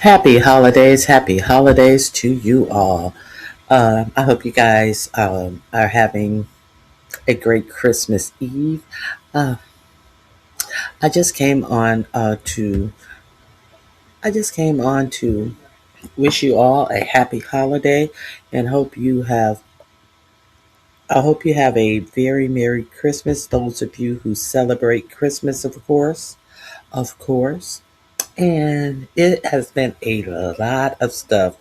Happy holidays to you all. I hope you guys are having a great Christmas Eve. Uh, I just came on to wish you all a happy holiday and I hope you have a very Merry Christmas. Those of you who celebrate Christmas, of course. And it has been a lot of stuff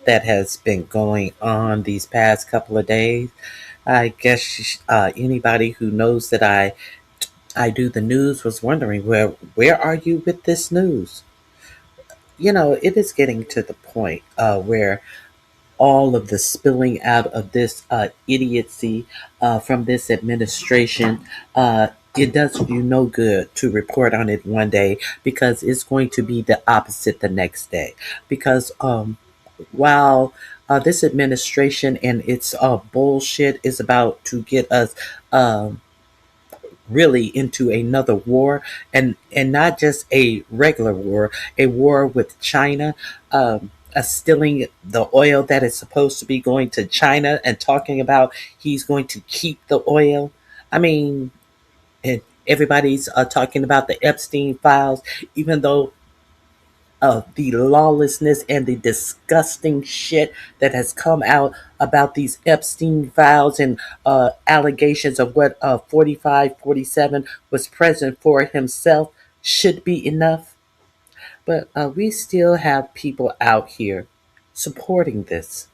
that has been going on these past couple of days. I guess anybody who knows that I do the news was wondering where are you with this news? It is getting to the point where all of the spilling out of this idiocy from this administration. It does you no good to report on it one day because it's going to be the opposite the next day. Because while this administration and its bullshit is about to get us really into another war, and not just a regular war, a war with China. Stealing the oil that is supposed to be going to China and talking about he's going to keep the oil. I mean, and everybody's talking about the Epstein files, even though the lawlessness and the disgusting shit that has come out about these Epstein files and allegations of what 4547 was present for himself should be enough. But we still have people out here supporting this,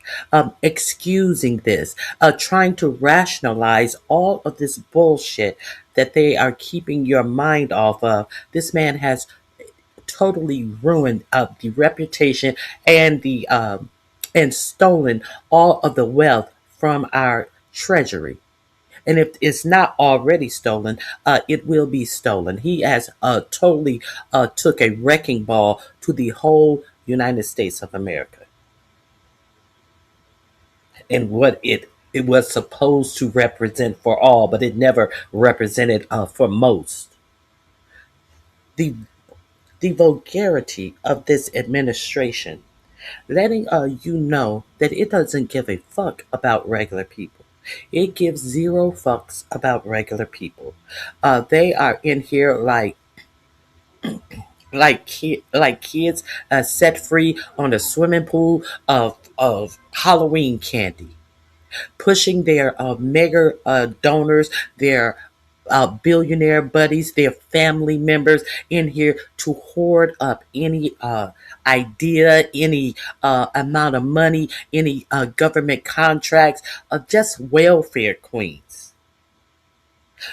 excusing this, trying to rationalize all of this bullshit that they are keeping your mind off of. This man has totally ruined the reputation and the and stolen all of the wealth from our treasury. And if it's not already stolen, it will be stolen. He has totally took a wrecking ball to the whole United States of America, and what it was supposed to represent for all, but it never represented for most. The the vulgarity of this administration, letting you know that it doesn't give a fuck about regular people. It gives zero fucks about regular people. They are in here like kids set free on a swimming pool of Halloween candy, pushing their mega donors, their billionaire buddies, their family members in here to hoard up any idea, any amount of money, any government contracts, just welfare queens.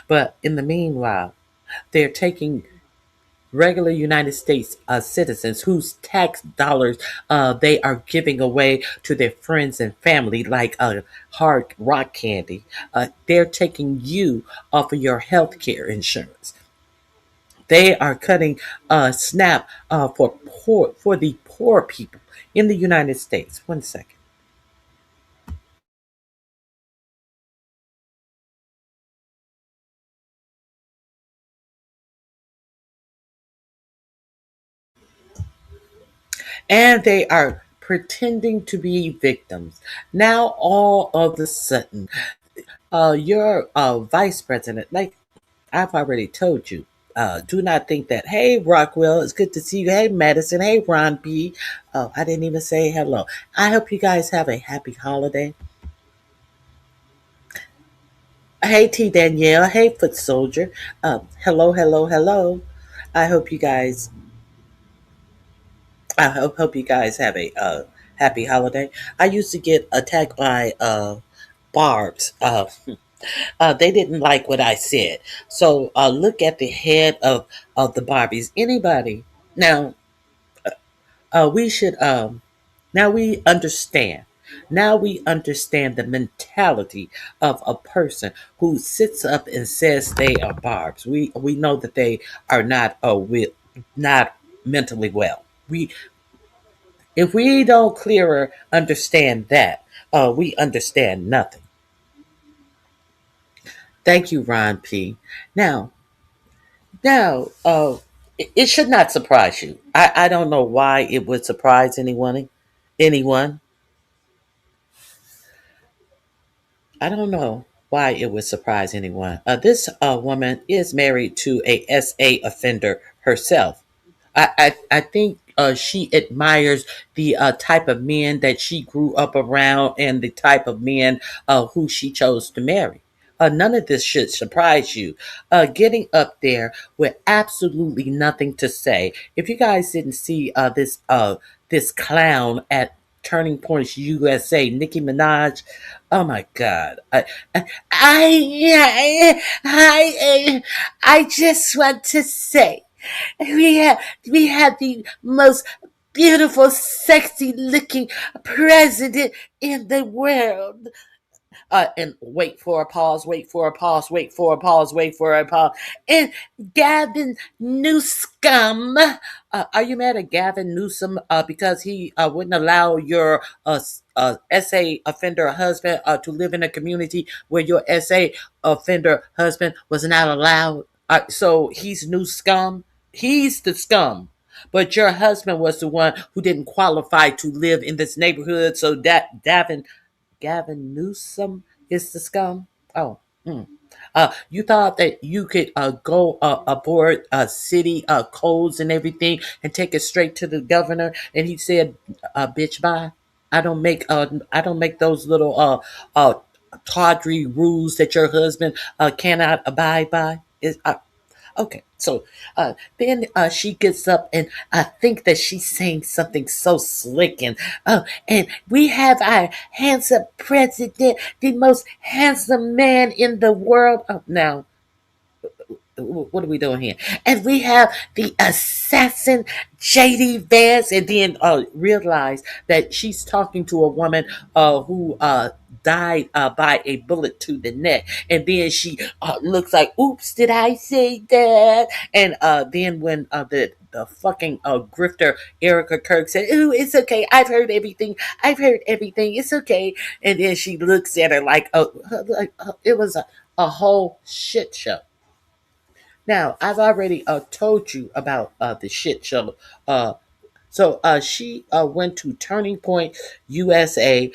But in the meanwhile, they're taking regular United States citizens whose tax dollars they are giving away to their friends and family like hard rock candy. They're taking you off of your health care insurance. They are cutting SNAP for the poor people in the United States. One second. And they are pretending to be victims. Now, all of a sudden, your vice president, like I've already told you, do not think that, hey, Rockwell, it's good to see you. Hey, Madison. Hey, Ron B. Oh, I didn't even say hello. I hope you guys have a happy holiday. Hey, T. Danielle. Hey, Foot Soldier. Hello, hello, hello. I hope you guys, I hope you guys have a happy holiday. I used to get attacked by barbs. They didn't like what I said. So look at the head of the Barbies. Anybody now? We should now we understand. Now we understand the mentality of a person who sits up and says they are barbs. We know that they are not not mentally well. We If we don't clearer understand that, we understand nothing. Thank you, Ron P. Now, it should not surprise you. I don't know why it would surprise anyone. Anyone, I don't know why it would surprise anyone. This woman is married to a SA offender herself. I think she admires the type of men that she grew up around and the type of men who she chose to marry. None of this should surprise you. Getting up there with absolutely nothing to say. If you guys didn't see this clown at Turning Points USA, Nicki Minaj. Oh my God! I just want to say we had the most beautiful, sexy looking president in the world. And wait for a pause, wait for a pause, wait for a pause, wait for a pause. And Gavin Newsom. Are you mad at Gavin Newsom because he wouldn't allow your SA offender husband to live in a community where your SA offender husband was not allowed? So he's new scum? He's the scum. But your husband was the one who didn't qualify to live in this neighborhood. So that Gavin Newsom is the scum. Oh, you thought that you could go aboard city codes and everything and take it straight to the governor, and he said, "Bitch, bye." I don't make those little tawdry rules that your husband cannot abide by. Okay, so then she gets up and I think that she's saying something so slick and we have our handsome president, the most handsome man in the world. Oh, now what are we doing here? And we have the assassin JD Vance, and then realize that she's talking to a woman who died by a bullet to the neck, and then she looks like, "Oops, did I say that?" And then when the fucking grifter Erica Kirk said, "Ooh, it's okay. I've heard everything. I've heard everything. It's okay." And then she looks at her like, "Oh, it was a whole shit show." Now, I've already told you about the shit show. She went to Turning Point USA.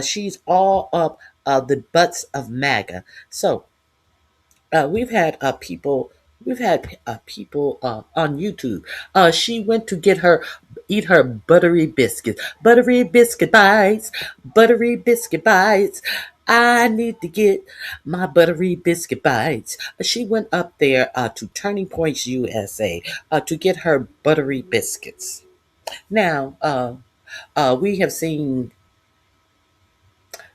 She's all up the butts of MAGA. So we've had people. We've had people on YouTube. She went to eat her buttery biscuits, buttery biscuit bites, buttery biscuit bites. I need to get my buttery biscuit bites. She went up there to Turning Points USA to get her buttery biscuits. Now, we have seen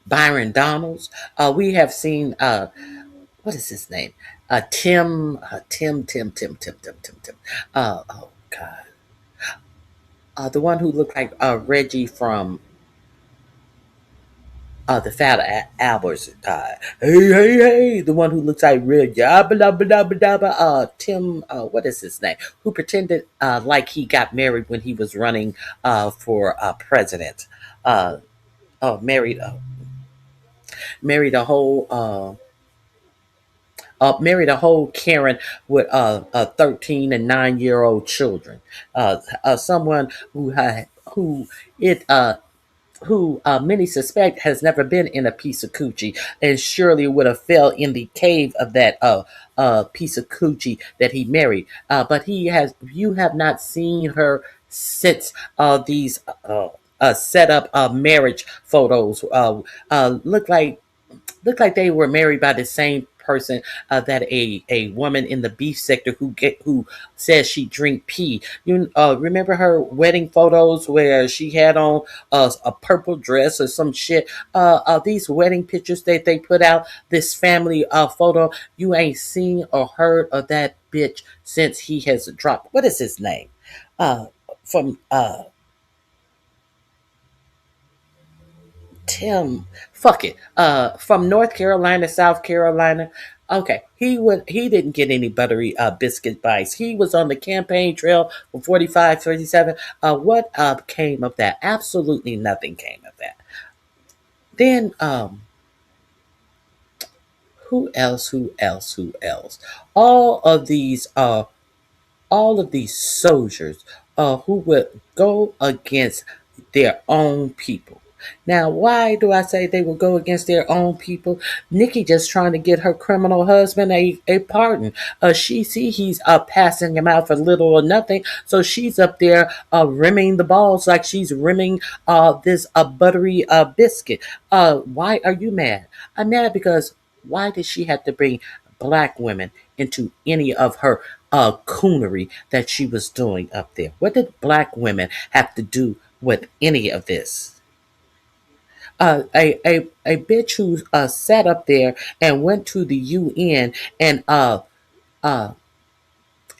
Byron Donalds. We have seen what is his name? Tim. Oh God, the one who looked like Reggie from the Fat Albers. Hey, the one who looks like Red. Yabba dabba dabba dabba. Tim. What is his name? Who pretended like he got married when he was running for president. Uh, married. Married a whole. Married a whole Karen with 13 and 9-year old children. Someone who it who many suspect has never been in a piece of coochie and surely would have fell in the cave of that piece of coochie that he married. But you have not seen her since these set up marriage photos. Look like they were married by the same person that a woman in the beef sector who says she drink pee. You remember her wedding photos where she had on a purple dress or some shit. These wedding pictures that they put out, this family photo. You ain't seen or heard of that bitch since he has dropped. What is his name? From Tim, fuck it. From North Carolina, South Carolina. Okay, he didn't get any buttery biscuit bites. He was on the campaign trail for 45, 37. What came of that? Absolutely nothing came of that. Then who else? Who else? Who else? All of these all of these soldiers who would go against their own people. Now, why do I say they will go against their own people? Nikki just trying to get her criminal husband a pardon. She see he's passing him out for little or nothing, so she's up there rimming the balls like she's rimming this buttery biscuit. Why are you mad? I'm mad because why did she have to bring black women into any of her coonery that she was doing up there? What did black women have to do with any of this? A bitch who sat up there and went to the UN and uh,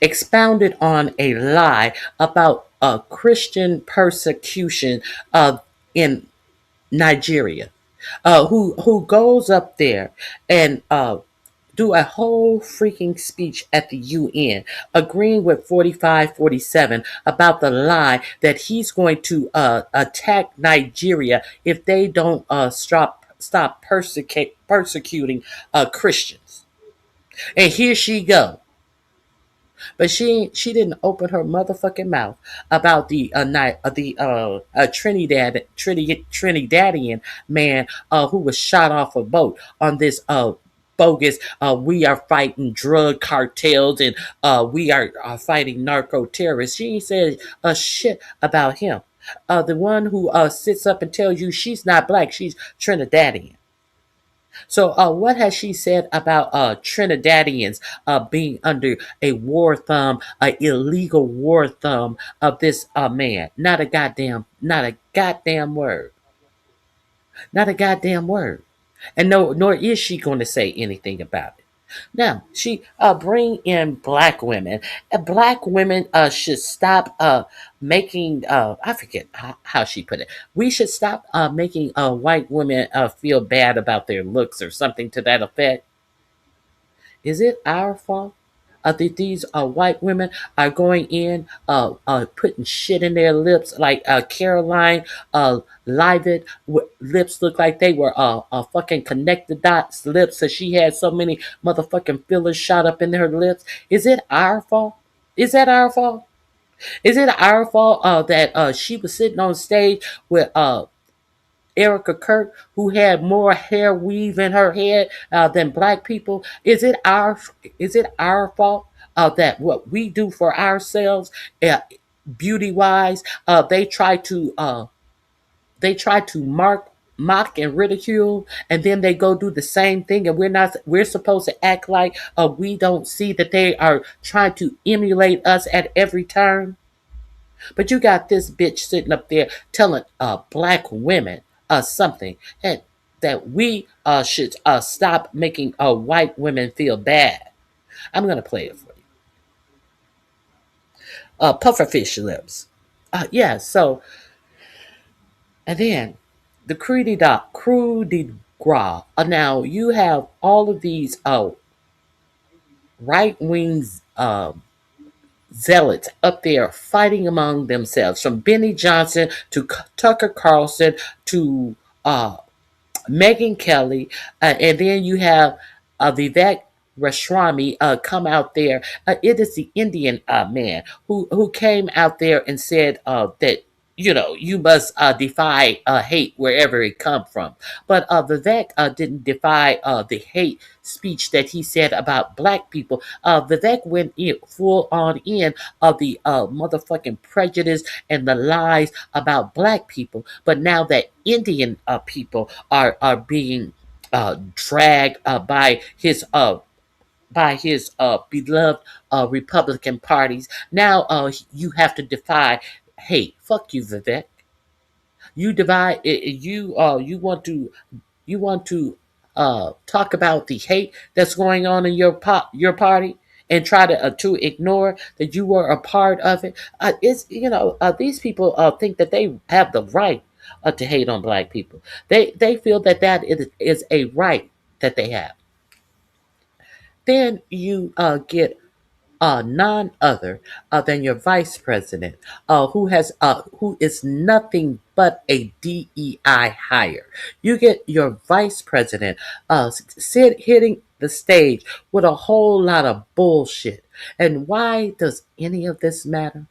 expounded on a lie about Christian persecution in Nigeria, who goes up there and do a whole freaking speech at the UN, agreeing with 45, 47 about the lie that he's going to attack Nigeria if they don't stop persecuting Christians. And here she go. But she didn't open her motherfucking mouth about the Trinidadian man who was shot off a boat on this bogus we are fighting drug cartels and we are fighting narco terrorists. She ain't said a shit about him. The one who sits up and tells you she's not black, she's Trinidadian. So, what has she said about Trinidadians being under a war thumb, a illegal war thumb of this man? Not a goddamn word. Not a goddamn word. And no, nor is she going to say anything about it. Now, she bring in black women. Black women should stop making. I forget how she put it. We should stop making white women feel bad about their looks or something to that effect. Is it our fault? That these white women are going in, putting shit in their lips, like Caroline Livet lips look like they were fucking connected dots lips, so she had so many motherfucking fillers shot up in her lips. Is it our fault? Is that our fault? Is it our fault that she was sitting on stage with Erica Kirk, who had more hair weave in her head than black people? Is it our fault that what we do for ourselves, beauty wise, they try to mark? mock and ridicule, and then they go do the same thing, and we're supposed to act like we don't see that they are trying to emulate us at every turn. But you got this bitch sitting up there telling black women something, and that we should stop making white women feel bad. I'm gonna play it for you. Pufferfish lips. Yeah, so, and then the crew de gras. Now you have all of these right wings zealots up there fighting among themselves, from Benny Johnson to Tucker Carlson to Megyn Kelly, and then you have Vivek Rashwami come out there. It is the Indian man who came out there and said that you must defy hate wherever it come from. But Vivek didn't defy the hate speech that he said about black people. Vivek went in full on in of the motherfucking prejudice and the lies about black people. But now that Indian people are being dragged by his beloved Republican parties. Now you have to defy hate. Fuck you, Vivek. You divide. You want to talk about the hate that's going on in your party and try to ignore that you were a part of it. It's these people think that they have the right to hate on black people. They feel that is a right that they have. Then you get none other than your vice president, who is nothing but a DEI hire. You get your vice president hitting the stage with a whole lot of bullshit. And why does any of this matter?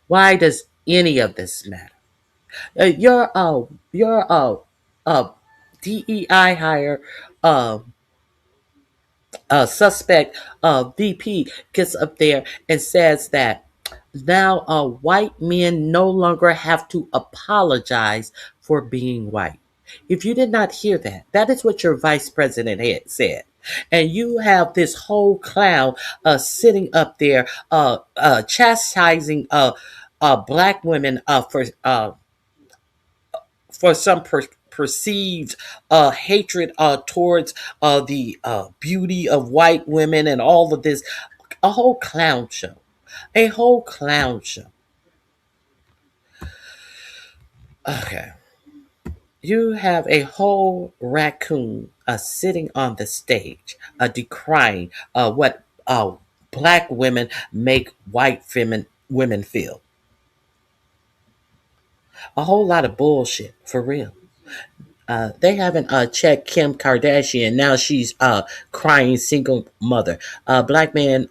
Why does any of this matter? Your uh, DEI hire. Suspect VP gets up there and says that now white men no longer have to apologize for being white. If you did not hear that, that is what your vice president had said. And you have this whole clown sitting up there chastising black women for some perceived hatred towards the beauty of white women and all of this. A whole clown show. A whole clown show. Okay. You have a whole raccoon sitting on the stage decrying what black women make white women feel. A whole lot of bullshit, for real. They haven't checked Kim Kardashian. Now she's crying single mother. Black men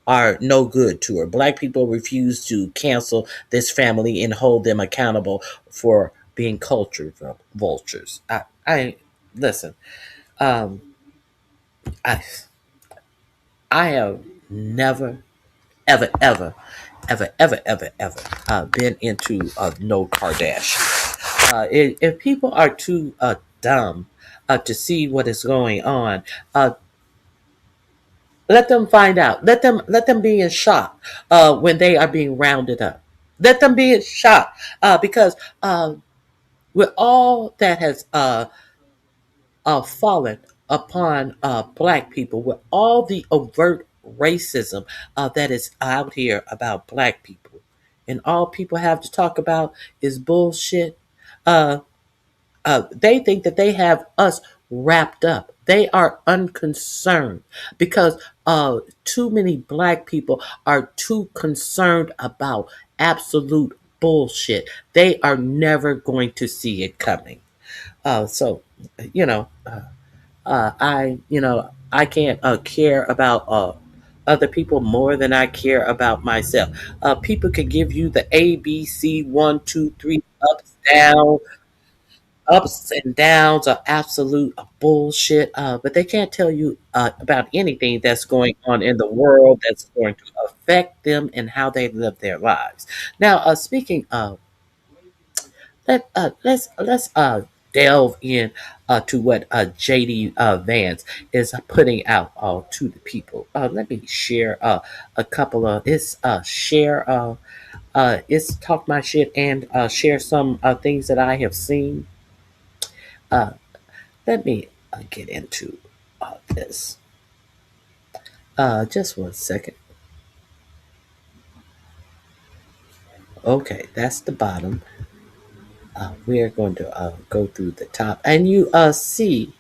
are no good to her. Black people refuse to cancel this family and hold them accountable for being culture vultures. I listen. Um, I I have never, ever, ever, ever, ever, ever, ever been into no Kardashian. If people are too dumb to see what is going on, uh, let them find out. Let them be in shock when they are being rounded up. Let them be in shock because with all that has fallen upon black people, with all the overt racism that is out here about black people, and all people have to talk about is bullshit. Uh, they think that they have us wrapped up. They are unconcerned because too many black people are too concerned about absolute bullshit. They are never going to see it coming. So, you know, I can't care about other people more than I care about myself. People can give you the ABC 1, 2, 3 ups and downs are absolute bullshit. But they can't tell you about anything that's going on in the world that's going to affect them and how they live their lives. Now, speaking of, let's delve in to what JD Vance is putting out to the people. Let me share a couple of this. Share. It's talk my shit and share some things that I have seen. Uh, Let me get into this. Just one second. Okay, that's the bottom. We are going to go through the top, and you see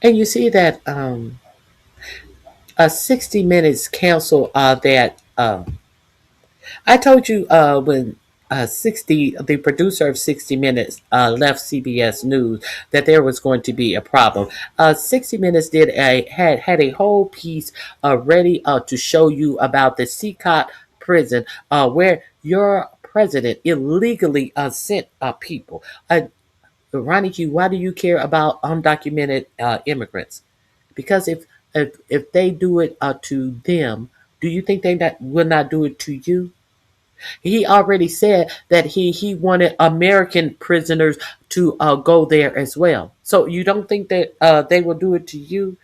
that 60 Minutes cancel that. I told you when 60, the producer of 60 Minutes left CBS News that there was going to be a problem. 60 Minutes had a whole piece ready to show you about the Seacot prison where your president illegally sent people. Ronnie Q, why do you care about undocumented immigrants? Because if they do it to them, do you think will not do it to you? He already said that he wanted American prisoners to go there as well. So you don't think that they will do it to you?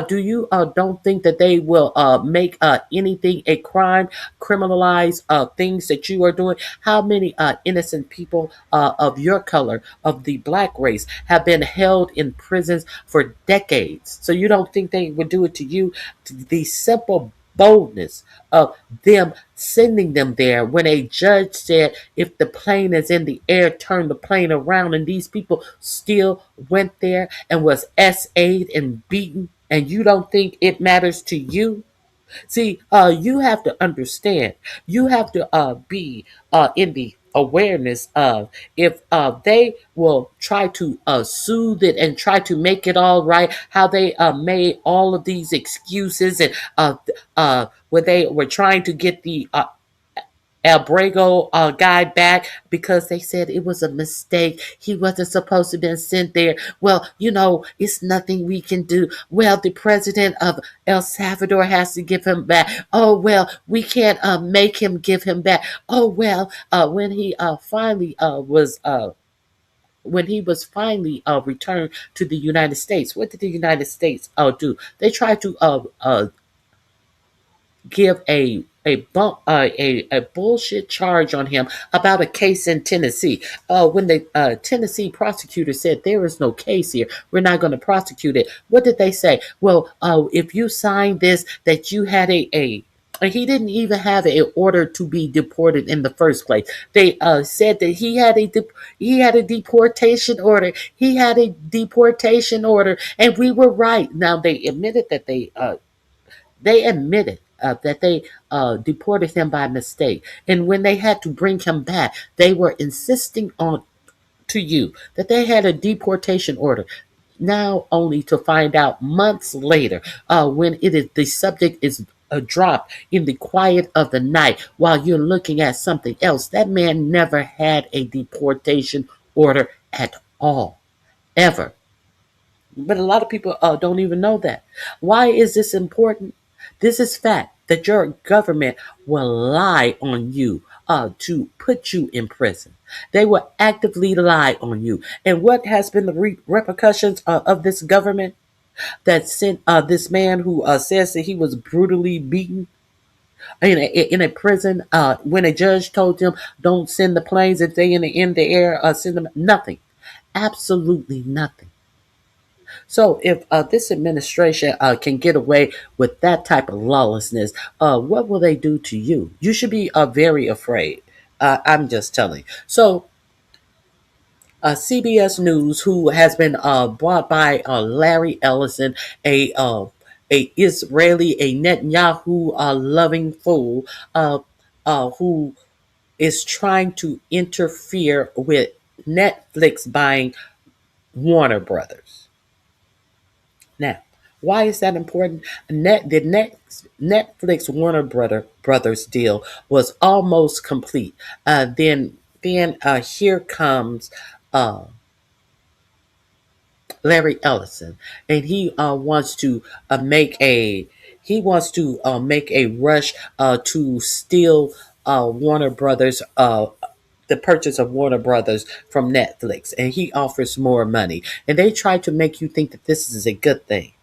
Do you don't think that they will make anything a crime, criminalize things that you are doing? How many innocent people of your color, of the black race, have been held in prisons for decades? So you don't think they would do it to you? The simple boldness of them sending them there when a judge said if the plane is in the air, turn the plane around, and these people still went there and was SA'd and beaten, and you don't think it matters to you? See, you have to understand. You have to be in the awareness of if they will try to soothe it and try to make it all right. How they made all of these excuses and when they were trying to get the Albrego guy back because they said it was a mistake. He wasn't supposed to have been sent there. Well, it's nothing we can do. Well, the president of El Salvador has to give him back. Oh, well, we can't make him give him back. Oh, well, when he finally was returned to the United States, what did the United States do? They tried to give a bullshit charge on him about a case in Tennessee. When the Tennessee prosecutor said there is no case here, we're not going to prosecute it. What did they say? Well, if you signed this, that you had and he didn't even have an order to be deported in the first place. They said that he had a deportation order. He had a deportation order, and we were right. Now they admitted that that they deported him by mistake. And when they had to bring him back, they were insisting on to you that they had a deportation order. Now, only to find out months later, when the subject is dropped in the quiet of the night while you're looking at something else. That man never had a deportation order at all, ever. But a lot of people don't even know that. Why is this important? This is fact that your government will lie on you to put you in prison. They will actively lie on you. And what has been the repercussions of this government that sent this man who says that he was brutally beaten in a prison when a judge told him don't send the planes if they in the air, send them nothing, absolutely nothing. So if this administration can get away with that type of lawlessness, what will they do to you? You should be very afraid. I'm just telling. So CBS News, who has been bought by Larry Ellison, a Israeli, a Netanyahu loving fool, who is trying to interfere with Netflix buying Warner Brothers. Now, why is that important? The Netflix Warner Brothers deal was almost complete. Then here comes uh, Larry Ellison, and he wants to make a rush to steal Warner Brothers the purchase of Warner Brothers from Netflix, and he offers more money, and they try to make you think that this is a good thing.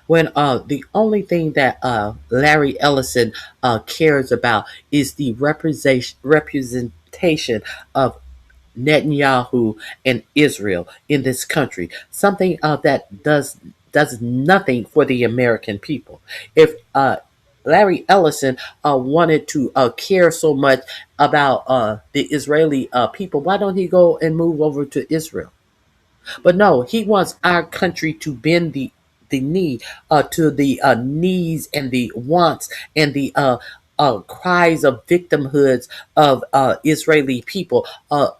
When the only thing that Larry Ellison cares about is the representation of Netanyahu and Israel in this country, something that does nothing for the American people. If Larry Ellison wanted to care so much about the Israeli people, why don't he go and move over to Israel? But no, he wants our country to bend the knee to the needs and the wants and the cries of victimhoods of Israeli people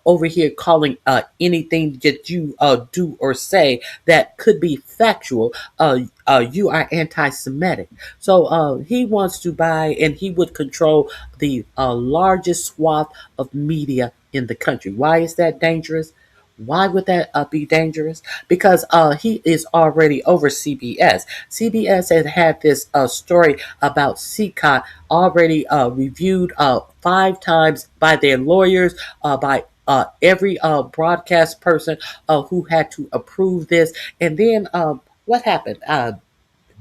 over here calling anything that you do or say that could be factual. You are anti-Semitic. So he wants to buy and he would control the largest swath of media in the country. Why is that dangerous? Why would that be dangerous? Because he is already over CBS. CBS had had this story about CCOT already reviewed 5 times by their lawyers, by every broadcast person who had to approve this. And then what happened?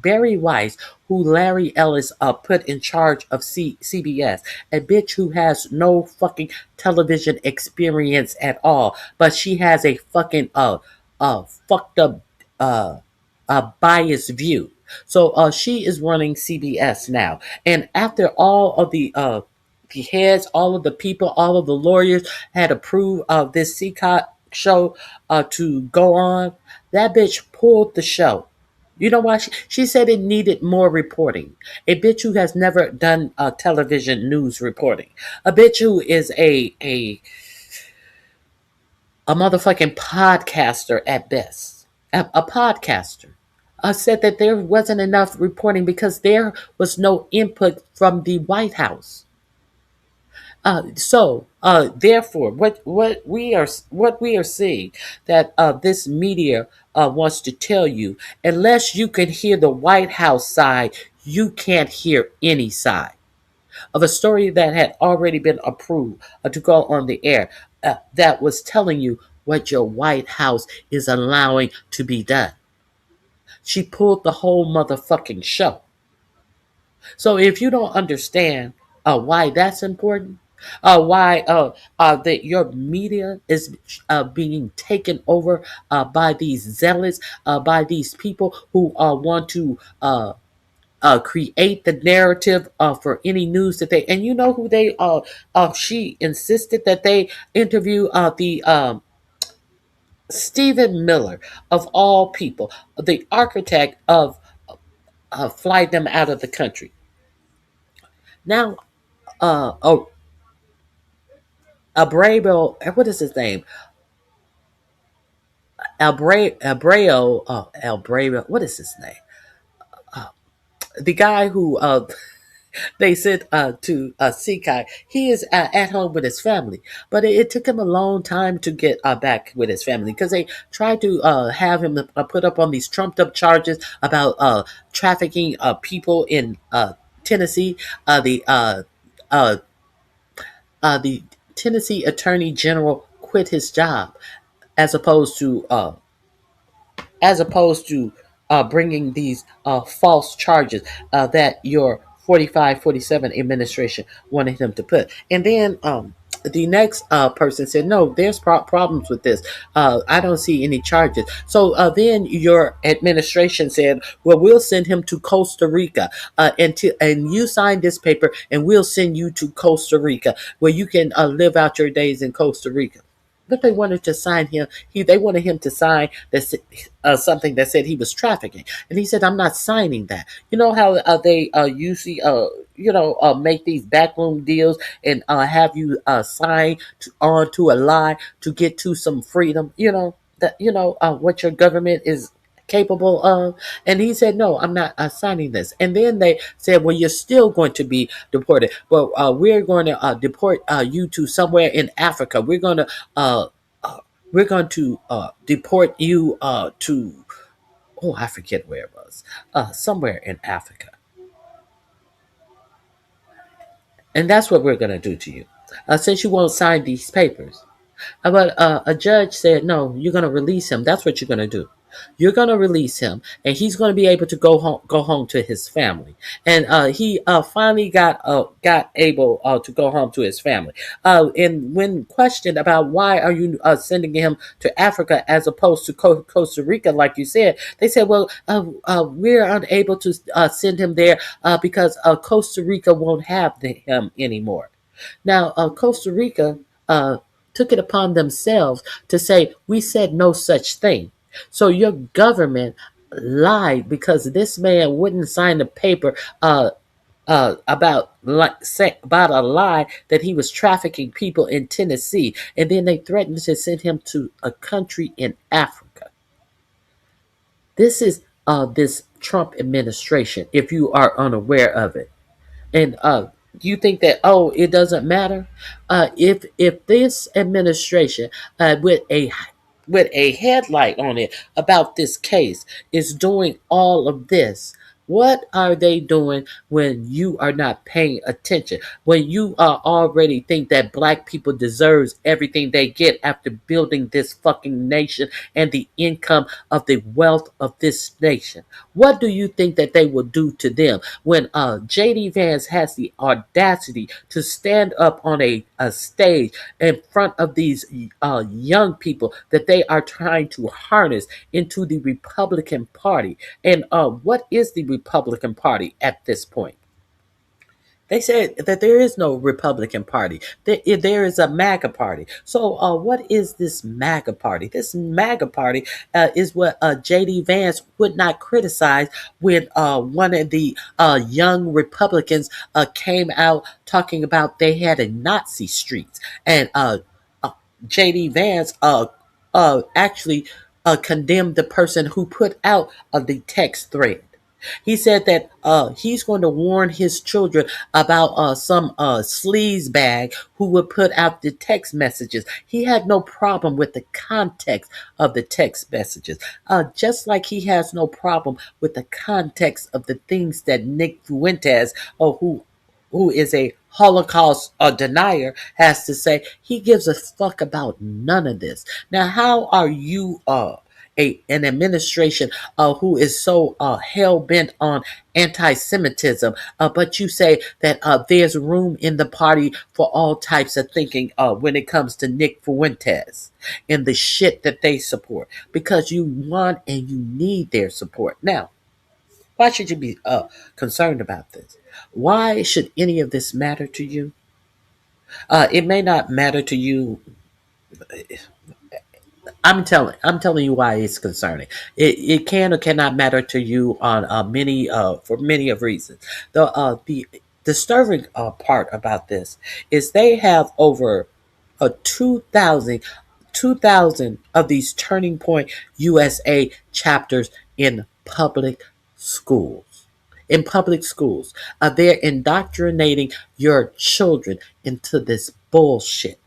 Barry Weiss, who Larry Ellis put in charge of CBS, a bitch who has no fucking television experience at all, but she has a fucking fucked up biased view. So she is running CBS now, and after all of the heads, all of the people, all of the lawyers had approved of this CCOT show to go on, that bitch pulled the show. You know why? She said it needed more reporting. A bitch who has never done television news reporting. A bitch who is a motherfucking podcaster at best. A podcaster. Said that there wasn't enough reporting because there was no input from the White House. Therefore, what we are seeing that this media wants to tell you, unless you can hear the White House side, you can't hear any side of a story that had already been approved to go on the air. That was telling you what your White House is allowing to be done. She pulled the whole motherfucking show. So if you don't understand why that's important, why that your media is being taken over by these zealots, by these people who want to create the narrative for any news that they, and you know who they, she insisted that they interview the Stephen Miller, of all people, the architect of fly them out of the country. Now, oh, Abreu, what is his name? Abreu, what is his name? The guy who they sent to Sekai, he is at home with his family. But it took him a long time to get back with his family because they tried to have him put up on these trumped up charges about trafficking people in Tennessee. Uh, the Tennessee Attorney General quit his job as opposed to bringing these false charges that your 45-47 administration wanted him to put. And then the next person said, no, there's problems with this. I don't see any charges. So then your administration said, well, we'll send him to Costa Rica and you sign this paper and we'll send you to Costa Rica where you can live out your days in Costa Rica. But they wanted to sign him. They wanted him to sign this something that said he was trafficking, and he said, "I'm not signing that." You know how they usually make these backroom deals and have you sign on to a lie to get to some freedom. You know that what your government is capable of. And he said, no, I'm not signing this. And then they said, well, you're still going to be deported, but we're going to deport you to somewhere in Africa. Uh, we're going to deport you to, oh, I forget where it was, somewhere in Africa. And that's what we're going to do to you. since you won't sign these papers. But a judge said, no, you're going to release him. That's what you're going to do. You're going to release him, and he's going to be able to go home to his family. And he finally got able to go home to his family. And when questioned about why are you sending him to Africa as opposed to Costa Rica, like you said, they said, well, we're unable to send him there because Costa Rica won't have him anymore. Now, Costa Rica uh, took it upon themselves to say, we said no such thing. So your government lied because this man wouldn't sign the paper about a lie that he was trafficking people in Tennessee, and then they threatened to send him to a country in Africa. This is this Trump administration, if you are unaware of it. And you think that, oh, it doesn't matter? If this administration with a headlight on it about this case is doing all of this, what are they doing when you are not paying attention? When you already think that black people deserves everything they get after building this fucking nation and the income of the wealth of this nation? What do you think that they will do to them when JD Vance has the audacity to stand up on a stage in front of these young people that they are trying to harness into the Republican Party? And what is the Republican Party at this point? They said that there is no Republican Party. There is a MAGA Party. So, what is this MAGA Party? This MAGA Party is what J.D. Vance would not criticize when one of the young Republicans came out talking about they had a Nazi streets. And uh, J.D. Vance actually condemned the person who put out the text thread. He said that he's going to warn his children about some sleaze bag who would put out the text messages. He had no problem with the context of the text messages, just like he has no problem with the context of the things that Nick Fuentes, who is a Holocaust denier, has to say. He gives a fuck about none of this. Now, how are you an administration who is so hell bent on anti-Semitism, but you say that there's room in the party for all types of thinking when it comes to Nick Fuentes and the shit that they support, because you want and you need their support. Now, why should you be concerned about this? Why should any of this matter to you? It may not matter to you. I'm telling you why it's concerning. It can or cannot matter to you on many for many of reasons. The disturbing part about this is they have over 2,000 of these Turning Point USA chapters in public schools. In public schools, they're indoctrinating your children into this bullshit,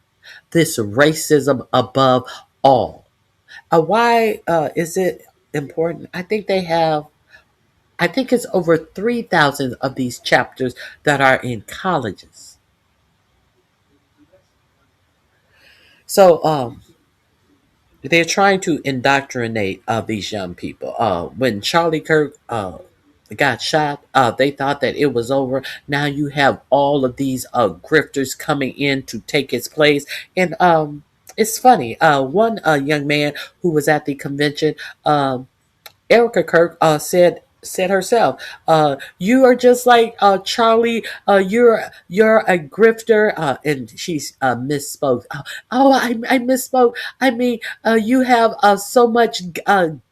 this racism above all. Why is it important? I think it's over 3,000 of these chapters that are in colleges. So they're trying to indoctrinate these young people. When Charlie Kirk got shot, they thought that it was over. Now you have all of these grifters coming in to take his place. And it's funny. One young man who was at the convention, Erica Kirk said herself, "You are just like Charlie. You're a grifter," and she misspoke. I misspoke. I mean, you have so much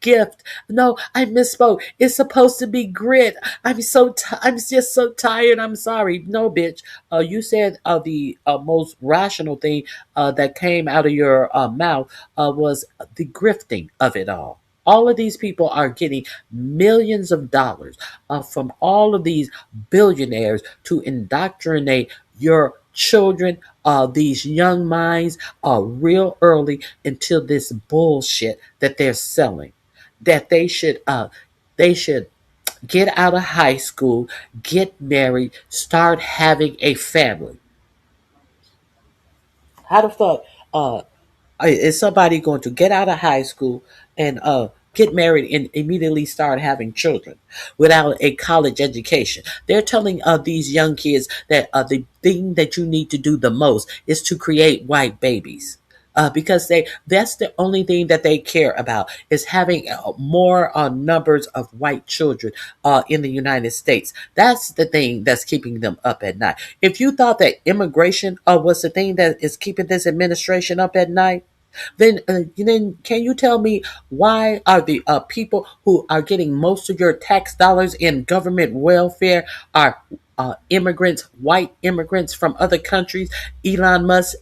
gift. No, I misspoke. It's supposed to be grit. I'm just so tired. I'm sorry. No, bitch. You said the most rational thing that came out of your mouth was the grifting of it all. All of these people are getting millions of dollars from all of these billionaires to indoctrinate your children, these young minds, real early into this bullshit that they're selling. That they should get out of high school, get married, start having a family. How the fuck is somebody going to get out of high school and get married and immediately start having children without a college education? They're telling these young kids that the thing that you need to do the most is to create white babies. Because that's the only thing that they care about is having more numbers of white children in the United States. That's the thing that's keeping them up at night. If you thought that immigration was the thing that is keeping this administration up at night, then can you tell me why are the people who are getting most of your tax dollars in government welfare are immigrants, white immigrants from other countries? Elon Musk,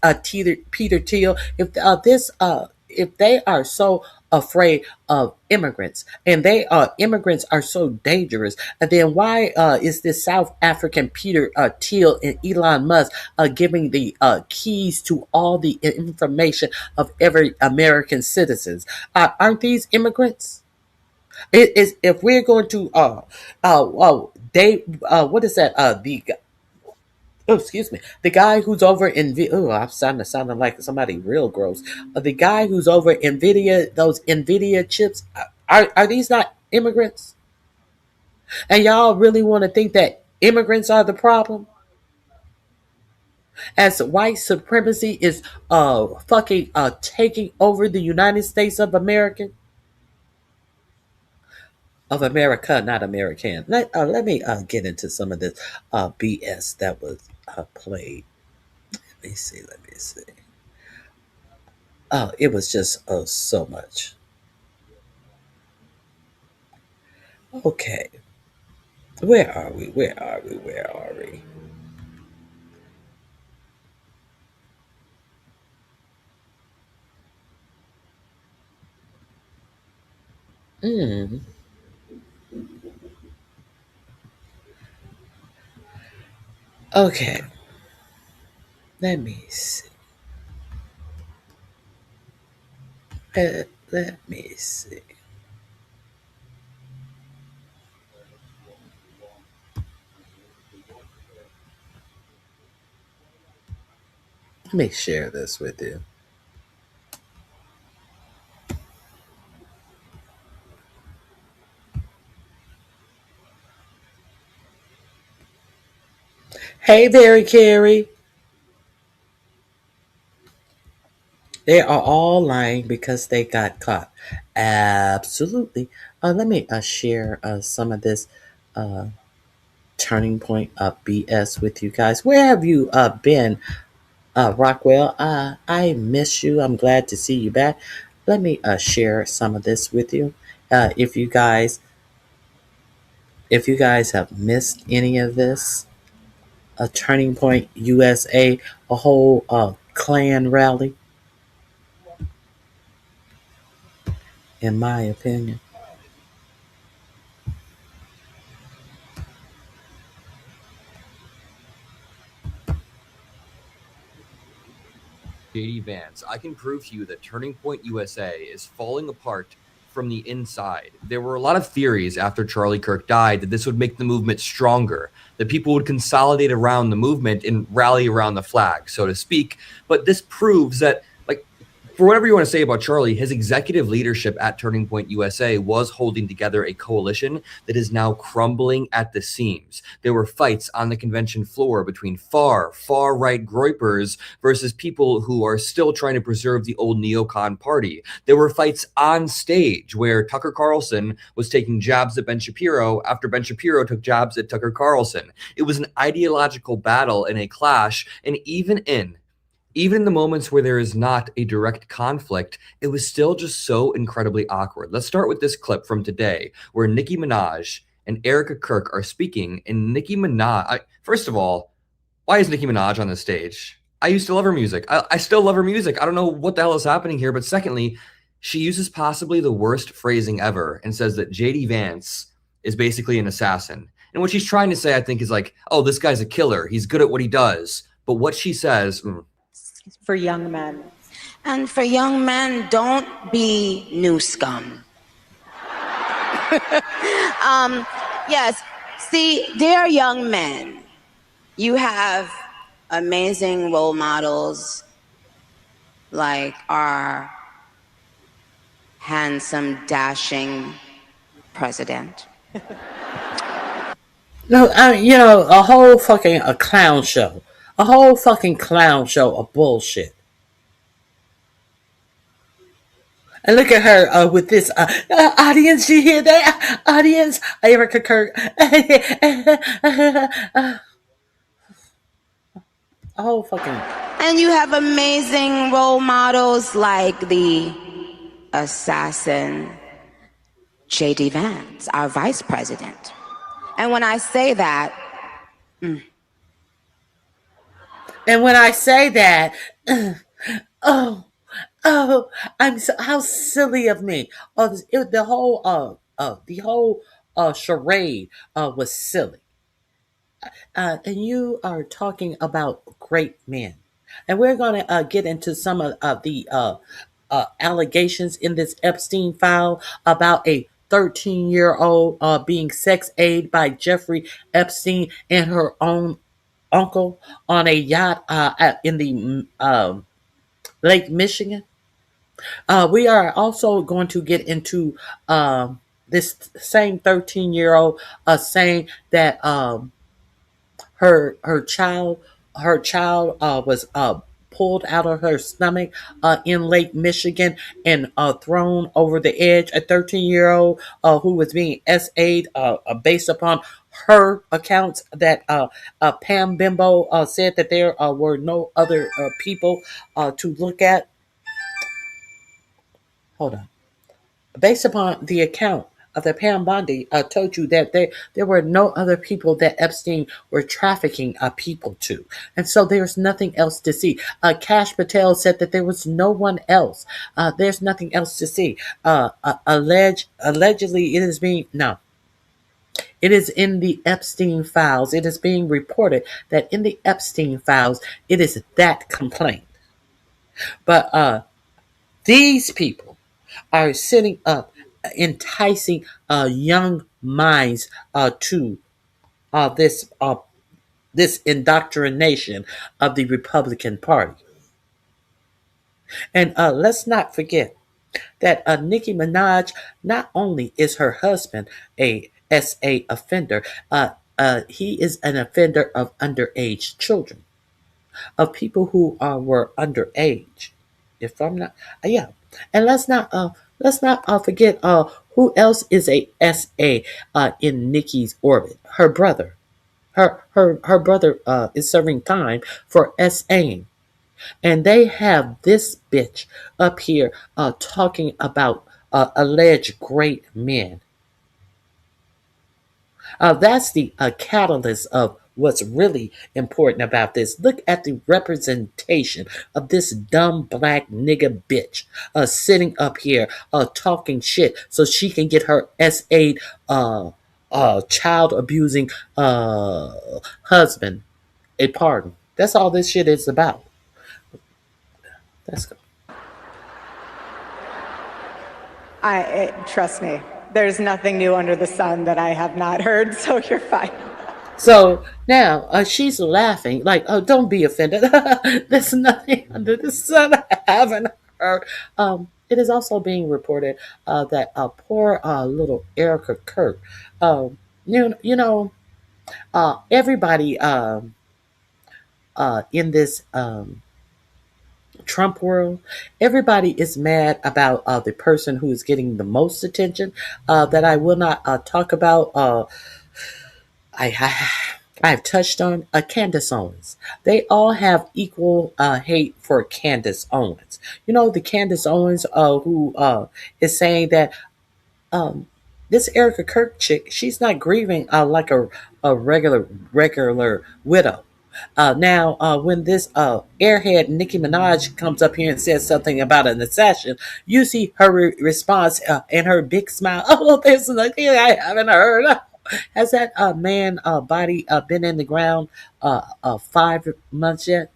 Peter Thiel. If they are so afraid of immigrants and immigrants are so dangerous, then why is this South African Peter Thiel and Elon Musk giving the keys to all the information of every American citizens? Aren't these immigrants? It is if we're going to they what is that the oh, excuse me. The guy who's over in oh, I'm sounding like somebody real gross. The guy who's over Nvidia, those Nvidia chips, are these not immigrants? And y'all really want to think that immigrants are the problem? As white supremacy is fucking taking over the United States of America, not American. Let me get into some of this BS that was played. Let me see. Let me see. It was just so much. Okay, where are we? Where are we? Where are we? Mm, okay, let me see. Let me see. Let me share this with you. Hey, Barry Carey. They are all lying because they got caught. Absolutely. Let me share some of this uh, turning point of BS with you guys. Where have you been, Rockwell? I miss you. I'm glad to see you back. Let me share some of this with you. If you guys have missed any of this, a turning point USA, a whole Klan rally, in my opinion. JD Vance, I can prove to you that Turning Point USA is falling apart from the inside. There were a lot of theories after Charlie Kirk died that this would make the movement stronger, that people would consolidate around the movement and rally around the flag, so to speak. But this proves that, like, for whatever you want to say about Charlie, his executive leadership at Turning Point USA was holding together a coalition that is now crumbling at the seams. There were fights on the convention floor between far right groypers versus people who are still trying to preserve the old neocon party. There were fights on stage where Tucker Carlson was taking jabs at Ben Shapiro after Ben Shapiro took jabs at Tucker Carlson. It was an ideological battle and a clash, and even in the moments where there is not a direct conflict, it was still just so incredibly awkward. Let's start with this clip from today where Nicki Minaj and Erica Kirk are speaking. And Nicki Minaj, first of all, why is Nicki Minaj on the stage? I used to love her music. I still love her music. I don't know what the hell is happening here. But secondly, she uses possibly the worst phrasing ever and says that JD Vance is basically an assassin. And what she's trying to say, I think, is like, oh, this guy's a killer. He's good at what he does. But what she says, for young men. And for young men, don't be new scum. Yes, see, dear young men, you have amazing role models like our handsome, dashing president. No, a whole fucking a clown show, a whole fucking clown show of bullshit. And look at her with this audience. You hear that, audience? Erica Kirk. A whole fucking. And you have amazing role models like the assassin J.D. Vance, our vice president. And when I say that, And when I say that, oh, oh, I'm so, how silly of me. Oh, the whole charade was silly. And you are talking about great men, and we're going to get into some of the allegations in this Epstein file about a 13-year-old being sex aided by Jeffrey Epstein and her own uncle on a yacht in the Lake Michigan. We are also going to get into this same 13-year-old saying that her child was pulled out of her stomach in Lake Michigan and thrown over the edge. A 13-year-old who was being SA'd based upon her accounts that Pam Bimbo said that there were no other people to look at. Hold on. Based upon the account of the Pam Bondi, told you that there were no other people that Epstein were trafficking people to. And so there's nothing else to see. Cash Patel said that there was no one else. There's nothing else to see. Allegedly, it is being, no. It is in the Epstein files. It is being reported that in the Epstein files, it is that complaint. But these people are sitting up, enticing young minds to this indoctrination of the Republican Party. And let's not forget that Nicki Minaj, not only is her husband a SA offender, he is an offender of underage children, of people who were underage. If I'm not, yeah. And let's not forget who else is a SA in Nikki's orbit. Her brother. Her brother is serving time for SAing. And they have this bitch up here talking about alleged great men. That's the catalyst of what's really important about this. Look at the representation of this dumb black nigga bitch sitting up here talking shit so she can get her S8 child abusing husband a pardon. That's all this shit is about. Let's go. Trust me, there's nothing new under the sun that I have not heard, so you're fine. So now she's laughing, like, oh, don't be offended. There's nothing under the sun I haven't heard. It is also being reported that poor little Erica Kirk, everybody in this Trump world, everybody is mad about the person who is getting the most attention that I will not talk about. I've touched on Candace Owens. They all have equal hate for Candace Owens. You know, the Candace Owens who is saying that this Erica Kirk chick, she's not grieving like a regular widow. Now, when this airhead Nicki Minaj comes up here and says something about an assassin, you see her response and her big smile. Oh, there's nothing I haven't heard. Has that man body been in the ground 5 months yet?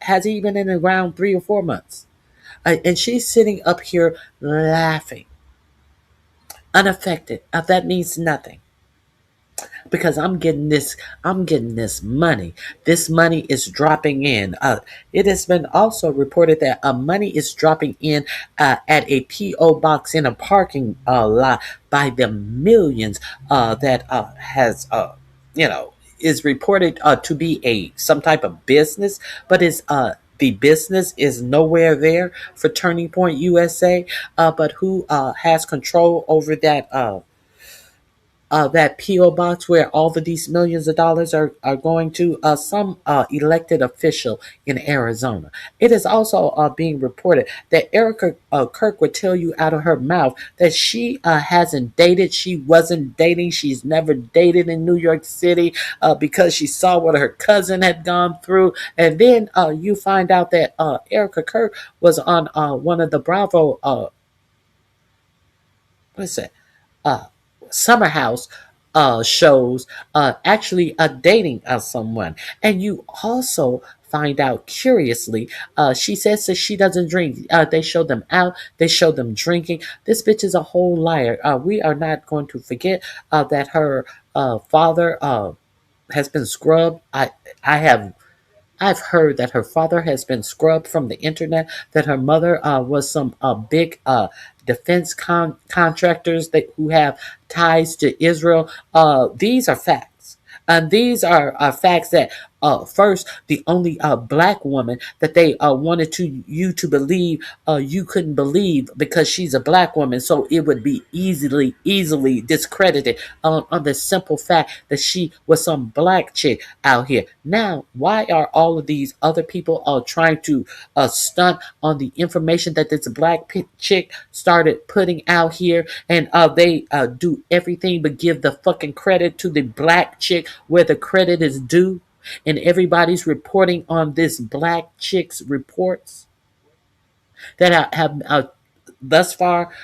Has he been in the ground 3 or 4 months? And she's sitting up here laughing, unaffected. That means nothing. because I'm getting this money. This money is dropping in. It has been also reported that money is dropping in at a PO box in a parking lot by the millions that has you know is reported to be a some type of business, but is the business is nowhere there for Turning Point USA. But who has control over that PO box where all of these millions of dollars are going to some elected official in Arizona. It is also being reported that Erica Kirk would tell you out of her mouth that she hasn't dated. She wasn't dating. She's never dated in New York City because she saw what her cousin had gone through. And then you find out that Erica Kirk was on one of the Bravo, what is it? Uh, Summer House shows actually dating someone. And you also find out curiously, she says that she doesn't drink. They show them out, they show them drinking. This bitch is a whole liar. We are not going to forget that her father has been scrubbed. I have I've heard that her father has been scrubbed from the internet, that her mother was some big defense contractors that who have ties to Israel. These are facts. And these are facts that first, the only black woman that they wanted you to believe you couldn't believe because she's a black woman, so it would be easily discredited on the simple fact that she was some black chick out here. Now, why are all of these other people trying to stunt on the information that this black chick started putting out here, and they do everything but give the fucking credit to the black chick where the credit is due? And everybody's reporting on this black chick's reports that have thus far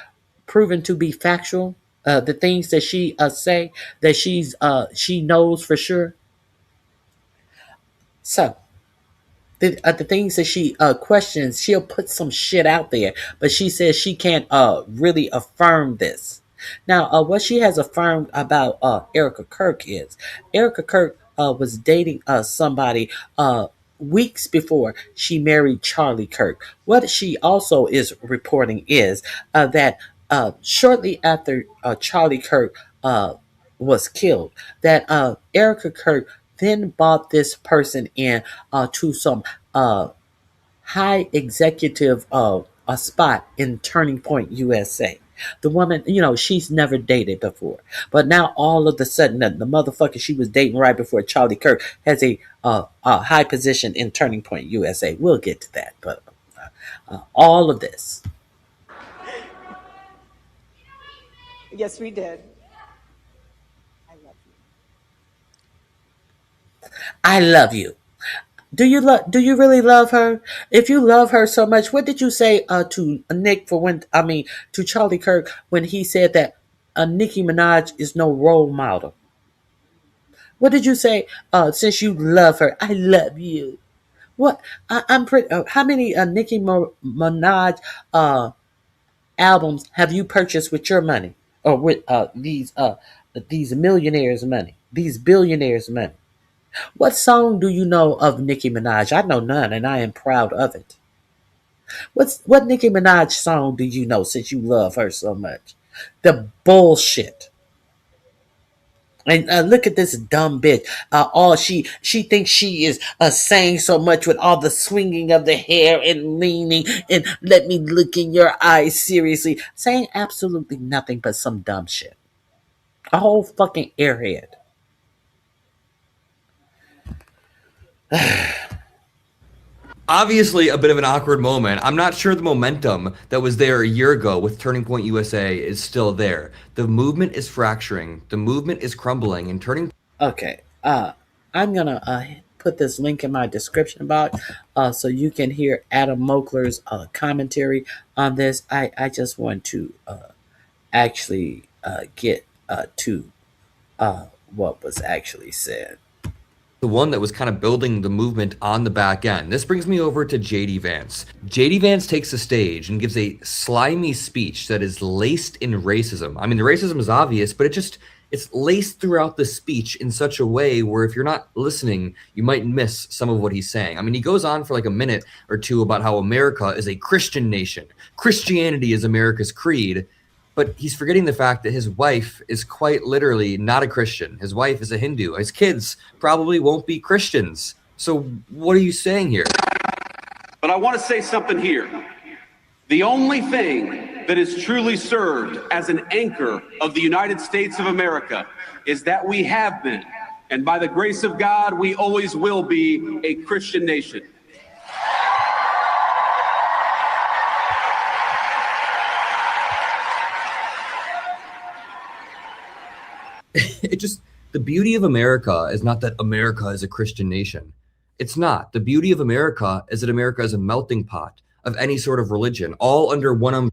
proven to be factual. The things that she say that she knows for sure. So the things that she questions, she'll put some shit out there, but she says she can't really affirm this. Now, what she has affirmed about Erica Kirk is Erica Kirk was dating somebody weeks before she married Charlie Kirk. What she also is reporting is that shortly after Charlie Kirk was killed, that Erica Kirk then bought this person in to some high executive a spot in Turning Point USA. The woman, she's never dated before, but now all of a sudden, the motherfucker she was dating right before Charlie Kirk has a high position in Turning Point USA. We'll get to that, but all of this. Yes, we did. I love you. I love you. Do you really love her? If you love her so much, what did you say to Nick for when I mean to Charlie Kirk when he said that Nicki Minaj is no role model? What did you say since you love her? I love you. What I'm pretty. How many Nicki Minaj albums have you purchased with your money or with these millionaires' money, these billionaires' money? What song do you know of Nicki Minaj? I know none, and I am proud of it. What Nicki Minaj song do you know since you love her so much? The bullshit. And look at this dumb bitch. All she thinks she is saying so much with all the swinging of the hair and leaning and let me look in your eyes seriously, saying absolutely nothing but some dumb shit. A whole fucking airhead. Obviously, a bit of an awkward moment. I'm not sure the momentum that was there a year ago with Turning Point USA is still there. The movement is fracturing. The movement is crumbling, and Turning. Okay. I'm gonna put this link in my description box so you can hear Adam Mokler's commentary on this. I just want to actually get to what was actually said. The one that was kind of building the movement on the back end. This brings me over to JD Vance. JD Vance takes the stage and gives a slimy speech that is laced in racism. I mean, the racism is obvious, but It's laced throughout the speech in such a way where if you're not listening, you might miss some of what he's saying. I mean, he goes on for like a minute or two about how America is a Christian nation. Christianity is America's creed. But he's forgetting the fact that his wife is quite literally not a Christian. His wife is a Hindu. His kids probably won't be Christians. So what are you saying here? But I want to say something here. The only thing that has truly served as an anchor of the United States of America is that we have been, and by the grace of God, we always will be a Christian nation. The beauty of America is not that America is a Christian nation. It's not. The beauty of America is that America is a melting pot of any sort of religion, all under one umbrella.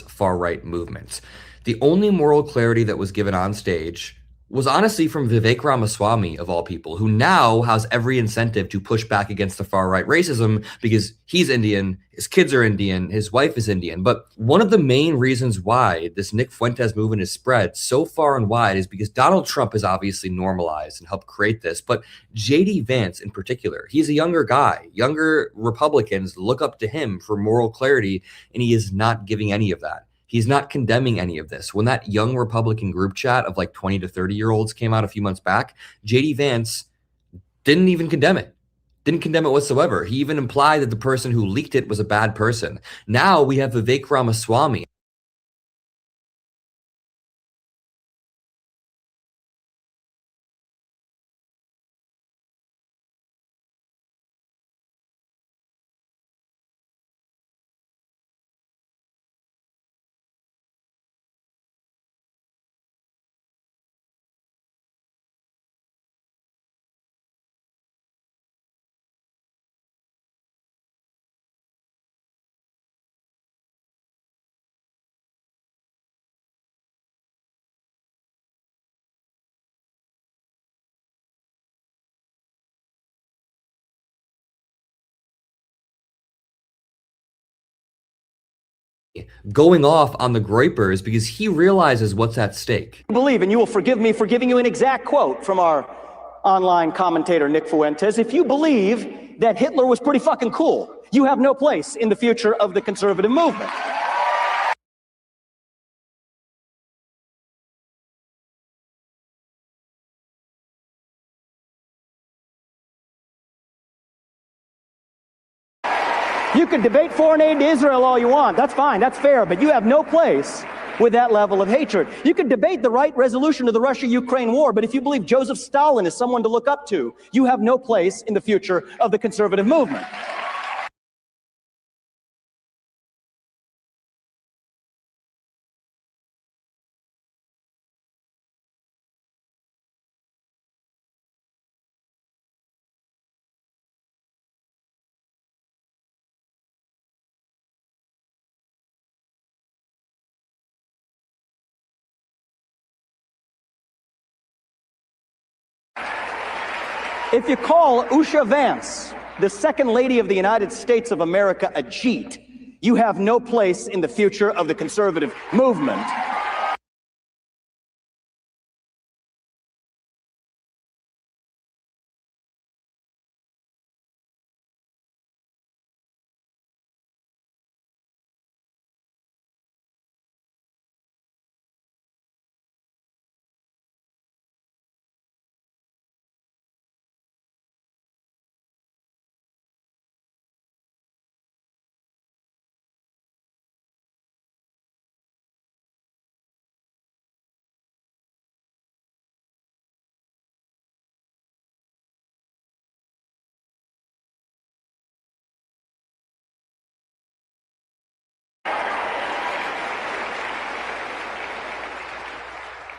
Far-right movements. The only moral clarity that was given on stage was honestly from Vivek Ramaswamy, of all people, who now has every incentive to push back against the far-right racism because he's Indian, his kids are Indian, his wife is Indian. But one of the main reasons why this Nick Fuentes movement is spread so far and wide is because Donald Trump has obviously normalized and helped create this. But J.D. Vance in particular, he's a younger guy. Younger Republicans look up to him for moral clarity, and he is not giving any of that. He's not condemning any of this. When that young Republican group chat of like 20 to 30-year-olds came out a few months back, J.D. Vance didn't even condemn it. Didn't condemn it whatsoever. He even implied that the person who leaked it was a bad person. Now we have Vivek Ramaswamy. Going off on the Groypers because he realizes what's at stake. Believe, and you will forgive me for giving you an exact quote from our online commentator Nick Fuentes. If you believe that Hitler was pretty fucking cool, you have no place in the future of the conservative movement. You can debate foreign aid to Israel all you want. That's fine. That's fair. But you have no place with that level of hatred. You can debate the right resolution of the Russia-Ukraine war, but if you believe Joseph Stalin is someone to look up to, you have no place in the future of the conservative movement. If you call Usha Vance, the second lady of the United States of America, a cheat, you have no place in the future of the conservative movement.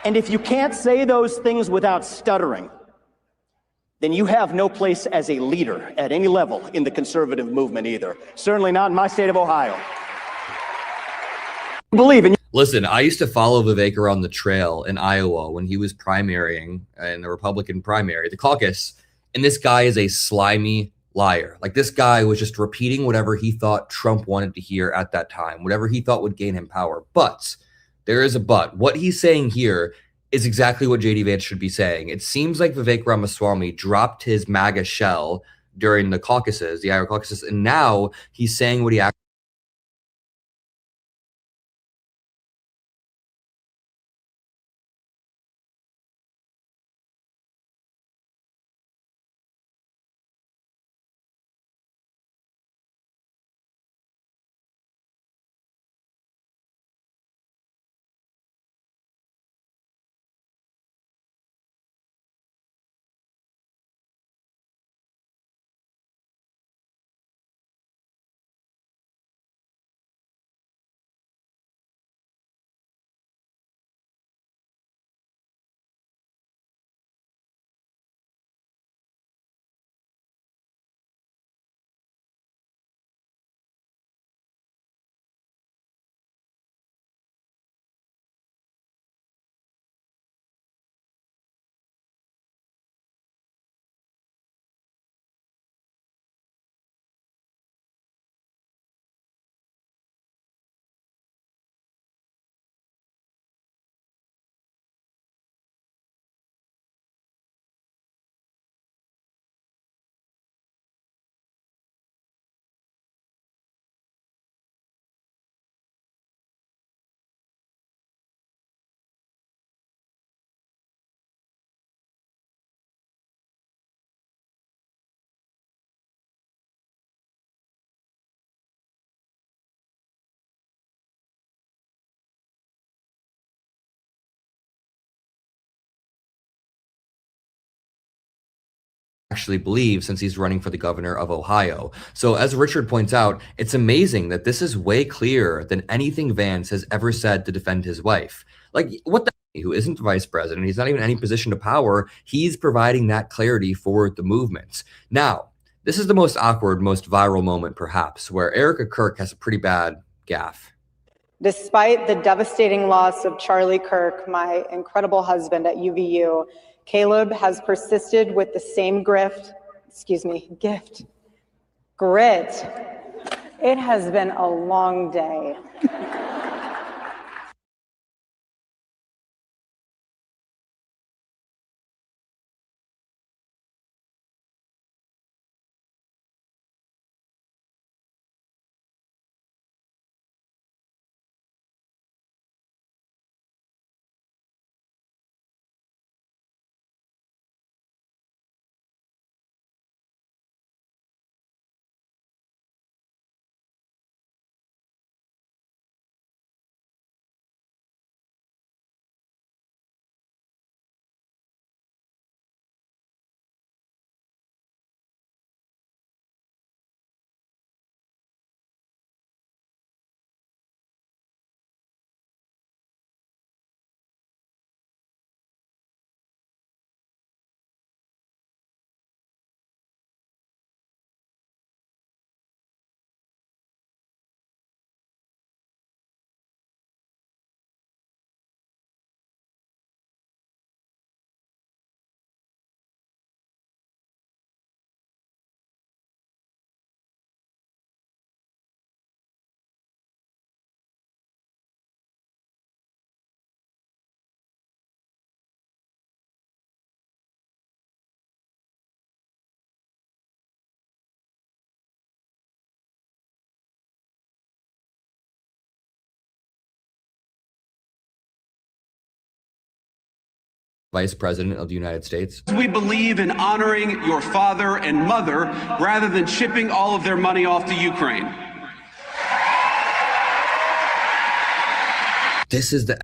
And if you can't say those things without stuttering, then you have no place as a leader at any level in the conservative movement either. Certainly not in my state of Ohio. Listen, I used to follow Vivek around the trail in Iowa when he was primarying in the Republican primary, the caucus, and this guy is a slimy liar. Like, this guy was just repeating whatever he thought Trump wanted to hear at that time, whatever he thought would gain him power. But there is a but. What he's saying here is exactly what JD Vance should be saying. It seems like Vivek Ramaswamy dropped his MAGA shell during the caucuses, the Iowa caucuses, and now he's saying what he actually believes, since he's running for the governor of Ohio. So as Richard points out, it's amazing that this is way clearer than anything Vance has ever said to defend his wife. Like, what the who isn't the vice president, he's not even in any position of power, he's providing that clarity for the movements. Now, this is the most awkward, most viral moment perhaps, where Erica Kirk has a pretty bad gaffe. Despite the devastating loss of Charlie Kirk, my incredible husband at UVU, Caleb has persisted with the same gift. Grit. It has been a long day. Vice President of the United States. We believe in honoring your father and mother rather than shipping all of their money off to Ukraine. This is the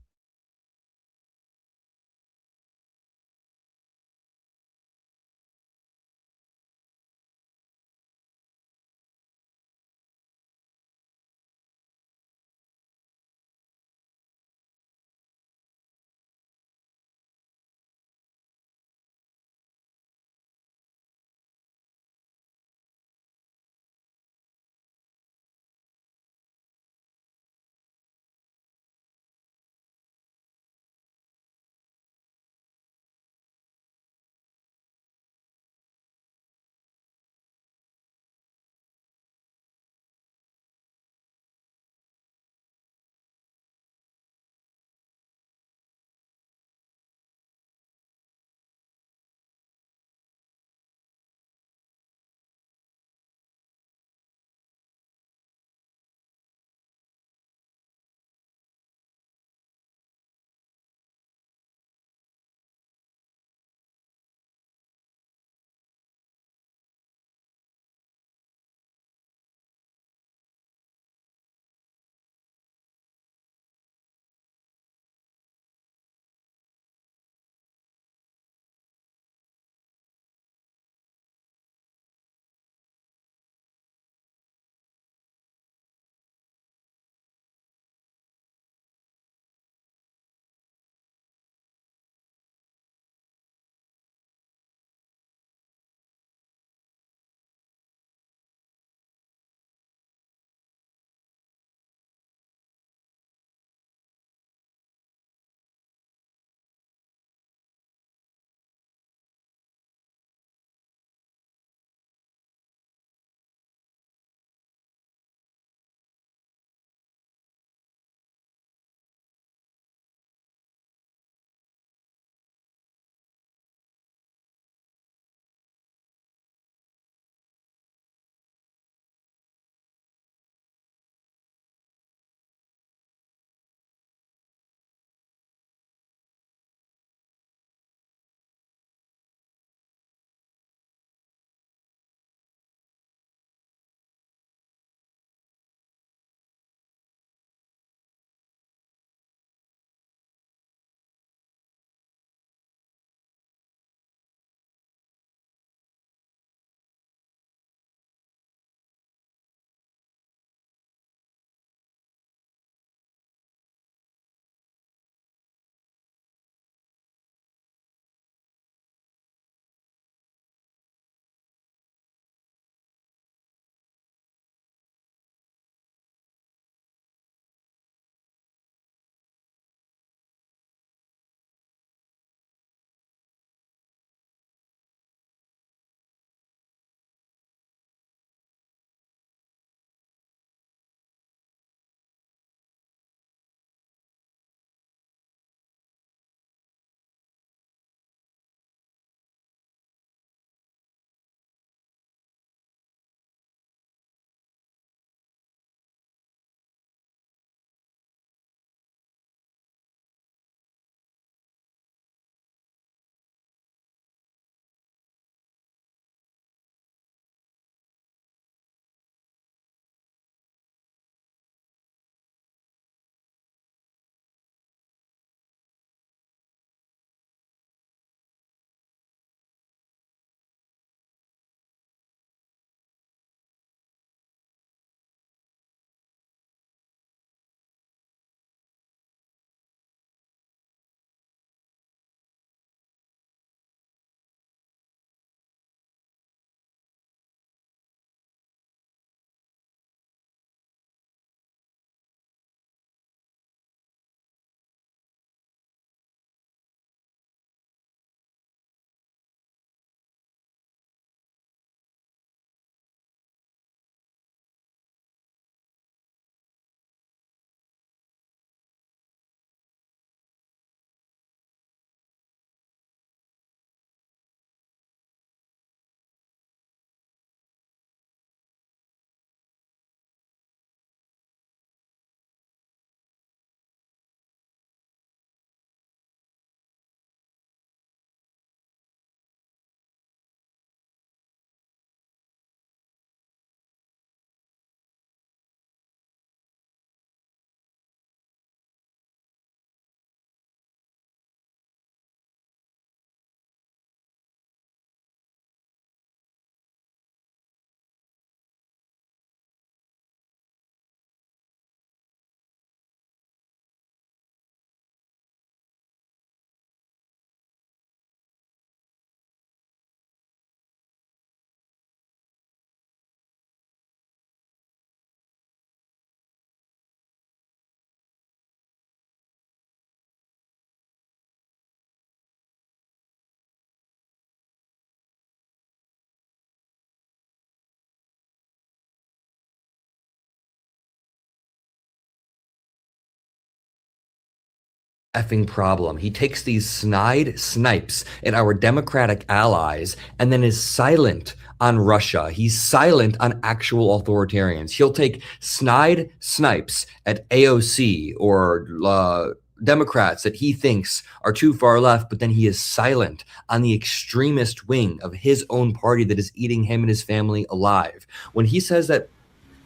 effing problem. He takes these snide snipes at our democratic allies and then is silent on Russia. He's silent on actual authoritarians. He'll take snide snipes at AOC or Democrats that he thinks are too far left, but then he is silent on the extremist wing of his own party that is eating him and his family alive. When he says that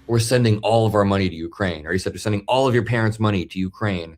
we're sending all of our money to Ukraine, or he said we're sending all of your parents' money to Ukraine,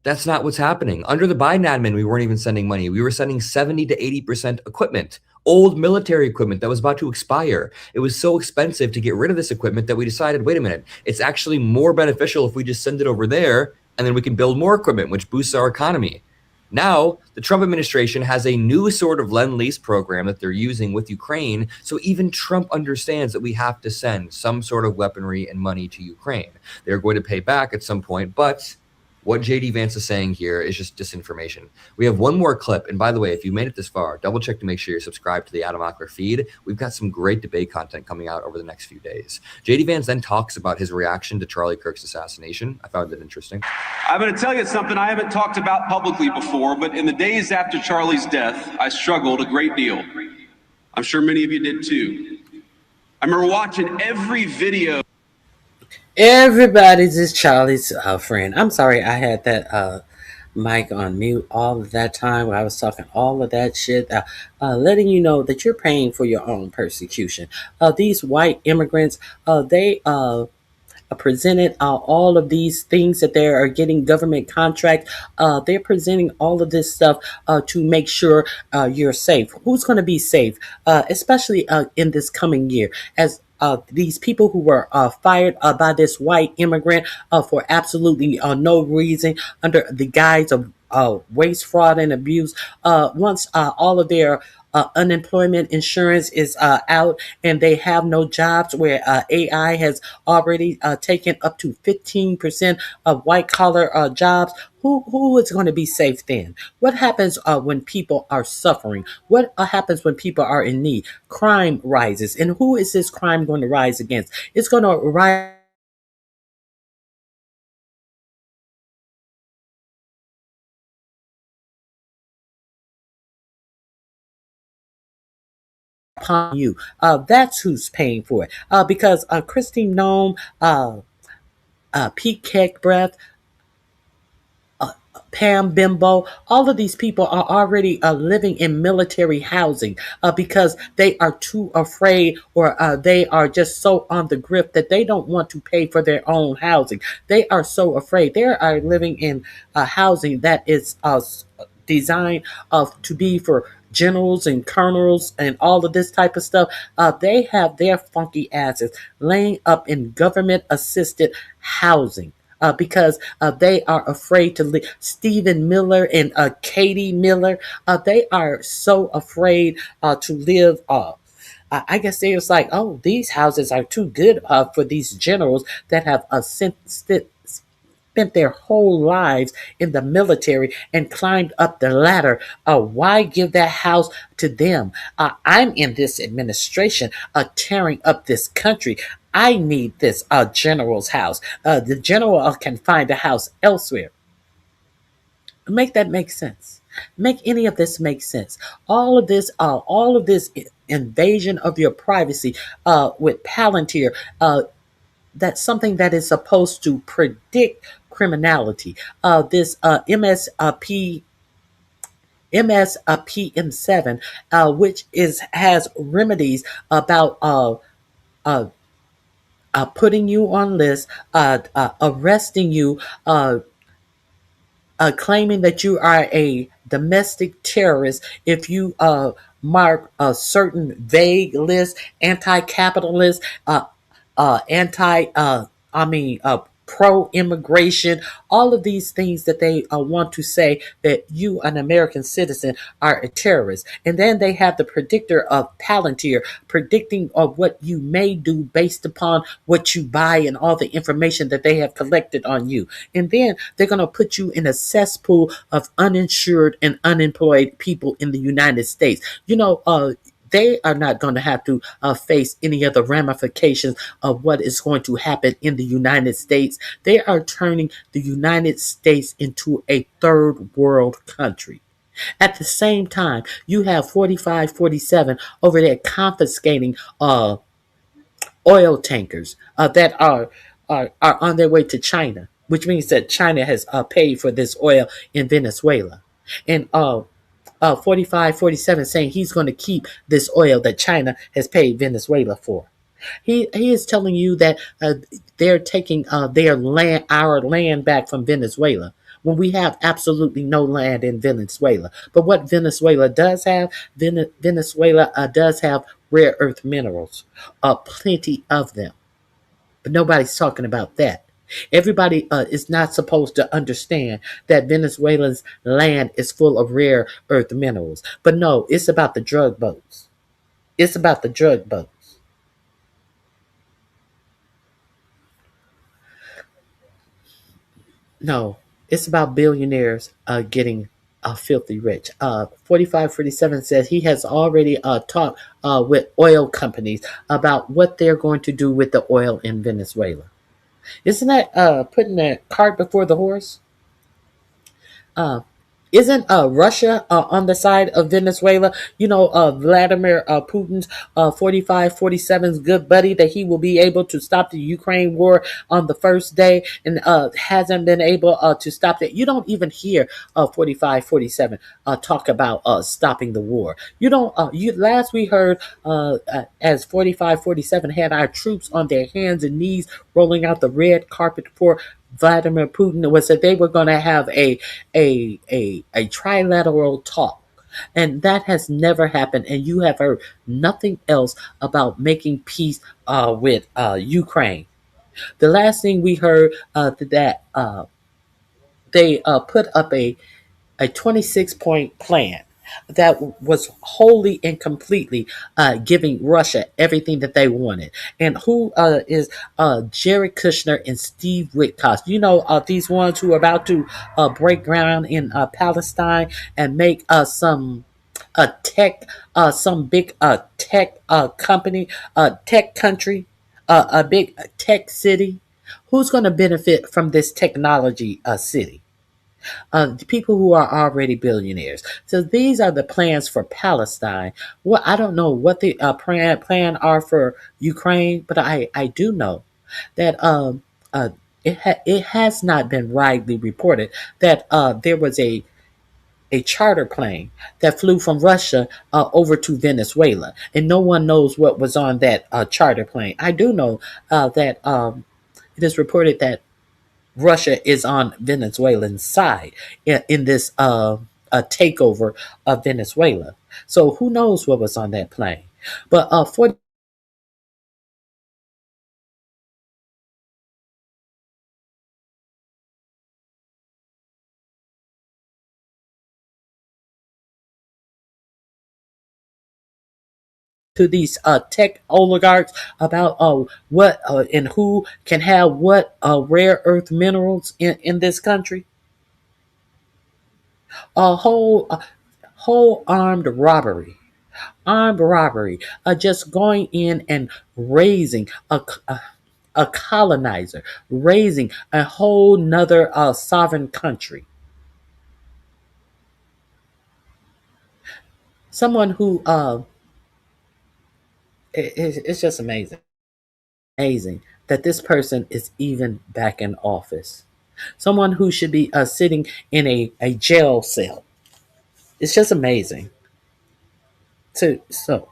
that's not what's happening. Under the Biden admin, we weren't even sending money. We were sending 70 to 80% equipment, old military equipment that was about to expire. It was so expensive to get rid of this equipment that we decided, wait a minute, it's actually more beneficial if we just send it over there and then we can build more equipment, which boosts our economy. Now, the Trump administration has a new sort of Lend-Lease program that they're using with Ukraine. So even Trump understands that we have to send some sort of weaponry and money to Ukraine. They're going to pay back at some point, but what JD Vance is saying here is just disinformation. We have one more clip. And by the way, if you made it this far, double check to make sure you're subscribed to the Adam Ockler feed. We've got some great debate content coming out over the next few days. JD Vance then talks about his reaction to Charlie Kirk's assassination. I found that interesting. I'm going to tell you something I haven't talked about publicly before, but in the days after Charlie's death, I struggled a great deal. I'm sure many of you did too. I remember watching every video. Everybody's is Charlie's friend. I'm sorry I had that mic on mute all of that time where I was talking all of that shit, letting you know that you're paying for your own persecution. These white immigrants, they presented all of these things that they are getting government contracts. They're presenting all of this stuff to make sure you're safe. Who's going to be safe, especially in this coming year, as these people who were fired by this white immigrant for absolutely no reason under the guise of waste, fraud, and abuse. Once all of their unemployment insurance is out and they have no jobs, where AI has already taken up to 15% of white collar jobs. Who is going to be safe then? What happens when people are suffering? What happens when people are in need? Crime rises. And who is this crime going to rise against? It's going to rise upon you. That's who's paying for it. Because Christine Nome, Pete Keckbreath, Pam Bimbo, all of these people are already living in military housing because they are too afraid, or they are just so on the grip that they don't want to pay for their own housing. They are so afraid. They are living in housing that is designed to be for generals and colonels and all of this type of stuff. They have their funky asses laying up in government assisted housing. Because they are afraid to live. Stephen Miller and Katie Miller, they are so afraid to live. I guess they was like, oh, these houses are too good for these generals that have spent their whole lives in the military and climbed up the ladder. Why give that house to them? I'm in this administration tearing up this country. I need this general's house. The general can find a house elsewhere. Make that make sense. Make any of this make sense. All of this invasion of your privacy with Palantir, that's something that is supposed to predict criminality. This MSPM7, which has remedies about putting you on lists, arresting you, claiming that you are a domestic terrorist if you mark a certain vague list, anti-capitalist, pro-immigration, all of these things that they want to say that you, an American citizen, are a terrorist. And then they have the predictor of Palantir predicting of what you may do based upon what you buy and all the information that they have collected on you. And then they're going to put you in a cesspool of uninsured and unemployed people in the United States. they are not going to have to face any of the ramifications of what is going to happen in the United States. They are turning the United States into a third world country. At the same time, you have 45, 47 over there confiscating oil tankers that are on their way to China, which means that China has paid for this oil in Venezuela. And 45, 47 saying he's going to keep this oil that China has paid Venezuela for. He is telling you that they're taking their land, our land back from Venezuela, when we have absolutely no land in Venezuela. But what Venezuela does have, Venezuela does have rare earth minerals, plenty of them. But nobody's talking about that. Everybody is not supposed to understand that Venezuela's land is full of rare earth minerals. But no, it's about the drug boats. It's about the drug boats. No, it's about billionaires getting filthy rich. 4547 says he has already talked with oil companies about what they're going to do with the oil in Venezuela. Isn't that putting the cart before the horse? Uh, isn't Russia on the side of Venezuela? You know, Vladimir Putin's 45, 47's good buddy, that he will be able to stop the Ukraine war on the first day, and hasn't been able to stop it. You don't even hear 45, 47 talk about stopping the war. You don't. Last we heard, as 45, 47 had our troops on their hands and knees rolling out the red carpet for Vladimir Putin, was that they were going to have a trilateral talk, and that has never happened. And you have heard nothing else about making peace with Ukraine. The last thing we heard that they put up a 26-point plan that was wholly and completely giving Russia everything that they wanted. And who is Jared Kushner and Steve Witkoff? You know, these ones who are about to break ground in Palestine and make some big tech company, tech country, a big tech city. Who's going to benefit from this technology city? The people who are already billionaires. So these are the plans for Palestine. Well, I don't know what the plan are for Ukraine, but I do know that it has not been widely reported that there was a charter plane that flew from Russia over to Venezuela, and no one knows what was on that charter plane. I do know that it is reported that Russia is on Venezuelan side in this takeover of Venezuela. So who knows what was on that plane? But for to these tech oligarchs about what and who can have what rare earth minerals in this country, a whole armed robbery, just going in and raising a colonizer, raising a whole nother sovereign country. Someone who it's just amazing that this person is even back in office. Someone who should be sitting in a jail cell. It's just amazing. So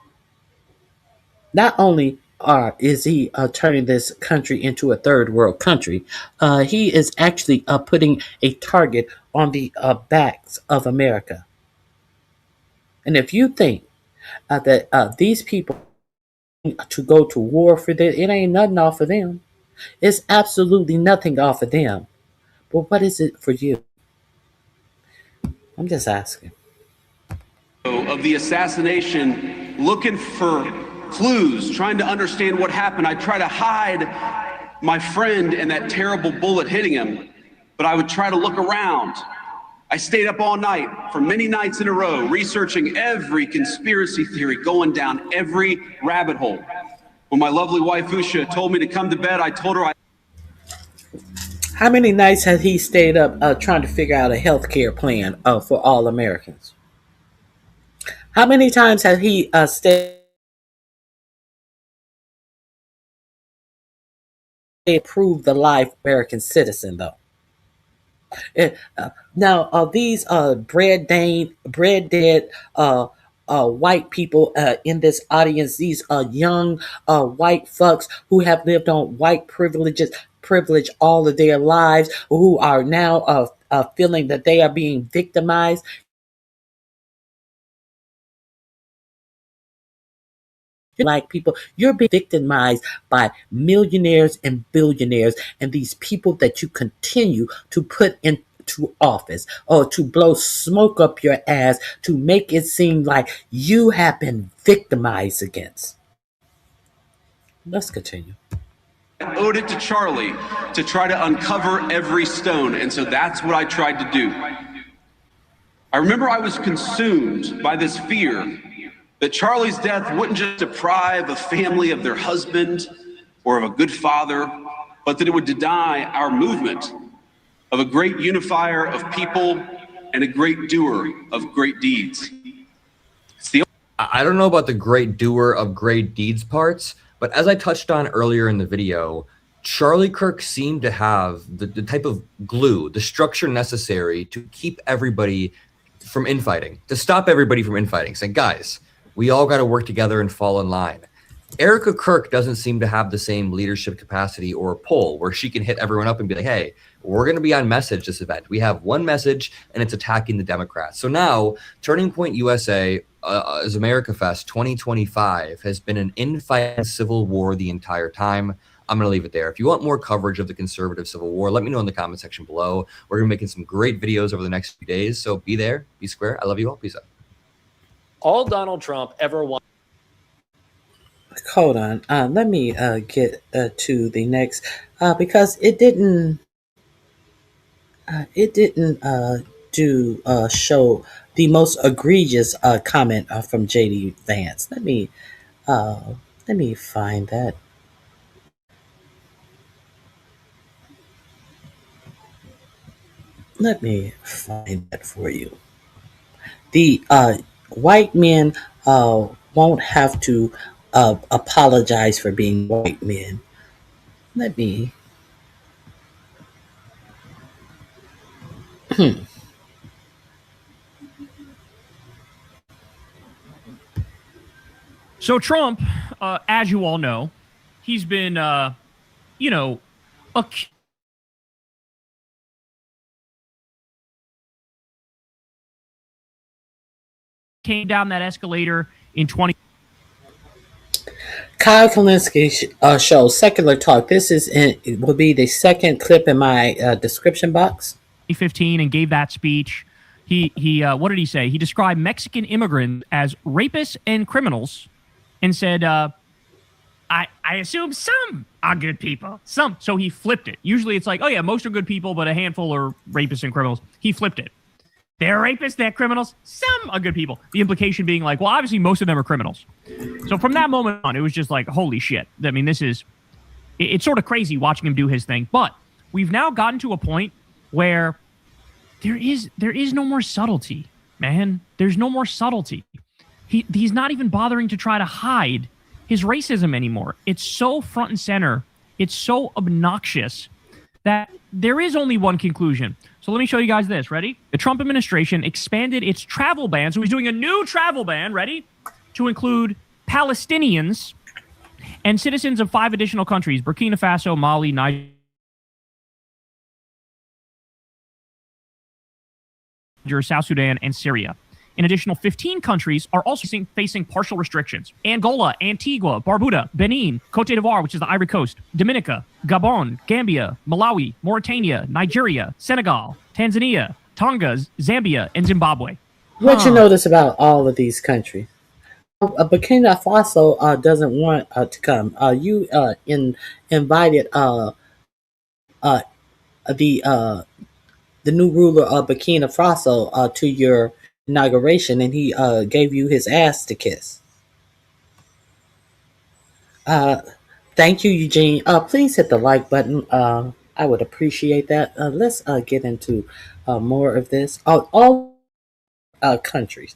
not only is he turning this country into a third world country, he is actually putting a target on the backs of America. And if you think that these people to go to war for this, it ain't nothing off of them. It's absolutely nothing off of them. But what is it for you? I'm just asking. Of the assassination, looking for clues, trying to understand what happened. I try to hide my friend and that terrible bullet hitting him, but I would try to look around. I stayed up all night for many nights in a row, researching every conspiracy theory, going down every rabbit hole. When my lovely wife, Usha, told me to come to bed, I told her How many nights has he stayed up trying to figure out a health care plan for all Americans? How many times has he stayed to prove the life American citizen, though? Now, these bread dead white people in this audience, these young white fucks who have lived on white privilege all of their lives, who are now feeling that they are being victimized. Black people, you're being victimized by millionaires and billionaires and these people that you continue to put into office or to blow smoke up your ass to make it seem like you have been victimized against. Let's continue. I owed it to Charlie to try to uncover every stone, and so that's what I tried to do. I remember I was consumed by this fear that Charlie's death wouldn't just deprive a family of their husband or of a good father, but that it would deny our movement of a great unifier of people and a great doer of great deeds. I don't know about the great doer of great deeds parts, but as I touched on earlier in the video, Charlie Kirk seemed to have the type of glue, the structure necessary to keep everybody from infighting, to stop everybody from infighting, saying, guys, we all got to work together and fall in line. Erica Kirk doesn't seem to have the same leadership capacity or pull where she can hit everyone up and be like, hey, we're going to be on message this event. We have one message and it's attacking the Democrats. So now Turning Point USA as America Fest 2025 has been an infighting civil war the entire time. I'm going to leave it there. If you want more coverage of the conservative civil war, let me know in the comment section below. We're going to be making some great videos over the next few days. So be there, be square. I love you all. Peace out. All Donald Trump ever wanted. Hold on. Let me get to the next because it didn't do show the most egregious comment from JD Vance. Let me find that. Let me find that for you. The white men won't have to apologize for being white men. Let me. So Trump, as you all know, he's been, came down that escalator in 20. Kyle Kalinske show Secular Talk. This will be the second clip in my description box. 2015 and gave that speech. He what did he say? He described Mexican immigrants as rapists and criminals, and said, I assume some are good people. Some. So he flipped it. Usually it's like, oh yeah, most are good people, but a handful are rapists and criminals. He flipped it. They're rapists, they're criminals, some are good people. The implication being like, well, obviously most of them are criminals. So from that moment on, it was just like, holy shit. I mean, it's sort of crazy watching him do his thing. But we've now gotten to a point where there is no more subtlety, man. There's no more subtlety. He's not even bothering to try to hide his racism anymore. It's so front and center. It's so obnoxious that there is only one conclusion. So let me show you guys this. Ready? The Trump administration expanded its travel ban. So he's doing a new travel ban, ready? To include Palestinians and citizens of 5 additional countries: Burkina Faso, Mali, Niger, South Sudan, and Syria. An additional 15 countries are also facing partial restrictions: Angola, Antigua, Barbuda, Benin, Cote d'Ivoire, which is the Ivory Coast, Dominica, Gabon, Gambia, Malawi, Mauritania, Nigeria, Senegal, Tanzania, Tonga, Zambia, and Zimbabwe. What you notice about all of these countries? Burkina Faso doesn't want to come. You invited the the new ruler of Burkina Faso to your inauguration, and he gave you his ass to kiss. Uh, Thank you, Eugene. Please hit the like button. I would appreciate that. Let's get into more of this. All countries,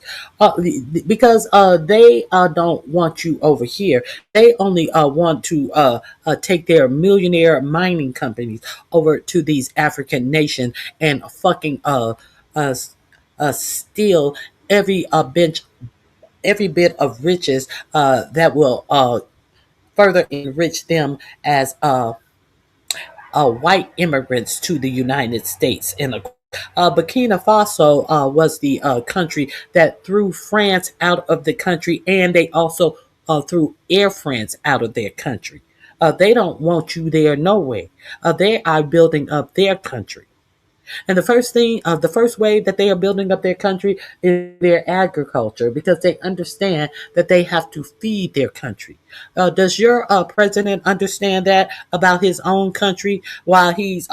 because they don't want you over here. They only want to take their millionaire mining companies over to these African nations and fucking uh, steal every every bit of riches that will further enrich them as white immigrants to the United States. And Burkina Faso was the country that threw France out of the country, and they also threw Air France out of their country. They don't want you there no way. They are building up their country. And the first way that they are building up their country is their agriculture, because they understand that they have to feed their country. Does your president understand that about his own country while he's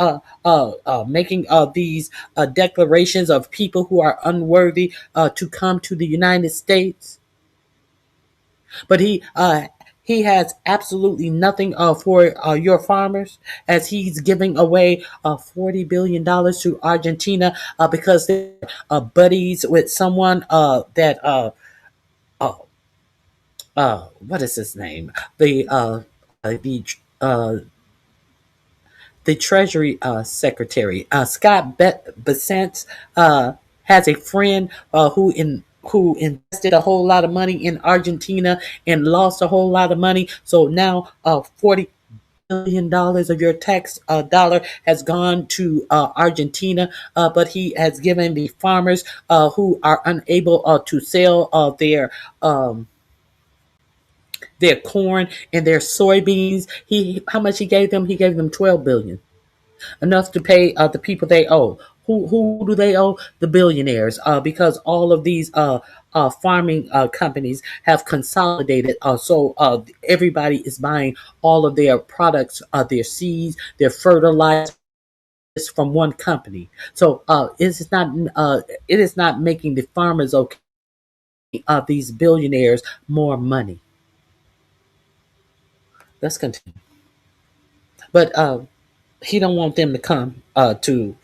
making these declarations of people who are unworthy to come to the United States? But he has absolutely nothing for your farmers, as he's giving away $40 billion to Argentina because they're buddies with someone that uh, what is his name? The uh, the Treasury Secretary Scott Bessent has a friend who invested a whole lot of money in Argentina and lost a whole lot of money. So now $40 billion of your tax dollar has gone to Argentina, but he has given the farmers who are unable to sell their corn and their soybeans. How much he gave them? He gave them $12 billion, enough to pay the people they owe. Who do they owe? The billionaires, because all of these farming companies have consolidated. So everybody is buying all of their products, their seeds, their fertilizer from one company. So it is not making the farmers okay. These billionaires more money. Let's continue. But he don't want them to come to.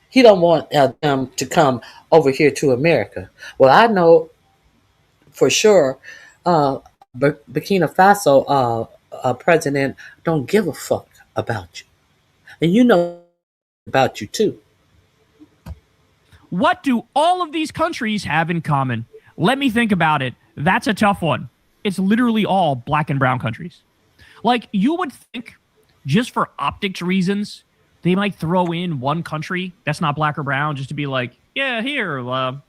He don't want them to come over here to America. Well, I know for sure Burkina Faso president don't give a fuck about you, and you know about you too. What do all of these countries have in common? Let me think about it. That's a tough one. It's literally all black and brown countries. Like, you would think, just for optics reasons, they might throw in one country that's not black or brown just to be like, yeah, here. I'm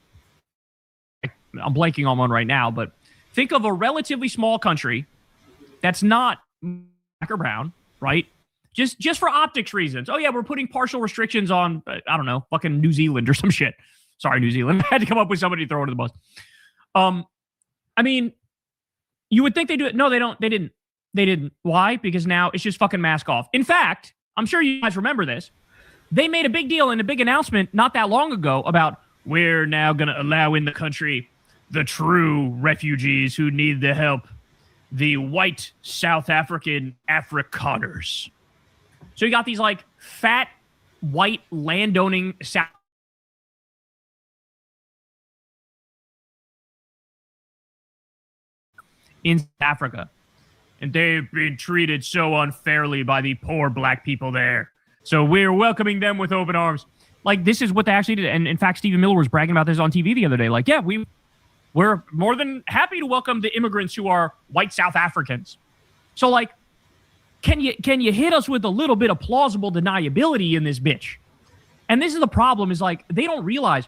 blanking on one right now, but think of a relatively small country that's not black or brown, right? Just for optics reasons. Oh, yeah, we're putting partial restrictions on, I don't know, fucking New Zealand or some shit. Sorry, New Zealand. I had to come up with somebody to throw under the bus. I mean, you would think they do it. No, they don't. They didn't. Why? Because now it's just fucking mask off. In fact, I'm sure you guys remember this. They made a big deal and a big announcement not that long ago about we're now going to allow in the country the true refugees who need the help, the white South African Afrikaners. So you got these like fat, white, landowning South in South Africa. And they've been treated so unfairly by the poor black people there. So we're welcoming them with open arms. Like, this is what they actually did. And in fact, Stephen Miller was bragging about this on TV the other day. Like, yeah, we're more than happy to welcome the immigrants who are white South Africans. So, like, can you hit us with a little bit of plausible deniability in this bitch? And this is the problem, is like, they don't realize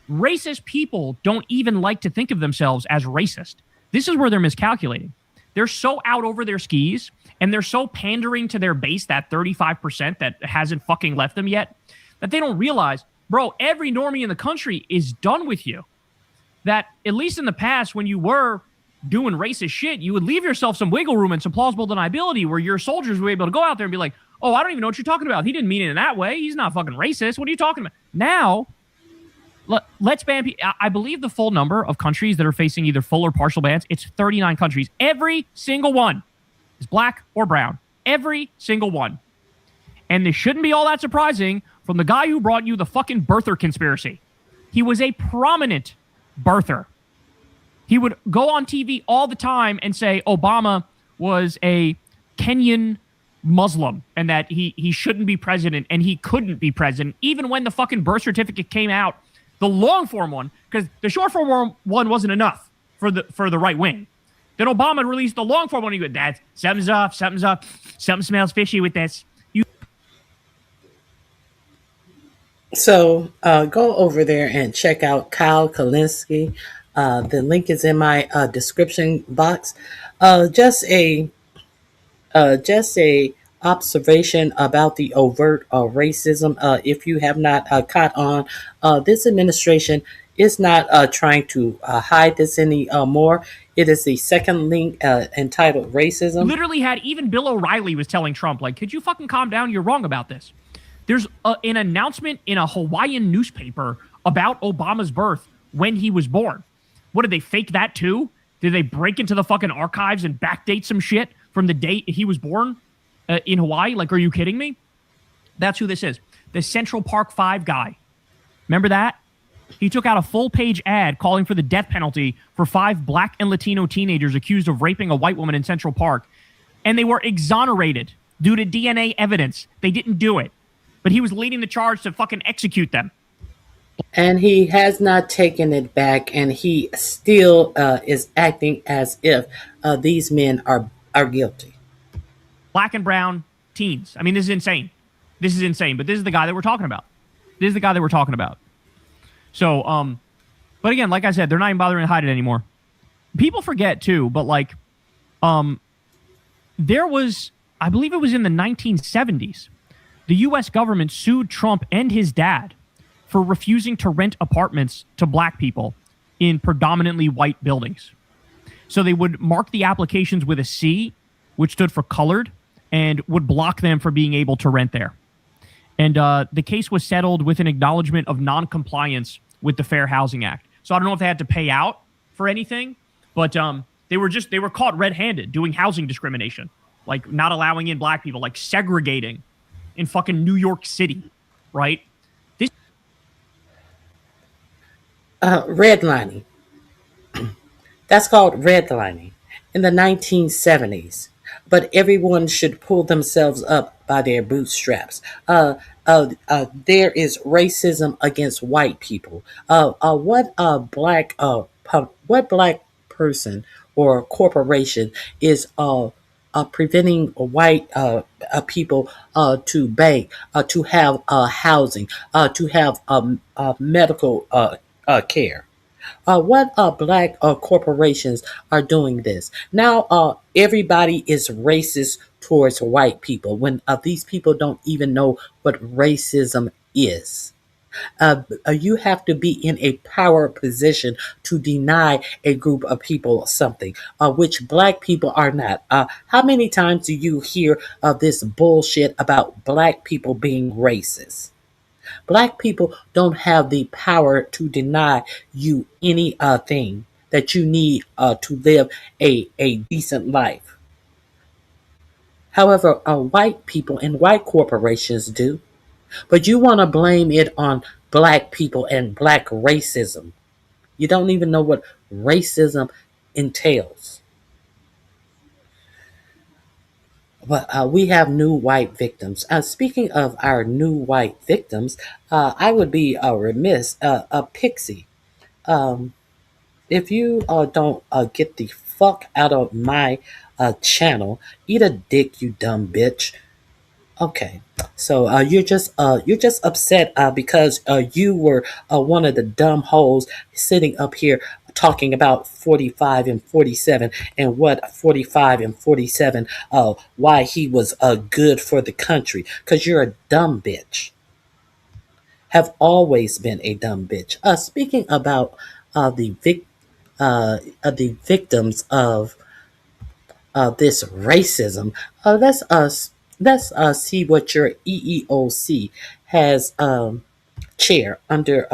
racist people don't even like to think of themselves as racist. This is where they're miscalculating. They're so out over their skis, and they're so pandering to their base, that 35% that hasn't fucking left them yet, that they don't realize, bro, every normie in the country is done with you. That, at least in the past, when you were doing racist shit, you would leave yourself some wiggle room and some plausible deniability where your soldiers were able to go out there and be like, oh, I don't even know what you're talking about. He didn't mean it in that way. He's not fucking racist. What are you talking about? Now, let's ban. I believe the full number of countries that are facing either full or partial bans, it's 39 countries. Every single one is black or brown. Every single one. And this shouldn't be all that surprising from the guy who brought you the fucking birther conspiracy. He was a prominent birther. He would go on TV all the time and say Obama was a Kenyan Muslim and that he shouldn't be president and he couldn't be president, even when the fucking birth certificate came out, the long form one, because the short form one wasn't enough for the right wing. Then Obama released the long form one. He goes, "Dad, something's up, something smells fishy with this." So go over there and check out Kyle Kalinske. The link is in my description box. Just a observation about the overt racism. If you have not caught on, this administration is not trying to hide this anymore. It is the second link entitled Racism. Literally had even Bill O'Reilly was telling Trump, like, could you fucking calm down? You're wrong about this. There's an announcement in a Hawaiian newspaper about Obama's birth when he was born. What, did they fake that too? Did they break into the fucking archives and backdate some shit from the date he was born in Hawaii? Like, are you kidding me? That's who this is. The Central Park 5 guy. Remember that? He took out a full-page ad calling for the death penalty for 5 black and Latino teenagers accused of raping a white woman in Central Park. And they were exonerated due to DNA evidence. They didn't do it. But he was leading the charge to fucking execute them. And he has not taken it back, and he still is acting as if these men are guilty. Black and brown teens. I mean, this is insane. This is insane, but this is the guy that we're talking about. This is the guy that we're talking about. So, but again, like I said, they're not even bothering to hide it anymore. People forget too, but like, there was, I believe it was in the 1970s, the U.S. government sued Trump and his dad for refusing to rent apartments to black people in predominantly white buildings. So they would mark the applications with a C, which stood for colored, and would block them from being able to rent there. And the case was settled with an acknowledgement of non-compliance with the Fair Housing Act. So I don't know if they had to pay out for anything, but they were caught red-handed doing housing discrimination, like not allowing in black people, like segregating in fucking New York City, right? This redlining. That's called redlining in the 1970s. But everyone should pull themselves up by their bootstraps. There is racism against white people. What black person or corporation is preventing white people to bank, to have housing, to have medical care? What black corporations are doing this? Now everybody is racist towards white people when these people don't even know what racism is. You have to be in a power position to deny a group of people something, which black people are not. How many times do you hear this bullshit about black people being racist? Black people don't have the power to deny you any thing that you need to live a decent life. However, white people and white corporations do. But you want to blame it on black people and black racism. You don't even know what racism entails. But we have new white victims. Speaking of our new white victims, I would be remiss, Pixie. If you don't get the fuck out of my channel, eat a dick, you dumb bitch. Okay, so you're just upset because you were one of the dumb hoes sitting up here talking about 45 and 47 and what 45 and 47 why he was good for the country, because you're a dumb bitch. Have always been a dumb bitch. Speaking about the victims of this racism, let's let's see what your EEOC has chair under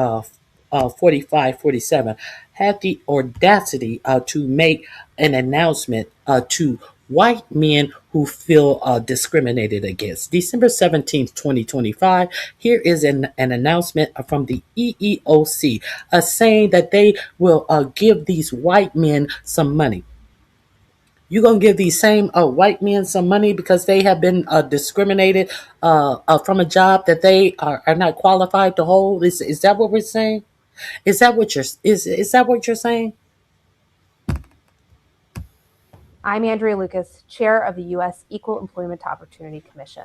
4547 had the audacity to make an announcement to white men who feel discriminated against. December 17th, 2025, here is an announcement from the EEOC saying that they will give these white men some money. You gonna give these same white men some money because they have been discriminated from a job that they are not qualified to hold? Is that what we're saying? Is that what you're saying? I'm Andrea Lucas, chair of the U.S. Equal Employment Opportunity Commission.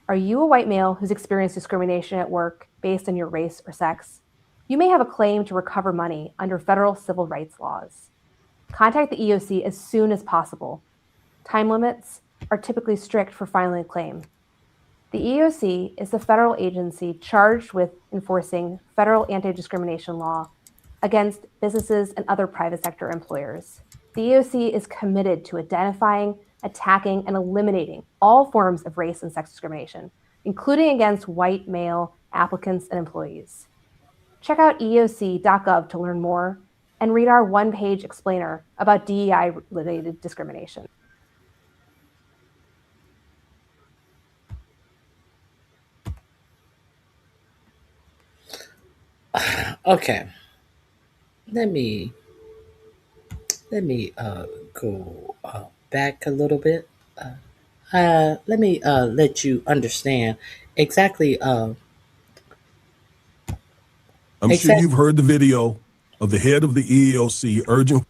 Are you a white male who's experienced discrimination at work based on your race or sex? You may have a claim to recover money under federal civil rights laws. Contact the EEOC as soon as possible. Time limits are typically strict for filing a claim. The EEOC is the federal agency charged with enforcing federal anti-discrimination law against businesses and other private sector employers. The EEOC is committed to identifying, attacking, and eliminating all forms of race and sex discrimination, including against white male applicants and employees. Check out eeoc.gov to learn more and read our one-page explainer about DEI-related discrimination. Okay. Let me go back a little bit. Let me let you understand exactly. I'm sure you've heard the video of the head of the EEOC urging.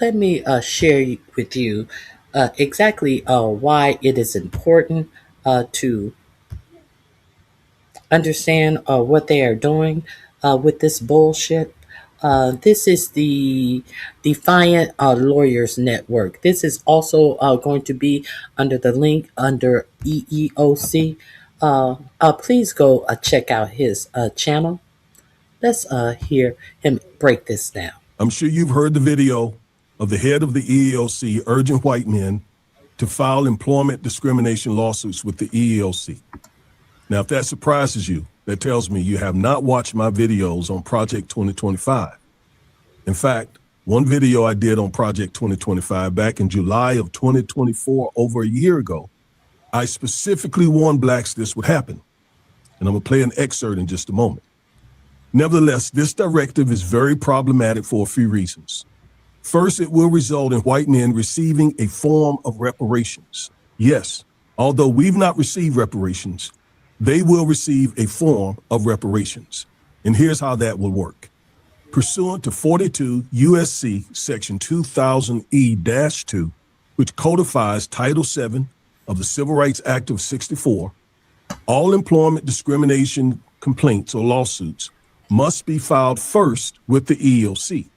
Let me share with you exactly why it is important to understand what they are doing with this bullshit. This is the Defiant Lawyers Network. This is also going to be under the link under EEOC. Please go check out his channel. Let's hear him break this down. I'm sure you've heard the video of the head of the EEOC urging white men to file employment discrimination lawsuits with the EEOC. Now, if that surprises you, that tells me you have not watched my videos on Project 2025. In fact, one video I did on Project 2025 back in July of 2024, over a year ago, I specifically warned blacks this would happen. And I'm gonna play an excerpt in just a moment. Nevertheless, this directive is very problematic for a few reasons. First, it will result in white men receiving a form of reparations. Yes, although we've not received reparations, they will receive a form of reparations. And here's how that will work. Pursuant to 42 USC section 2000E-2, which codifies Title VII of the Civil Rights Act of 64, all employment discrimination complaints or lawsuits must be filed first with the EEOC.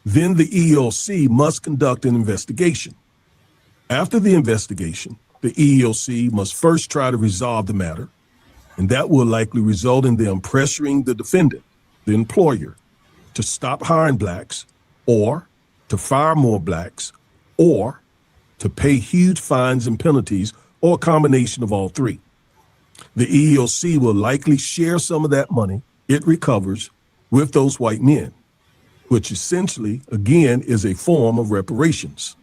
Then the EEOC must conduct an investigation. After the investigation, the EEOC must first try to resolve the matter, and that will likely result in them pressuring the defendant, the employer, to stop hiring blacks, or to fire more blacks, or to pay huge fines and penalties, or a combination of all three. The EEOC will likely share some of that money it recovers with those white men, which essentially, again, is a form of reparations.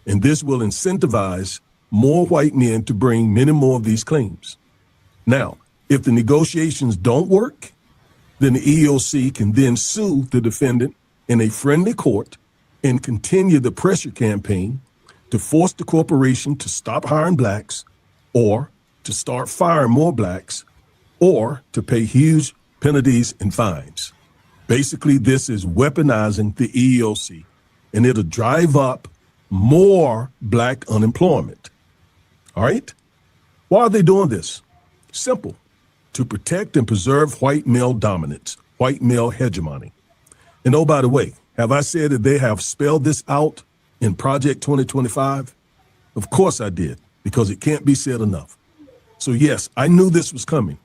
And this will incentivize more white men to bring many more of these claims. Now, if the negotiations don't work, then the EEOC can then sue the defendant in a friendly court and continue the pressure campaign to force the corporation to stop hiring blacks, or to start firing more blacks, or to pay huge penalties and fines. Basically, this is weaponizing the EEOC, and it'll drive up more black unemployment. All right? Why are they doing this? Simple. To protect and preserve white male dominance, white male hegemony. And oh, by the way, have I said that they have spelled this out in Project 2025? Of course I did, because it can't be said enough. So yes, I knew this was coming.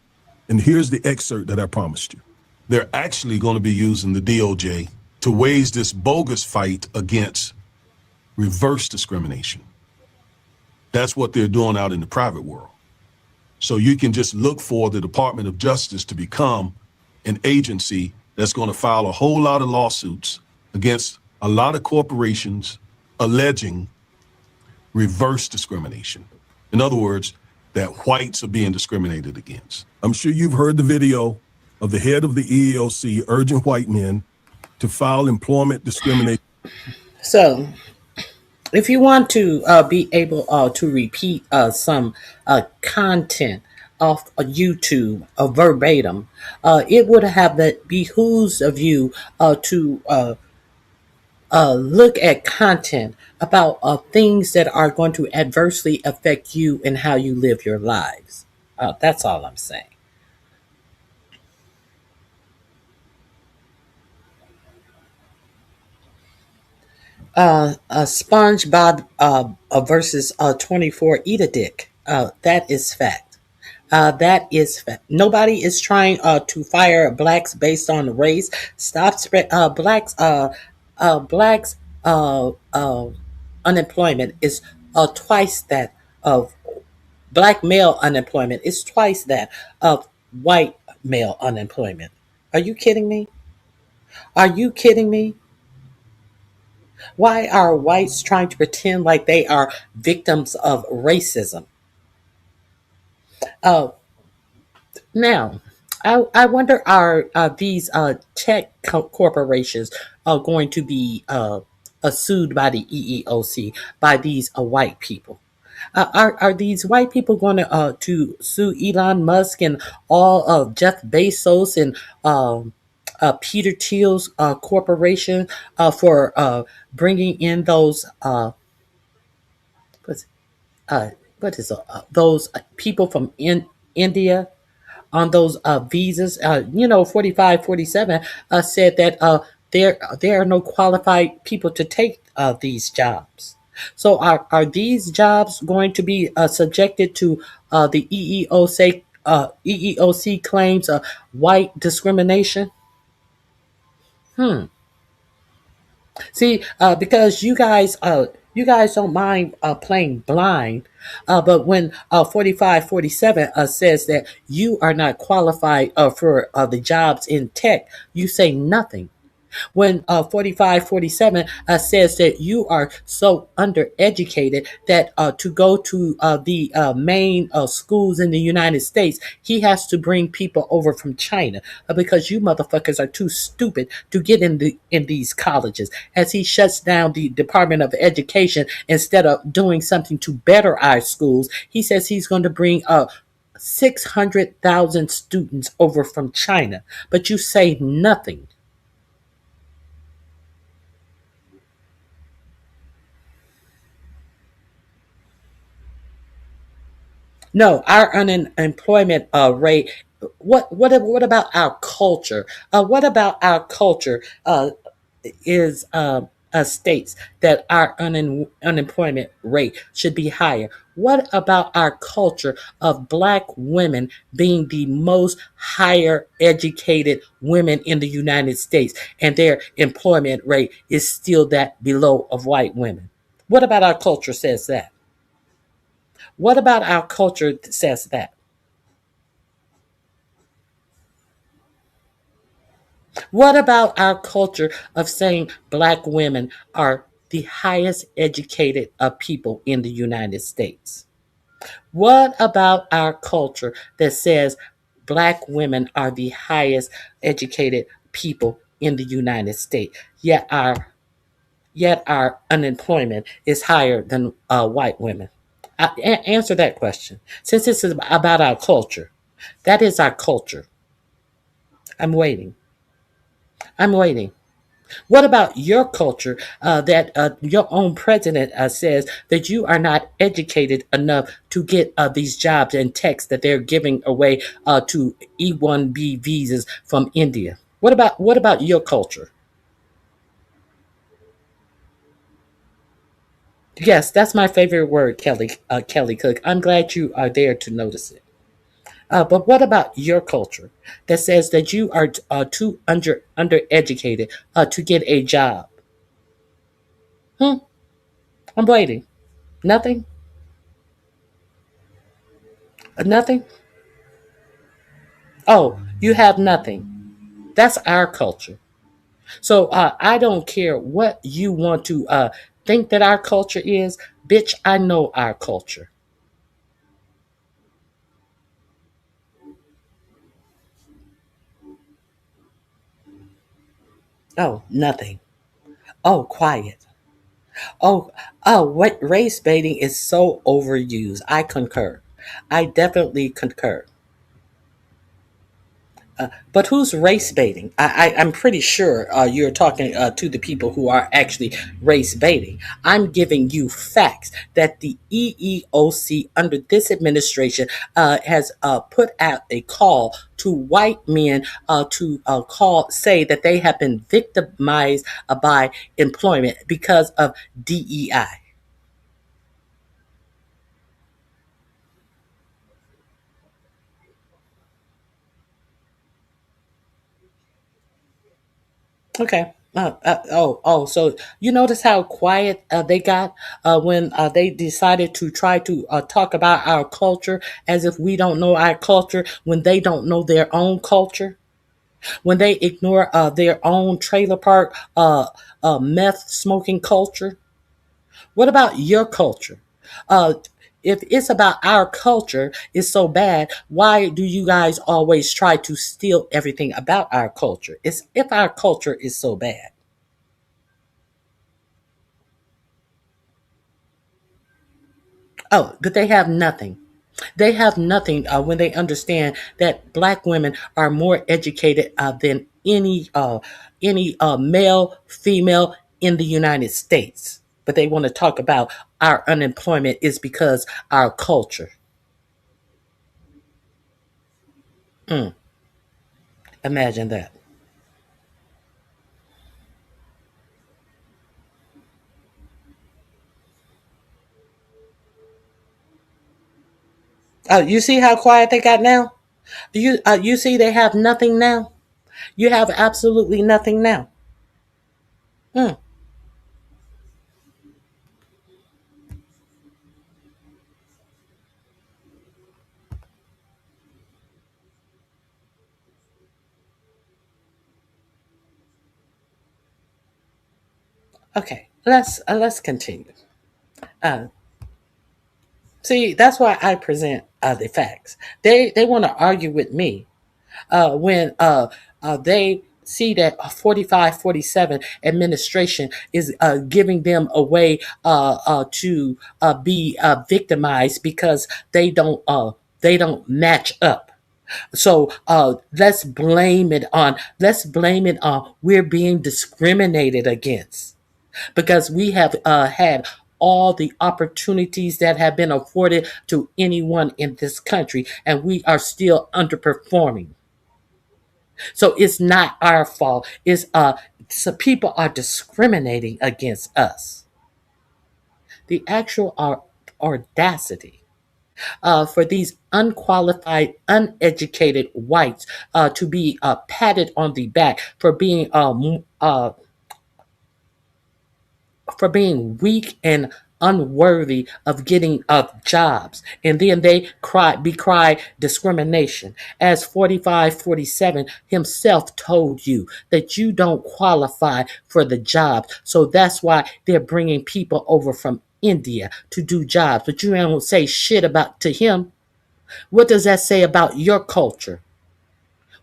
And here's the excerpt that I promised you. They're actually going to be using the DOJ to wage this bogus fight against reverse discrimination. That's what they're doing out in the private world. So you can just look for the Department of Justice to become an agency that's going to file a whole lot of lawsuits against a lot of corporations alleging reverse discrimination. In other words, that whites are being discriminated against. I'm sure you've heard the video of the head of the EEOC urging white men to file employment discrimination. So, if you want to be able to repeat some content off YouTube verbatim, it would have that behooves of you to look at content about things that are going to adversely affect you and how you live your lives. That's all I'm saying. SpongeBob versus 24 Eat a Dick. That is fact. That is fact. Nobody is trying to fire blacks based on race. Stop spread. Blacks unemployment is twice that of black male unemployment is twice that of white male unemployment. Are you kidding me? Are you kidding me? Why are whites trying to pretend like they are victims of racism? Uh, Now, I wonder are these tech corporations going to be sued by the EEOC by these white people? Are these white people going to sue Elon Musk and all of Jeff Bezos and Peter Thiel's corporation for bringing in those what's, what is those people from India on those visas? 45, 47 said that there are no qualified people to take these jobs. So are these jobs going to be subjected to the EEOC claims of white discrimination? See, because you guys don't mind playing blind, but when 45, 47 says that you are not qualified for the jobs in tech, you say nothing. When 45, 47 says that you are so undereducated that to go to the main schools in the United States, he has to bring people over from China because you motherfuckers are too stupid to get in these colleges. As he shuts down the Department of Education instead of doing something to better our schools, he says he's going to bring 600,000 students over from China, but you say nothing. No, our unemployment rate. What about our culture? What about our culture is states that our unemployment rate should be higher? What about our culture of black women being the most higher educated women in the United States, and their employment rate is still that below of white women? What about our culture says that? What about our culture says that? What about our culture of saying black women are the highest educated of people in the United States? What about our culture that says black women are the highest educated people in the United States, yet our unemployment is higher than white women? Answer that question. Since this is about our culture, that is our culture. I'm waiting. I'm waiting. What about your culture that your own president says that you are not educated enough to get these jobs and techs that they're giving away to E1B visas from India? What about your culture? Yes, that's my favorite word, Kelly Cook. I'm glad you are there to notice it. But what about your culture that says that you are too undereducated to get a job? Hmm? I'm waiting. Nothing? Nothing. Oh, you have nothing. That's our culture. So I don't care what you want to think that our culture is. Bitch, I know our culture. Oh, nothing. Oh, quiet. Oh, what race baiting is so overused. I concur. I definitely concur. But who's race baiting? I'm pretty sure you're talking to the people who are actually race baiting. I'm giving you facts that the EEOC under this administration has put out a call to white men to say that they have been victimized by employment because of DEI. Okay. So you notice how quiet they got when they decided to try to talk about our culture as if we don't know our culture when they don't know their own culture, when they ignore their own trailer park meth smoking culture. What about your culture? Uh, if it's about our culture is so bad, why do you guys always try to steal everything about our culture? It's if our culture is so bad. Oh, but they have nothing. They have nothing when they understand that black women are more educated than any male, female in the United States. But they want to talk about our unemployment is because our culture. Mm, imagine that. Oh, you see how quiet they got now? You see they have nothing now. You have absolutely nothing now. Mm, okay, let's continue. Uh, See, that's why I present the facts. They want to argue with me when they see that 45-47 administration is giving them a way to be victimized because they don't match up. So let's blame it on we're being discriminated against because we have had all the opportunities that have been afforded to anyone in this country, and we are still underperforming. So it's not our fault. It's so people are discriminating against us. The actual audacity for these unqualified, uneducated whites to be patted on the back for being weak and unworthy of getting jobs, and then they cry discrimination as 45-47 himself told you that you don't qualify for the job, so that's why they're bringing people over from India to do jobs, but you don't say shit about to him. What does that say about your culture?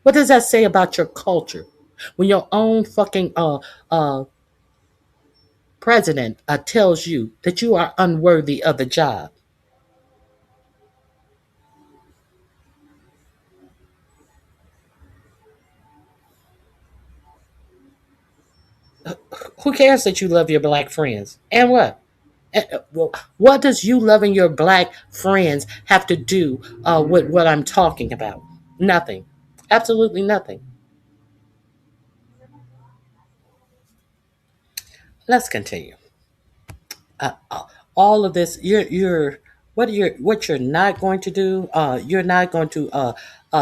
What does that say about your culture when your own fucking president tells you that you are unworthy of the job? Who cares that you love your black friends? And what? Well, what does you loving your black friends have to do with what I'm talking about? Nothing. Absolutely nothing. Let's continue. All of this, what you're not going to do. You're not going to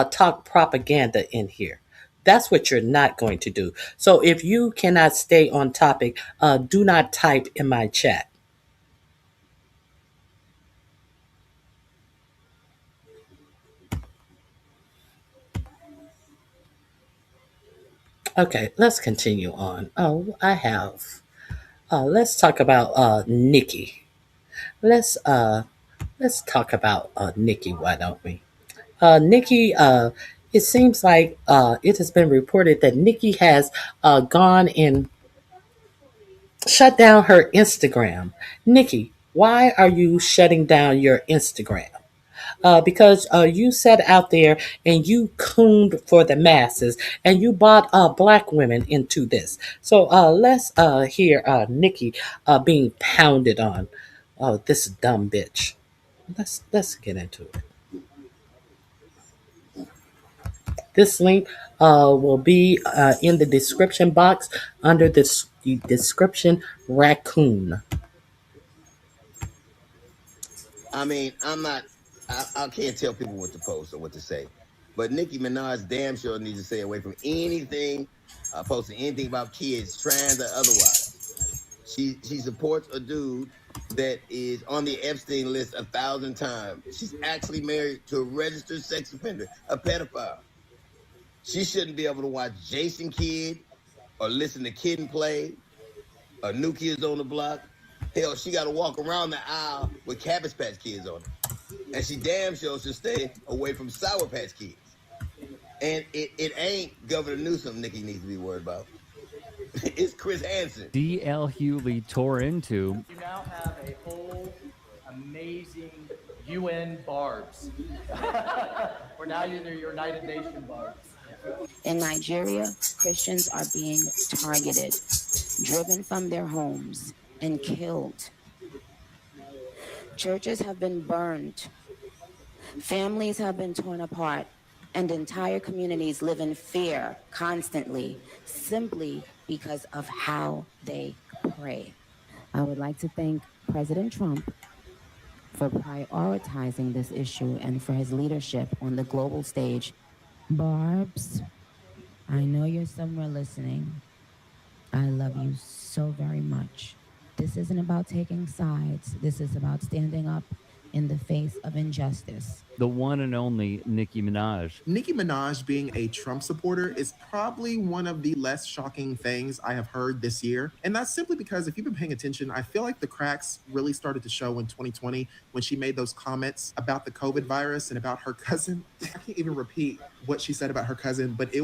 talk propaganda in here. That's what you're not going to do. So if you cannot stay on topic, do not type in my chat. Okay, let's continue on. Oh, I have. Let's talk about Nikki. Let's uh let's talk about Nikki, why don't we? Nikki, it seems like it has been reported that Nikki has gone and shut down her Instagram. Nikki, why are you shutting down your Instagram? Because you sat out there and you cooned for the masses and you bought black women into this. So let's hear Nikki being pounded on. Oh, this dumb bitch. Let's get into it. This link will be in the description box under the description raccoon. I mean, I can't tell people what to post or what to say. But Nicki Minaj damn sure needs to stay away from anything, posting anything about kids, trans or otherwise. She supports a dude that is on the Epstein list 1,000 times. She's actually married to a registered sex offender, a pedophile. She shouldn't be able to watch Jason Kidd or listen to Kid and Play or New Kids on the Block. Hell, she got to walk around the aisle with Cabbage Patch Kids on it. And she damn sure should stay away from Sour Patch Kids. And it ain't Governor Newsom Nikki needs to be worried about. It's Chris Hansen. D.L. Hewley tore into. You now have a whole amazing UN barbs. We're now in the United Nations barbs. In Nigeria, Christians are being targeted, driven from their homes, and killed. Churches have been burned. Families have been torn apart, and entire communities live in fear constantly, simply because of how they pray. I would like to thank President Trump for prioritizing this issue and for his leadership on the global stage. Barbs, I know you're somewhere listening. I love you so very much. This isn't about taking sides. This is about standing up in the face of injustice. The one and only Nicki Minaj. Nicki Minaj being a Trump supporter is probably one of the less shocking things I have heard this year. And that's simply because if you've been paying attention, I feel like the cracks really started to show in 2020 when she made those comments about the COVID virus and about her cousin. I can't even repeat what she said about her cousin, but you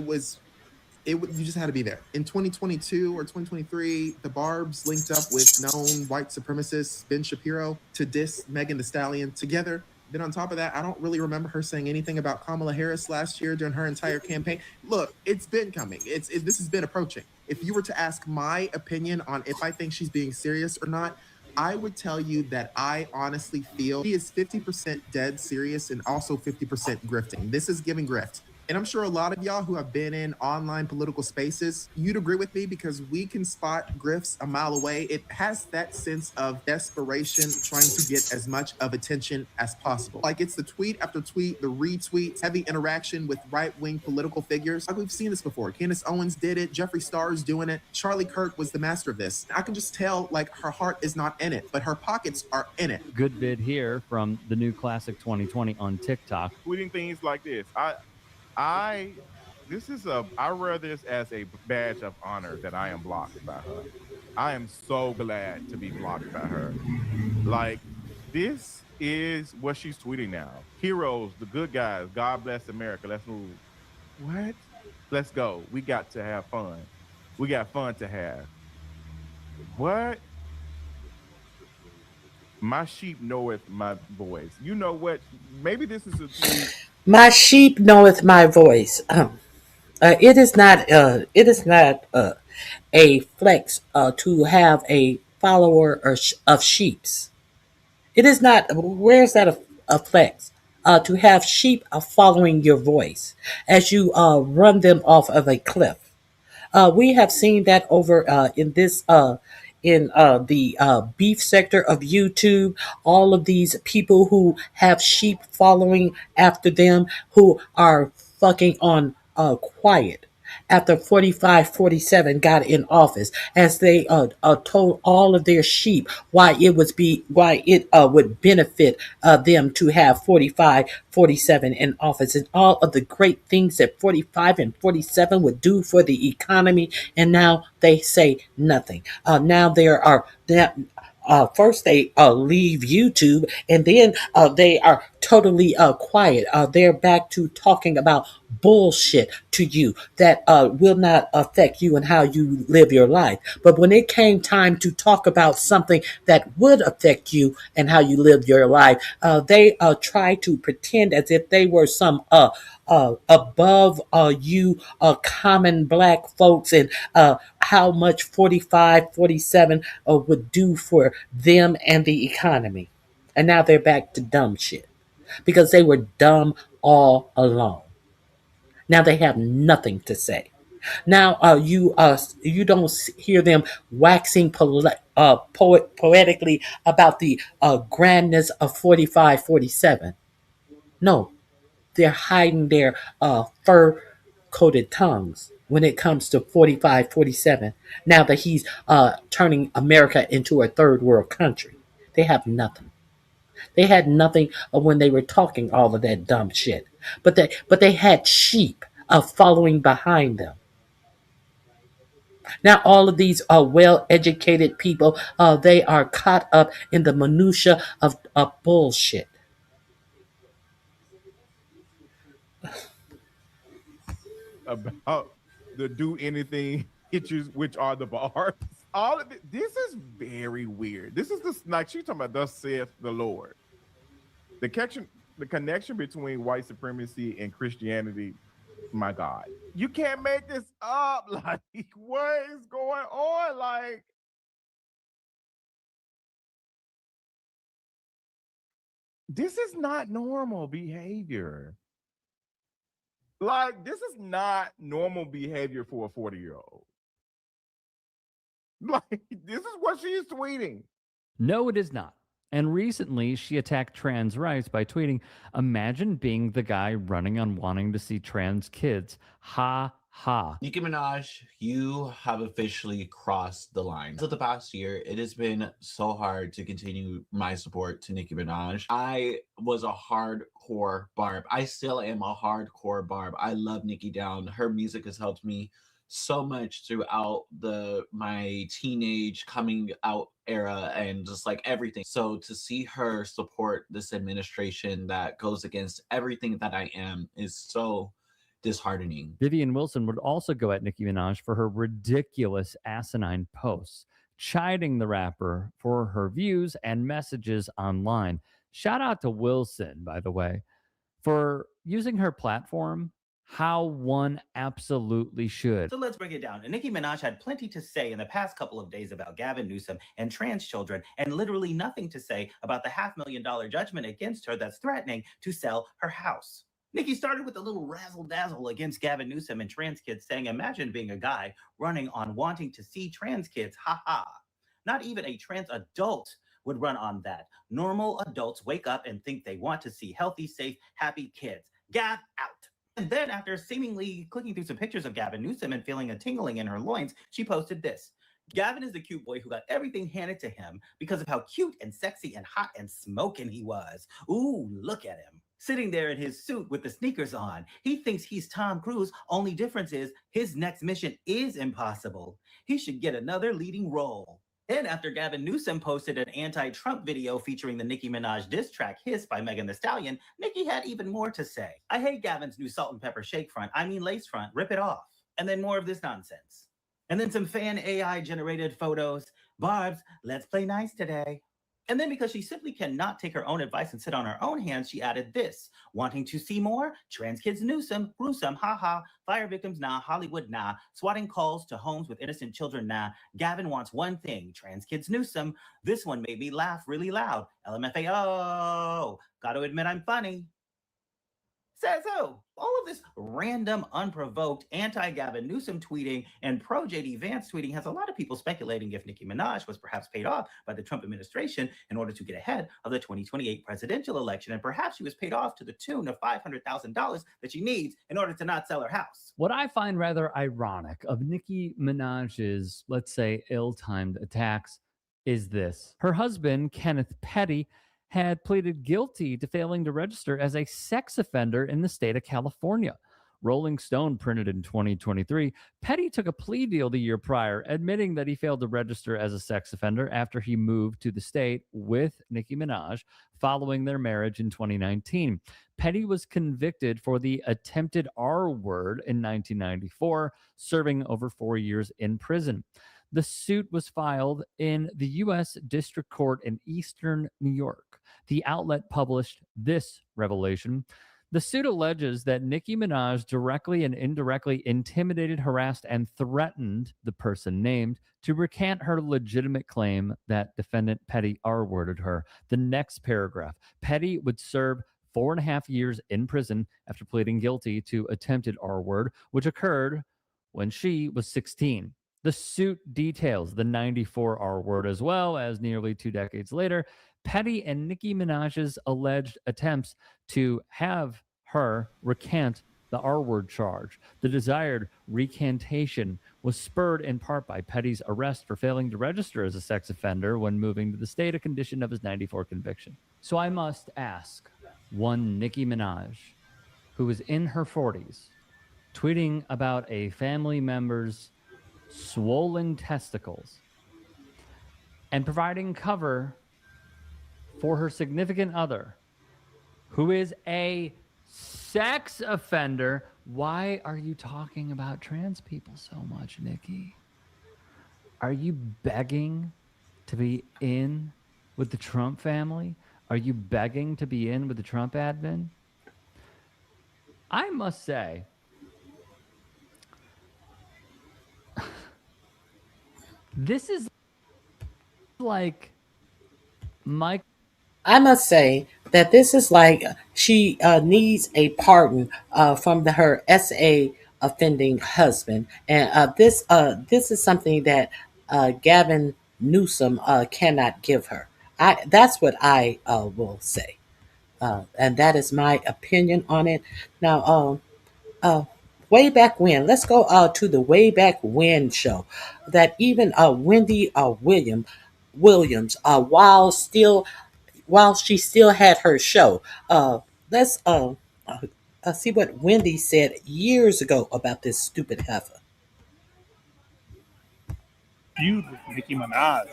just had to be there. In 2022 or 2023, the Barbs linked up with known white supremacist Ben Shapiro to diss Megan Thee Stallion together. Then on top of that, I don't really remember her saying anything about Kamala Harris last year during her entire campaign. Look, it's been coming. This has been approaching. If you were to ask my opinion on if I think she's being serious or not, I would tell you that I honestly feel she is 50% dead serious and also 50% grifting. This is giving grift. And I'm sure a lot of y'all who have been in online political spaces, you'd agree with me because we can spot grifts a mile away. It has that sense of desperation, trying to get as much of attention as possible. Like it's the tweet after tweet, the retweets, heavy interaction with right-wing political figures. Like we've seen this before. Candace Owens did it. Jeffree Star's doing it. Charlie Kirk was the master of this. I can just tell like her heart is not in it, but her pockets are in it. Good vid here from the new Classic 2020 on TikTok. Tweeting things like this. I wear this as a badge of honor that I am blocked by her. I am so glad to be blocked by her. Like, this is what she's tweeting now. Heroes, the good guys, God bless America. Let's move. What? Let's go. We got to have fun. We got fun to have. What? My sheep knoweth my voice. You know what? Maybe this is a tweet. My sheep knoweth my voice. It is not. It is not a flex to have a follower of sheep's. It is not. Where is that a flex? To have sheep following your voice as you run them off of a cliff. We have seen that over in this in the beef sector of YouTube. All of these people who have sheep following after them who are fucking on quiet. after 45, 47 got in office, as they told all of their sheep why it would benefit them to have 45, 47 in office, and all of the great things that 45 and 47 would do for the economy, and now they say nothing. Now there are first they leave YouTube, and then they are totally quiet. They're back to talking about bullshit to you that will not affect you and how you live your life. But when it came time to talk about something that would affect you and how you live your life, they try to pretend as if they were some above you common black folks, and how much 45, 47 would do for them and the economy. And now they're back to dumb shit because they were dumb all along. Now they have nothing to say. Now you don't hear them waxing poetically about the grandness of 45, 47. No, they're hiding their fur coated tongues when it comes to 45, 47. Now that he's turning America into a third world country. They have nothing. They had nothing when they were talking all of that dumb shit. But they had sheep following behind them. Now all of these well-educated people, they are caught up in the minutia of bullshit. About the do anything hitches, which are the bars. All of it. This is very weird. This is like she talking about. Thus saith the Lord. The connection between white supremacy and Christianity. My God, you can't make this up. Like, what is going on? Like, this is not normal behavior. Like, this is not normal behavior for a 40-year-old. Like, this is what she is tweeting. No, it is not. And recently, she attacked trans rights by tweeting, "Imagine being the guy running on wanting to see trans kids. Ha ha." Nicki Minaj, you have officially crossed the line. So the past year, it has been so hard to continue my support to Nicki Minaj. I was a hardcore Barb. I still am a hardcore Barb. I love Nicki down. Her music has helped me so much throughout my teenage coming out era and just like everything. So to see her support this administration that goes against everything that I am is so disheartening. Vivian Wilson would also go at Nicki Minaj for her ridiculous asinine posts, chiding the rapper for her views and messages online. Shout out to Wilson, by the way, for using her platform how one absolutely should. So let's break it down. And Nicki Minaj had plenty to say in the past couple of days about Gavin Newsom and trans children, and literally nothing to say about the $500,000 judgment against her that's threatening to sell her house. Nicki started with a little razzle-dazzle against Gavin Newsom and trans kids, saying, "Imagine being a guy running on wanting to see trans kids, haha." Not even a trans adult would run on that. Normal adults wake up and think they want to see healthy, safe, happy kids. Gav out. And then after seemingly clicking through some pictures of Gavin Newsom and feeling a tingling in her loins, she posted this. Gavin is the cute boy who got everything handed to him because of how cute and sexy and hot and smoking he was. Ooh, look at him. Sitting there in his suit with the sneakers on. He thinks he's Tom Cruise. Only difference is his next mission is impossible. He should get another leading role. Then after Gavin Newsom posted an anti-Trump video featuring the Nicki Minaj diss track Hiss by Megan Thee Stallion, Nicki had even more to say. "I hate Gavin's new salt and pepper shake front. I mean lace front. Rip it off." And then more of this nonsense. And then some fan AI generated photos. "Barbs, let's play nice today." And then because she simply cannot take her own advice and sit on her own hands, she added this. "Wanting to see more? Trans kids Newsom, gruesome, haha. Fire victims, nah. Hollywood, nah. Swatting calls to homes with innocent children, nah. Gavin wants one thing, trans kids Newsom. This one made me laugh really loud. LMFAO. Gotta admit I'm funny." Says who? All of this random, unprovoked anti-Gavin Newsom tweeting and pro-JD Vance tweeting has a lot of people speculating if Nicki Minaj was perhaps paid off by the Trump administration in order to get ahead of the 2028 presidential election, and perhaps she was paid off to the tune of $500,000 that she needs in order to not sell her house. What I find rather ironic of Nicki Minaj's, let's say, ill-timed attacks is this. Her husband, Kenneth Petty, had pleaded guilty to failing to register as a sex offender in the state of California. Rolling Stone printed in 2023, Petty took a plea deal the year prior, admitting that he failed to register as a sex offender after he moved to the state with Nicki Minaj following their marriage in 2019. Petty was convicted for the attempted R word in 1994, serving over 4 years in prison. The suit was filed in the U.S. District Court in Eastern New York. The outlet published this revelation. The suit alleges that Nicki Minaj directly and indirectly intimidated, harassed, and threatened the person named to recant her legitimate claim that defendant Petty R-worded her. The next paragraph, Petty would serve 4.5 years in prison after pleading guilty to attempted R-word, which occurred when she was 16. The suit details the 94 R-word as well as nearly 2 decades later, Petty and Nicki Minaj's alleged attempts to have her recant the R-word charge. The desired recantation was spurred in part by Petty's arrest for failing to register as a sex offender when moving to the state, a condition of his 94 conviction. So I must ask, one Nicki Minaj, who is in her 40s, tweeting about a family member's swollen testicles and providing cover for her significant other, who is a sex offender. Why are you talking about trans people so much, Nikki? Are you begging to be in with the Trump family? Are you begging to be in with the Trump admin? I must say, this is like Mike. I must say that this is like she needs a pardon from her SA offending husband, and this is something that Gavin Newsom cannot give her. That's what I will say, and that is my opinion on it. Now, way back when, let's go to the way back when show that even Wendy Williams, while she still had her show. Let's see what Wendy said years ago about this stupid heifer. Feud with Nicki Minaj.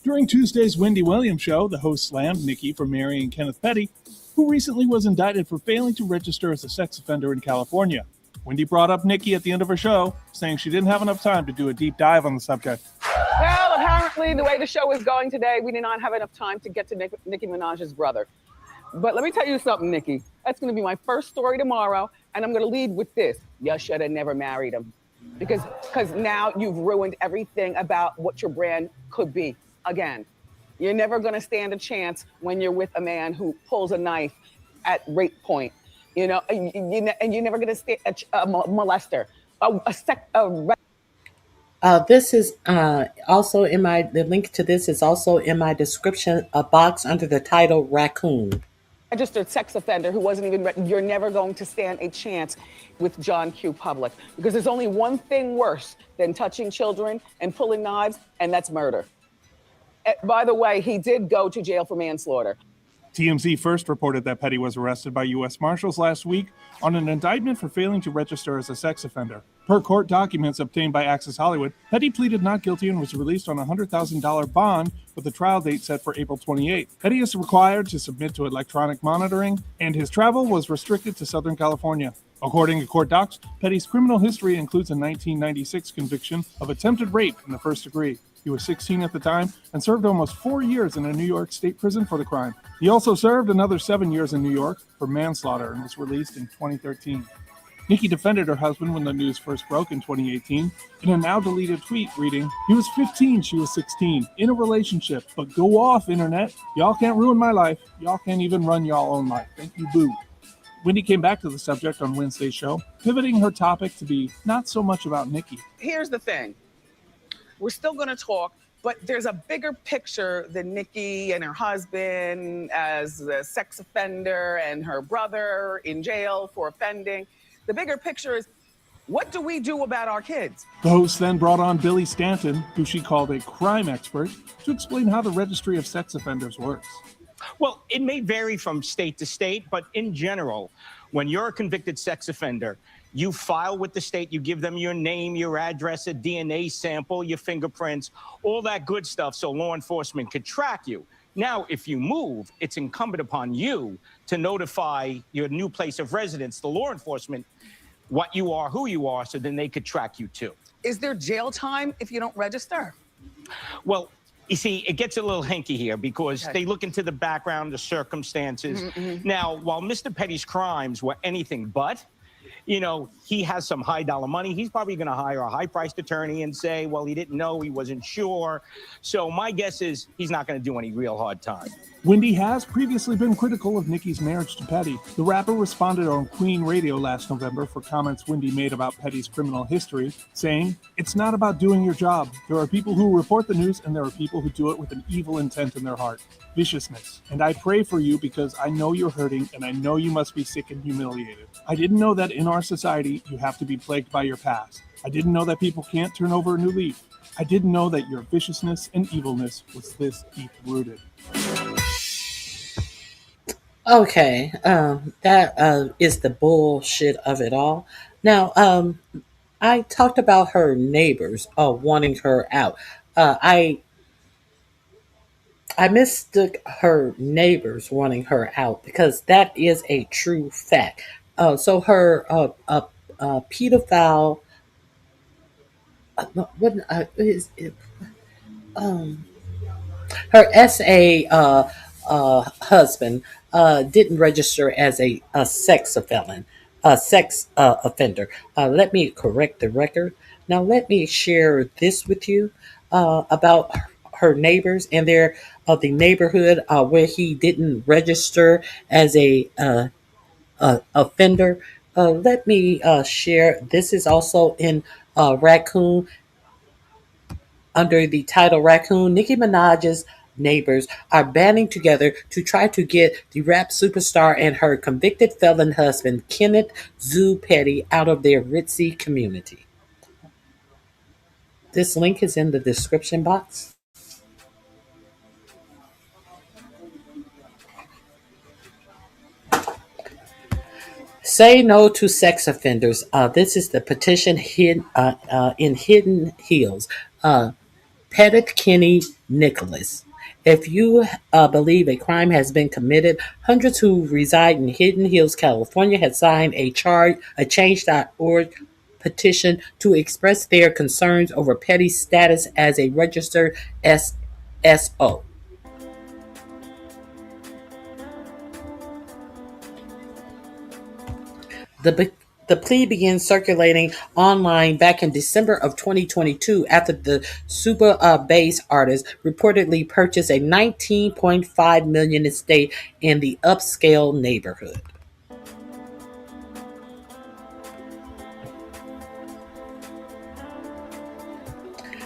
During Tuesday's Wendy Williams show, the host slammed Nicki for marrying Kenneth Petty, who recently was indicted for failing to register as a sex offender in California. Wendy brought up Nicki at the end of her show, saying she didn't have enough time to do a deep dive on the subject. Well, apparently, the way the show is going today, we did not have enough time to get to Nicki Minaj's brother. But let me tell you something, Nicki. That's going to be my first story tomorrow, and I'm going to lead with this. You should have never married him. Because now you've ruined everything about what your brand could be. Again, you're never going to stand a chance when you're with a man who pulls a knife at rape point. You know, and you're never going to stay a molester. This is also in the link to this is also in my description box under the title Raccoon. Registered sex offender who wasn't even, you're never going to stand a chance with John Q. Public, because there's only one thing worse than touching children and pulling knives, and that's murder. By the way, he did go to jail for manslaughter. TMZ first reported that Petty was arrested by U.S. Marshals last week on an indictment for failing to register as a sex offender. Per court documents obtained by Access Hollywood, Petty pleaded not guilty and was released on a $100,000 bond with a trial date set for April 28. Petty is required to submit to electronic monitoring, and his travel was restricted to Southern California. According to court docs, Petty's criminal history includes a 1996 conviction of attempted rape in the first degree. He was 16 at the time and served almost 4 years in a New York state prison for the crime. He also served another 7 years in New York for manslaughter and was released in 2013. Nicki defended her husband when the news first broke in 2018 in a now-deleted tweet reading, "He was 15, she was 16, in a relationship, but go off, internet. Y'all can't ruin my life. Y'all can't even run y'all own life. Thank you, boo." Wendy came back to the subject on Wednesday's show, pivoting her topic to be not so much about Nikki. Here's the thing. We're still going to talk, but there's a bigger picture than Nikki and her husband as a sex offender and her brother in jail for offending. The bigger picture is, what do we do about our kids? The host then brought on Billy Stanton, who she called a crime expert, to explain how the registry of sex offenders works. Well, it may vary from state to state, but in general, when you're a convicted sex offender, you file with the state, you give them your name, your address, a DNA sample, your fingerprints, all that good stuff so law enforcement could track you. Now, if you move, it's incumbent upon you to notify your new place of residence, the law enforcement, what you are, who you are, so then they could track you too. Is there jail time if you don't register? Well, you see, it gets a little hinky here because Okay. they look into the background, the circumstances. Mhm. Now, while Mr. Petty's crimes were anything but, you know, he has some high dollar money. He's probably going to hire a high priced attorney and say, well, he didn't know, he wasn't sure. So my guess is he's not going to do any real hard time. Wendy has previously been critical of Nicki's marriage to Petty. The rapper responded on Queen Radio last November for comments Wendy made about Petty's criminal history, saying, "It's not about doing your job. There are people who report the news and there are people who do it with an evil intent in their heart. Viciousness. And I pray for you because I know you're hurting and I know you must be sick and humiliated. I didn't know that in our society you have to be plagued by your past. I didn't know that people can't turn over a new leaf. I didn't know that your viciousness and evilness was this deep-rooted." Okay, that is the bullshit of it all. Now, I talked about her neighbors wanting her out. I mistook her neighbors wanting her out because that is a true fact. So her pedophile, what is it? Her SA husband didn't register as a sex offender. Let me correct the record. Now, let me share this with you about her neighbors and their the neighborhood where he didn't register as a offender. Let me share. This is also in Raccoon under the title Raccoon. Nicki Minaj's neighbors are banding together to try to get the rap superstar and her convicted felon husband, Kenneth Zoo Petty, out of their ritzy community. This link is in the description box. Say no to sex offenders. This is the petition in Hidden Hills. Pettit Kenny Nicholas. If you believe a crime has been committed, hundreds who reside in Hidden Hills, California, have signed a Change.org petition to express their concerns over Petty's status as a registered SO. The plea began circulating online back in December of 2022 after the super bass artist reportedly purchased a $19.5 million estate in the upscale neighborhood.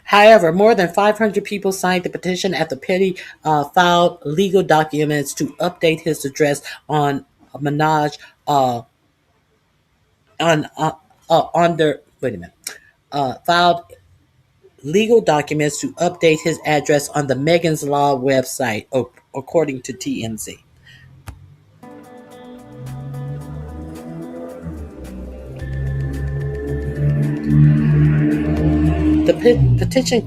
However, more than 500 people signed the petition after Petty filed legal documents to update his address on Minaj filed legal documents to update his address on the Megan's Law website, according to TMZ. The petition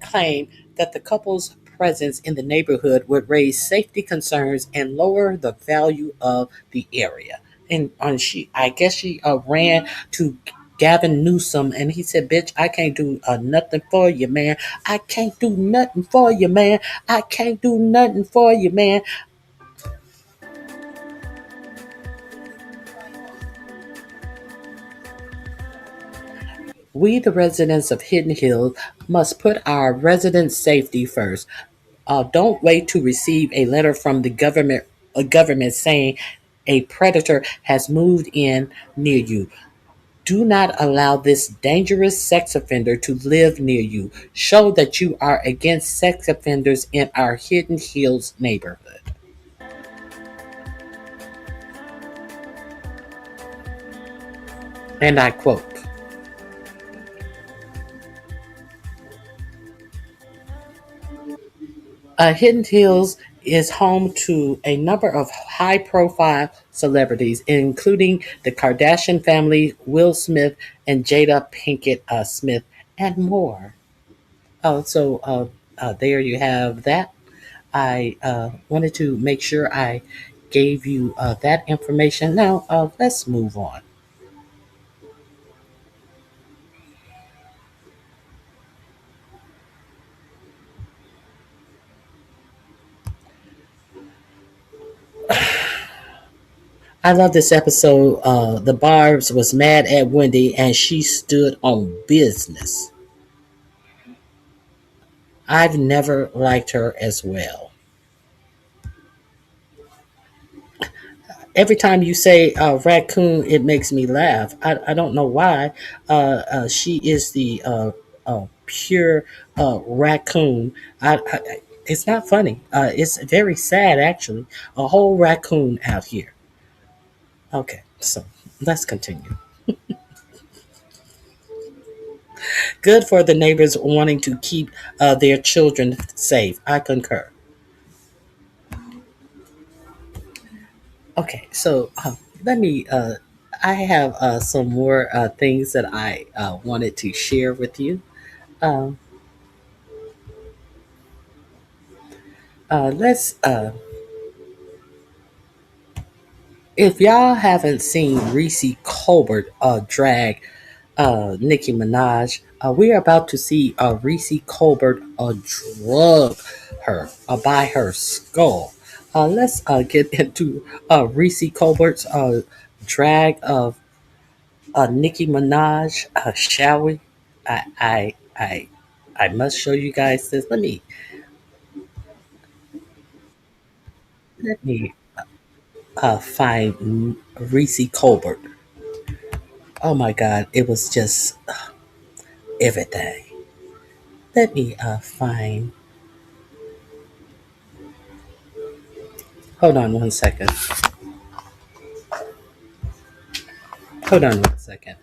claimed that the couple's presence in the neighborhood would raise safety concerns and lower the value of the area. And I guess she ran to Gavin Newsom, and he said, "Bitch, I can't do nothing for you, man. I can't do nothing for you, man. I can't do nothing for you, man." We, the residents of Hidden Hills, must put our residents' safety first. Don't wait to receive a letter from the government saying a predator has moved in near you. Do not allow this dangerous sex offender to live near you. Show that you are against sex offenders in our Hidden Hills neighborhood. And I quote, Hidden Hills is home to a number of high profile celebrities, including the Kardashian family, Will Smith, and Jada Pinkett Smith, and more. There you have that. I wanted to make sure I gave you that information. Now, let's move on. I love this episode. The Barbs was mad at Wendy and she stood on business. I've never liked her as well. Every time you say raccoon, it makes me laugh. I don't know why. She is the pure raccoon. It's not funny. It's very sad, actually. A whole raccoon out here. Okay, so let's continue. Good for the neighbors wanting to keep their children safe. I concur. Okay, so let me. I have some more things that I wanted to share with you. Um, let's. If y'all haven't seen Reese Colbert drag Nicki Minaj, we are about to see Reese Colbert drug her by her skull. Let's get into Reese Colbert's drag of Nicki Minaj, shall we? I, I, I, I must show you guys this. Let me find Reese Colbert. Oh my God, it was just everything. Let me find. Hold on one second. Hold on one second.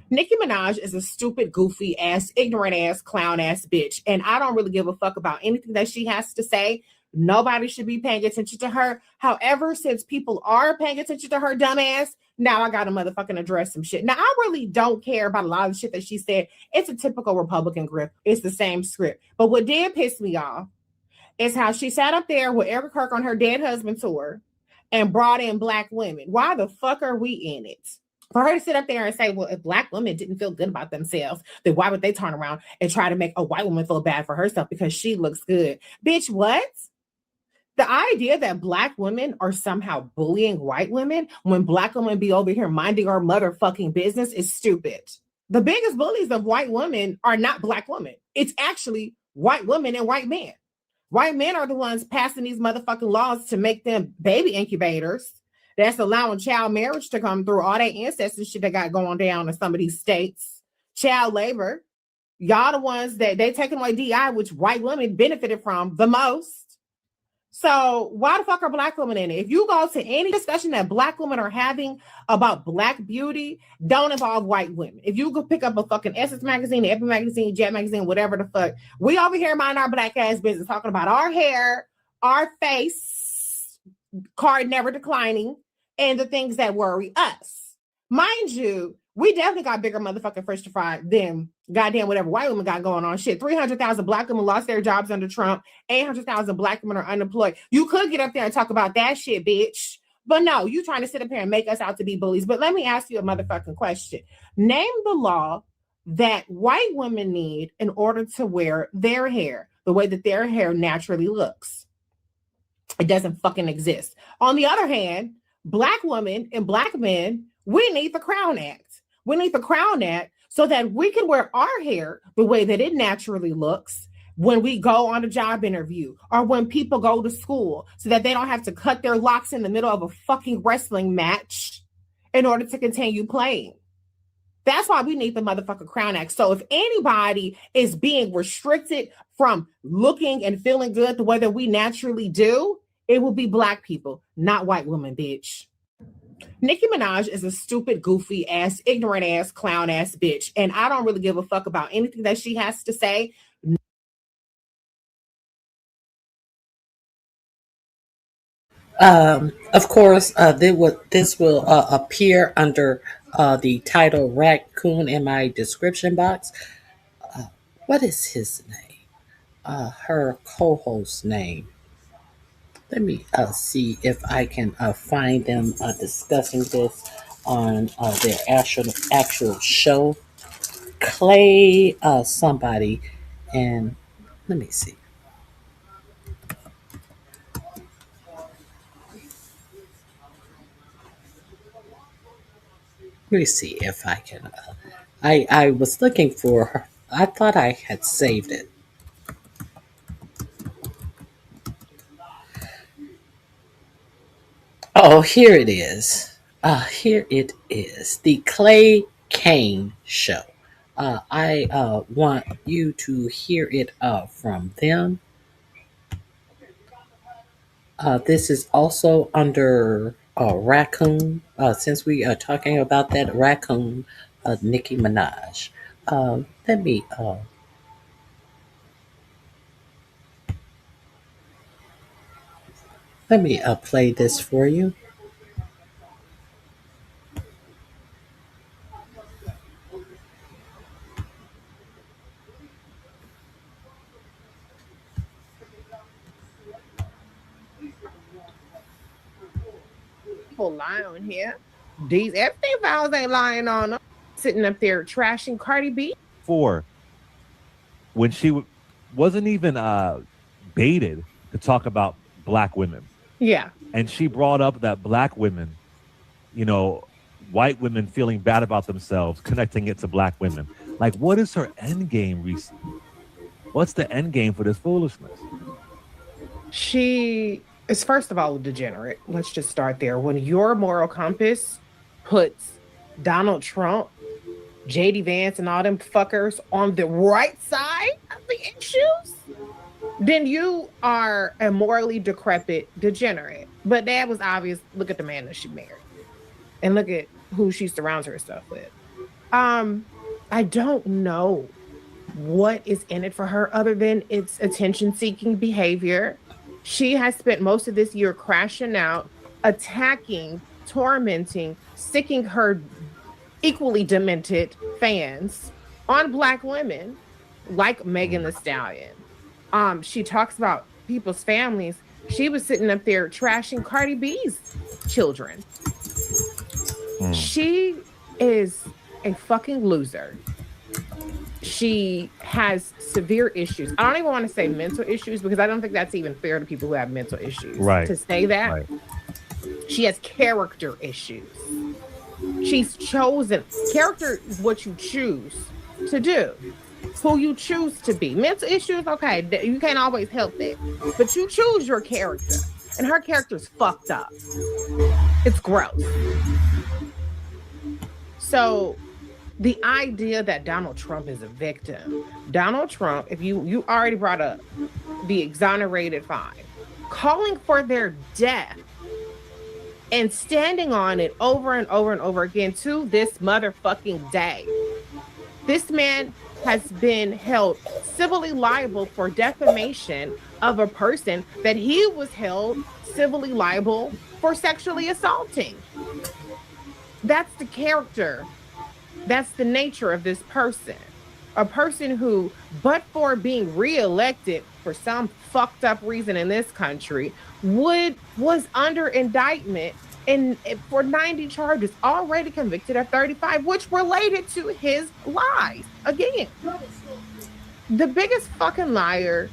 Nicki Minaj is a stupid, goofy ass, ignorant ass, clown ass bitch. And I don't really give a fuck about anything that she has to say. Nobody should be paying attention to her. However, since people are paying attention to her dumb ass, now I gotta motherfucking address some shit. Now, I really don't care about a lot of the shit that she said. It's a typical Republican grip. It's the same script. But what did piss me off is how she sat up there with Eric Kirk on her dead husband tour and brought in black women. Why the fuck are we in it? For her to sit up there and say, well, if black women didn't feel good about themselves, then why would they turn around and try to make a white woman feel bad for herself because she looks good? Bitch, what? The idea that black women are somehow bullying white women when black women be over here minding our motherfucking business is stupid. The biggest bullies of white women are not black women. It's actually white women and white men. White men are the ones passing these motherfucking laws to make them baby incubators. That's allowing child marriage to come through, all that ancestry shit that got going down in some of these states. Child labor. Y'all the ones that they taking away DI, which white women benefited from the most. So why the fuck are black women in it? If you go to any discussion that black women are having about black beauty, don't involve white women. If you go pick up a fucking Essence magazine, Epic magazine, Jet magazine, whatever the fuck, we over here mind our black ass business, talking about our hair, our face, card never declining, and the things that worry us. Mind you, we definitely got bigger motherfucking fish to fry than goddamn whatever white women got going on. Shit, 300,000 black women lost their jobs under Trump. 800,000 black women are unemployed. You could get up there and talk about that shit, bitch. But no, you trying to sit up here and make us out to be bullies. But let me ask you a motherfucking question. Name the law that white women need in order to wear their hair the way that their hair naturally looks. It doesn't fucking exist. On the other hand, black women and black men, we need the Crown Act. We need the Crown Act so that we can wear our hair the way that it naturally looks when we go on a job interview or when people go to school, so that they don't have to cut their locks in the middle of a fucking wrestling match in order to continue playing. That's why we need the motherfucking Crown Act. So if anybody is being restricted from looking and feeling good the way that we naturally do, it will be black people, not white women, bitch. Nicki Minaj is a stupid, goofy ass, ignorant ass, clown ass bitch. And I don't really give a fuck about anything that she has to say. Of course, this will appear under the title Raccoon in my description box. What is his name? Her co-host's name. Let me see if I can find them discussing this on their actual show. Clay somebody, and let me see. Let me see if I can. I was looking for her. I thought I had saved it. Oh, here it is. Here it is. The Clay Kane Show. I want you to hear it from them. This is also under Raccoon, since we are talking about that Raccoon, Nicki Minaj. Let me play this for you. People lie on here. These Epstein files ain't lying on them. Sitting up there trashing Cardi B. When she wasn't even baited to talk about black women. Yeah. And she brought up that black women, white women feeling bad about themselves, connecting it to black women. Like, what is her end game, Reese? What's the end game for this foolishness? She is, first of all, a degenerate. Let's just start there. When your moral compass puts Donald Trump, JD Vance, and all them fuckers on the right side of the issues, then you are a morally decrepit degenerate. But that was obvious. Look at the man that she married. And look at who she surrounds herself with. I don't know what is in it for her other than its attention-seeking behavior. She has spent most of this year crashing out, attacking, tormenting, sicking her equally demented fans on Black women like Megan Thee Stallion. She talks about people's families. She was sitting up there trashing Cardi B's children. She is a fucking loser. She has severe issues. I don't even want to say mental issues because I don't think that's even fair to people who have mental issues. Right. To say that. Right. She has character issues. She's chosen. Character is what you choose to do. Who you choose to be. Mental issues, okay, you can't always help that. But you choose your character. And her character's fucked up. It's gross. So the idea that Donald Trump is a victim. Donald Trump, if you already brought up the exonerated five, calling for their death and standing on it over and over and over again to this motherfucking day. This man has been held civilly liable for defamation of a person that he was held civilly liable for sexually assaulting. That's the character. That's the nature of this person. A person who, but for being reelected for some fucked up reason in this country, was under indictment and for 90 charges, already convicted of 35, which related to his lies. Again, the biggest fucking liar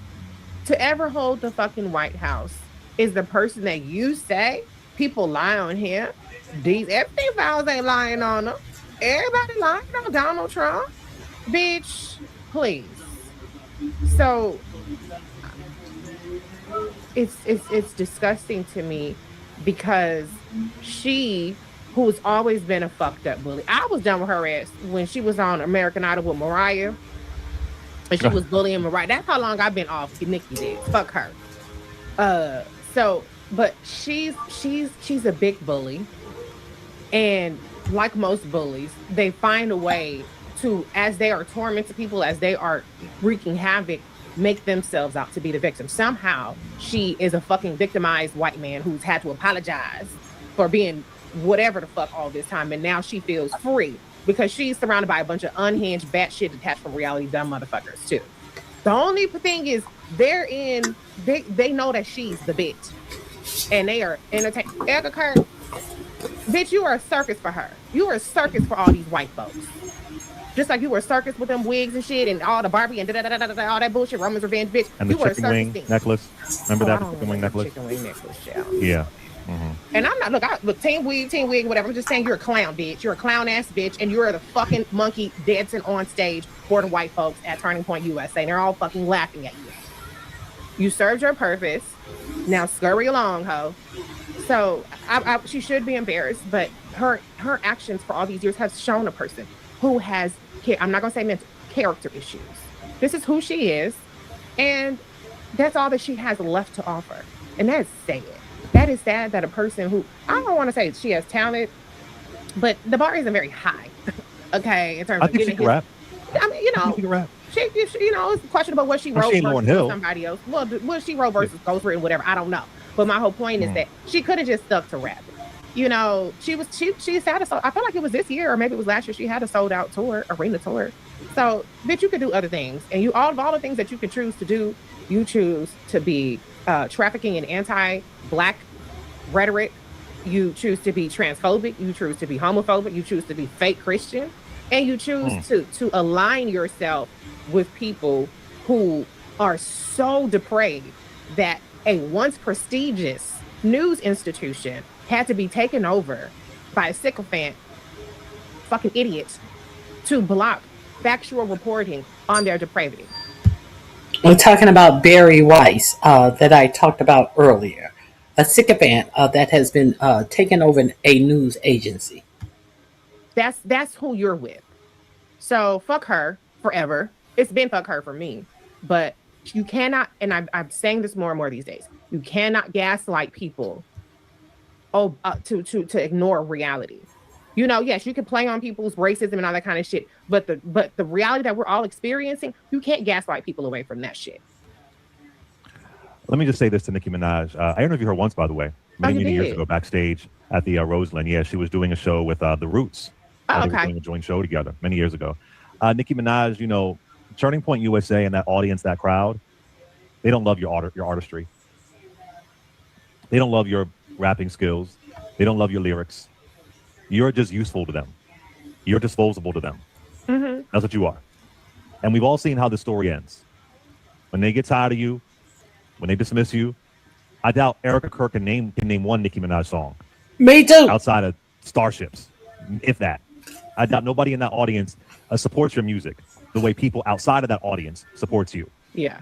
to ever hold the fucking White House is the person that you say people lie on him. These Epstein files ain't lying on them. Everybody lying on Donald Trump. Bitch, please. So it's disgusting to me because she, who's always been a fucked up bully. I was done with her ass when she was on American Idol with Mariah. And she was bullying Mariah. That's how long I've been off Nikki did. Fuck her. But she's a big bully. And like most bullies, they find a way to, as they are tormenting people, as they are wreaking havoc, make themselves out to be the victim. Somehow she is a fucking victimized white man who's had to apologize for being whatever the fuck all this time. And now she feels free because she's surrounded by a bunch of unhinged batshit detached from reality dumb motherfuckers too. The only thing is they know that she's the bitch and they are entertaining. Erica Kirk, bitch, you are a circus for her. You are a circus for all these white folks. Just like you were a circus with them wigs and shit and all the Barbie and all that bullshit, Roman's Revenge, bitch. And the you were a chicken circus wing thing. necklace. Remember that chicken wing necklace? Chicken wing necklace, child. Yeah. Mm-hmm. And I'm not, look, team wig, whatever. I'm just saying you're a clown, bitch. You're a clown ass bitch, and you're the fucking monkey dancing on stage for the white folks at Turning Point USA. And they're all fucking laughing at you. You served your purpose. Now scurry along, ho. So she should be embarrassed, but her actions for all these years have shown a person who has, I'm not gonna say mental, character issues. This is who she is, and that's all that she has left to offer. And that is sad. That is sad that a person who, I don't want to say she has talent, but the bar isn't very high. Okay, in terms I of think getting she can rap. I mean, you know, she, it's questionable what she wrote She ain't Lauryn versus Hill. somebody else. Well, what she wrote versus ghostwritten, whatever, I don't know. But my whole point is that she could have just stuck to rap. You know, she had I feel like it was this year or maybe it was last year. She had a sold out tour, arena tour. So, bitch, you could do other things, and you all the things that you could choose to do, you choose to be trafficking in anti-black rhetoric. You choose to be transphobic. You choose to be homophobic. You choose to be fake Christian, and you choose to align yourself with people who are so depraved that a once prestigious news institution had to be taken over by a sycophant fucking idiot to block factual reporting on their depravity. We're talking about Barry Weiss that I talked about earlier, a sycophant that has been taken over a news agency. That's who you're with. So fuck her forever. It's been fuck her for me. But you cannot, and I'm saying this more and more these days, you cannot gaslight people to ignore reality. You know, yes, you can play on people's racism and all that kind of shit, but the reality that we're all experiencing, you can't gaslight people away from that shit. Let me just say this to Nicki Minaj. I interviewed her once, by the way, many years ago, backstage at the Roseland. Yeah, she was doing a show with the Roots. They were doing a joint show together many years ago. Nicki Minaj, you know, Turning Point USA and that audience, that crowd, they don't love your artistry. They don't love your rapping skills. They don't love your lyrics. You're just useful to them. You're disposable to them. Mm-hmm. That's what you are. And we've all seen how the story ends. When they get tired of you, when they dismiss you, I doubt Erica Kirk can name one Nicki Minaj song. Me too. Outside of Starships, if that. I doubt nobody in that audience supports your music the way people outside of that audience supports you. Yeah.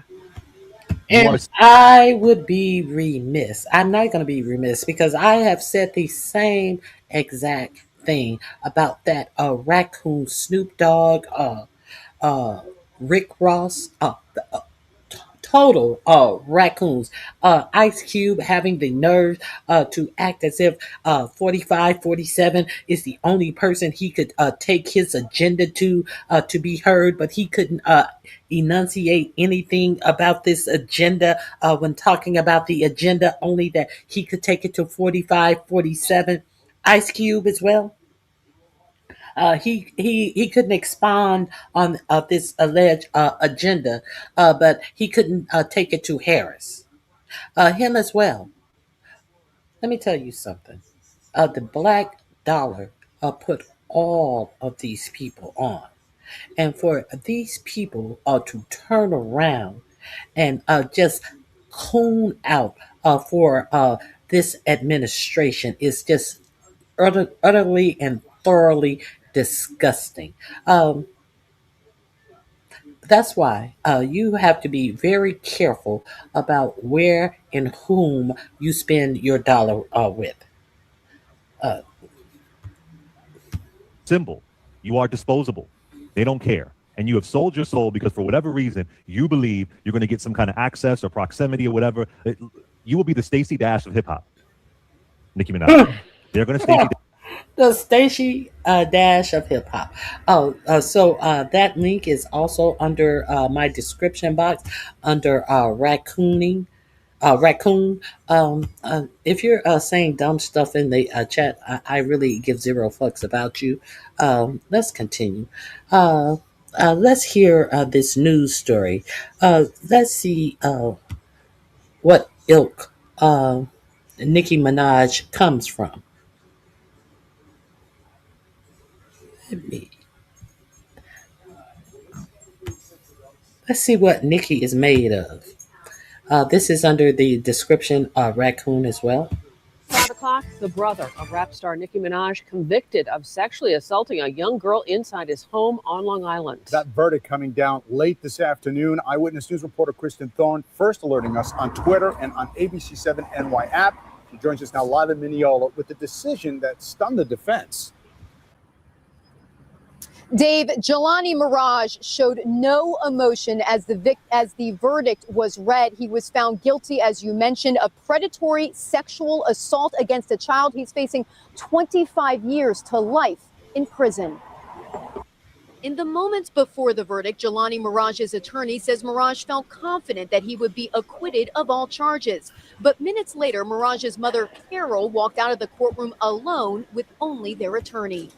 And I would be remiss. I'm not going to be remiss because I have said the same exact thing about that raccoon Snoop Dogg, Rick Ross, total raccoons. Ice Cube having the nerve to act as if 45, 47 is the only person he could take his agenda to be heard, but he couldn't enunciate anything about this agenda when talking about the agenda, only that he could take it to 45, 47. Ice Cube as well. He couldn't expound on this alleged agenda, but he couldn't take it to Harris. Him as well. Let me tell you something. The black dollar put all of these people on. And for these people to turn around and just coon out for this administration is just utterly and thoroughly disgusting. That's why you have to be very careful about where and whom you spend your dollar with. Symbol. You are disposable. They don't care. And you have sold your soul because for whatever reason, you believe you're going to get some kind of access or proximity or whatever. You will be the Stacey Dash of hip hop. Nicki Minaj. They're going to Stacey The Stacey Dash of hip hop. So that link is also under my description box under raccooning. Raccoon. If you're saying dumb stuff in the chat, I really give zero fucks about you. Let's continue. Let's hear this news story. Let's see what ilk Nicki Minaj comes from. Let's see what Nicki is made of. This is under the description raccoon as well. 5 o'clock, the brother of rap star Nicki Minaj convicted of sexually assaulting a young girl inside his home on Long Island. That verdict coming down late this afternoon. Eyewitness News reporter Kristen Thorne first alerting us on Twitter and on ABC7 NY app. She joins us now live in Mineola with the decision that stunned the defense. Dave, Jelani Mirage showed no emotion as the verdict was read. He was found guilty, as you mentioned, of predatory sexual assault against a child. He's facing 25 years to life in prison. In the moments before the verdict, Jelani Mirage's attorney says Mirage felt confident that he would be acquitted of all charges. But minutes later, Mirage's mother, Carol, walked out of the courtroom alone with only their attorney.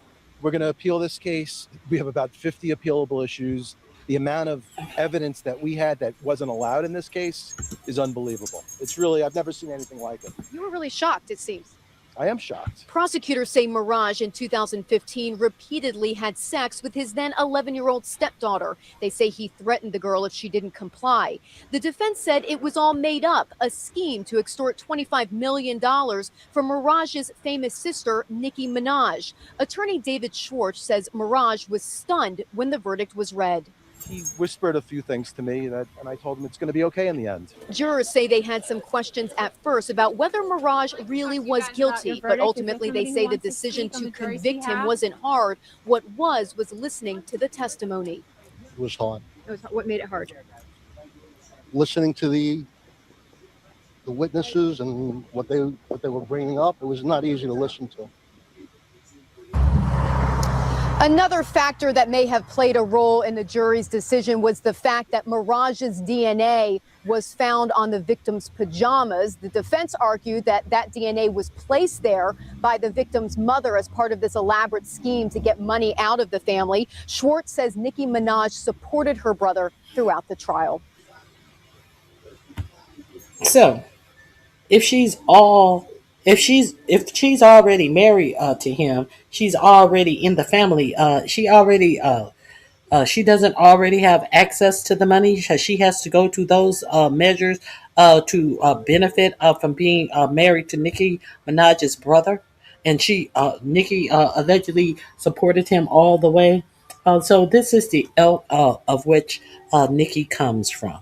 We're going to appeal this case. We have about 50 appealable issues. The amount of evidence that we had that wasn't allowed in this case is unbelievable. It's really, I've never seen anything like it. You were really shocked, it seems. I am shocked. Prosecutors say Mirage in 2015 repeatedly had sex with his then 11-year-old stepdaughter. They say he threatened the girl if she didn't comply. The defense said it was all made up, a scheme to extort $25 million from Mirage's famous sister, Nicki Minaj. Attorney David Schwartz says Mirage was stunned when the verdict was read. He whispered a few things to me, and I told him it's going to be okay in the end. Jurors say they had some questions at first about whether Mirage really was guilty, but ultimately they say the decision to convict him wasn't hard. What was listening to the testimony. It was hard. What made it hard? Listening to the witnesses and what they were bringing up, it was not easy to listen to. Another factor that may have played a role in the jury's decision was the fact that Miraj's DNA was found on the victim's pajamas. The defense argued that that DNA was placed there by the victim's mother as part of this elaborate scheme to get money out of the family. Schwartz says Nicki Minaj supported her brother throughout the trial. So, if she's already married to him, she's already in the family. She doesn't already have access to the money. She has to go to those measures to benefit from being married to Nicki Minaj's brother, and Nicki allegedly supported him all the way. So this is the ilk of which Nicki comes from.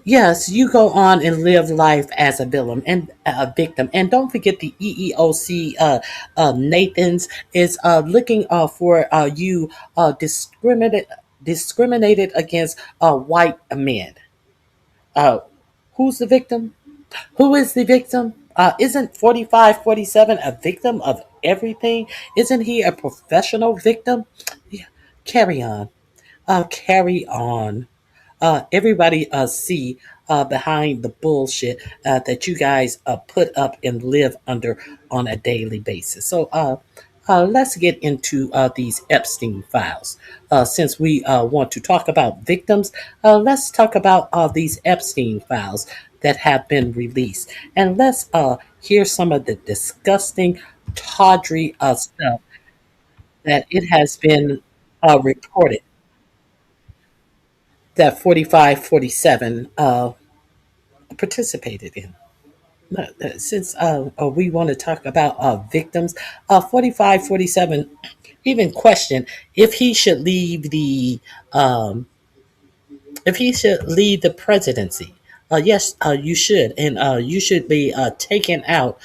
Yes, you go on and live life as a villain and a victim, and don't forget the EEOC Nathan's is looking for you discriminated against white men. Who's the victim? Who is the victim? Isn't 4547 a victim of everything? Isn't he a professional victim? Yeah, carry on. Carry on. Everybody see behind the bullshit that you guys put up and live under on a daily basis. So let's get into these Epstein files. Since we want to talk about victims, let's talk about these Epstein files that have been released. And let's hear some of the disgusting, tawdry stuff that it has been reported that 4547 participated in. Since we want to talk about victims, 4547 even questioned if he should leave the presidency. Yes, you should, and you should be taken out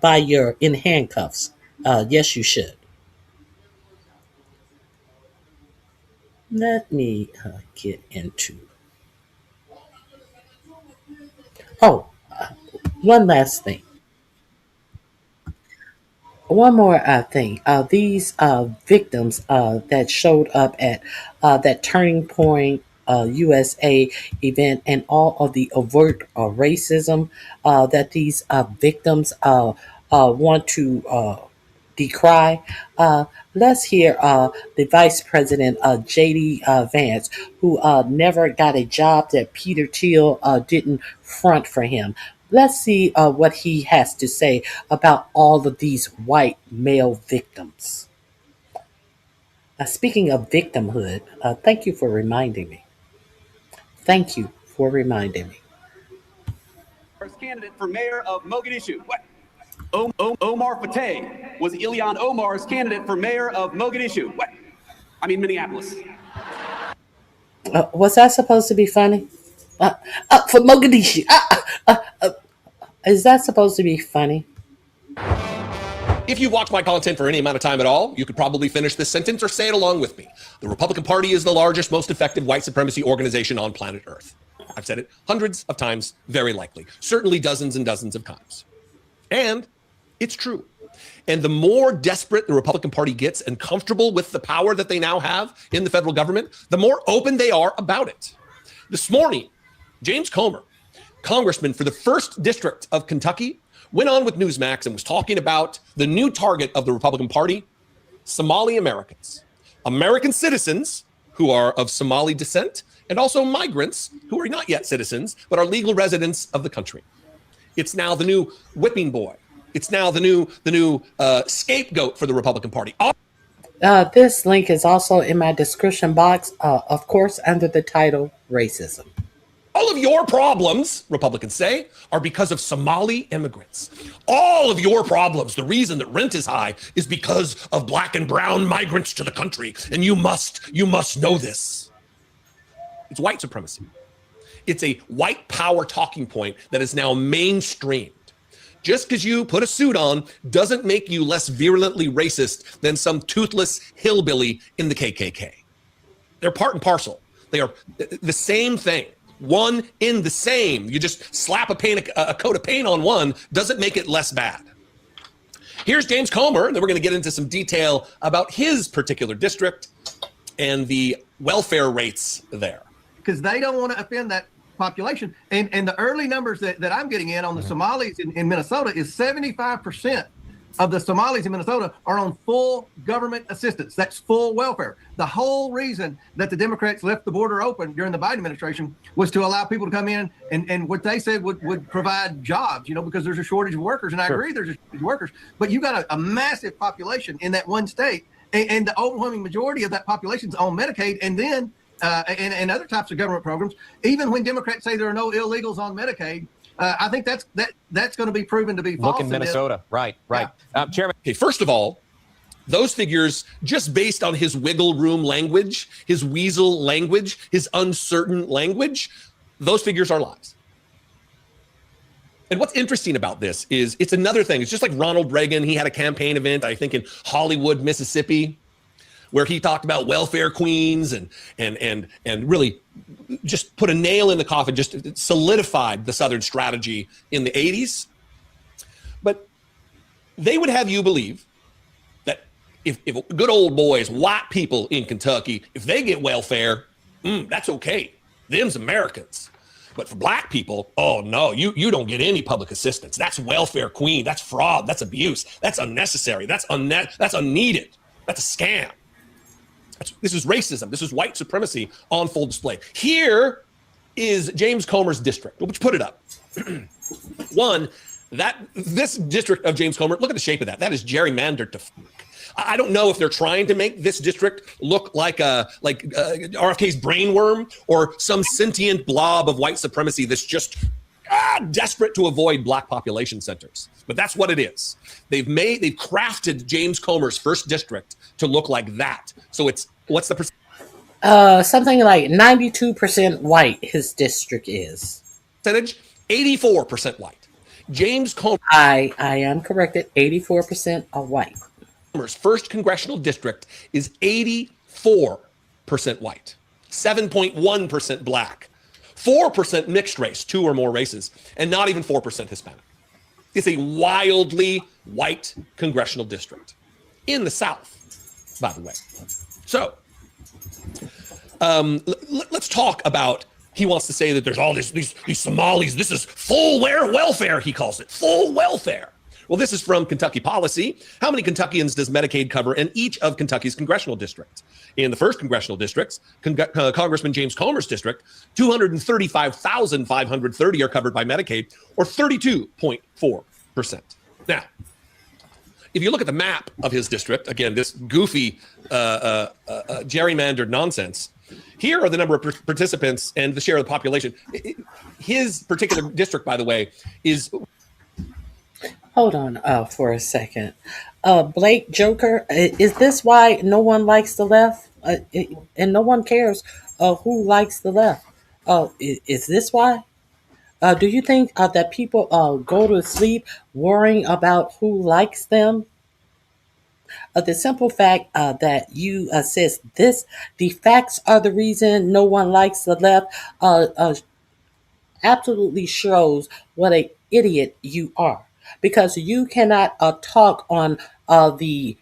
by your in handcuffs. Yes, you should. Let me get into. Oh, one last thing. One more thing. These victims that showed up at that Turning Point USA event and all of the overt racism that these victims want to decry. Let's hear the Vice President J.D. Vance, who never got a job that Peter Thiel didn't front for him. Let's see what he has to say about all of these white male victims. Speaking of victimhood, thank you for reminding me. Thank you for reminding me. Candidate for mayor of Mogadishu. What? Omar Fateh was Ilhan Omar's candidate for mayor of Mogadishu. What? I mean Minneapolis. Was that supposed to be funny? For Mogadishu. Is that supposed to be funny? If you've watched my content for any amount of time at all, you could probably finish this sentence or say it along with me. The Republican Party is the largest, most effective white supremacy organization on planet Earth. I've said it hundreds of times, very likely, certainly dozens and dozens of times. And it's true. And the more desperate the Republican Party gets and comfortable with the power that they now have in the federal government, the more open they are about it. This morning, James Comer, congressman for the 1st District of Kentucky, went on with Newsmax and was talking about the new target of the Republican Party, Somali Americans. American citizens who are of Somali descent, and also migrants who are not yet citizens, but are legal residents of the country. It's now the new whipping boy. It's now the new scapegoat for the Republican Party. This link is also in my description box, of course, under the title Racism. All of your problems, Republicans say, are because of Somali immigrants. All of your problems, the reason that rent is high is because of black and brown migrants to the country. And you must know this. It's white supremacy. It's a white power talking point that is now mainstreamed. Just because you put a suit on doesn't make you less virulently racist than some toothless hillbilly in the KKK. They're part and parcel. They are the same thing. one in the same. You just slap a coat of paint on one, doesn't make it less bad. Here's James Comer, and then we're going to get into some detail about his particular district and the welfare rates there. Because they don't want to offend that population. And the early numbers that I'm getting in on the Somalis in Minnesota is 75% of the Somalis in Minnesota are on full government assistance. That's full welfare. The whole reason that the Democrats left the border open during the Biden administration was to allow people to come in and what they said would provide jobs, because there's a shortage of workers. And I agree there's a shortage of workers, but you got a massive population in that one state. And the overwhelming majority of that population is on Medicaid and then and other types of government programs. Even when Democrats say there are no illegals on Medicaid, I think that's going to be proven to be false. Look in Minnesota. Right. Yeah. Chairman. Okay, first of all, those figures, just based on his wiggle room language, his weasel language, his uncertain language, those figures are lies. And what's interesting about this is it's another thing. It's just like Ronald Reagan. He had a campaign event, I think, in Hollywood, Mississippi, where he talked about welfare queens and really just put a nail in the coffin, just solidified the Southern strategy in the 80s. But they would have you believe that if good old boys, white people in Kentucky, if they get welfare, that's okay. Them's Americans. But for black people, oh no, you don't get any public assistance. That's welfare queen. That's fraud. That's abuse. That's unnecessary. That's unneeded. That's a scam. This is racism. This is white supremacy on full display. Here is James Comer's district. Let's put it up. One, this district of James Comer, look at the shape of that. That is gerrymandered to fuck. I don't know if they're trying to make this district look like RFK's brainworm or some sentient blob of white supremacy that's just desperate to avoid black population centers. But that's what it is. They've crafted James Comer's first district to look like that. So what's the percentage? Something like 92% white his district is. Percentage? 84% white. James Comer. I am corrected. 84% are white. Comer's first congressional district is 84% white, 7.1% black, 4% mixed race, 2 or more races, and not even 4% Hispanic. It's a wildly white congressional district in the South, by the way. So let's talk about, he wants to say that there's all these Somalis. This is full welfare, he calls it, full welfare. Well, this is from Kentucky Policy. How many Kentuckians does Medicaid cover in each of Kentucky's congressional districts? In the first congressional districts, Congressman James Comer's district, 235,530 are covered by Medicaid, or 32.4%. Now, if you look at the map of his district, again, this goofy gerrymandered nonsense, here are the number of participants and the share of the population. His particular district, by the way, is... Hold on for a second. Blake Joker, is this why no one likes the left? And no one cares who likes the left? Is this why? Do you think that people go to sleep worrying about who likes them? The simple fact that you says this, the facts are the reason no one likes the left, absolutely shows what an idiot you are. Because you cannot talk on the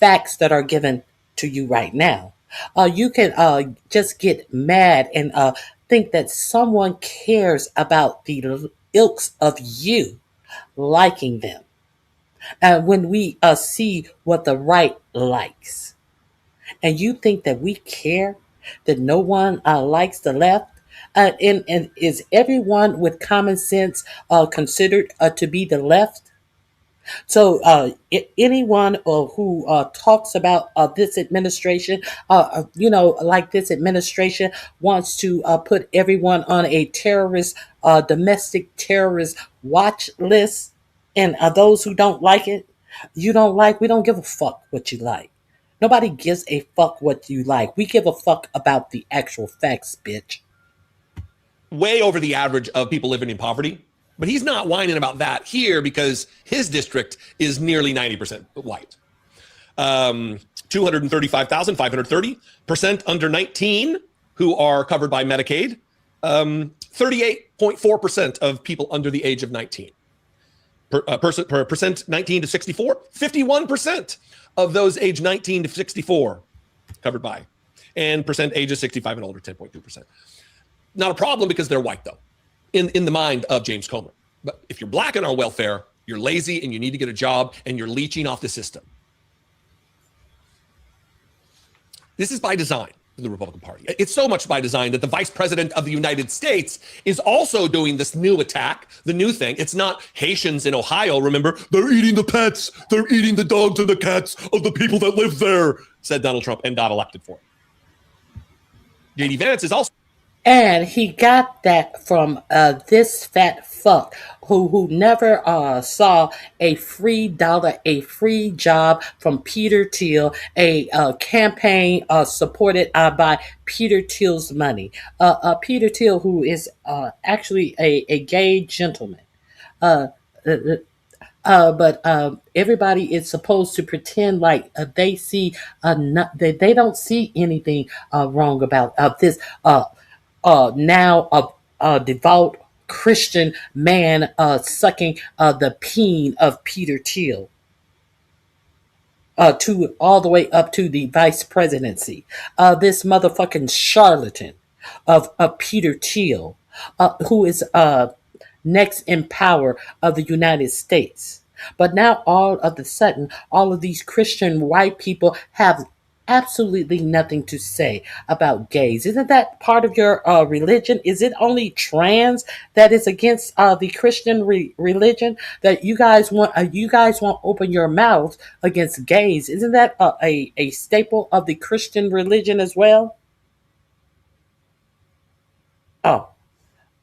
facts that are given to you right now. You can just get mad and think that someone cares about the ilks of you liking them. When we see what the right likes. And you think that we care that no one likes the left? And is everyone with common sense considered to be the left? So anyone who talks about this administration, like this administration wants to put everyone on a terrorist, domestic terrorist watch list, and those who don't like it, we don't give a fuck what you like. Nobody gives a fuck what you like. We give a fuck about the actual facts, bitch. Way over the average of people living in poverty. But he's not whining about that here because his district is nearly 90% white. 235,530% under 19 who are covered by Medicaid. 38.4% of people under the age of 19. Percent 19 to 64, 51% of those age 19 to 64 covered by, and percent ages 65 and older, 10.2%. Not a problem because they're white, though, in the mind of James Comer. But if you're black and on welfare, you're lazy and you need to get a job and you're leeching off the system. This is by design for the Republican Party. It's so much by design that the Vice President of the United States is also doing this new attack, the new thing. It's not Haitians in Ohio, remember? They're eating the pets. They're eating the dogs and the cats of the people that live there, said Donald Trump and got elected for it. J.D. Vance is also... And he got that from this fat fuck who never saw a free dollar, a free job from Peter Thiel, a campaign supported by Peter Thiel's money. Peter Thiel, who is actually a gay gentleman. But everybody is supposed to pretend like they see they don't see anything wrong about this. Now a devout Christian man sucking the peen of Peter Thiel to all the way up to the vice presidency. This motherfucking charlatan of Peter Thiel, who is next in power of the United States. But now all of a sudden, all of these Christian white people have absolutely nothing to say about gays. Isn't that part of your religion? Is it only trans that is against the Christian religion that you guys want? You guys won't open your mouths against gays. Isn't that a staple of the Christian religion as well?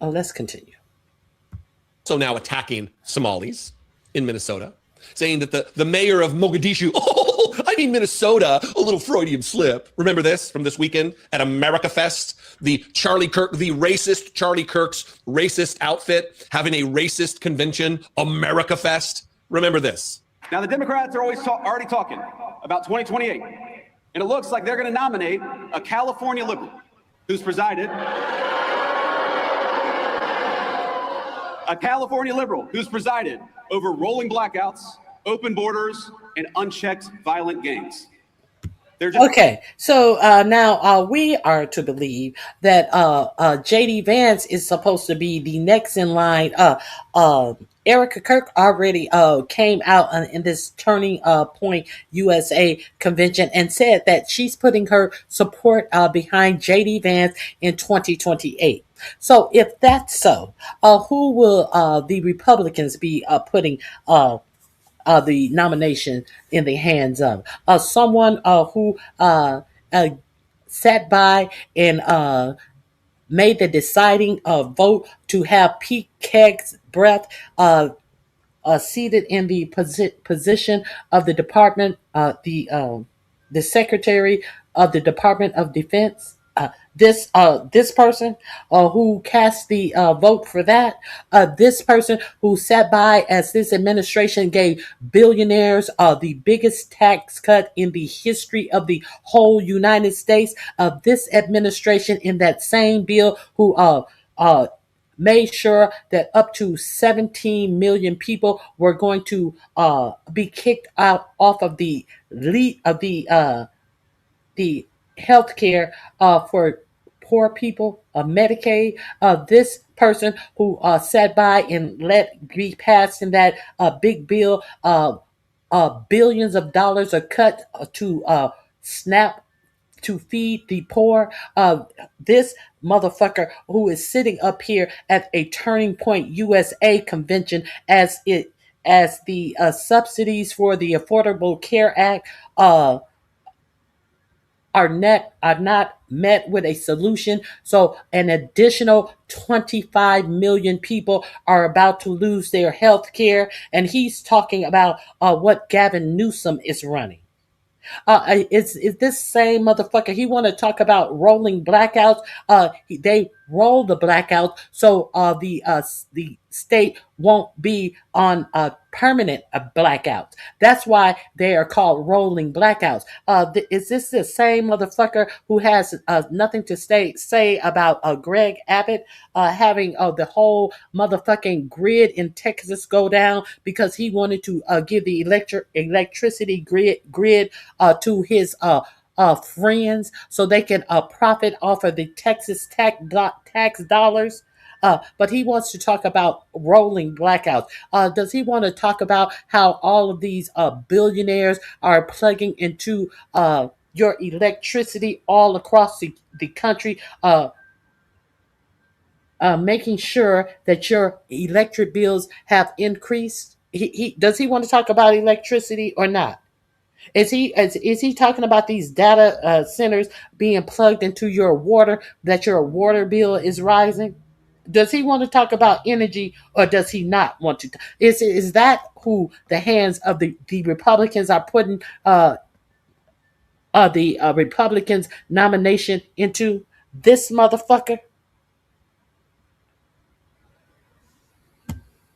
Let's continue. So now attacking Somalis in Minnesota, saying that the mayor of Mogadishu, Minnesota, a little Freudian slip. Remember this from this weekend at America Fest? The racist Charlie Kirk's racist outfit having a racist convention, America Fest. Remember this. Now, the Democrats are already talking about 2028, and it looks like they're going to nominate a California liberal who's presided. A California liberal who's presided over rolling blackouts, open borders, and unchecked violent gangs. Okay, so now we are to believe that J.D. Vance is supposed to be the next in line. Erica Kirk already came out in this Turning Point USA convention and said that she's putting her support behind J.D. Vance in 2028. So if that's so, who will the Republicans be putting the nomination in the hands of? Someone who sat by and made the deciding vote to have Pete Kegg's breath seated in the position of the department, the Secretary of the Department of Defense. This person who cast the vote for that, this person who sat by as this administration gave billionaires the biggest tax cut in the history of the whole United States, this administration in that same bill who made sure that up to 17 million people were going to be kicked out off of the health care for poor people, Medicaid. This person who sat by and let be passed in that big bill, billions of dollars are cut to SNAP to feed the poor. This motherfucker who is sitting up here at a Turning Point USA convention as the subsidies for the Affordable Care Act are not met with a solution. So an additional 25 million people are about to lose their health care. And he's talking about what Gavin Newsom is running. Is this same motherfucker? He want to talk about rolling blackouts. They roll the blackout so the state won't be on permanent blackouts. That's why they are called rolling blackouts. Is this the same motherfucker who has nothing to say about Greg Abbott having the whole motherfucking grid in Texas go down because he wanted to give the electricity grid to his friends so they can profit off of the Texas tax dollars? But he wants to talk about rolling blackouts. Does he want to talk about how all of these billionaires are plugging into your electricity all across the country, making sure that your electric bills have increased? Does he want to talk about electricity or not? Is he talking about these data centers being plugged into your water, that your water bill is rising? Does he want to talk about energy or does he not want to? Is that who the hands of the Republicans are putting the Republicans nomination into? This motherfucker?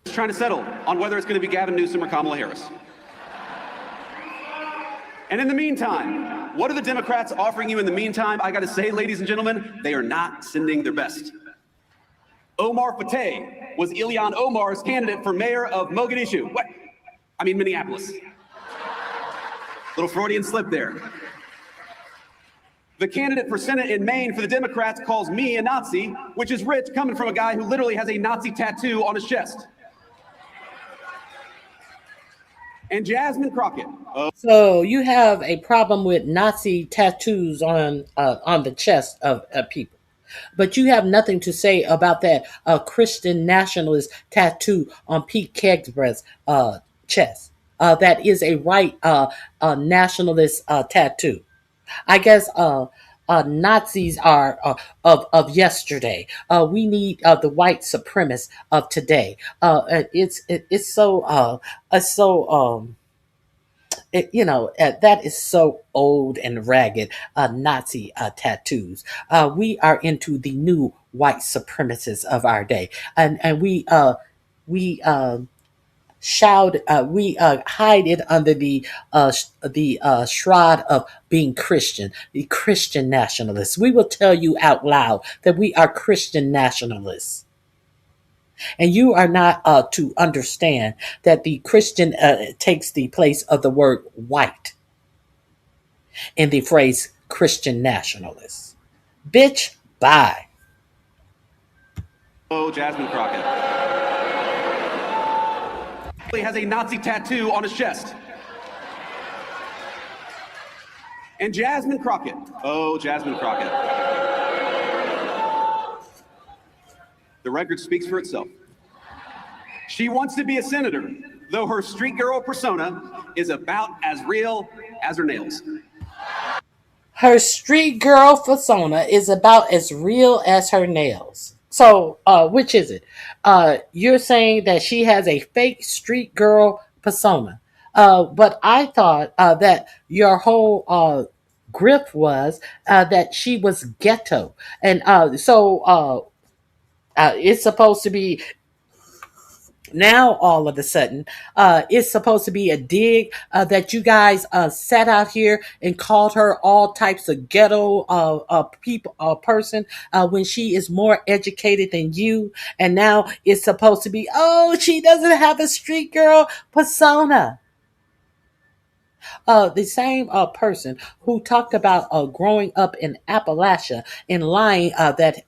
Trying to settle on whether it's going to be Gavin Newsom or Kamala Harris. And in the meantime, what are the Democrats offering you in the meantime? I got to say, ladies and gentlemen, they are not sending their best. Omar Fateh was Ilhan Omar's candidate for mayor of Mogadishu. Minneapolis. Little Freudian slip there. The candidate for Senate in Maine for the Democrats calls me a Nazi, which is rich coming from a guy who literally has a Nazi tattoo on his chest. And Jasmine Crockett. So you have a problem with Nazi tattoos on the chest of people, but you have nothing to say about that Christian nationalist tattoo on Pete Kegsbreth's chest. That is a white nationalist tattoo. I guess Nazis are of yesterday. We need the white supremacists of today. It's so that is so old and ragged. Nazi tattoos. We are into the new white supremacists of our day, and we shout, we hide it under the shroud of being Christian, the Christian nationalists. We will tell you out loud that we are Christian nationalists. And you are not to understand that the Christian takes the place of the word white in the phrase Christian nationalists. Bitch, bye. Oh, Jasmine Crockett. He has a Nazi tattoo on his chest. And Jasmine Crockett. Oh, Jasmine Crockett. The record speaks for itself. She wants to be a senator, though her street girl persona is about as real as her nails. Her street girl persona is about as real as her nails. So, which is it? You're saying that she has a fake street girl persona. But I thought that your whole grip was that she was ghetto. And it's supposed to be now all of a sudden it's supposed to be a dig that you guys sat out here and called her all types of ghetto people person when she is more educated than you, and now it's supposed to be, oh, she doesn't have a street girl persona. The same person who talked about growing up in Appalachia and lying that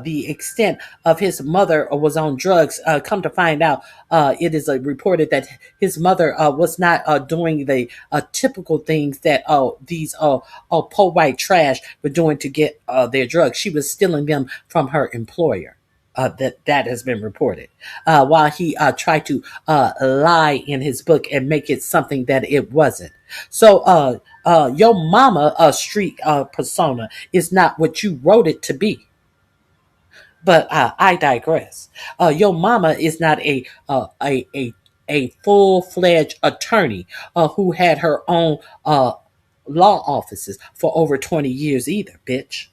the extent of his mother was on drugs. Come to find out, it is reported that his mother was not doing the typical things that these poor white trash were doing to get their drugs. She was stealing them from her employer. That has been reported. While he tried to lie in his book and make it something that it wasn't. So your mama street persona is not what you wrote it to be. But I digress. Your mama is not a full-fledged attorney who had her own law offices for over 20 years either, bitch.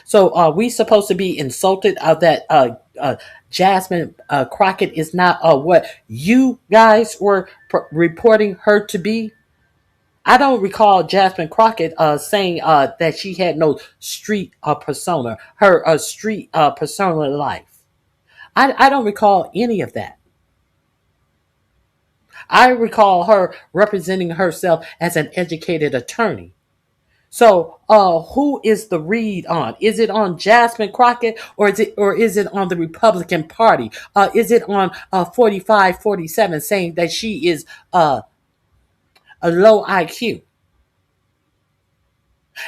So are we supposed to be insulted that Jasmine Crockett is not what you guys were reporting her to be? I don't recall Jasmine Crockett saying that she had no street persona, her street persona life. I don't recall any of that. I recall her representing herself as an educated attorney. So, who is the read on? Is it on Jasmine Crockett, or is it on the Republican Party? Is it on 4547 saying that she is a low IQ?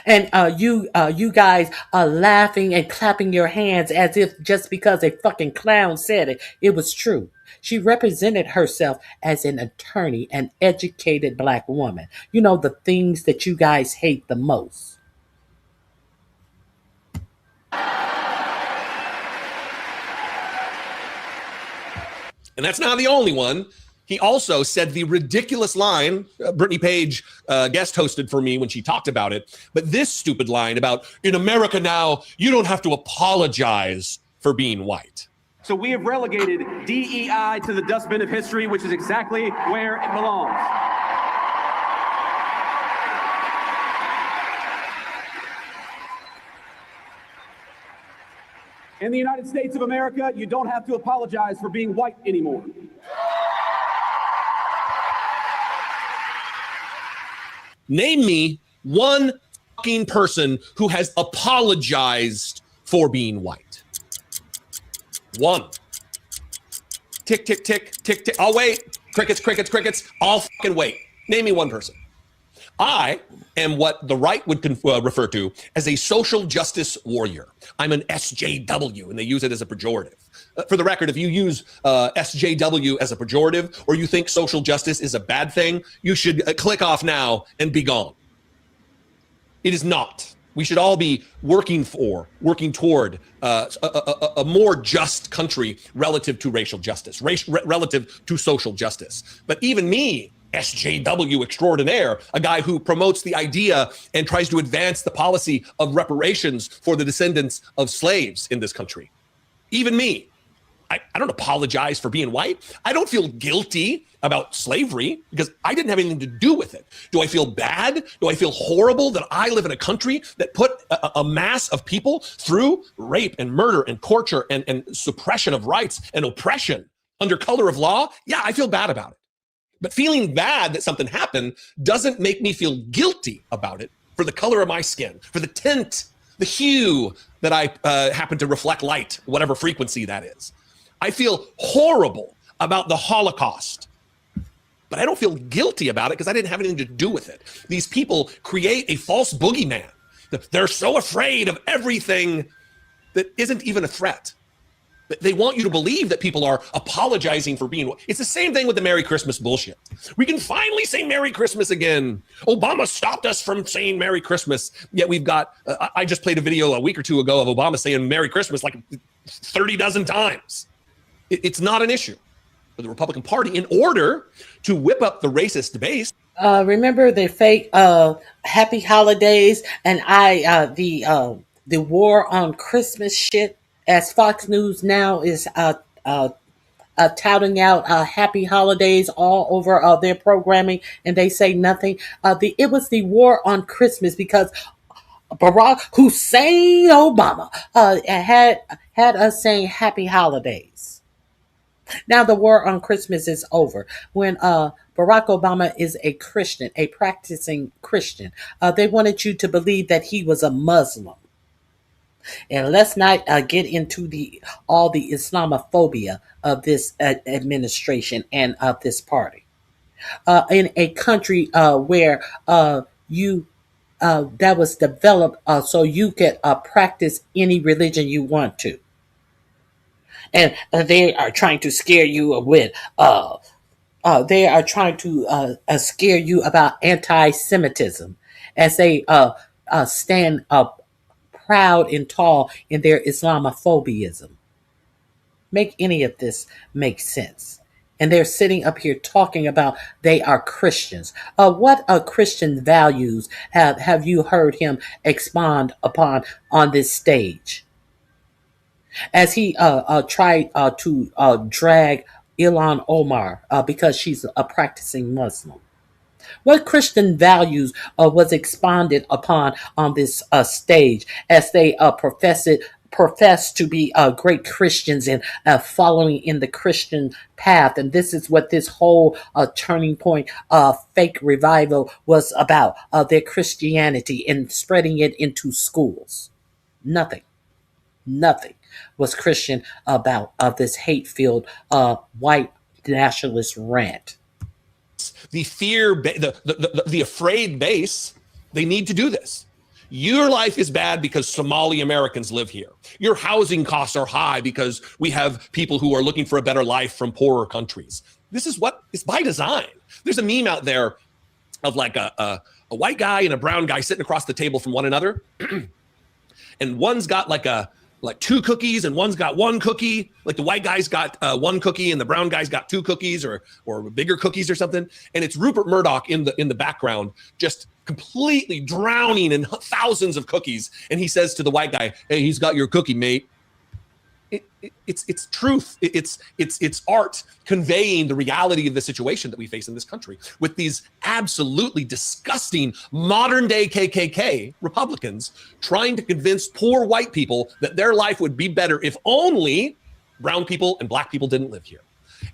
And you guys are laughing and clapping your hands as if just because a fucking clown said it, it was true. She represented herself as an attorney, an educated black woman. You know, the things that you guys hate the most. And that's not the only one. He also said the ridiculous line, Brittany Page guest hosted for me when she talked about it, but this stupid line about, in America now, you don't have to apologize for being white. So we have relegated DEI to the dustbin of history, which is exactly where it belongs. In the United States of America, you don't have to apologize for being white anymore. Name me one fucking person who has apologized for being white. One. Tick, tick, tick, tick, tick. I'll wait. Crickets, crickets, crickets. I'll fucking wait. Name me one person. I am what the right would refer to as a social justice warrior. I'm an SJW, and they use it as a pejorative. For the record, if you use SJW as a pejorative, or you think social justice is a bad thing, you should click off now and be gone. It is not. We should all be working toward a more just country relative to racial justice, relative to social justice. But even me, SJW extraordinaire, a guy who promotes the idea and tries to advance the policy of reparations for the descendants of slaves in this country. Even me, I don't apologize for being white. I don't feel guilty about slavery because I didn't have anything to do with it. Do I feel bad? Do I feel horrible that I live in a country that put a mass of people through rape and murder and torture and suppression of rights and oppression under color of law? Yeah, I feel bad about it. But feeling bad that something happened doesn't make me feel guilty about it for the color of my skin, for the tint, the hue that I happen to reflect light, whatever frequency that is. I feel horrible about the Holocaust, but I don't feel guilty about it because I didn't have anything to do with it. These people create a false boogeyman. They're so afraid of everything that isn't even a threat. They want you to believe that people are apologizing for being. It's the same thing with the Merry Christmas bullshit. We can finally say Merry Christmas again. Obama stopped us from saying Merry Christmas. Yet we've got, I just played a video a week or two ago of Obama saying Merry Christmas like 30 dozen times. It's not an issue for the Republican Party in order to whip up the racist base. Remember the fake Happy Holidays and the war on Christmas shit? As Fox News now is touting out Happy Holidays all over their programming, and they say nothing. It was the war on Christmas because Barack Hussein Obama had us saying Happy Holidays. Now the war on Christmas is over. When Barack Obama is a Christian, a practicing Christian, they wanted you to believe that he was a Muslim. And let's not get into all the Islamophobia of this administration and of this party. In a country where that was developed so you could practice any religion you want to. And they are trying to scare you with they are trying to scare you about anti-Semitism as they stand up proud and tall in their Islamophobism. Make any of this make sense. and they're sitting up here talking about they are Christians. What Christian values have you heard him expound upon on this stage? As he tried to drag Ilhan Omar because she's a practicing Muslim. What Christian values was expounded upon on this stage as they profess to be great Christians and following in the Christian path? And this is what this whole turning point fake revival was about, their Christianity and spreading it into schools. Nothing was Christian about this hate-filled white nationalist rant. The fear, the afraid base, they need to do this. Your life is bad because Somali Americans live here. Your housing costs are high because we have people who are looking for a better life from poorer countries. This is what is by design. There's a meme out there of like a white guy and a brown guy sitting across the table from one another. And one's got like two cookies and one's got one cookie. Like the white guy's got one cookie and the brown guy's got two cookies or bigger cookies or something. And it's Rupert Murdoch in the background, just completely drowning in thousands of cookies. And he says to the white guy, "Hey, he's got your cookie, mate." It's truth. It's art conveying the reality of the situation that we face in this country with these absolutely disgusting modern day KKK Republicans trying to convince poor white people that their life would be better if only brown people and black people didn't live here.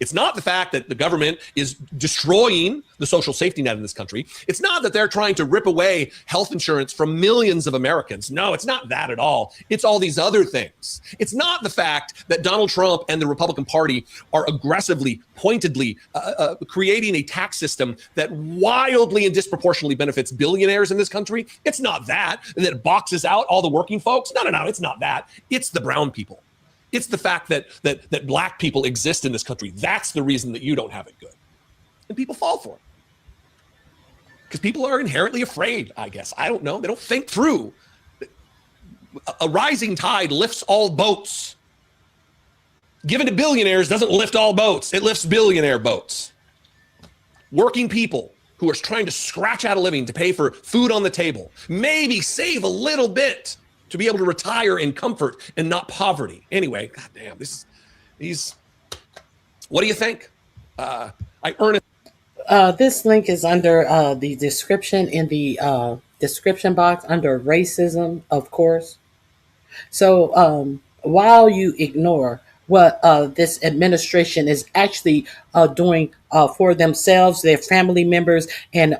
It's not the fact that the government is destroying the social safety net in this country. It's not that they're trying to rip away health insurance from millions of Americans. No, it's not that at all. It's all these other things. It's not the fact that Donald Trump and the Republican Party are aggressively, pointedly creating a tax system that wildly and disproportionately benefits billionaires in this country. It's not that boxes out all the working folks. No, it's not that. It's the brown people. It's the fact that black people exist in this country. That's the reason that you don't have it good. And people fall for it. Because people are inherently afraid, I guess. I don't know. They don't think through. A rising tide lifts all boats. Given to billionaires doesn't lift all boats. It lifts billionaire boats. Working people who are trying to scratch out a living to pay for food on the table, maybe save a little bit to be able to retire in comfort and not poverty. Anyway, goddamn, what do you think? This link is under the description in the description box under racism, of course. So while you ignore what this administration is actually doing for themselves, their family members, and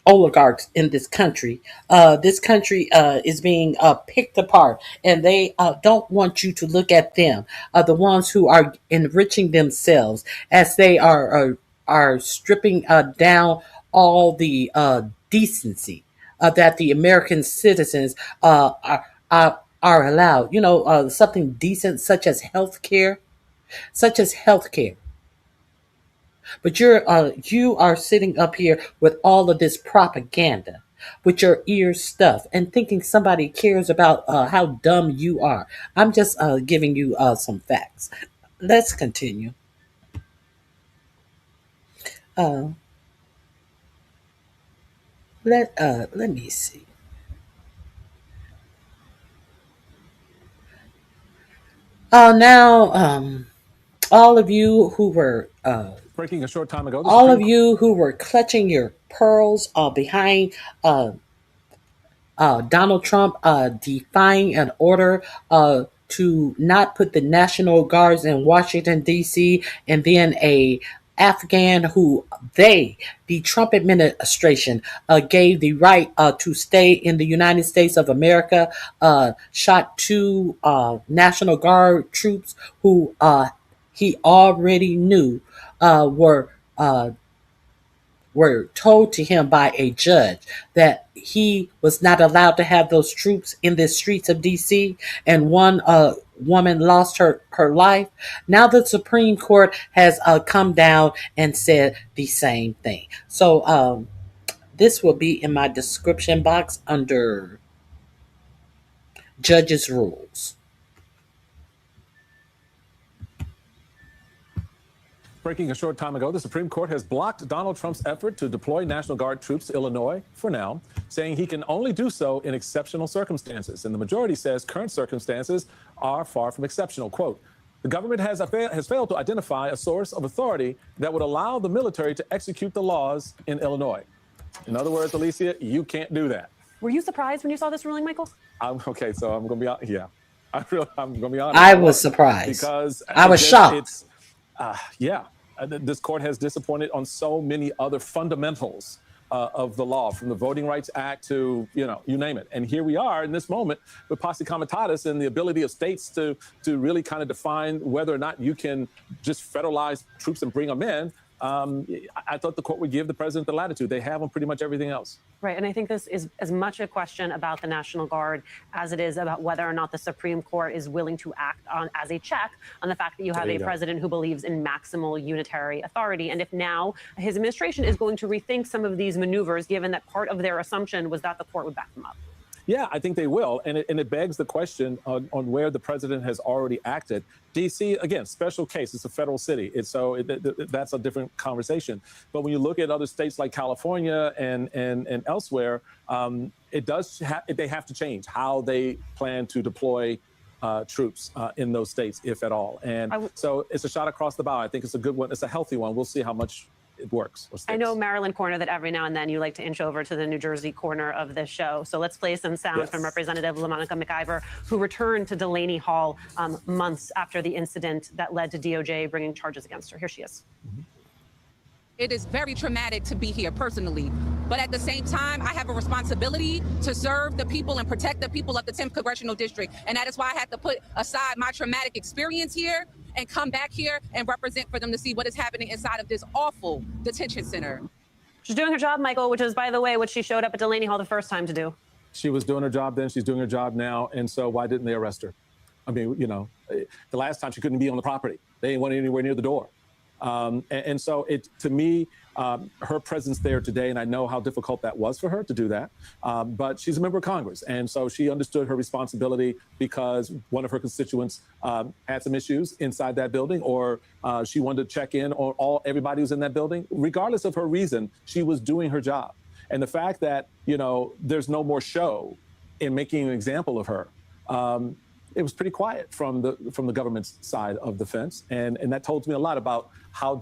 oligarchs in this country is being picked apart, and they don't want you to look at them, the ones who are enriching themselves as they are stripping down all the decency that the American citizens are allowed. Something decent such as health care. But you are sitting up here with all of this propaganda with your ears stuffed and thinking somebody cares about how dumb you are. I'm just giving you some facts. Let's continue. Let me see. Now, all of you who were breaking a short time ago, all of you who were clutching your pearls behind Donald Trump defying an order to not put the National Guards in Washington, D.C., and then a Afghan who the Trump administration gave the right to stay in the United States of America, shot two National Guard troops who he already knew were told to him by a judge that he was not allowed to have those troops in the streets of D.C., and one woman lost her life. Now the Supreme Court has come down and said the same thing. So this will be in my description box under judges' rules. Breaking a short time ago, the Supreme Court has blocked Donald Trump's effort to deploy National Guard troops to Illinois for now, saying he can only do so in exceptional circumstances. And the majority says current circumstances are far from exceptional. Quote, the government has failed to identify a source of authority that would allow the military to execute the laws in Illinois. In other words, Alicia, you can't do that. Were you surprised when you saw this ruling, Michael? Okay, so I'm going to be, yeah. I'm going to be honest. I was surprised. Because I was shocked. This court has disappointed on so many other fundamentals of the law, from the Voting Rights Act to, you name it. And here we are in this moment with posse comitatus and the ability of states to really kind of define whether or not you can just federalize troops and bring them in. I thought the court would give the president the latitude. They have on pretty much everything else. Right. And I think this is as much a question about the National Guard as it is about whether or not the Supreme Court is willing to act on as a check on the fact that you have a president who believes in maximal unitary authority. And if now his administration is going to rethink some of these maneuvers, given that part of their assumption was that the court would back them up. Yeah, I think they will. And it begs the question on where the president has already acted. D.C., again, special case. It's a federal city. That's a different conversation. But when you look at other states like California and elsewhere, they have to change how they plan to deploy troops in those states, if at all. And so it's a shot across the bow. I think it's a good one. It's a healthy one. We'll see how much it works. I know, Maryland corner, that every now and then you like to inch over to the New Jersey corner of this show. So let's play some sound from Representative LaMonica McIver, who returned to Delaney Hall months after the incident that led to DOJ bringing charges against her. Here she is. It is very traumatic to be here personally, but at the same time, I have a responsibility to serve the people and protect the people of the 10th Congressional District. And that is why I had to put aside my traumatic experience here and come back here and represent for them to see what is happening inside of this awful detention center. She's doing her job, Michael, which is, by the way, what she showed up at Delaney Hall the first time to do. She was doing her job then. She's doing her job now. And so why didn't they arrest her? I mean, the last time she couldn't be on the property. They didn't want anywhere near the door. And so to me, her presence there today, and I know how difficult that was for her to do that, but she's a member of Congress. And so she understood her responsibility because one of her constituents had some issues inside that building, or she wanted to check in on everybody who's in that building. Regardless of her reason, she was doing her job. And the fact that, there's no more show in making an example of her, it was pretty quiet from the government's side of the fence. And that told me a lot about how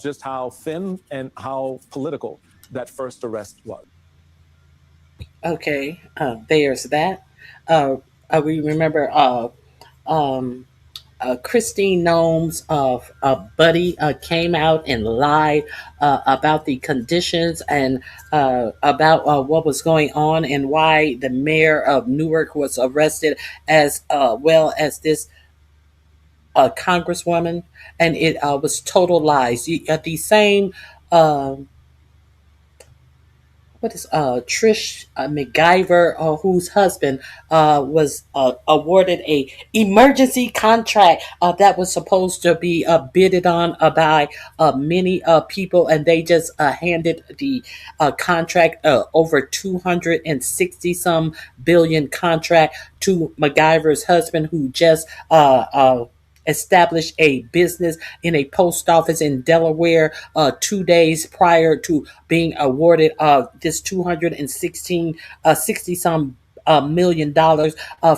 thin and how political that first arrest was. Okay, there's that. We remember Christine Noem's buddy came out and lied about the conditions and about what was going on and why the mayor of Newark was arrested, as well as this congresswoman, and it was total lies. The same Trish McIver, whose husband was awarded a emergency contract that was supposed to be bidded on by many people, and they just handed the contract, over 260 some billion contract, to McIver's husband, who just established a business in a post office in Delaware 2 days prior to being awarded this 60 some $1 million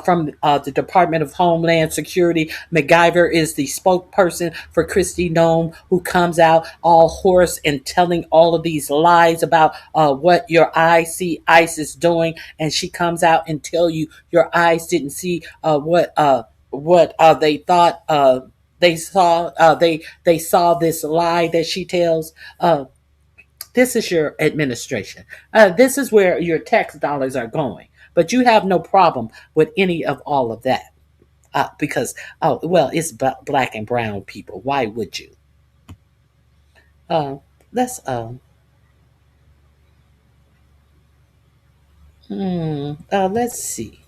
from the Department of Homeland Security. McIver is the spokesperson for Kristi Noem, who comes out all hoarse and telling all of these lies about what your eyes see ISIS doing, and she comes out and tell you your eyes didn't see what they thought they saw. They saw this lie that she tells. This is your administration. This is where your tax dollars are going. But you have no problem with any of all of that. Because, it's black and brown people. Why would you? Let's see.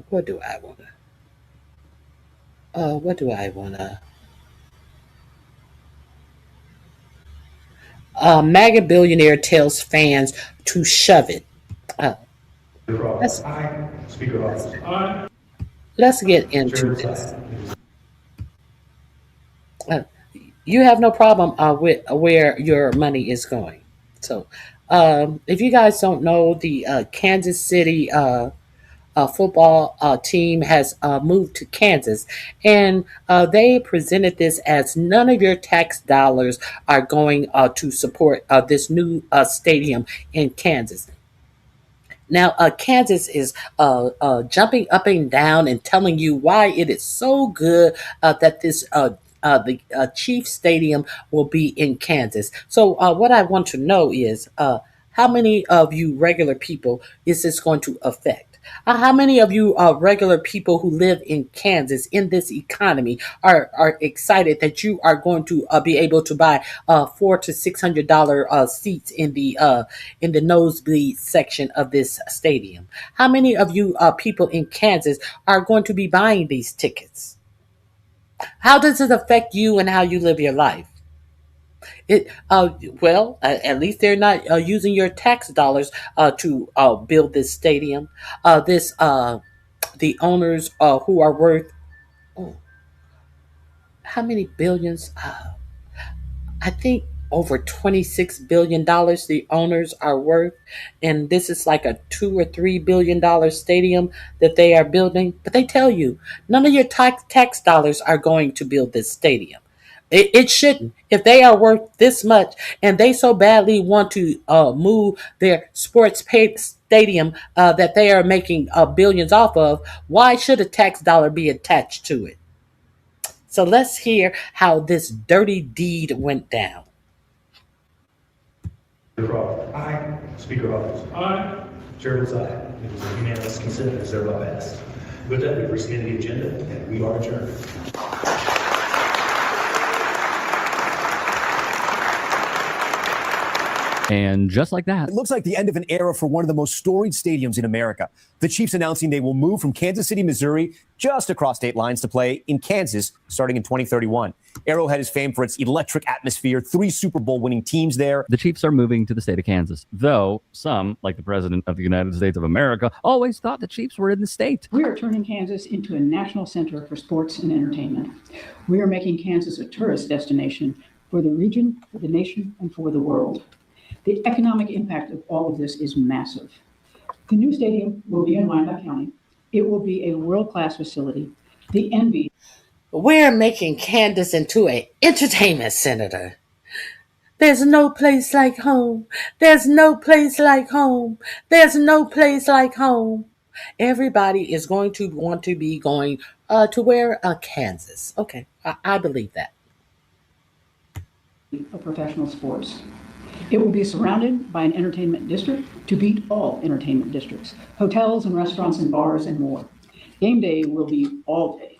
What do I want to... MAGA billionaire tells fans to shove it. Let's, let's get into this. Uh, you have no problem with where your money is going. So, if you guys don't know, the Kansas City football team has moved to Kansas, and they presented this as none of your tax dollars are going to support this new stadium in Kansas. Now, Kansas is jumping up and down and telling you why it is so good that the Chiefs Stadium will be in Kansas. So, what I want to know is how many of you regular people is this going to affect? How many of you regular people who live in Kansas in this economy are excited that you are going to be able to buy $400 to $600 seats in the nosebleed section of this stadium? How many of you people in Kansas are going to be buying these tickets? How does it affect you and how you live your life? It well, at least they're not using your tax dollars to build this stadium. This the owners who are worth oh, how many billions? I think over $26 billion the owners are worth, and this is like a $2 or $3 billion stadium that they are building. But they tell you none of your tax dollars are going to build this stadium. It shouldn't. If they are worth this much and they so badly want to move their sports paid stadium that they are making billions off of, why should a tax dollar be attached to it? So let's hear how this dirty deed went down. Aye. Speaker Hawkins. Aye. Chair votes aye. It was a unanimous consent as thereby passed. With that, we've rescinded the agenda and we are adjourned. And just like that, it looks like the end of an era for one of the most storied stadiums in America. The Chiefs announcing they will move from Kansas City, Missouri, just across state lines to play in Kansas starting in 2031. Arrowhead is famed for its electric atmosphere, 3 Super Bowl winning teams there. The Chiefs are moving to the state of Kansas, though some, like the President of the United States of America, always thought the Chiefs were in the state. We are turning Kansas into a national center for sports and entertainment. We are making Kansas a tourist destination for the region, for the nation, and for the world. The economic impact of all of this is massive. The new stadium will be in Wyandotte County. It will be a world-class facility. The envy. We're making Kansas into an entertainment center. There's no place like home. There's no place like home. There's no place like home. Everybody is going to want to be going to where? Kansas. Okay, I believe that. Of professional sports. It will be surrounded by an entertainment district to beat all entertainment districts, hotels and restaurants and bars and more. Game day will be all day.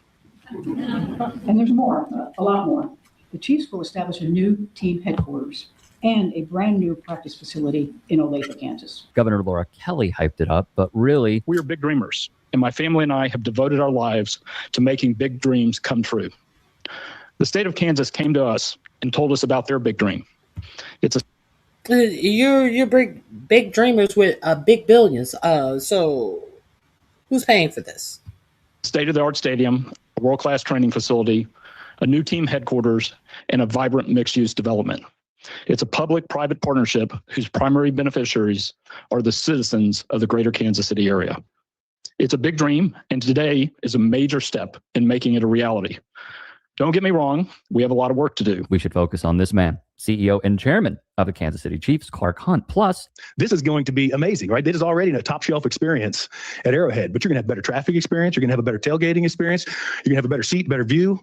And there's more, a lot more. The Chiefs will establish a new team headquarters and a brand new practice facility in Olathe, Kansas. Governor Laura Kelly hyped it up, but really, we are big dreamers, and my family and I have devoted our lives to making big dreams come true. The state of Kansas came to us and told us about their big dream. It's a You're big dreamers with big billions. So who's paying for this? state-of-the-art stadium, a world-class training facility, a new team headquarters, and a vibrant mixed-use development. It's a public-private partnership whose primary beneficiaries are the citizens of the greater Kansas City area. It's a big dream, and today is a major step in making it a reality. Don't get me wrong, we have a lot of work to do. We should focus on this man, CEO and chairman of the Kansas City Chiefs, Clark Hunt. Plus, this is going to be amazing, right? This is already a top shelf experience at Arrowhead, but you're going to have better traffic experience. You're going to have a better tailgating experience. You're going to have a better seat, better view.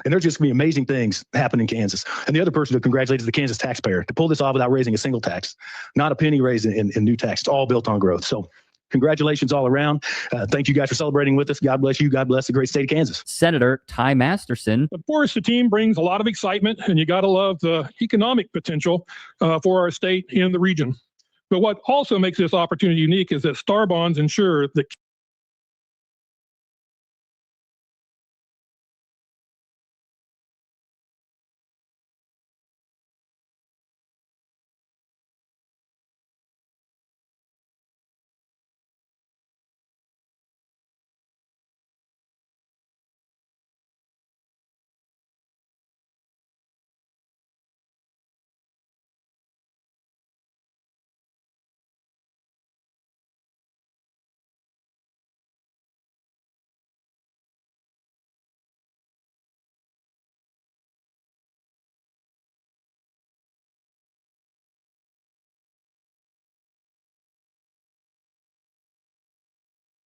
And there's just going to be amazing things happening in Kansas. And the other person to congratulate is the Kansas taxpayer to pull this off without raising a single tax, not a penny raised in new tax. It's all built on growth. So congratulations all around. Thank you guys for celebrating with us. God bless you. God bless the great state of Kansas. Senator Ty Masterson. Of course, the team brings a lot of excitement, and you got to love the economic potential for our state and the region. But what also makes this opportunity unique is that Star Bonds ensure that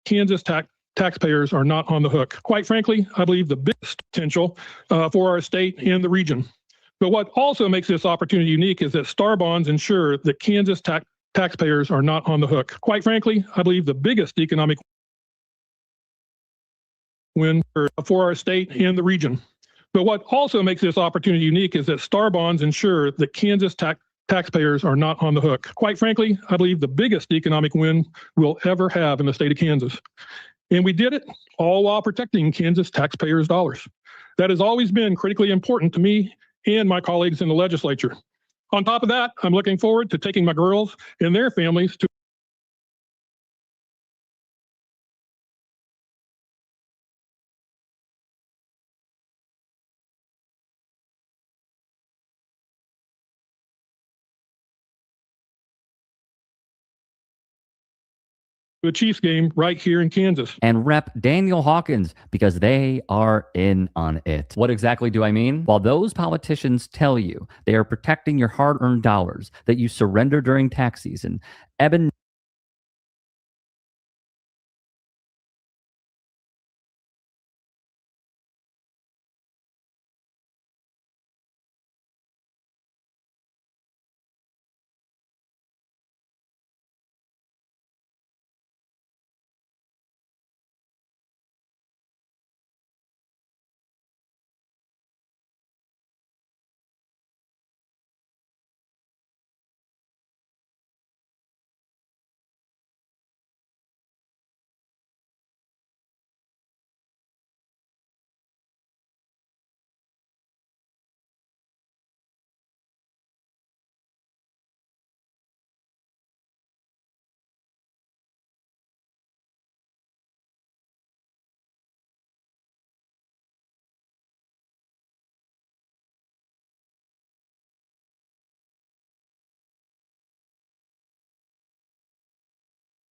Kansas taxpayers are not on the hook. Quite frankly, I believe the biggest potential for our state and the region. But what also makes this opportunity unique is that STAR bonds ensure that Kansas taxpayers are not on the hook. Quite frankly, I believe the biggest economic win for our state and the region. But what also makes this opportunity unique is that STAR bonds ensure that Kansas taxpayers are not on the hook. Quite frankly, I believe the biggest economic win we'll ever have in the state of Kansas. And we did it all while protecting Kansas taxpayers' dollars. That has always been critically important to me and my colleagues in the legislature. On top of that, I'm looking forward to taking my girls and their families to a Chiefs game right here in Kansas. And Rep Daniel Hawkins, because they are in on it. What exactly do I mean? While those politicians tell you they are protecting your hard-earned dollars that you surrender during tax season, Eben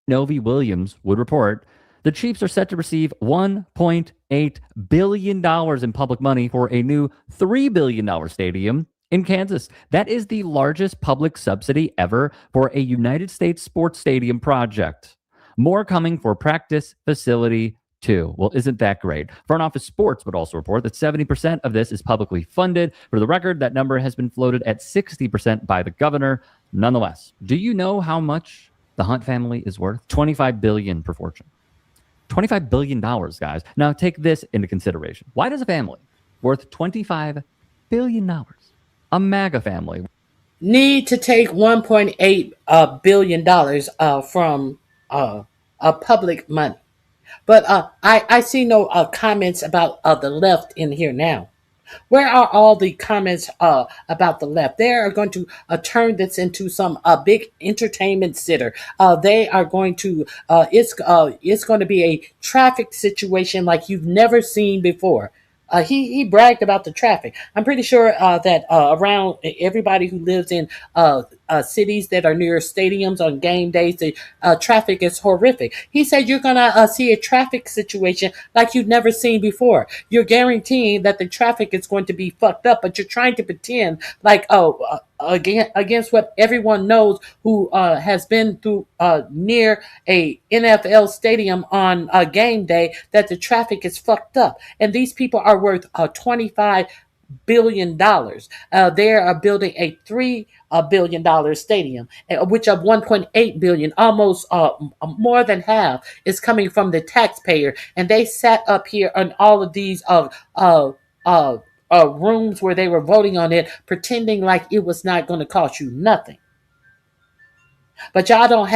Novi Williams would report, the Chiefs are set to receive $1.8 billion in public money for a new $3 billion stadium in Kansas. That is the largest public subsidy ever for a United States sports stadium project. More coming for practice facility too. Well, isn't that great? Front Office Sports would also report that 70% of this is publicly funded. For the record, that number has been floated at 60% by the governor. Nonetheless, do you know how much the Hunt family is worth? $25 billion per fortune. $25 billion, guys. Now take this into consideration. Why does a family worth $25 billion, a MAGA family, need to take $1.8 billion from public money? But I see no comments about the left in here now. Where are all the comments about the left? They are going to turn this into some big entertainment center. They are going to it's going to be a traffic situation like you've never seen before. He bragged about the traffic. I'm pretty sure that around everybody who lives in cities that are near stadiums on game days, the traffic is horrific. He said you're going to see a traffic situation like you've never seen before. You're guaranteeing that the traffic is going to be fucked up, but you're trying to pretend like, against what everyone knows who has been through near a NFL stadium on a game day, that the traffic is fucked up. And these people are worth $25 billion. They are building a $3 billion stadium, which of $1.8 billion, almost more than half, is coming from the taxpayer. And they sat up here on all of these rooms where they were voting on it, pretending like it was not going to cost you nothing. But y'all don't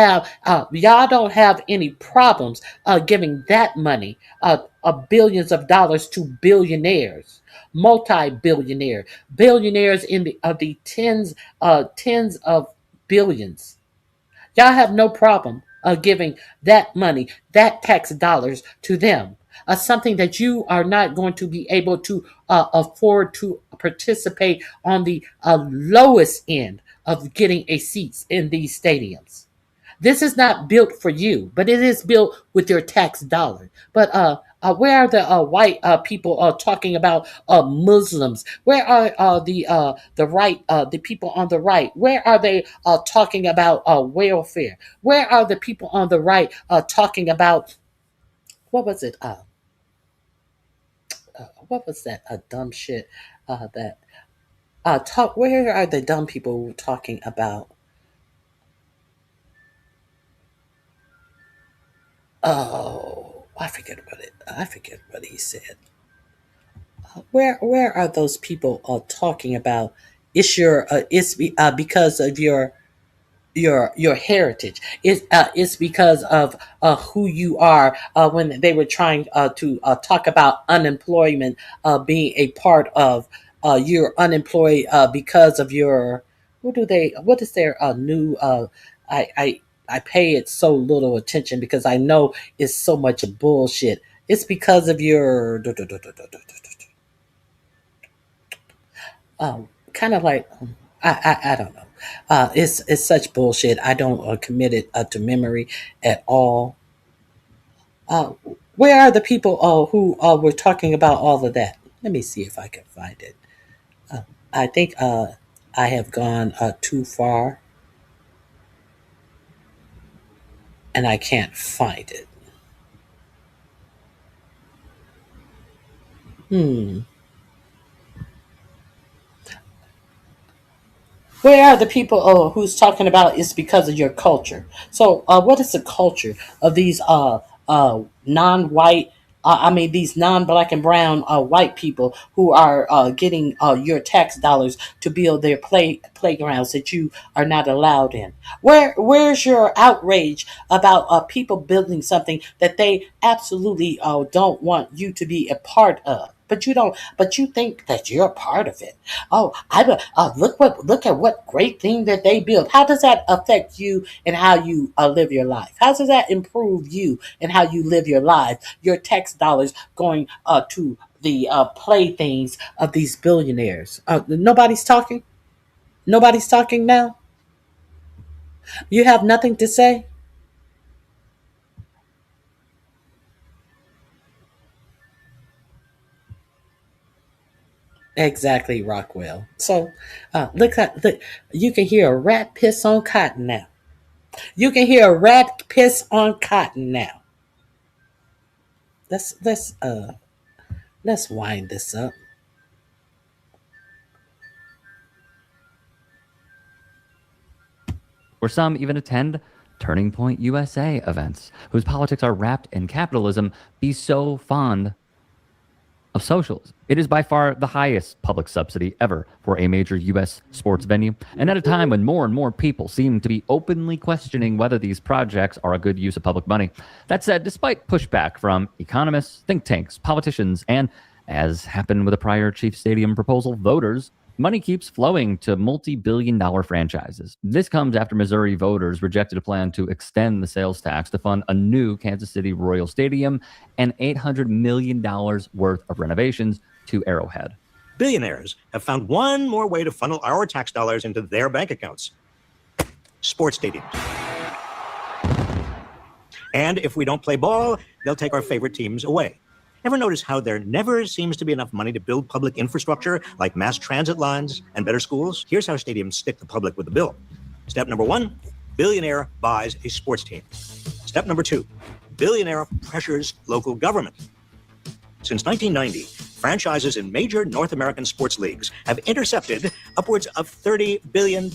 have any problems giving that money, billions of dollars, to billionaires, multi-billionaire, billionaires in the tens of billions. Y'all have no problem giving that money, that tax dollars, to them. Something that you are not going to be able to afford to participate on the lowest end of getting a seat in these stadiums. This is not built for you, but it is built with your tax dollar. But where are the white people talking about Muslims? Where are the right, the people on the right? Where are they talking about welfare? Where are the people on the right talking about what was it? What was that? Dumb shit. That talk. Where are the dumb people talking about? Oh, I forget what he said. Where are those people talking about? Because of your heritage. It's because of who you are. When they were trying to talk about unemployment being a part of you're unemployed because of your what is their new I pay it so little attention because I know it's so much bullshit. It's because of your kind of like I don't know. It's such bullshit. I don't commit it to memory at all. Uh, where are the people who were talking about all of that? Let me see if I can find it. I think I have gone too far, and I can't find it. Where are the people who's talking about it's because of your culture? So, what is the culture of these non-white? I mean, these non-black and brown white people who are getting your tax dollars to build their playgrounds that you are not allowed in. Where's your outrage about people building something that they absolutely don't want you to be a part of? But you don't. But you think that you're a part of it. Oh, look at what great thing that they built. How does that affect you and how you live your life? How does that improve you and how you live your life? Your tax dollars going to the playthings of these billionaires. Nobody's talking. Nobody's talking now. You have nothing to say. Exactly, Rockwell. So, look. You can hear a rat piss on cotton now. You can hear a rat piss on cotton now. Let's wind this up. Where some even attend Turning Point USA events, whose politics are wrapped in capitalism, be so fond of socialism. It is by far the highest public subsidy ever for a major U.S. sports venue, and at a time when more and more people seem to be openly questioning whether these projects are a good use of public money. That said, despite pushback from economists, think tanks, politicians, and, as happened with a prior Chief Stadium proposal, voters, money keeps flowing to multi-billion-dollar franchises. This comes after Missouri voters rejected a plan to extend the sales tax to fund a new Kansas City Royal Stadium and $800 million worth of renovations to Arrowhead. Billionaires have found one more way to funnel our tax dollars into their bank accounts: sports stadiums. And if we don't play ball, they'll take our favorite teams away. Ever notice how there never seems to be enough money to build public infrastructure like mass transit lines and better schools? Here's how stadiums stick the public with the bill. Step number 1, billionaire buys a sports team. Step number 2, billionaire pressures local government. Since 1990, franchises in major North American sports leagues have intercepted upwards of $30 billion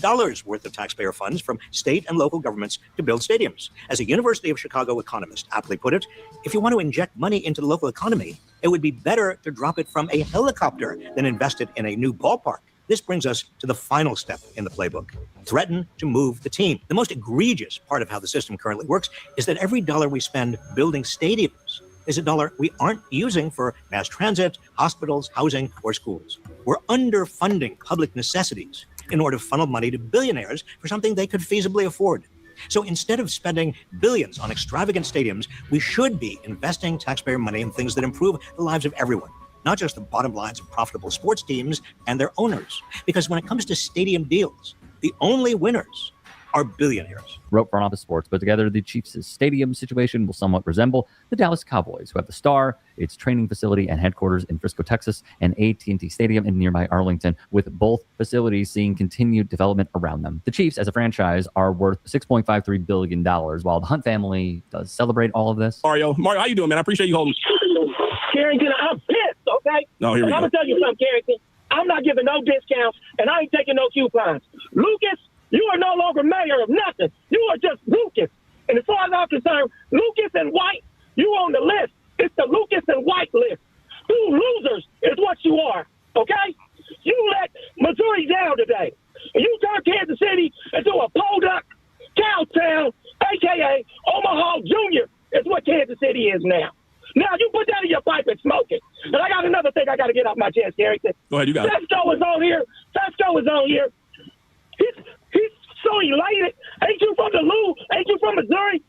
worth of taxpayer funds from state and local governments to build stadiums. As a University of Chicago economist aptly put it, if you want to inject money into the local economy, it would be better to drop it from a helicopter than invest it in a new ballpark. This brings us to the final step in the playbook: threaten to move the team. The most egregious part of how the system currently works is that every dollar we spend building stadiums is a dollar we aren't using for mass transit, hospitals, housing, or schools. We're underfunding public necessities in order to funnel money to billionaires for something they could feasibly afford. So instead of spending billions on extravagant stadiums, we should be investing taxpayer money in things that improve the lives of everyone, not just the bottom lines of profitable sports teams and their owners. Because when it comes to stadium deals, the only winners are billionaires. Wrote Front Office Sports put together the Chiefs' stadium situation will somewhat resemble the Dallas Cowboys, who have the Star, its training facility and headquarters in Frisco, Texas, and AT&T Stadium in nearby Arlington, with both facilities seeing continued development around them. The Chiefs, as a franchise, are worth $6.53 billion, while the Hunt family does celebrate all of this. Mario, how you doing, man? I appreciate you holding. Carrington, I'm pissed, okay? No, here we and I'm go. going to tell you something, Carrington. I'm not giving no discounts, and I ain't taking no coupons. Lucas, you are no longer mayor of nothing. You are just Lucas. And as far as I'm concerned, Lucas and White, you on the list. It's the Lucas and White list. Two losers is what you are, okay? You let Missouri down today. And you turned Kansas City into a podunk cow town, a.k.a. Omaha Junior, is what Kansas City is now. Now, you put that in your pipe and smoke it. And I got another thing I got to get off my chest, Carrington. Go ahead, you got it. Fesco is on here. Fesco is on here. He's so elated. Ain't you from the Lou? Ain't you from Missouri?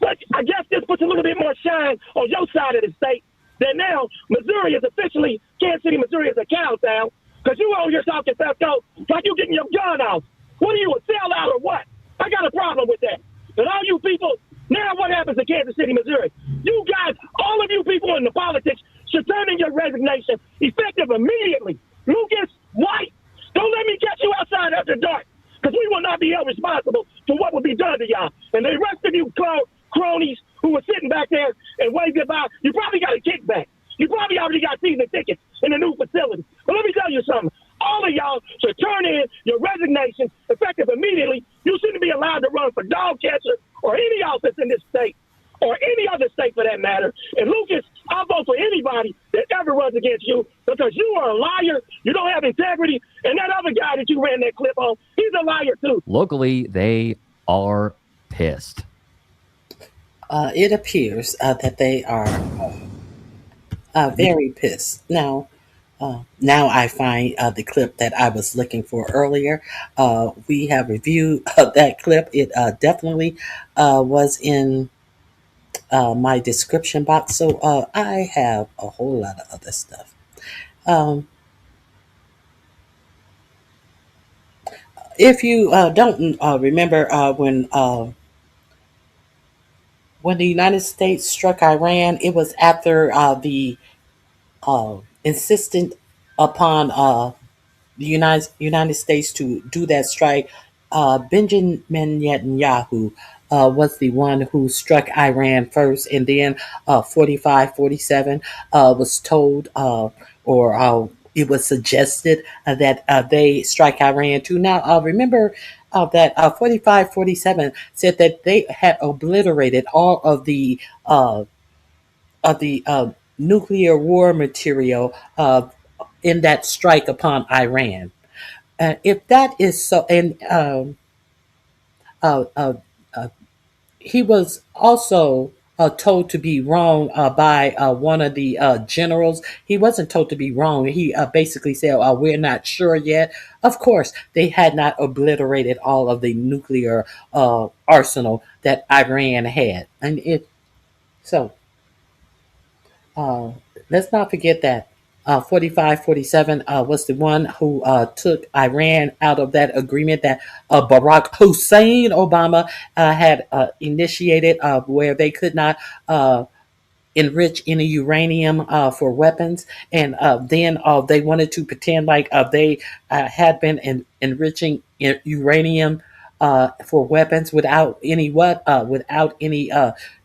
But I guess this puts a little bit more shine on your side of the state. That now Missouri is officially, Kansas City, Missouri is a cow town. Because you on here talking, Fesco, like you getting your gun off. What are you, a sellout or what? I got a problem with that. And all you people, now what happens in Kansas City, Missouri? You guys, all of you people in the politics should turn in your resignation effective immediately. Lucas, White, don't let me catch you outside after dark, because we will not be held responsible for what will be done to y'all. And the rest of you cronies who were sitting back there and waved goodbye, you probably got a kickback. You probably already got season tickets in the new facility. But let me tell you something. All of y'all should turn in your resignation effective immediately. You shouldn't be allowed to run for dog catcher or any office in this state, or any other state for that matter. And Lucas, I'll vote for anybody that ever runs against you, because you are a liar, you don't have integrity, and that other guy that you ran that clip on, he's a liar too. Locally, they are pissed. It appears that they are very pissed. Now I find the clip that I was looking for earlier. We have reviewed that clip. It definitely was in my description box. So I have a whole lot of other stuff. If you don't remember when the United States struck Iran, it was after the insistent upon the United States to do that strike. Benjamin Netanyahu was the one who struck Iran first, and then 45-47 was told or it was suggested that they strike Iran too. Now, remember that 45-47 said that they had obliterated all of the nuclear war material in that strike upon Iran. If that is so, and he was also told to be wrong by one of the generals. He wasn't told to be wrong. He basically said, we're not sure yet. Of course, they had not obliterated all of the nuclear arsenal that Iran had. And let's not forget that 45-47 was the one who took Iran out of that agreement that Barack Hussein Obama had initiated, where they could not enrich any uranium for weapons. And then they wanted to pretend like they had been enriching uranium for weapons without any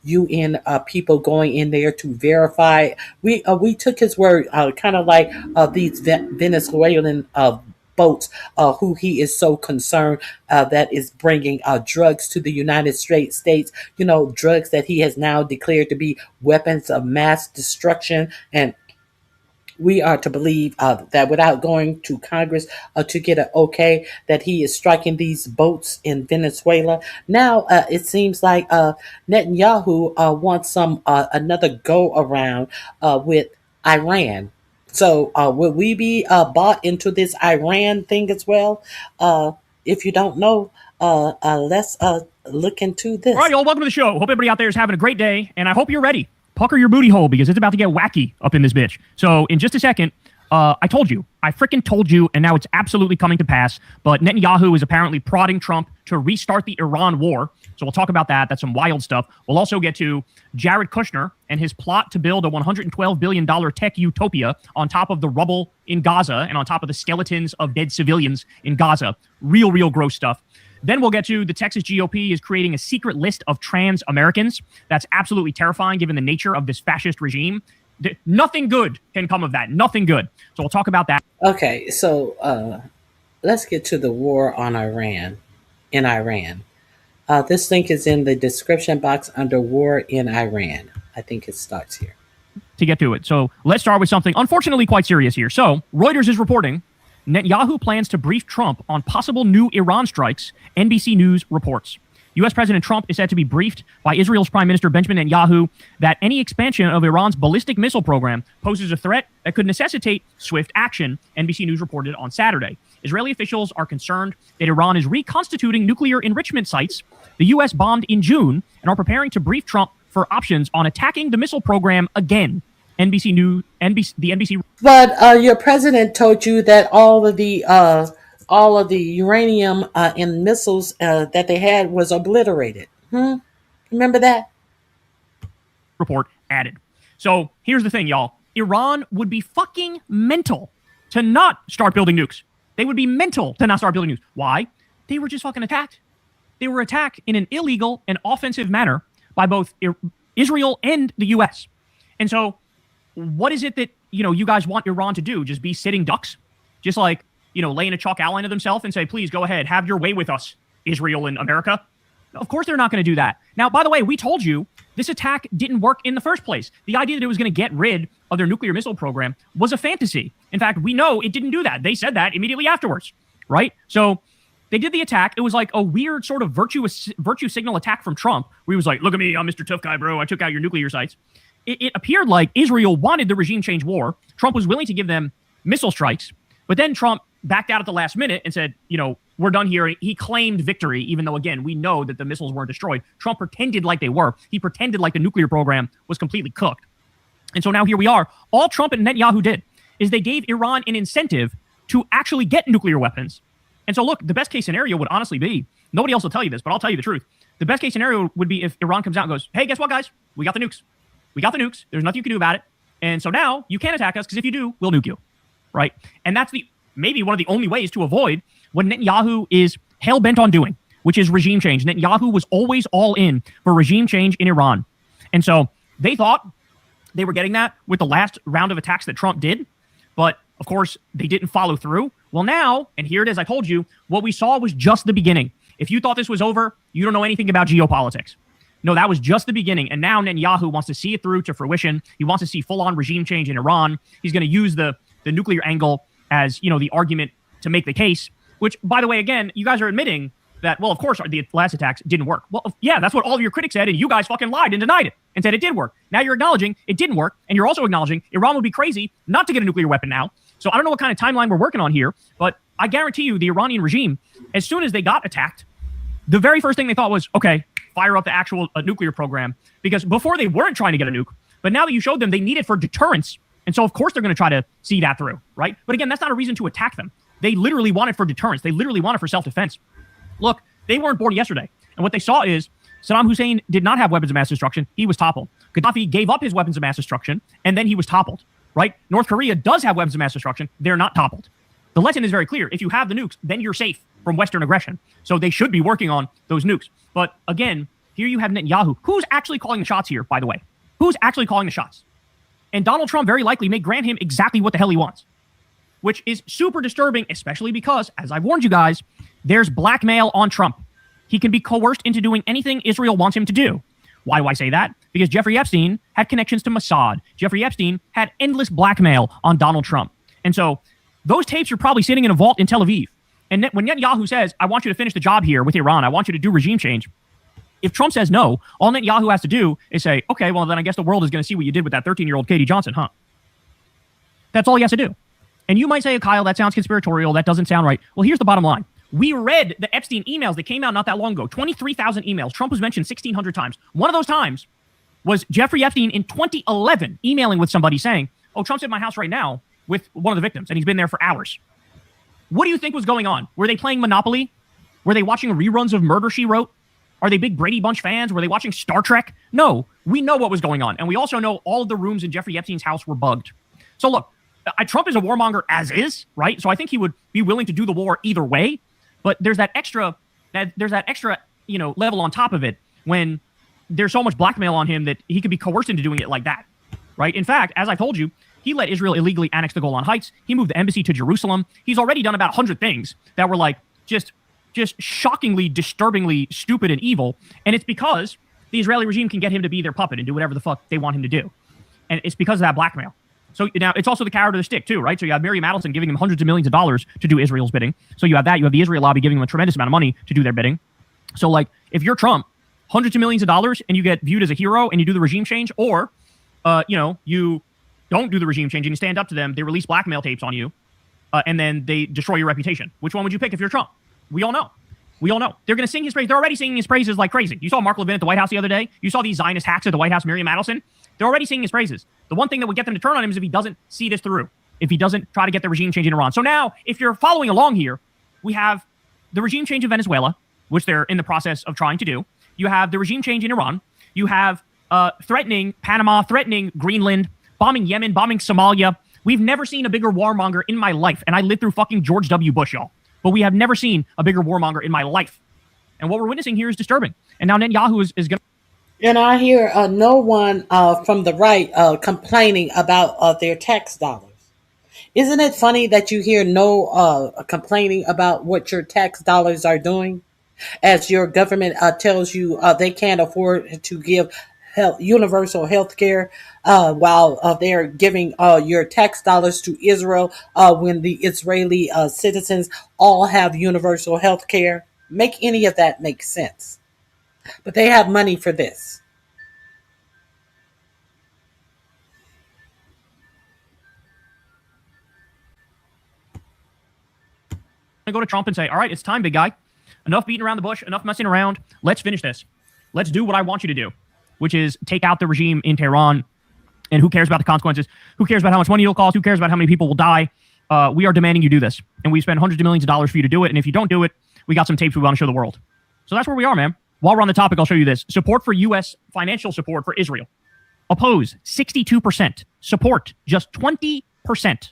UN people going in there to verify. We took his word, kind of like these Venezuelan boats, who he is so concerned that is bringing drugs to the United States. Drugs that he has now declared to be weapons of mass destruction. And we are to believe that without going to Congress to get an okay, that he is striking these boats in Venezuela. Now it seems like Netanyahu wants another go around with Iran. So will we be bought into this Iran thing as well? If you don't know, let's look into this. All right, y'all, welcome to the show. Hope everybody out there is having a great day, and I hope you're ready. Pucker your booty hole, because it's about to get wacky up in this bitch. So in just a second, I told you. I freaking told you, and now it's absolutely coming to pass. But Netanyahu is apparently prodding Trump to restart the Iran war. So we'll talk about that. That's some wild stuff. We'll also get to Jared Kushner and his plot to build a $112 billion tech utopia on top of the rubble in Gaza and on top of the skeletons of dead civilians in Gaza. Real gross stuff. Then we'll get to the Texas GOP is creating a secret list of trans Americans. That's absolutely terrifying given the nature of this fascist regime. Nothing good can come of that. Nothing good. So we'll talk about that. Okay, so let's get to the war on Iran. This link is in the description box under War in Iran. I think it starts here. To get to it. So let's start with something unfortunately quite serious here. So Reuters is reporting Netanyahu plans to brief Trump on possible new Iran strikes, NBC News reports. U.S. President Trump is said to be briefed by Israel's Prime Minister Benjamin Netanyahu that any expansion of Iran's ballistic missile program poses a threat that could necessitate swift action, NBC News reported on Saturday. Israeli officials are concerned that Iran is reconstituting nuclear enrichment sites the U.S. bombed in June and are preparing to brief Trump for options on attacking the missile program again. NBC. But your president told you that all of the uranium in missiles that they had was obliterated. Remember that? Report added. So here's the thing, y'all. Iran would be fucking mental to not start building nukes. They would be mental to not start building nukes. Why? They were just fucking attacked. They were attacked in an illegal and offensive manner by both Israel and the U.S. And so what is it that, you guys want Iran to do? Just be sitting ducks? Just like, lay in a chalk outline of themselves and say, please go ahead, have your way with us, Israel and America? Of course they're not going to do that. Now, by the way, we told you this attack didn't work in the first place. The idea that it was going to get rid of their nuclear missile program was a fantasy. In fact, we know it didn't do that. They said that immediately afterwards, right? So they did the attack. It was like a weird sort of virtue signal attack from Trump, where he was like, look at me, I'm Mr. Tough Guy, bro. I took out your nuclear sites. It appeared like Israel wanted the regime change war. Trump was willing to give them missile strikes. But then Trump backed out at the last minute and said, we're done here. He claimed victory, even though, again, we know that the missiles weren't destroyed. Trump pretended like they were. He pretended like the nuclear program was completely cooked. And so now here we are. All Trump and Netanyahu did is they gave Iran an incentive to actually get nuclear weapons. And so look, the best case scenario would honestly be, nobody else will tell you this, but I'll tell you the truth. The best case scenario would be if Iran comes out and goes, hey, guess what, guys? We got the nukes. We got the nukes. There's nothing you can do about it. And so now you can't attack us because if you do, we'll nuke you. Right? And that's maybe one of the only ways to avoid what Netanyahu is hell-bent on doing, which is regime change. Netanyahu was always all in for regime change in Iran. And so they thought they were getting that with the last round of attacks that Trump did. But of course, they didn't follow through. Well, now, and here it is, I told you, what we saw was just the beginning. If you thought this was over, you don't know anything about geopolitics. No, that was just the beginning. And now Netanyahu wants to see it through to fruition. He wants to see full-on regime change in Iran. He's going to use the nuclear angle as, the argument to make the case, which, by the way, again, you guys are admitting that, well, of course, the last attacks didn't work. Well, yeah, that's what all of your critics said, and you guys fucking lied and denied it and said it did work. Now you're acknowledging it didn't work, and you're also acknowledging Iran would be crazy not to get a nuclear weapon now. So I don't know what kind of timeline we're working on here, but I guarantee you the Iranian regime, as soon as they got attacked, the very first thing they thought was, okay, fire up the actual nuclear program, because before they weren't trying to get a nuke, but now that you showed them they need it for deterrence, and so of course they're going to try to see that through, right? But again, that's not a reason to attack them. They literally want it for deterrence. They literally want it for self-defense. Look, they weren't born yesterday, and what they saw is Saddam Hussein did not have weapons of mass destruction. He was toppled. Gaddafi gave up his weapons of mass destruction, and then he was toppled, right? North Korea does have weapons of mass destruction. They're not toppled. The lesson is very clear. If you have the nukes, then you're safe from Western aggression. So they should be working on those nukes. But again, here you have Netanyahu. Who's actually calling the shots here, by the way? Who's actually calling the shots? And Donald Trump very likely may grant him exactly what the hell he wants, which is super disturbing, especially because, as I've warned you guys, there's blackmail on Trump. He can be coerced into doing anything Israel wants him to do. Why do I say that? Because Jeffrey Epstein had connections to Mossad. Jeffrey Epstein had endless blackmail on Donald Trump. And so those tapes are probably sitting in a vault in Tel Aviv. And when Netanyahu says, I want you to finish the job here with Iran, I want you to do regime change, if Trump says no, all Netanyahu has to do is say, okay, well, then I guess the world is going to see what you did with that 13-year-old Katie Johnson, huh? That's all he has to do. And you might say, Kyle, that sounds conspiratorial. That doesn't sound right. Well, here's the bottom line. We read the Epstein emails that came out not that long ago, 23,000 emails. Trump was mentioned 1,600 times. One of those times was Jeffrey Epstein in 2011 emailing with somebody saying, oh, Trump's at my house right now. with one of the victims, and he's been there for hours. What do you think was going on? Were they playing Monopoly? Were they watching reruns of Murder, She Wrote? Are they big Brady Bunch fans? Were they watching Star Trek? No, we know what was going on. And we also know all of the rooms in Jeffrey Epstein's house were bugged. So look, Trump is a warmonger as is, right? So I think he would be willing to do the war either way. But there's that extra, level on top of it when there's so much blackmail on him that he could be coerced into doing it like that, right? In fact, as I told you, he let Israel illegally annex the Golan Heights. He moved the embassy to Jerusalem. He's already done about 100 things that were like just shockingly, disturbingly stupid and evil. And it's because the Israeli regime can get him to be their puppet and do whatever the fuck they want him to do. And it's because of that blackmail. So now it's also the carrot or the stick too, right? So you have Miriam Adelson giving him hundreds of millions of dollars to do Israel's bidding. So you have that. You have the Israel lobby giving him a tremendous amount of money to do their bidding. So like, if you're Trump, hundreds of millions of dollars and you get viewed as a hero and you do the regime change, or, you don't do the regime change and you stand up to them, they release blackmail tapes on you, and then they destroy your reputation. Which one would you pick if you're Trump? We all know. They're going to sing his praise. They're already singing his praises like crazy. You saw Mark Levin at the White House the other day. You saw these Zionist hacks at the White House, Miriam Adelson. They're already singing his praises. The one thing that would get them to turn on him is if he doesn't see this through, if he doesn't try to get the regime change in Iran. So now, if you're following along here, we have the regime change in Venezuela, which they're in the process of trying to do. You have the regime change in Iran. You have threatening Panama, threatening Greenland, bombing Yemen, bombing Somalia. We've never seen a bigger warmonger in my life. And I lived through fucking George W. Bush, y'all. But we have never seen a bigger warmonger in my life. And what we're witnessing here is disturbing. And now Netanyahu is going to... And I hear no one from the right complaining about their tax dollars. Isn't it funny that you hear no complaining about what your tax dollars are doing? As your government tells you they can't afford to give universal health care while they're giving your tax dollars to Israel when the Israeli citizens all have universal health care. Make any of that make sense? But they have money for this. I go to Trump and say, all right, it's time, big guy. Enough beating around the bush, enough messing around. Let's finish this. Let's do what I want you to do, which is take out the regime in Tehran. And who cares about the consequences? Who cares about how much money it'll cost? Who cares about how many people will die? We are demanding you do this. And we spend hundreds of millions of dollars for you to do it. And if you don't do it, we got some tapes we want to show the world. So that's where we are, man. While we're on the topic, I'll show you this. Support for U.S. financial support for Israel. Oppose, 62%. Support, just 20%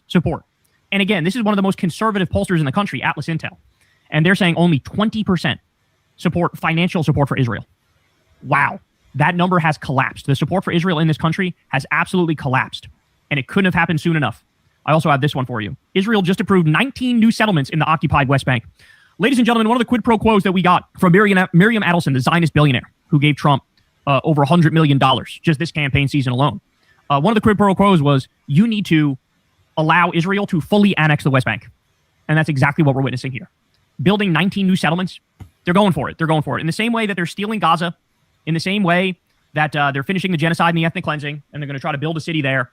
support. And again, this is one of the most conservative pollsters in the country, Atlas Intel. And they're saying only 20% support, financial support for Israel. Wow. That number has collapsed. The support for Israel in this country has absolutely collapsed. And it couldn't have happened soon enough. I also have this one for you. Israel just approved 19 new settlements in the occupied West Bank. Ladies and gentlemen, one of the quid pro quos that we got from Miriam Adelson, the Zionist billionaire, who gave Trump over $100 million just this campaign season alone. One of the quid pro quos was, you need to allow Israel to fully annex the West Bank. And that's exactly what we're witnessing here. Building 19 new settlements, they're going for it. They're going for it. In the same way that they're stealing Gaza, in the same way that they're finishing the genocide and the ethnic cleansing, and they're going to try to build a city there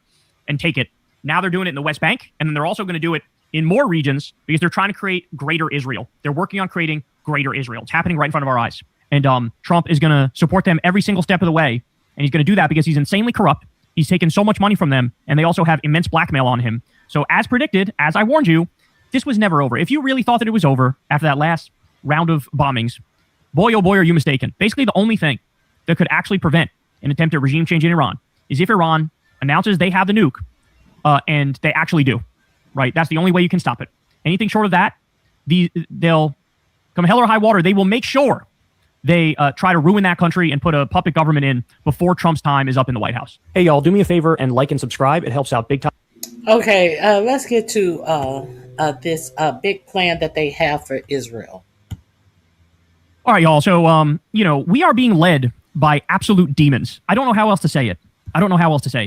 and take it. Now they're doing it in the West Bank, and then they're also going to do it in more regions because they're trying to create greater Israel. They're working on creating greater Israel. It's happening right in front of our eyes. And Trump is going to support them every single step of the way. And he's going to do that because he's insanely corrupt. He's taken so much money from them, and they also have immense blackmail on him. So as predicted, as I warned you, this was never over. If you really thought that it was over after that last round of bombings, boy, oh boy, are you mistaken. Basically, the only thing that could actually prevent an attempt at regime change in Iran is if Iran announces they have the nuke, and they actually do. Right? That's the only way you can stop it. Anything short of that, they'll come hell or high water. They will make sure they try to ruin that country and put a puppet government in before Trump's time is up in the White House. Hey, y'all, do me a favor and like and subscribe. It helps out big time. Okay, let's get to this big plan that they have for Israel. All right, y'all. So, we are being led by absolute demons. I don't know how else to say it.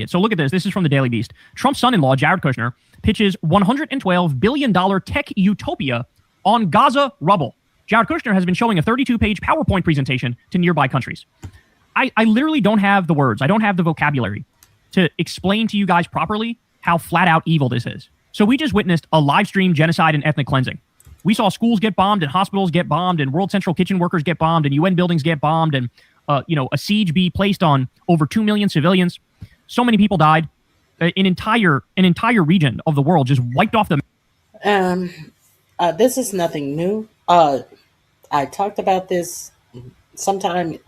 So look at this. This is from the Daily Beast. Trump's son-in-law, Jared Kushner, pitches $112 billion tech utopia on Gaza rubble. Jared Kushner has been showing a 32-page PowerPoint presentation to nearby countries. I literally don't have the words. I don't have the vocabulary to explain to you guys properly how flat-out evil this is. So we just witnessed a live-stream genocide and ethnic cleansing. We saw schools get bombed and hospitals get bombed and World Central Kitchen workers get bombed and UN buildings get bombed and a siege be placed on over 2 million civilians. So many people died. an entire region of the world just wiped off the. This is nothing new. I talked about this sometime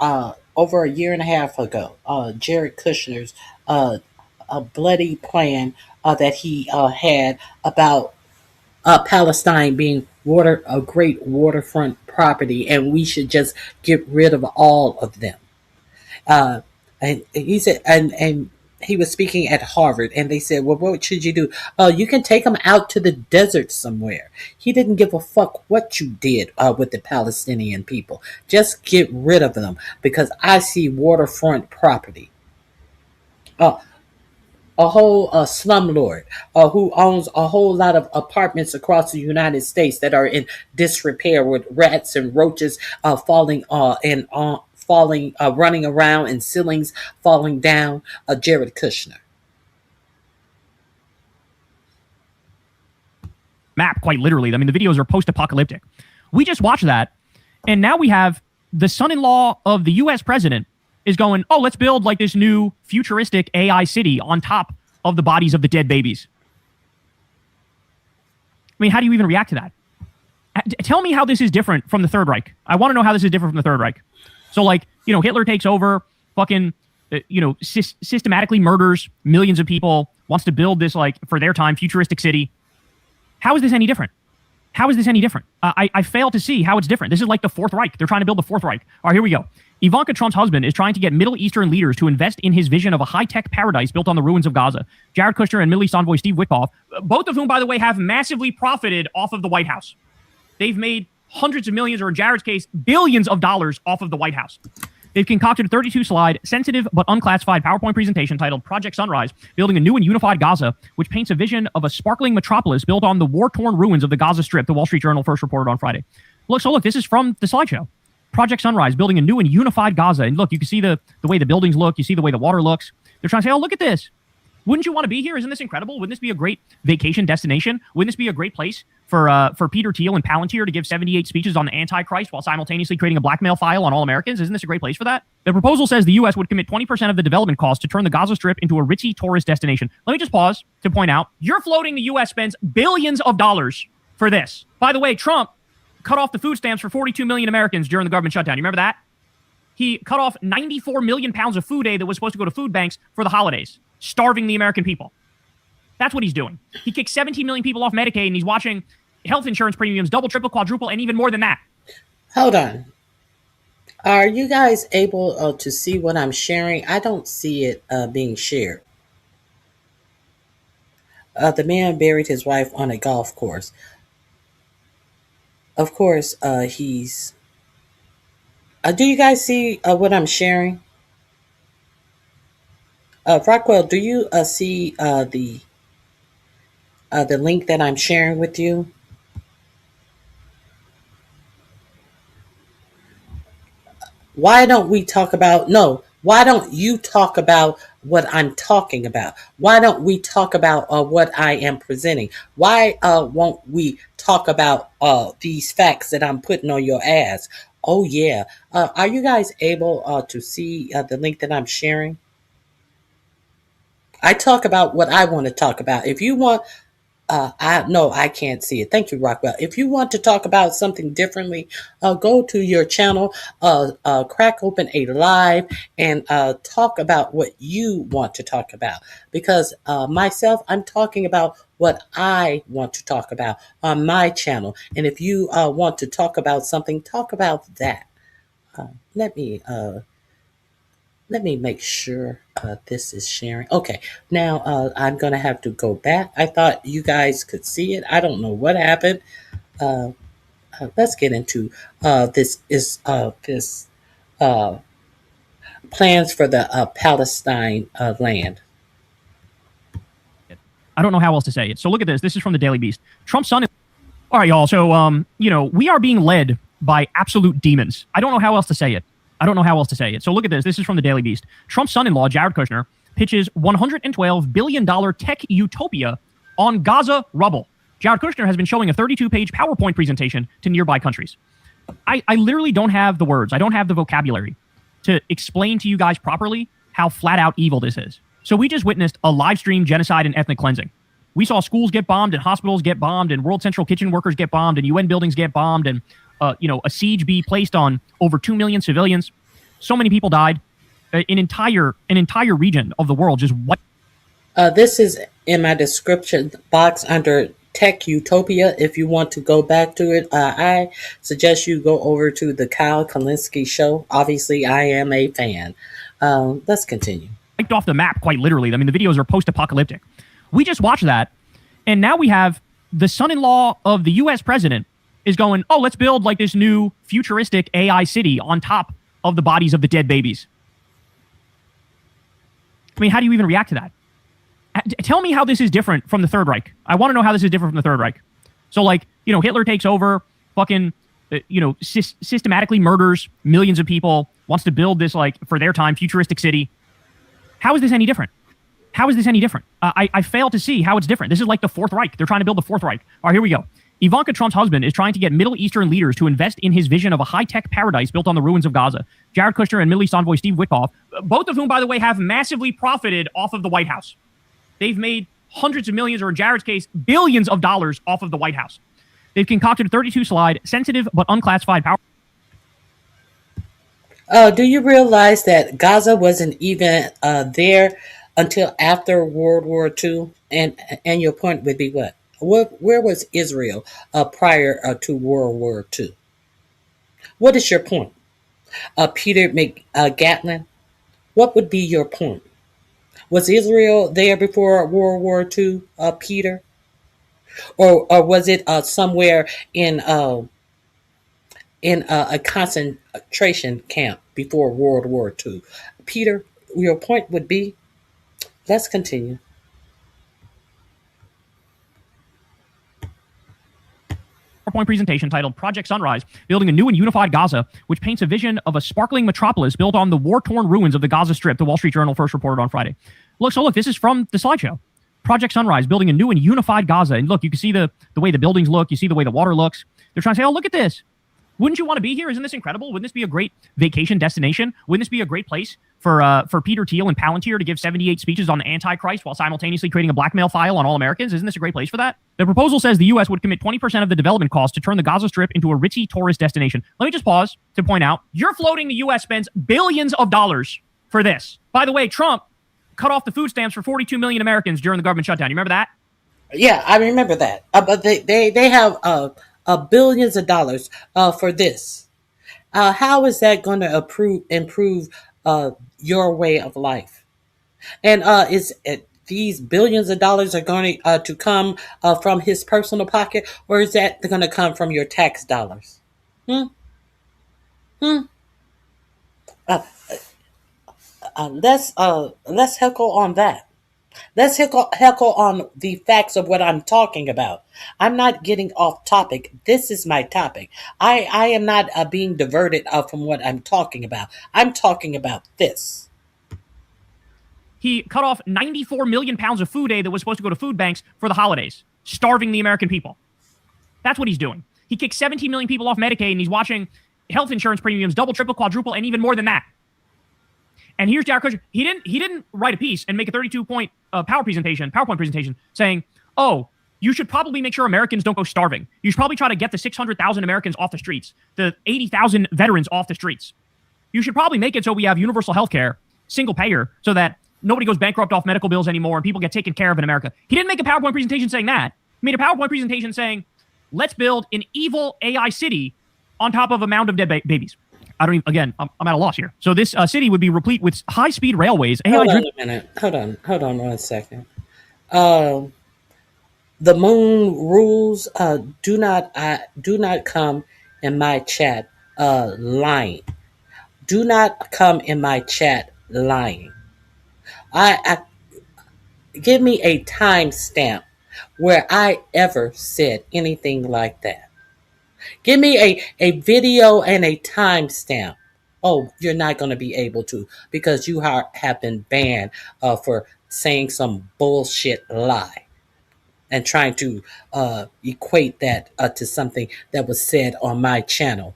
over a year and a half ago. Jared Kushner's a bloody plan that he had about Palestine being a great waterfront property, and we should just get rid of all of them. And he said, and he was speaking at Harvard, and they said, well, what should you do? You can take them out to the desert somewhere. He didn't give a fuck what you did with the Palestinian people. Just get rid of them, because I see waterfront property. A whole slumlord who owns a whole lot of apartments across the United States that are in disrepair with rats and roaches running around and ceilings falling down. Jared Kushner. Map, quite literally. I mean, the videos are post-apocalyptic. We just watched that, and now we have the son-in-law of the U.S. president is going, oh, let's build like this new futuristic AI city on top of the bodies of the dead babies. I mean, how do you even react to that? Tell me how this is different from the Third Reich. I want to know how this is different from the Third Reich. So, like, Hitler takes over, fucking, systematically murders millions of people, wants to build this, like, for their time, futuristic city. How is this any different? How is this any different? I fail to see how it's different. This is like the Fourth Reich. They're trying to build the Fourth Reich. All right, here we go. Ivanka Trump's husband is trying to get Middle Eastern leaders to invest in his vision of a high-tech paradise built on the ruins of Gaza. Jared Kushner and Middle East envoy Steve Witkoff, both of whom, by the way, have massively profited off of the White House. They've made hundreds of millions, or in Jared's case, billions of dollars off of the White House. They've concocted a 32-slide, sensitive but unclassified PowerPoint presentation titled Project Sunrise, building a new and unified Gaza, which paints a vision of a sparkling metropolis built on the war-torn ruins of the Gaza Strip, the Wall Street Journal first reported on Friday. Look, this is from the slideshow. Project Sunrise, building a new and unified Gaza. And look, you can see the way the buildings look. You see the way the water looks. They're trying to say, oh, look at this. Wouldn't you want to be here? Isn't this incredible? Wouldn't this be a great vacation destination? Wouldn't this be a great place for Peter Thiel and Palantir to give 78 speeches on the Antichrist while simultaneously creating a blackmail file on all Americans? Isn't this a great place for that? The proposal says the U.S. would commit 20% of the development costs to turn the Gaza Strip into a ritzy tourist destination. Let me just pause to point out, you're floating the U.S. spends billions of dollars for this. By the way, Trump cut off the food stamps for 42 million Americans during the government shutdown. You remember that? He cut off 94 million pounds of food aid that was supposed to go to food banks for the holidays, starving the American people. That's what he's doing. He kicked 17 million people off Medicaid, and he's watching health insurance premiums double, triple, quadruple, and even more than that. Hold on. Are you guys able to see what I'm sharing? I don't see it being shared. The man buried his wife on a golf course. Of course, he's... do you guys see what I'm sharing? Rockwell, do you see the link that I'm sharing with you? Why don't you talk about what I'm talking about? Why don't we talk about what I am presenting? Why won't we talk about these facts that I'm putting on your ass? Oh, yeah. Are you guys able to see the link that I'm sharing? I talk about what I want to talk about. If you want... I can't see it. Thank you, Rockwell. If you want to talk about something differently, go to your channel, crack open a live, and talk about what you want to talk about. Because myself, I'm talking about what I want to talk about on my channel. And if you want to talk about something, talk about that. Let me make sure this is sharing. Okay, now I'm going to have to go back. I thought you guys could see it. I don't know what happened. Let's get into this plans for the Palestine land. I don't know how else to say it. So look at this. This is from the Daily Beast. Trump's son. All right, y'all. So, we are being led by absolute demons. I don't know how else to say it. So look at this. This is from the Daily Beast. Trump's son-in-law, Jared Kushner, pitches $112 billion tech utopia on Gaza rubble. Jared Kushner has been showing a 32-page PowerPoint presentation to nearby countries. I literally don't have the words. I don't have the vocabulary to explain to you guys properly how flat-out evil this is. So we just witnessed a live stream genocide and ethnic cleansing. We saw schools get bombed and hospitals get bombed and World Central Kitchen workers get bombed and UN buildings get bombed and a siege be placed on over 2 million civilians. So many people died. An entire region of the world just what? This is in my description box under Tech Utopia. If you want to go back to it, I suggest you go over to the Kyle Kalinske show. Obviously, I am a fan. Let's continue. Wiped off the map, quite literally. I mean, the videos are post-apocalyptic. We just watched that, and now we have the son-in-law of the U.S. president is going, oh, let's build like this new futuristic AI city on top of the bodies of the dead babies. I mean, how do you even react to that? Tell me how this is different from the Third Reich. I want to know how this is different from the Third Reich. So, like, Hitler takes over, fucking, systematically murders millions of people, wants to build this, like, for their time, futuristic city. How is this any different? How is this any different? I fail to see how it's different. This is like the Fourth Reich. They're trying to build the Fourth Reich. All right, here we go. Ivanka Trump's husband is trying to get Middle Eastern leaders to invest in his vision of a high-tech paradise built on the ruins of Gaza. Jared Kushner and Middle East envoy Steve Witkoff, both of whom, by the way, have massively profited off of the White House. They've made hundreds of millions, or in Jared's case, billions of dollars off of the White House. They've concocted a 32-slide, sensitive but unclassified power. Do you realize that Gaza wasn't even there until after World War II? And your point would be what? Where was Israel prior to World War II? What is your point? Peter McGatlin, what would be your point? Was Israel there before World War II, Peter? Or was it somewhere in a concentration camp before World War II? Peter, your point would be, let's continue. PowerPoint presentation titled Project Sunrise, Building a New and Unified Gaza, which paints a vision of a sparkling metropolis built on the war-torn ruins of the Gaza Strip, the Wall Street Journal first reported on Friday. Look, this is from the slideshow. Project Sunrise, Building a New and Unified Gaza. And look, you can see the way the buildings look. You see the way the water looks. They're trying to say, oh, look at this. Wouldn't you want to be here? Isn't this incredible? Wouldn't this be a great vacation destination? Wouldn't this be a great place for Peter Thiel and Palantir to give 78 speeches on the Antichrist while simultaneously creating a blackmail file on all Americans? Isn't this a great place for that? The proposal says the U.S. would commit 20% of the development costs to turn the Gaza Strip into a ritzy tourist destination. Let me just pause to point out, you're floating the U.S. spends billions of dollars for this. By the way, Trump cut off the food stamps for 42 million Americans during the government shutdown. You remember that? Yeah, I remember that. But they have billions of dollars for this. How is that going to improve your way of life? And these billions of dollars are going to come from his personal pocket, or is that going to come from your tax dollars? Let's heckle on that. Let's heckle on the facts of what I'm talking about. I'm not getting off topic. This is my topic. I am not being diverted from what I'm talking about. I'm talking about this. He cut off 94 million pounds of food aid that was supposed to go to food banks for the holidays, starving the American people. That's what he's doing. He kicked 17 million people off Medicaid, and he's watching health insurance premiums double, triple, quadruple, and even more than that. And here's Jared Kushner. He didn't write a piece and make a 32-point PowerPoint presentation saying, oh, you should probably make sure Americans don't go starving. You should probably try to get the 600,000 Americans off the streets, the 80,000 veterans off the streets. You should probably make it so we have universal health care, single payer, so that nobody goes bankrupt off medical bills anymore and people get taken care of in America. He didn't make a PowerPoint presentation saying that. He made a PowerPoint presentation saying, let's build an evil AI city on top of a mound of dead babies. I'm at a loss here. So this city would be replete with high-speed railways. Hold on a minute. Hold on 1 second. The moon rules do not come in my chat lying. Do not come in my chat lying. I give me a timestamp where I ever said anything like that. Give me a video and a timestamp. Oh, you're not going to be able to, because you have been banned for saying some bullshit lie and trying to equate that to something that was said on my channel.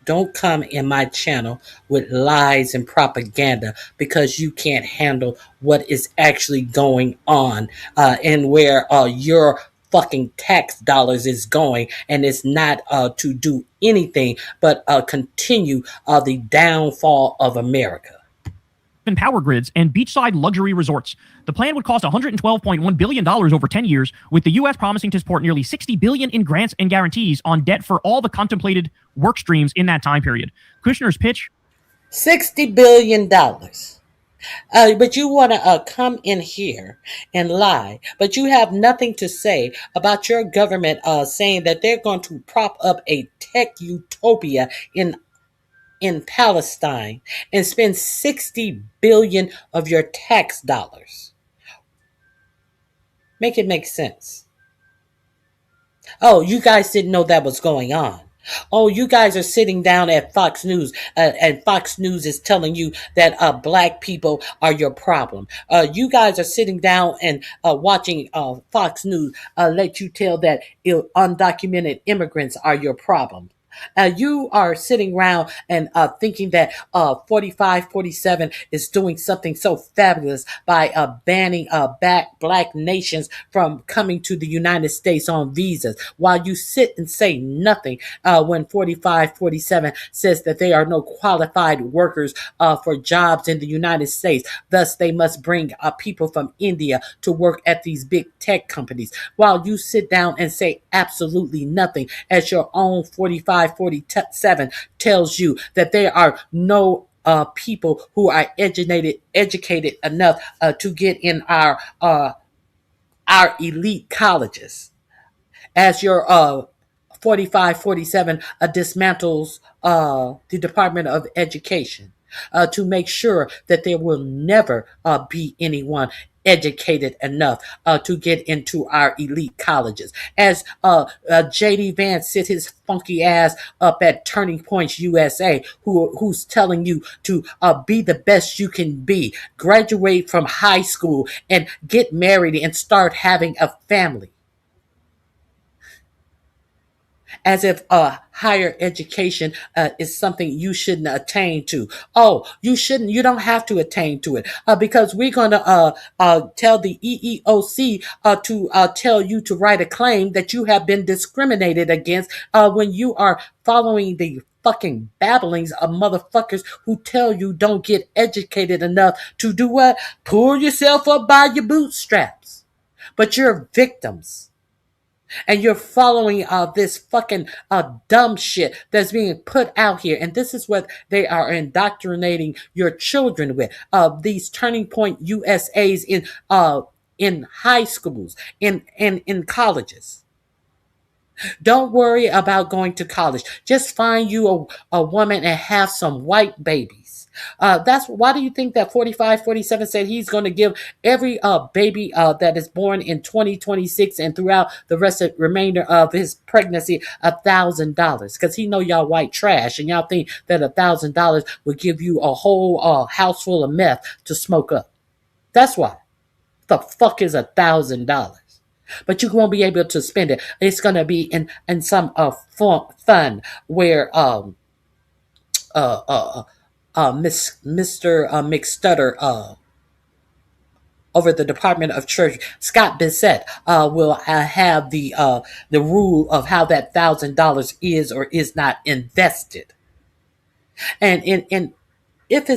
don't come in my channel with lies and propaganda, because you can't handle what is actually going on, and where your fucking tax dollars is going, and it's not to do anything but continue the downfall of America. And power grids and beachside luxury resorts. The plan would cost $112.1 billion over 10 years, with the U.S. promising to support nearly $60 billion in grants and guarantees on debt for all the contemplated work streams in that time period. Kushner's pitch: $60 billion. But you want to come in here and lie, but you have nothing to say about your government saying that they're going to prop up a tech utopia in Palestine and spend $60 billion of your tax dollars. Make it make sense. Oh, you guys didn't know that was going on. Oh, you guys are sitting down at Fox News, and Fox News is telling you that black people are your problem. You guys are sitting down and watching Fox News let you tell that undocumented immigrants are your problem. You are sitting around and thinking that 4547 is doing something so fabulous by banning black nations from coming to the United States on visas, while you sit and say nothing when 4547 says that there are no qualified workers for jobs in the United States. Thus, they must bring people from India to work at these big tech companies, while you sit down and say absolutely nothing as your own 4547 tells you that there are no people who are educated enough to get in our elite colleges, as your 4547 dismantles the Department of Education to make sure that there will never be anyone educated enough to get into our elite colleges. As J.D. Vance sit his funky ass up at Turning Points USA, who's telling you to be the best you can be, graduate from high school and get married and start having a family. As if higher education is something you shouldn't attain to. Oh, you shouldn't. You don't have to attain to it because we're going to tell the EEOC to tell you to write a claim that you have been discriminated against when you are following the fucking babblings of motherfuckers who tell you don't get educated enough to do what? Pull yourself up by your bootstraps. But you're victims. And you're following this fucking dumb shit that's being put out here. And this is what they are indoctrinating your children with. These Turning Point USAs in high schools, in colleges. Don't worry about going to college. Just find you a woman and have some white babies. That's why do you think that 4547 said he's going to give every baby that is born in 2026 and throughout the remainder of his pregnancy $1,000, because he know y'all white trash and y'all think that $1,000 will give you a whole house full of meth to smoke up. That's why. The fuck is $1,000? But you won't be able to spend it. It's going to be in some fun where Mr. McStutter over the Department of Treasury, Scott Bissett, will have the rule of how that $1,000 is or is not invested, and if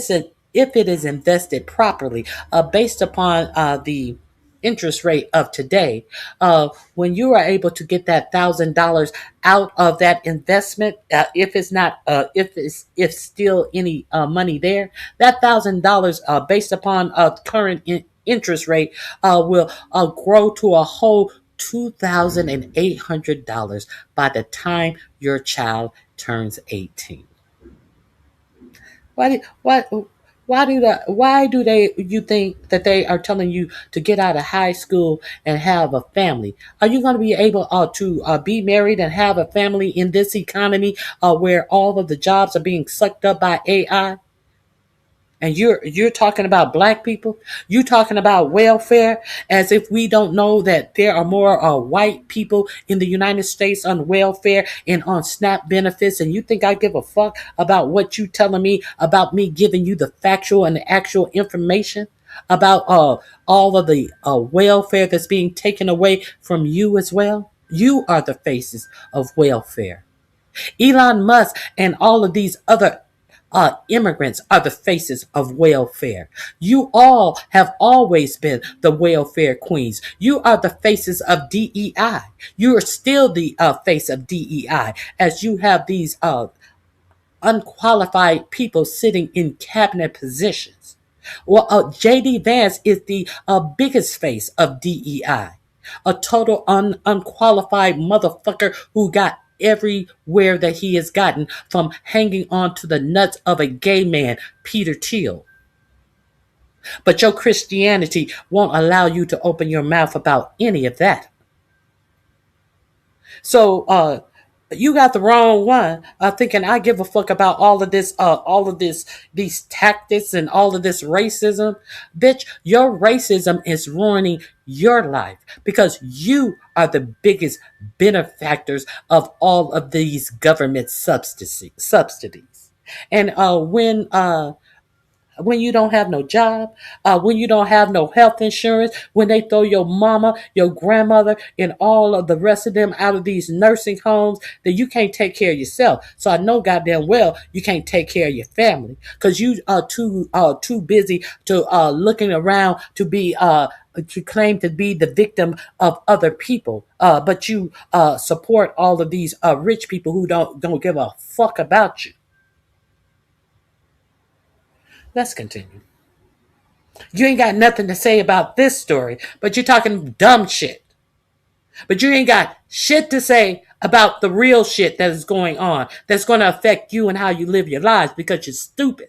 it is invested properly, based upon the interest rate of today, when you are able to get that $1,000 out of that investment, if still any money there, that $1,000 based upon current interest rate will grow to a whole $2,800 by the time your child turns 18. Why do you think that they are telling you to get out of high school and have a family? Are you going to be able to be married and have a family in this economy where all of the jobs are being sucked up by AI? And you're talking about black people. You talking about welfare as if we don't know that there are more white people in the United States on welfare and on SNAP benefits. And you think I give a fuck about what you telling me about me giving you the factual and the actual information about all of the welfare that's being taken away from you as well? You are the faces of welfare. Elon Musk and all of these other immigrants are the faces of welfare. You all have always been the welfare queens. You are the faces of DEI. You are still the face of DEI as you have these unqualified people sitting in cabinet positions. Well, J.D. Vance is the biggest face of DEI. A total unqualified motherfucker who got everywhere that he has gotten from hanging on to the nuts of a gay man, Peter Thiel. But your Christianity won't allow you to open your mouth about any of that. So, you got the wrong one, thinking I give a fuck about all of this, these tactics and all of this racism. Bitch, your racism is ruining your life because you are the biggest benefactors of all of these government subsidies. And when you don't have no job, when you don't have no health insurance, when they throw your mama, your grandmother, and all of the rest of them out of these nursing homes, then you can't take care of yourself. So I know goddamn well you can't take care of your family because you are too busy to looking around to claim to be the victim of other people. But you support all of these rich people who don't give a fuck about you. Let's continue. You ain't got nothing to say about this story, but you're talking dumb shit. But you ain't got shit to say about the real shit that is going on that's going to affect you and how you live your lives because you're stupid.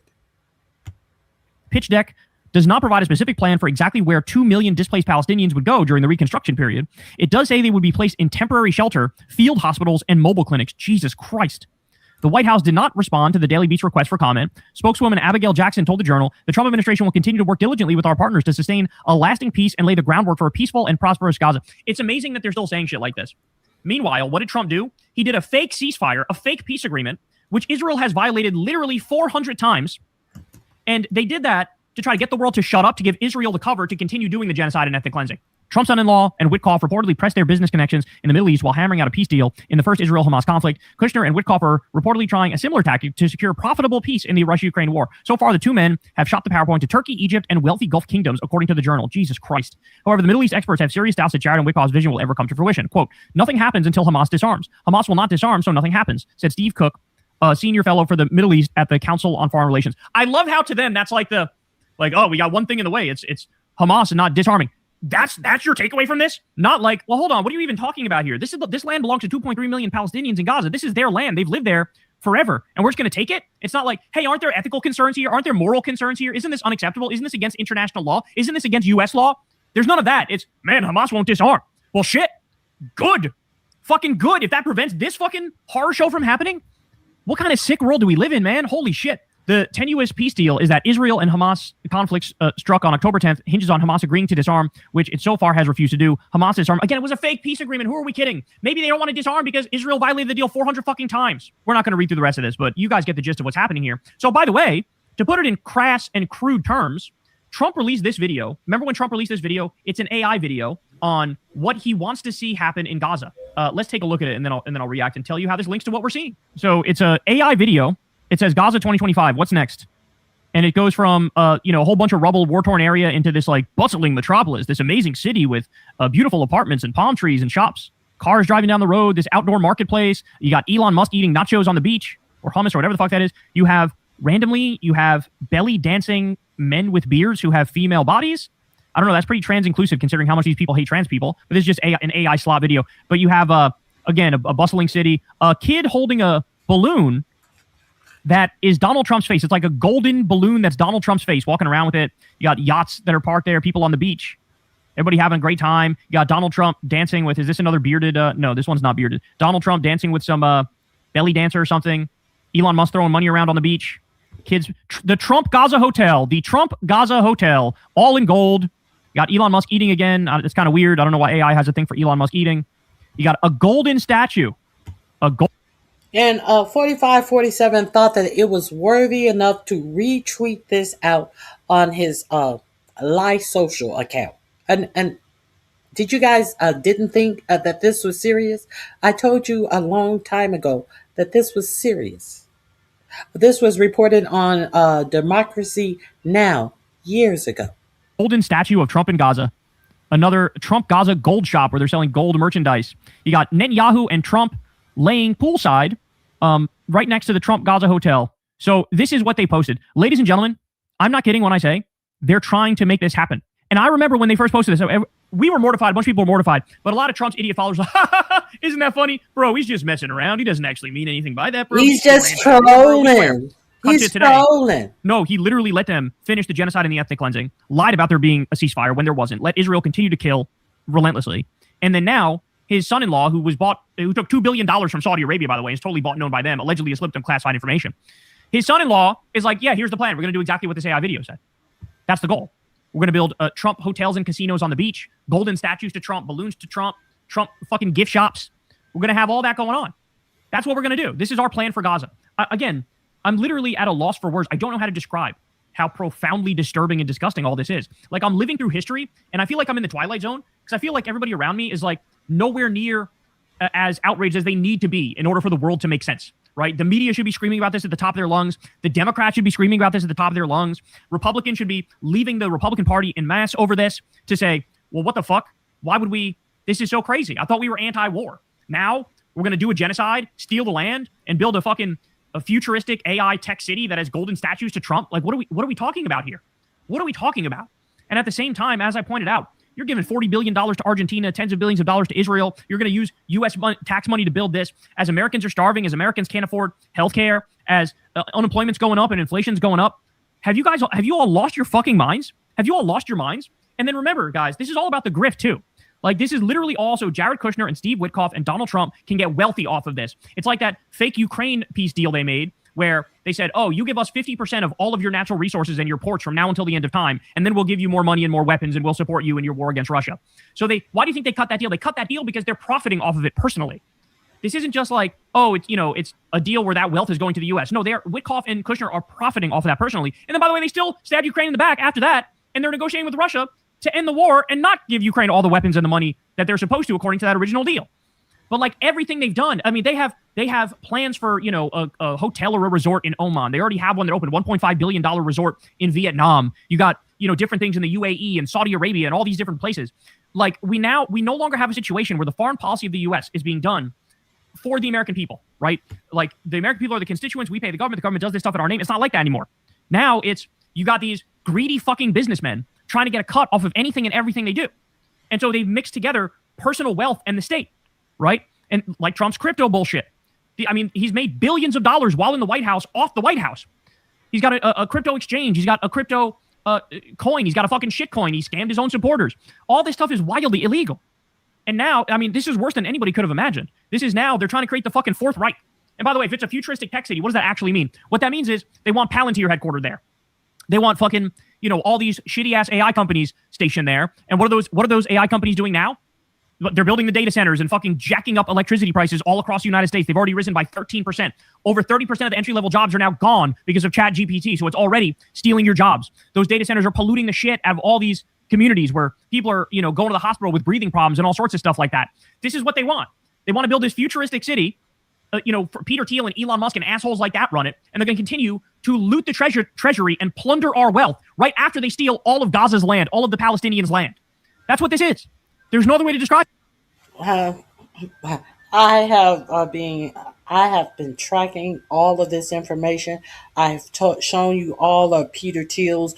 Pitch deck does not provide a specific plan for exactly where 2 million displaced Palestinians would go during the reconstruction period. It does say they would be placed in temporary shelter, field hospitals, and mobile clinics. Jesus Christ. The White House did not respond to the Daily Beast's request for comment. Spokeswoman Abigail Jackson told the Journal, the Trump administration will continue to work diligently with our partners to sustain a lasting peace and lay the groundwork for a peaceful and prosperous Gaza. It's amazing that they're still saying shit like this. Meanwhile, what did Trump do? He did a fake ceasefire, a fake peace agreement, which Israel has violated literally 400 times. And they did that to try to get the world to shut up, to give Israel the cover to continue doing the genocide and ethnic cleansing. Trump's son-in-law and Witkoff reportedly pressed their business connections in the Middle East while hammering out a peace deal in the first Israel-Hamas conflict. Kushner and Witkoff are reportedly trying a similar tactic to secure profitable peace in the Russia-Ukraine war. So far, the two men have shot the PowerPoint to Turkey, Egypt, and wealthy Gulf kingdoms, according to the Journal. Jesus Christ. However, the Middle East experts have serious doubts that Jared and Witkoff's vision will ever come to fruition. Quote, nothing happens until Hamas disarms. Hamas will not disarm, so nothing happens, said Steve Cook, senior fellow for the Middle East at the Council on Foreign Relations. I love how to them that's like oh, we got one thing in the way. It's Hamas and not disarming. That's your takeaway from this? Not like, well, hold on, what are you even talking about here? This land belongs to 2.3 million Palestinians in Gaza. This is their land. They've lived there forever, and we're just going to take it? It's not like, hey, aren't there ethical concerns here? Aren't there moral concerns here? Isn't this unacceptable? Isn't this against international law? Isn't this against U.S. law? There's none of that. It's, man, Hamas won't disarm. Well, shit. Good. Fucking good. If that prevents this fucking horror show from happening, what kind of sick world do we live in, man? Holy shit. The tenuous peace deal is that Israel and Hamas conflicts struck on October 10th hinges on Hamas agreeing to disarm, which it so far has refused to do. Hamas disarm. Again, it was a fake peace agreement. Who are we kidding? Maybe they don't want to disarm because Israel violated the deal 400 fucking times. We're not going to read through the rest of this, but you guys get the gist of what's happening here. So, by the way, to put it in crass and crude terms, Trump released this video. Remember when Trump released this video? It's an AI video on what he wants to see happen in Gaza. Let's take a look at it, and then I'll react and tell you how this links to what we're seeing. So it's an AI video. It says Gaza 2025. What's next? And it goes from a whole bunch of rubble, war-torn area into this like bustling metropolis, this amazing city with beautiful apartments and palm trees and shops, cars driving down the road, this outdoor marketplace. You got Elon Musk eating nachos on the beach or hummus or whatever the fuck that is. You have belly dancing men with beards who have female bodies. I don't know. That's pretty trans inclusive considering how much these people hate trans people. But this is just an AI slot video. But you have a bustling city, a kid holding a balloon that is Donald Trump's face. It's like a golden balloon that's Donald Trump's face, walking around with it. You got yachts that are parked there, people on the beach. Everybody having a great time. You got Donald Trump dancing with, is this another bearded? No, this one's not bearded. Donald Trump dancing with some belly dancer or something. Elon Musk throwing money around on the beach. Kids, the Trump Gaza Hotel, all in gold. You got Elon Musk eating again. It's kind of weird. I don't know why AI has a thing for Elon Musk eating. You got a golden statue. And 4547 thought that it was worthy enough to retweet this out on his live social account. And did you guys didn't think that this was serious? I told you a long time ago that this was serious. This was reported on Democracy Now! Years ago. Golden statue of Trump in Gaza. Another Trump Gaza gold shop where they're selling gold merchandise. You got Netanyahu and Trump laying poolside right next to the Trump Gaza Hotel. So this is what they posted. Ladies and gentlemen, I'm not kidding when I say they're trying to make this happen. And I remember when they first posted this, we were mortified. A bunch of people were mortified. But a lot of Trump's idiot followers were like, ha, ha, ha, isn't that funny? Bro, he's just messing around. He doesn't actually mean anything by that, bro. He's just trolling. He's trolling. No, he literally let them finish the genocide and the ethnic cleansing, lied about there being a ceasefire when there wasn't, let Israel continue to kill relentlessly. And then now his son-in-law, who took $2 billion from Saudi Arabia, by the way, is totally bought and known by them, allegedly has slipped them classified information. His son-in-law is like, yeah, here's the plan. We're going to do exactly what this AI video said. That's the goal. We're going to build Trump hotels and casinos on the beach, golden statues to Trump, balloons to Trump, Trump fucking gift shops. We're going to have all that going on. That's what we're going to do. This is our plan for Gaza. Again, I'm literally at a loss for words. I don't know how to describe how profoundly disturbing and disgusting all this is. Like, I'm living through history, and I feel like I'm in the Twilight Zone because I feel like everybody around me is like nowhere near as outraged as they need to be in order for the world to make sense, right? The media should be screaming about this at the top of their lungs. The Democrats should be screaming about this at the top of their lungs. Republicans should be leaving the Republican Party en masse over this to say, well, what the fuck? Why would we? This is so crazy. I thought we were anti-war. Now we're going to do a genocide, steal the land, and build a futuristic AI tech city that has golden statues to Trump. Like, what are we talking about here? What are we talking about? And at the same time, as I pointed out, you're giving $40 billion to Argentina, tens of billions of dollars to Israel. You're going to use U.S. tax money to build this. As Americans are starving, as Americans can't afford healthcare, as unemployment's going up and inflation's going up. Have you all lost your fucking minds? Have you all lost your minds? And then remember, guys, this is all about the grift too. Like, this is literally also Jared Kushner and Steve Witkoff and Donald Trump can get wealthy off of this. It's like that fake Ukraine peace deal they made where they said, oh, you give us 50% of all of your natural resources and your ports from now until the end of time, and then we'll give you more money and more weapons and we'll support you in your war against Russia. So why do you think they cut that deal? They cut that deal because they're profiting off of it personally. This isn't just like, oh, it's a deal where that wealth is going to the U.S. No, Witkoff and Kushner are profiting off of that personally. And then, by the way, they still stabbed Ukraine in the back after that, and they're negotiating with Russia to end the war and not give Ukraine all the weapons and the money that they're supposed to according to that original deal. But like everything they've done, I mean, they have plans for, a hotel or a resort in Oman. They already have one that opened, $1.5 billion resort in Vietnam. You got, different things in the UAE and Saudi Arabia and all these different places. Like, we no longer have a situation where the foreign policy of the U.S. is being done for the American people, right? Like, the American people are the constituents. We pay the government does this stuff in our name. It's not like that anymore. Now you got these greedy fucking businessmen trying to get a cut off of anything and everything they do. And so they've mixed together personal wealth and the state, right? And like Trump's crypto bullshit. He's made billions of dollars while in the White House off the White House. He's got a crypto exchange. He's got a crypto coin. He's got a fucking shit coin. He scammed his own supporters. All this stuff is wildly illegal. And now, this is worse than anybody could have imagined. This is now, they're trying to create the fucking Fourth Reich. And by the way, if it's a futuristic tech city, what does that actually mean? What that means is they want Palantir headquartered there. They want fucking, all these shitty ass AI companies stationed there. And what are those AI companies doing now? They're building the data centers and fucking jacking up electricity prices all across the United States. They've already risen by 13%. Over 30% of the entry-level jobs are now gone because of ChatGPT. So it's already stealing your jobs. Those data centers are polluting the shit out of all these communities where people are, going to the hospital with breathing problems and all sorts of stuff like that. This is what they want. They want to build this futuristic city. For Peter Thiel and Elon Musk and assholes like that run it. And they're going to continue to loot the treasury and plunder our wealth right after they steal all of Gaza's land, all of the Palestinians' land. That's what this is. There's no other way to describe it. I have been tracking all of this information. I've shown you all of Peter Thiel's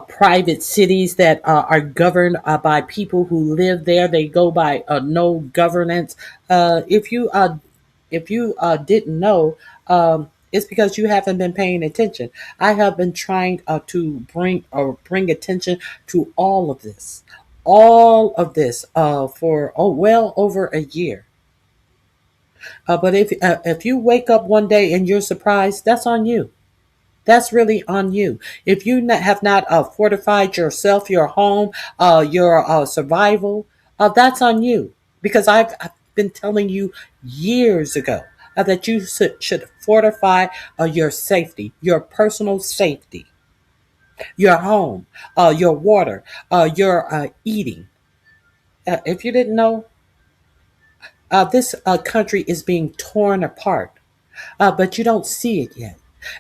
private cities that are governed by people who live there. They go by no governance. If you didn't know, it's because you haven't been paying attention. I have been trying to bring attention to all of this for well over a year. But if you wake up one day and you're surprised, that's on you. That's really on you. If you have not fortified yourself, your home, your survival, that's on you. Because I've been telling you years ago that you should fortify your safety, your personal safety, your home, your water, your eating. If you didn't know, this country is being torn apart, but you don't see it yet.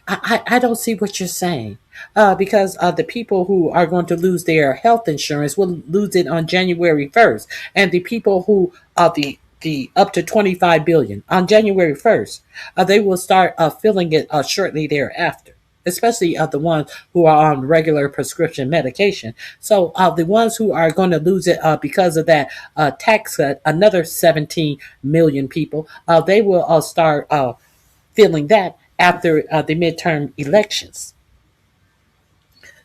I don't see what you're saying because the people who are going to lose their health insurance will lose it on January 1st, and the people who the up to 25 billion on January 1st, they will start feeling it shortly thereafter. Especially the ones who are on regular prescription medication. So the ones who are going to lose it because of that tax cut, another 17 million people, they will start feeling that after the midterm elections.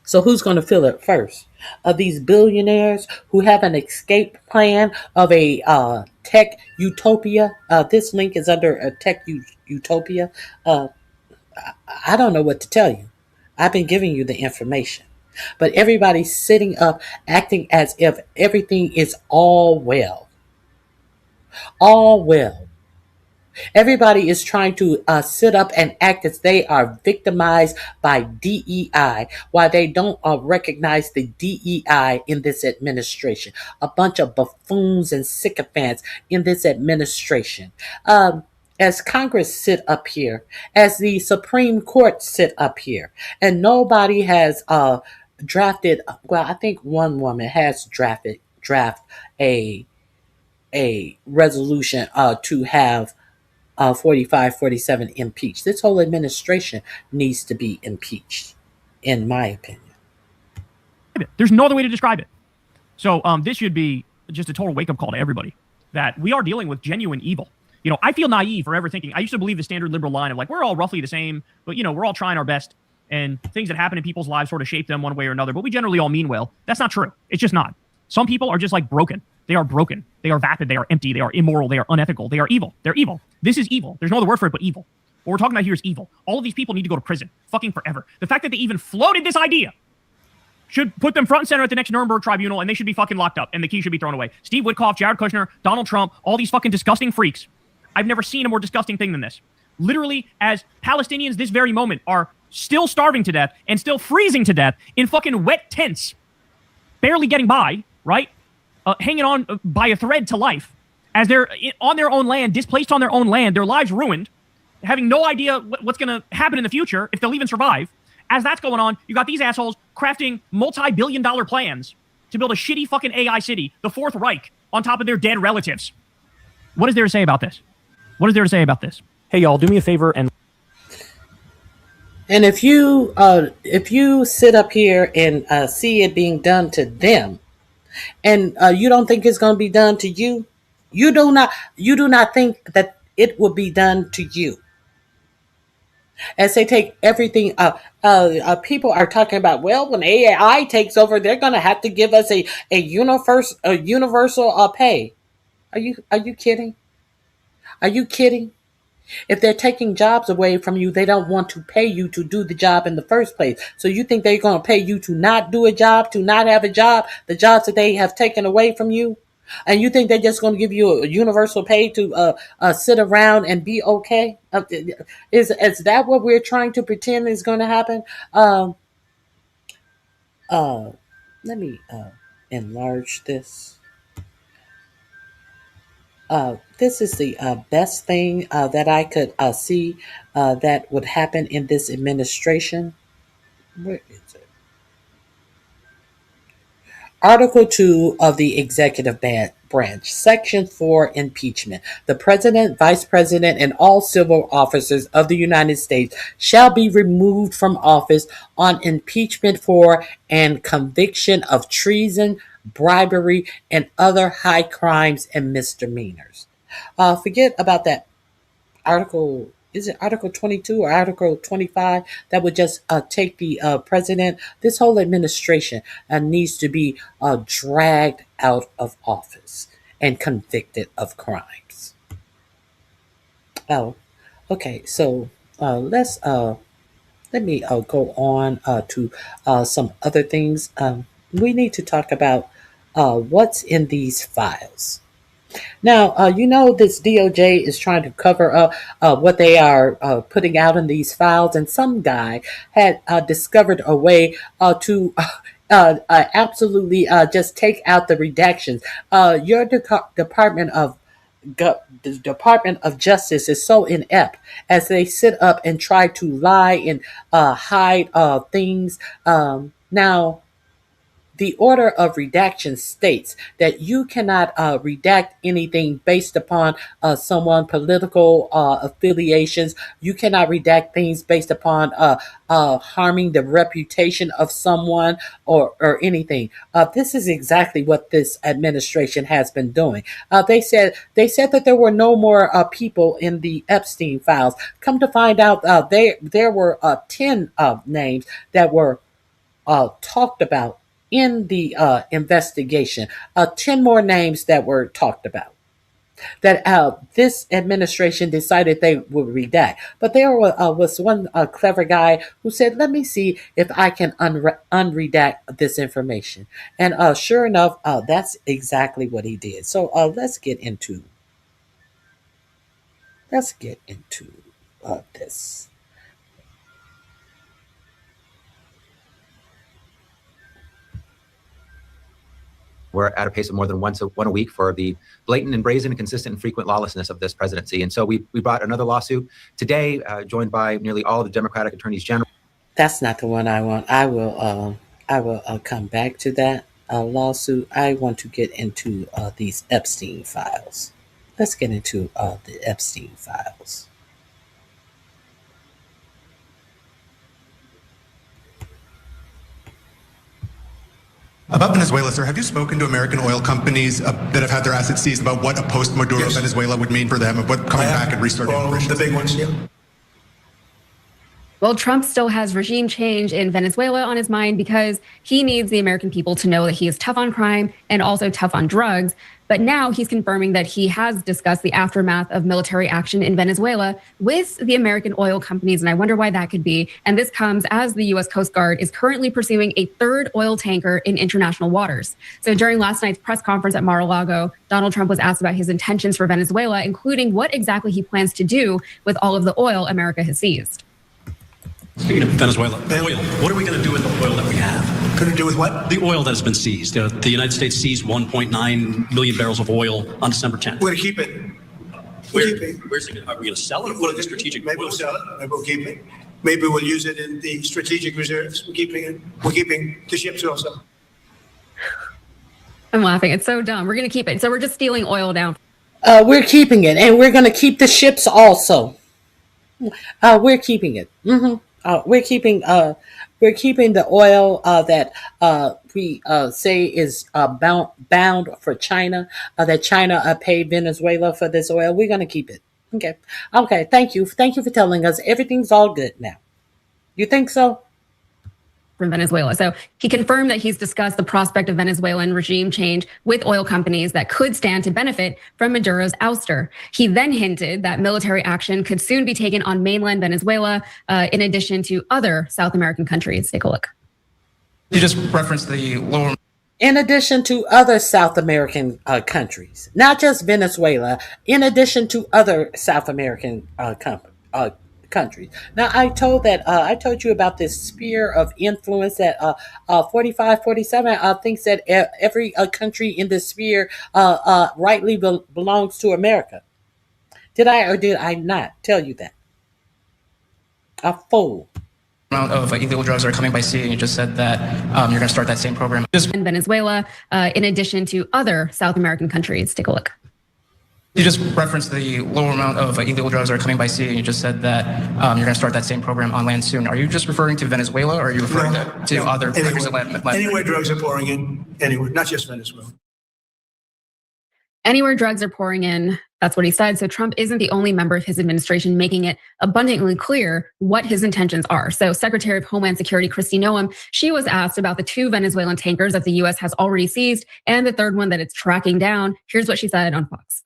So who's going to feel it first? These billionaires who have an escape plan of a tech utopia. This link is under a tech utopia. I don't know what to tell you. I've been giving you the information. But everybody's sitting up acting as if everything is all well. All well. Everybody is trying to sit up and act as they are victimized by DEI, while they don't recognize the DEI in this administration. A bunch of buffoons and sycophants in this administration. As Congress sit up here, as the Supreme Court sit up here, and nobody has drafted. Well, I think one woman has draft a resolution to have 45, 47 impeached. This whole administration needs to be impeached, in my opinion. There's no other way to describe it. So this should be just a total wake-up call to everybody that we are dealing with genuine evil. You know, I feel naive for ever thinking. I used to believe the standard liberal line of like, we're all roughly the same, but, you know, we're all trying our best. And things that happen in people's lives sort of shape them one way or another. But we generally all mean well. That's not true. It's just not. Some people are just like broken. They are broken. They are vapid. They are empty. They are immoral. They are unethical. They are evil. They're evil. This is evil. There's no other word for it but evil. What we're talking about here is evil. All of these people need to go to prison. Fucking forever. The fact that they even floated this idea should put them front and center at the next Nuremberg tribunal, and they should be fucking locked up, and the key should be thrown away. Steve Witkoff, Jared Kushner, Donald Trump, all these fucking disgusting freaks. I've never seen a more disgusting thing than this. Literally, as Palestinians this very moment are still starving to death and still freezing to death in fucking wet tents, barely getting by, right? Hanging on by a thread to life, as they're on their own land, displaced on their own land, their lives ruined, having no idea what's going to happen in the future, if they'll even survive. As that's going on, you got these assholes crafting multi-billion-dollar plans to build a shitty fucking AI city, the Fourth Reich, on top of their dead relatives. What is there to say about this? What is there to say about this? Hey, y'all, do me a favor and if you sit up here and see it being done to them, and you don't think it's going to be done to you, you do not think that it will be done to you. As they take everything, people are talking about, well, when AI takes over, they're going to have to give us a universal pay. Are you kidding? Are you kidding? If they're taking jobs away from you, they don't want to pay you to do the job in the first place. So you think they're going to pay you to not do a job, to not have a job, the jobs that they have taken away from you? And you think they're just going to give you a universal pay to sit around and be okay? Is that what we're trying to pretend is going to happen? Let me enlarge this. This is the best thing that I could see that would happen in this administration. Where is it? Article 2 of the Executive Branch, Section 4, Impeachment. The President, Vice President, and all civil officers of the United States shall be removed from office on impeachment for and conviction of treason, bribery, and other high crimes and misdemeanors. Forget about that article. Is it Article 22 or Article 25 that would just take the president? This whole administration needs to be dragged out of office and convicted of crimes. Oh, okay. So let's let me go on to some other things. We need to talk about what's in these files. Now, this DOJ is trying to cover up what they are putting out in these files, and some guy had discovered a way to absolutely just take out the redactions. Your Department of the Department of Justice is so inept as they sit up and try to lie and hide things. Now, the order of redaction states that you cannot redact anything based upon someone's political affiliations. You cannot redact things based upon harming the reputation of someone or anything. This is exactly what this administration has been doing. They said that there were no more people in the Epstein files. Come to find out, there were 10 names that were talked about in the investigation. 10 more names that were talked about that this administration decided they would redact. But there was one clever guy who said, let me see if I can unredact this information. And sure enough, that's exactly what he did. So let's get into this. We're at a pace of more than one a week for the blatant and brazen and consistent and frequent lawlessness of this presidency. And so we brought another lawsuit today, joined by nearly all of the Democratic attorneys general. That's not the one I want. I will come back to that lawsuit. I want to get into these Epstein files. Let's get into the Epstein files. About Venezuela, sir, have you spoken to American oil companies that have had their assets seized about what a post-Maduro Venezuela would mean for them, and what coming back and restarting operations? The big ones, yeah. Well, Trump still has regime change in Venezuela on his mind because he needs the American people to know that he is tough on crime and also tough on drugs. But now he's confirming that he has discussed the aftermath of military action in Venezuela with the American oil companies. And I wonder why that could be. And this comes as the U.S. Coast Guard is currently pursuing a third oil tanker in international waters. So during last night's press conference at Mar-a-Lago, Donald Trump was asked about his intentions for Venezuela, including what exactly he plans to do with all of the oil America has seized. Speaking of Venezuela, oil, what are we going to do with the oil that we have? Going to do with what? The oil that has been seized. The United States seized 1.9 million barrels of oil on December 10th. We're going to keep it. Where's it? Are we going to sell it? What are the strategic? Maybe we'll sell it. Maybe we'll keep it. Maybe we'll use it in the strategic reserves. We're keeping it. We're keeping the ships also. I'm laughing. It's so dumb. We're going to keep it. So we're just stealing oil down. We're keeping it, and we're going to keep the ships also. We're keeping it. Mm-hmm. We're keeping the oil that we say is bound for China. That China paid Venezuela for this oil. We're going to keep it. Okay. Thank you for telling us everything's all good now. You think so? From Venezuela. So he confirmed that he's discussed the prospect of Venezuelan regime change with oil companies that could stand to benefit from Maduro's ouster. He then hinted that military action could soon be taken on mainland Venezuela, in addition to other South American countries. Take a look. You just referenced the lower. In addition to other South American countries, not just Venezuela, in addition to other South American countries. Now, I told you about this sphere of influence that 4547 thinks that every country in this sphere rightly belongs to America. Did I or did I not tell you that? A fool. Amount of illegal drugs are coming by sea, and you just said that you're going to start that same program. In Venezuela, in addition to other South American countries. Take a look. You just referenced the lower amount of illegal drugs that are coming by sea, and you just said that you're going to start that same program on land soon. Are you just referring to Venezuela, or are you referring to other countries of land? Anywhere drugs are pouring in, anywhere, not just Venezuela. Anywhere drugs are pouring in, that's what he said. So Trump isn't the only member of his administration making it abundantly clear what his intentions are. So Secretary of Homeland Security Kristi Noem, she was asked about the 2 Venezuelan tankers that the U.S. has already seized and the third one that it's tracking down. Here's what she said on Fox.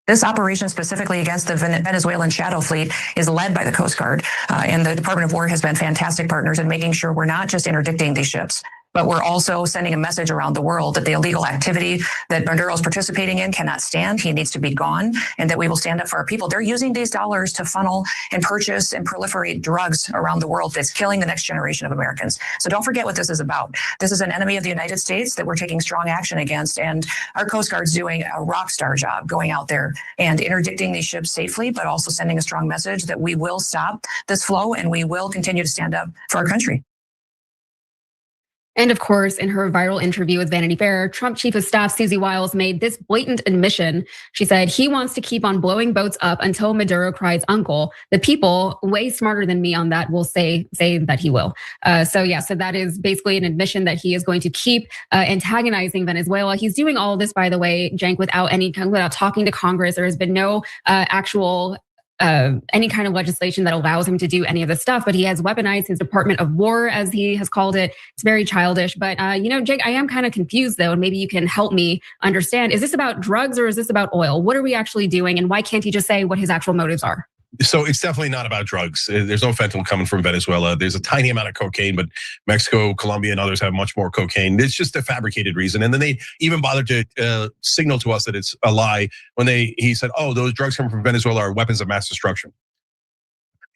This operation specifically against the Venezuelan shadow fleet is led by the Coast Guard, and the Department of War has been fantastic partners in making sure we're not just interdicting these ships, but we're also sending a message around the world that the illegal activity that Maduro's participating in cannot stand. He needs to be gone, and that we will stand up for our people. They're using these dollars to funnel and purchase and proliferate drugs around the world that's killing the next generation of Americans. So don't forget what this is about. This is an enemy of the United States that we're taking strong action against, and our Coast Guard's doing a rock star job going out there and interdicting these ships safely, but also sending a strong message that we will stop this flow and we will continue to stand up for our country. And of course, in her viral interview with Vanity Fair, Trump Chief of Staff Susie Wiles made this blatant admission. She said he wants to keep on blowing boats up until Maduro cries uncle. The people, way smarter than me on that, will say that he will. So that is basically an admission that he is going to keep antagonizing Venezuela. He's doing all of this, by the way, Cenk, without talking to Congress. There has been no actual any kind of legislation that allows him to do any of this stuff, but he has weaponized his Department of War, as he has called it. It's very childish. But Cenk, I am kind of confused though, and maybe you can help me understand. Is this about drugs or is this about oil? What are we actually doing, and why can't he just say what his actual motives are? So it's definitely not about drugs. There's no fentanyl coming from Venezuela. There's a tiny amount of cocaine, but Mexico, Colombia, and others have much more cocaine. It's just a fabricated reason. And then they even bothered to signal to us that it's a lie when he said, oh, those drugs coming from Venezuela are weapons of mass destruction.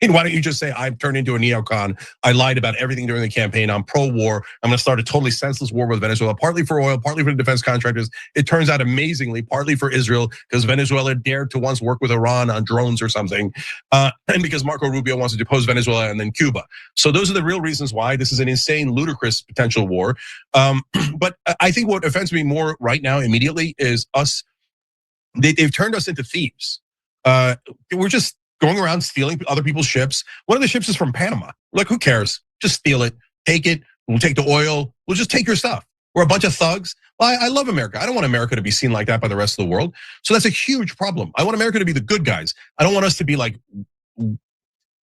And why don't you just say, I've turned into a neocon. I lied about everything during the campaign. I'm pro-war. I'm gonna start a totally senseless war with Venezuela, partly for oil, partly for the defense contractors. It turns out amazingly, partly for Israel, because Venezuela dared to once work with Iran on drones or something. And because Marco Rubio wants to depose Venezuela and then Cuba. So those are the real reasons why this is an insane, ludicrous potential war. But I think what offends me more right now immediately is they've turned us into thieves. We're just going around stealing other people's ships. One of the ships is from Panama. Like, who cares? Just steal it, take it. We'll take the oil. We'll just take your stuff. We're a bunch of thugs. Well, I love America. I don't want America to be seen like that by the rest of the world. So that's a huge problem. I want America to be the good guys. I don't want us to be like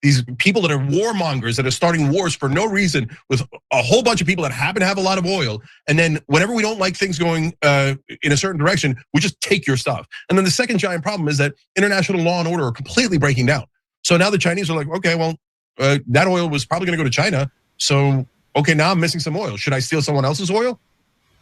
these people that are warmongers that are starting wars for no reason with a whole bunch of people that happen to have a lot of oil. And then whenever we don't like things going in a certain direction, we just take your stuff. And then the second giant problem is that international law and order are completely breaking down. So now the Chinese are like, okay, well, that oil was probably gonna go to China. So, okay, now I'm missing some oil. Should I steal someone else's oil?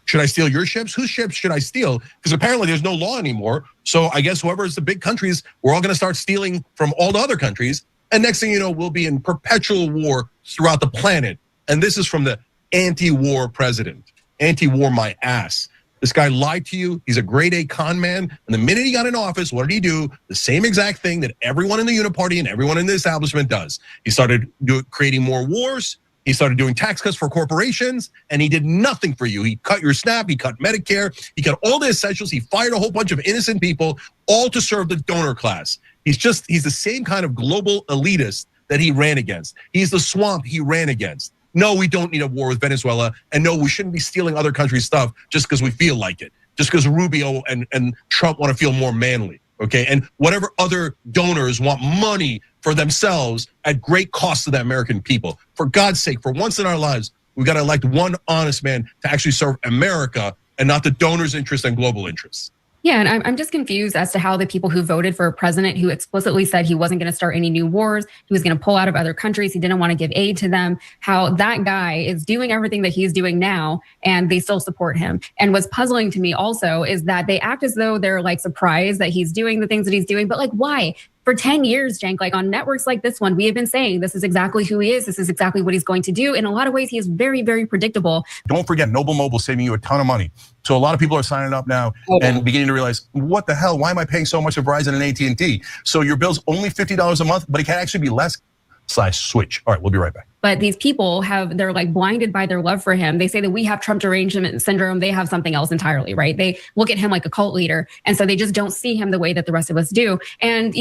Should I steal your ships? Whose ships should I steal? Because apparently there's no law anymore. So I guess whoever is the big countries, we're all gonna start stealing from all the other countries. And next thing you know, we'll be in perpetual war throughout the planet. And this is from the anti-war president. Anti-war my ass. This guy lied to you. He's a grade A con man. And the minute he got in office, what did he do? The same exact thing that everyone in the Uniparty and everyone in the establishment does. He started creating more wars. He started doing tax cuts for corporations, and he did nothing for you. He cut your SNAP, he cut Medicare, he cut all the essentials. He fired a whole bunch of innocent people, all to serve the donor class. He's the same kind of global elitist that he ran against. He's the swamp he ran against. No, we don't need a war with Venezuela. And no, we shouldn't be stealing other countries' stuff just because we feel like it. Just because Rubio and Trump want to feel more manly, okay? And whatever other donors want money for themselves at great cost to the American people. For God's sake, for once in our lives, we got to elect one honest man to actually serve America and not the donors' interests and global interests. Yeah, and I'm just confused as to how the people who voted for a president who explicitly said he wasn't going to start any new wars, he was going to pull out of other countries, he didn't want to give aid to them, how that guy is doing everything that he's doing now and they still support him. And what's puzzling to me also is that they act as though they're like surprised that he's doing the things that he's doing, but like why? For 10 years, Cenk, like on networks like this one, we have been saying this is exactly who he is. This is exactly what he's going to do. In a lot of ways, he is very, very predictable. Don't forget, Noble Mobile saving you a ton of money. So a lot of people are signing up now and beginning to realize, what the hell? Why am I paying so much for Verizon and AT&T? So your bill's only $50 a month, but it can actually be less. /switch. All right, we'll be right back. But these people they're like blinded by their love for him. They say that we have Trump derangement syndrome. They have something else entirely, right? They look at him like a cult leader. And so they just don't see him the way that the rest of us do. And,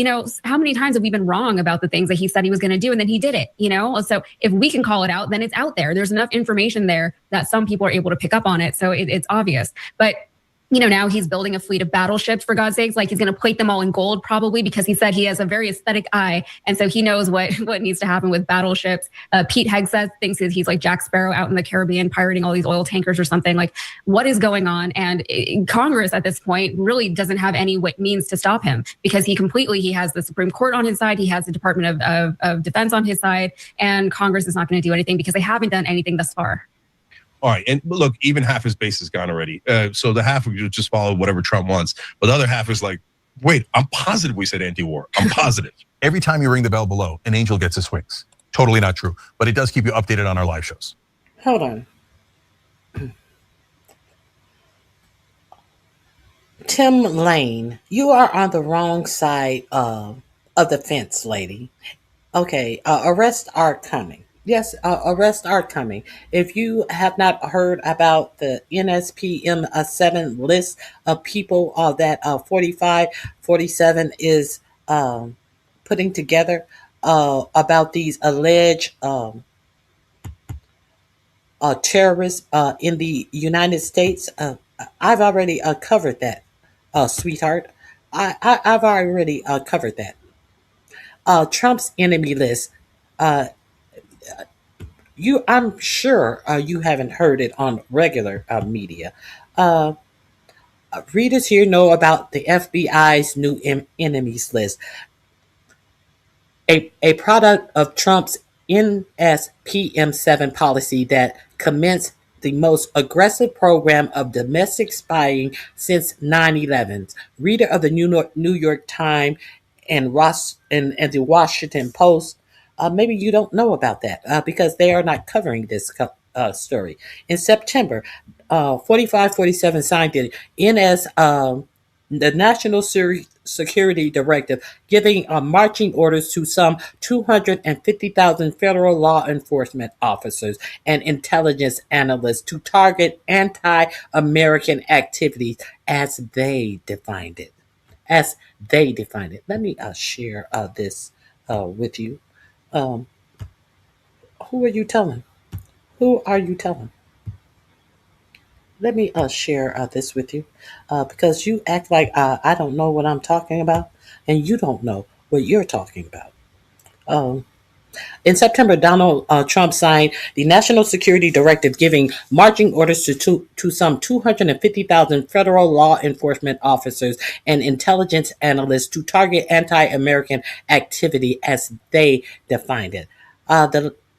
how many times have we been wrong about the things that he said he was going to do? And then he did it, So if we can call it out, then it's out there. There's enough information there that some people are able to pick up on it. So it's obvious. But now he's building a fleet of battleships, for God's sakes. Like, he's going to plate them all in gold, probably, because he said he has a very aesthetic eye. And so he knows what needs to happen with battleships. Pete Hegseth thinks that he's like Jack Sparrow out in the Caribbean pirating all these oil tankers or something. Like, what is going on? And Congress at this point really doesn't have any means to stop him, because he has the Supreme Court on his side. He has the Department of Defense on his side. And Congress is not going to do anything because they haven't done anything thus far. All right, and look, even half his base is gone already. So the half would just follow whatever Trump wants, but the other half is like, wait, I'm positive we said anti-war. I'm positive. Every time you ring the bell below, an angel gets his wings. Totally not true, but it does keep you updated on our live shows. Hold on. Tim Lane, you are on the wrong side of the fence, lady. Okay, arrests are coming. Yes, arrests are coming. If you have not heard about the NSPM 7 list of people that 4547 is putting together about these alleged terrorists in the United States, I've already covered that, sweetheart. I've already covered that. Trump's enemy list. I'm sure you haven't heard it on regular media. Readers here know about the FBI's new enemies list, a product of Trump's NSPM 7 policy that commenced the most aggressive program of domestic spying since 9/11. Reader of the New York Times and the Washington Post, maybe you don't know about that because they are not covering this story. In September, 4547 signed the the National Security Directive, giving marching orders to some 250,000 federal law enforcement officers and intelligence analysts to target anti-American activities as they defined it. Let me share this with you. Who are you telling? Who are you telling? Let me share this with you because you act like I don't know what I'm talking about, and you don't know what you're talking about. In September, Donald Trump signed the National Security Directive, giving marching orders to some 250,000 federal law enforcement officers and intelligence analysts to target anti-American activity as they defined it.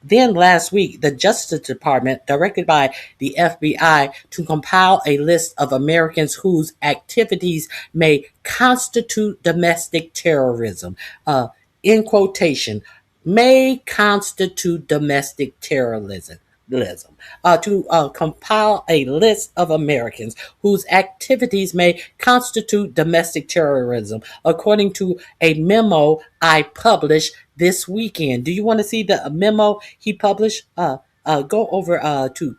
Then last week, the Justice Department, directed by the FBI, to compile a list of Americans whose activities may constitute domestic terrorism, in quotation, may constitute domestic terrorism. To compile a list of Americans whose activities may constitute domestic terrorism, according to a memo I published this weekend. Do you want to see the memo he published? Go over to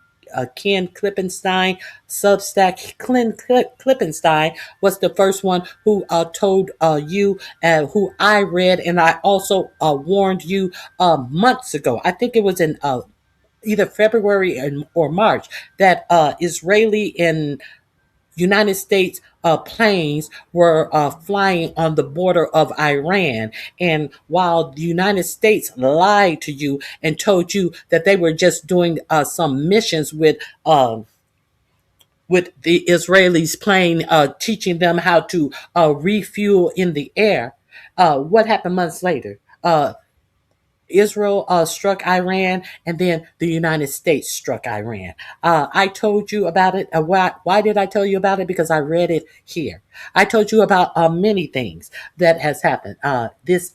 Ken Klippenstein, Substack. Ken Klippenstein was the first one who told you, who I read, and I also warned you months ago. I think it was in either February or March, that Israeli and United States planes were flying on the border of Iran. And while the United States lied to you and told you that they were just doing some missions with the Israelis plane, teaching them how to refuel in the air, what happened months later? Israel struck Iran, and then the United States struck Iran. I told you about it. Why did I tell you about it? Because I read it here. I told you about many things that has happened. This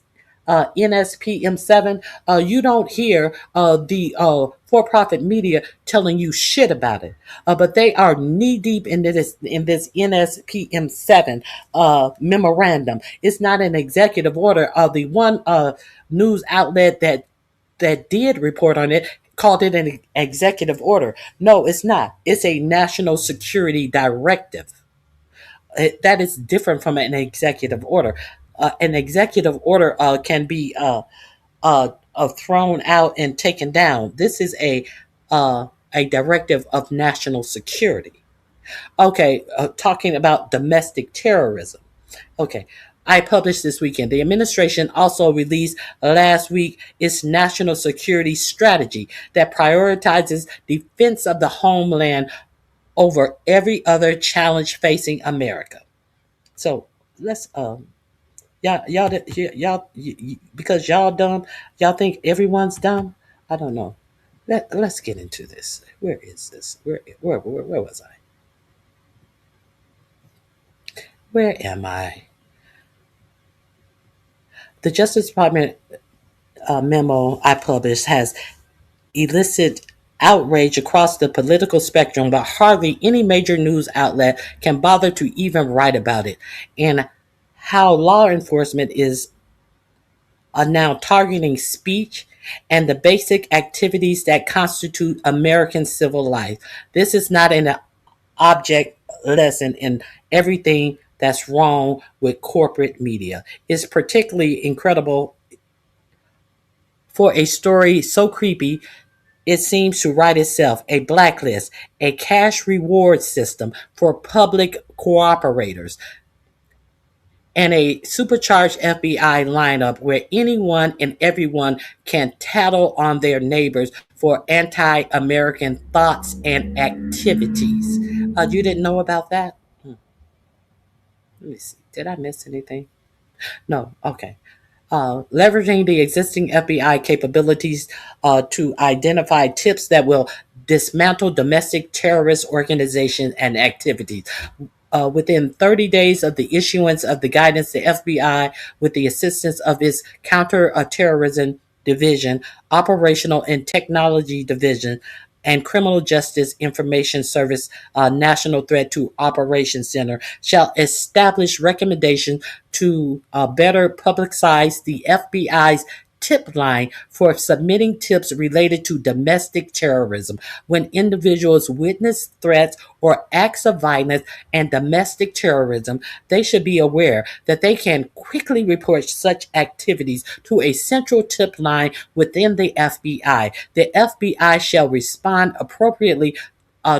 NSPM 7, you don't hear the for-profit media telling you shit about it, but they are knee-deep in this NSPM 7 memorandum. It's not an executive order. The one news outlet that did report on it called it an executive order. No, it's not. It's a national security directive. That is different from an executive order. An executive order can be thrown out and taken down. This is a directive of national security. Okay, talking about domestic terrorism. Okay, I published this weekend. The administration also released last week its national security strategy that prioritizes defense of the homeland over every other challenge facing America. So let's because y'all dumb, y'all think everyone's dumb. I don't know. Let's get into this. Where is this? Where was I? Where am I? The Justice Department memo I published has elicited outrage across the political spectrum, but hardly any major news outlet can bother to even write about it. And how law enforcement is now targeting speech and the basic activities that constitute American civil life. This is not an object lesson in everything that's wrong with corporate media. It's particularly incredible for a story so creepy it seems to write itself. A blacklist, a cash reward system for public cooperators, and a supercharged FBI lineup where anyone and everyone can tattle on their neighbors for anti-American thoughts and activities. You didn't know about that? Let me see. Did I miss anything? No. Okay. Leveraging the existing FBI capabilities to identify tips that will dismantle domestic terrorist organizations and activities. Within 30 days of the issuance of the guidance, the FBI, with the assistance of its counter-terrorism division, operational and technology division, and Criminal Justice Information Service National Threat to Operations Center shall establish recommendations to better publicize the FBI's tip line for submitting tips related to domestic terrorism. When individuals witness threats or acts of violence and domestic terrorism, they should be aware that they can quickly report such activities to a central tip line within the FBI. The FBI shall respond appropriately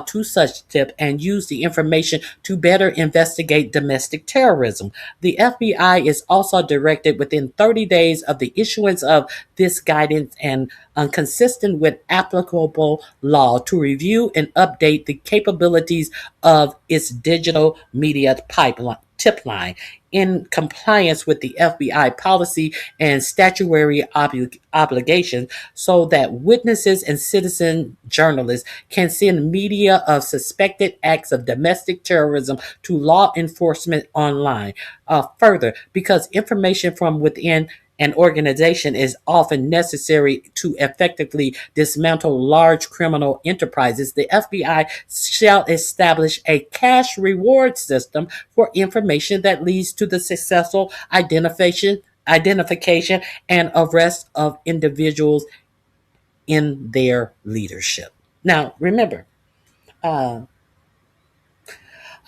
to such tip and use the information to better investigate domestic terrorism. The FBI is also directed within 30 days of the issuance of this guidance and consistent with applicable law to review and update the capabilities of its digital media pipeline. Tip line in compliance with the FBI policy and statutory obligations so that witnesses and citizen journalists can send media of suspected acts of domestic terrorism to law enforcement online. Further, because information from within an organization is often necessary to effectively dismantle large criminal enterprises, the FBI shall establish a cash reward system for information that leads to the successful identification and arrest of individuals in their leadership. Now, remember, I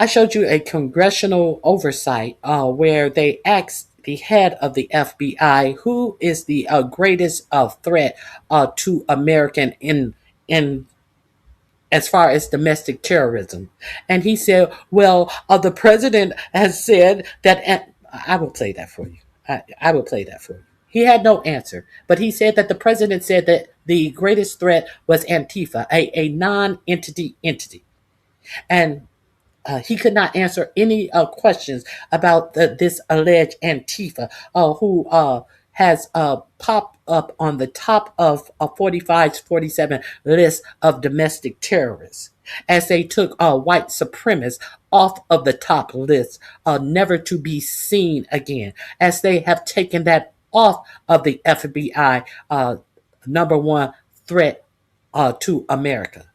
showed you a congressional oversight where they asked the head of the FBI who is the greatest threat to American in as far as domestic terrorism, and he said, "Well, the president has said that." I will play that for you. I will play that for you. He had no answer, but he said that the president said that the greatest threat was Antifa, a non-entity entity, and he could not answer any questions about this alleged Antifa, who has popped up on the top of 45's 47 list of domestic terrorists, as they took white supremacists off of the top list, never to be seen again, as they have taken that off of the FBI number one threat to America.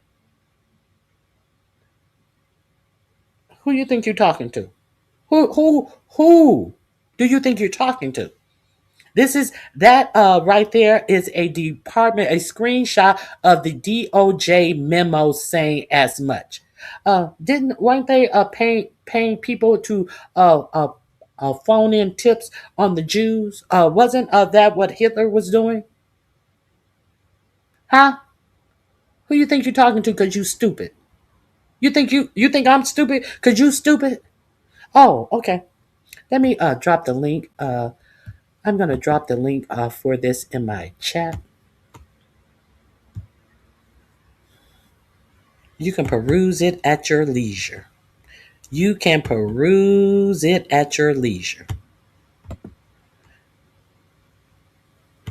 Who you think you're talking to? Who do you think you're talking to? This is that right there is a screenshot of the DOJ memo saying as much. Weren't they paying people to phone in tips on the Jews? Wasn't that what Hitler was doing? Huh? Who you think you're talking to? Because you stupid. You think I'm stupid? Cause you stupid? Oh, okay. Let me drop the link. I'm gonna drop the link for this in my chat. You can peruse it at your leisure. You can peruse it at your leisure.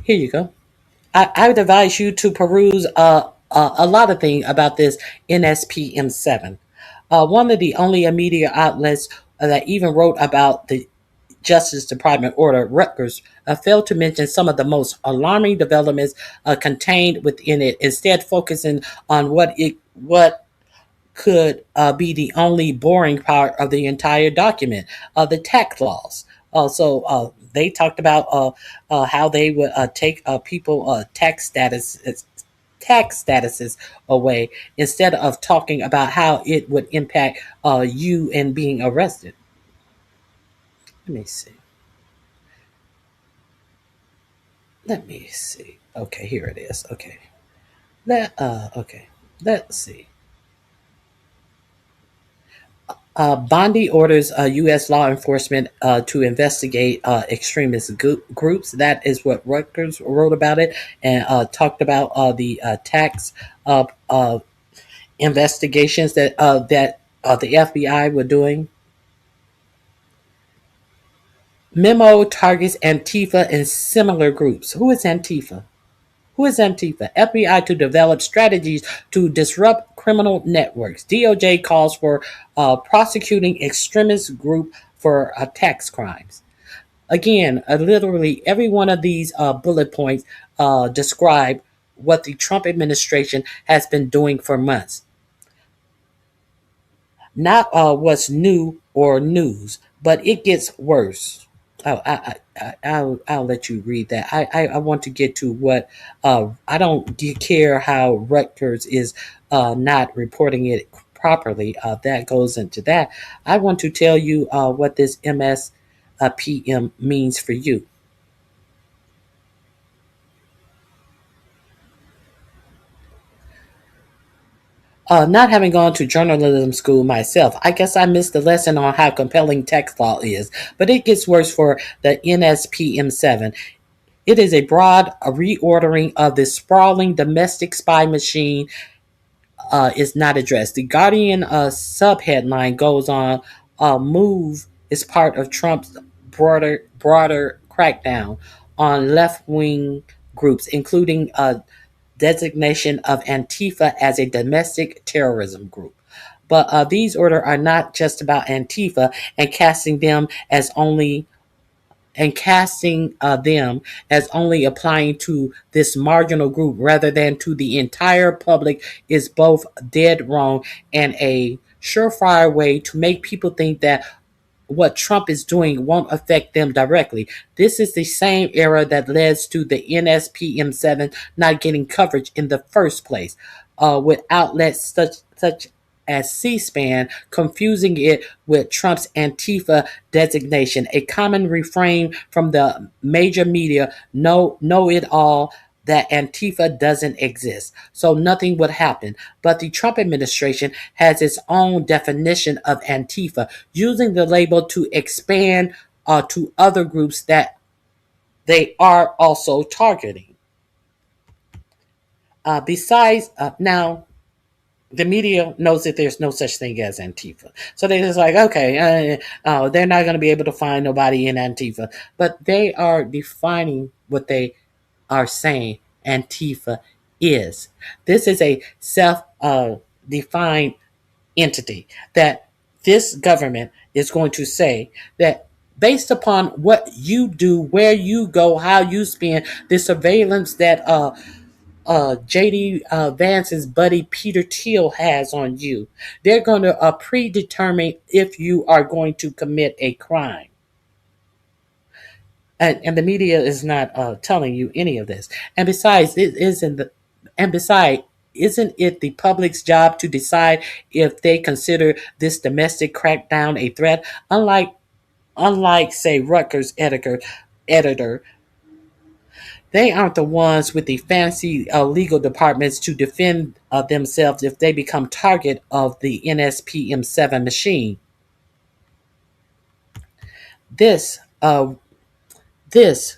Here you go. I would advise you to peruse a lot of things about this NSPM7. One of the only media outlets that even wrote about the Justice Department order, Rutgers, failed to mention some of the most alarming developments contained within it, instead focusing on what could be the only boring part of the entire document, the tax laws. So they talked about how they would take people tax statuses away, instead of talking about how it would impact you in being arrested. Let me see. Let me see. Okay, here it is. Okay. Okay. Let's see. Bondi orders U.S. law enforcement to investigate extremist groups. That is what Rutgers wrote about it, and talked about the tax investigations that the FBI were doing. Memo targets Antifa and similar groups. Who is Antifa? Who is Antifa? FBI to develop strategies to disrupt criminal networks. DOJ calls for prosecuting extremist group for tax crimes. Again, literally every one of these bullet points describe what the Trump administration has been doing for months. Not what's new or news, but it gets worse. I'll let you read that. I want to get to what I don't care how Rutgers is not reporting it properly. That goes into that. I want to tell you what this MSPM means for you. Not having gone to journalism school myself, I guess I missed the lesson on how compelling tax law is, but it gets worse for the NSPM7. It is a broad reordering of the sprawling domestic spy machine is not addressed. The Guardian subheadline goes on, move is part of Trump's broader crackdown on left-wing groups, including designation of Antifa as a domestic terrorism group. But these orders are not just about Antifa and casting them as only applying to this marginal group rather than to the entire public is both dead wrong and a surefire way to make people think that what Trump is doing won't affect them directly. This is the same error that led to the NSPM7 not getting coverage in the first place, with outlets such as C-SPAN confusing it with Trump's Antifa designation. A common refrain from the major media, know it all, that Antifa doesn't exist, so nothing would happen. But the Trump administration has its own definition of Antifa, using the label to expand to other groups that they are also targeting. Besides, now, the media knows that there's no such thing as Antifa. So they're just like, okay, they're not going to be able to find nobody in Antifa. But they are defining what they are saying Antifa is. This is a self-defined entity that this government is going to say that based upon what you do, where you go, how you spend, the surveillance that J.D. Vance's buddy Peter Thiel has on you, they're going to predetermine if you are going to commit a crime. And the media is not telling you any of this. And besides, isn't it the public's job to decide if they consider this domestic crackdown a threat? Unlike say Rutgers editor, They aren't the ones with the fancy legal departments to defend themselves if they become target of the NSPM7 machine. This, this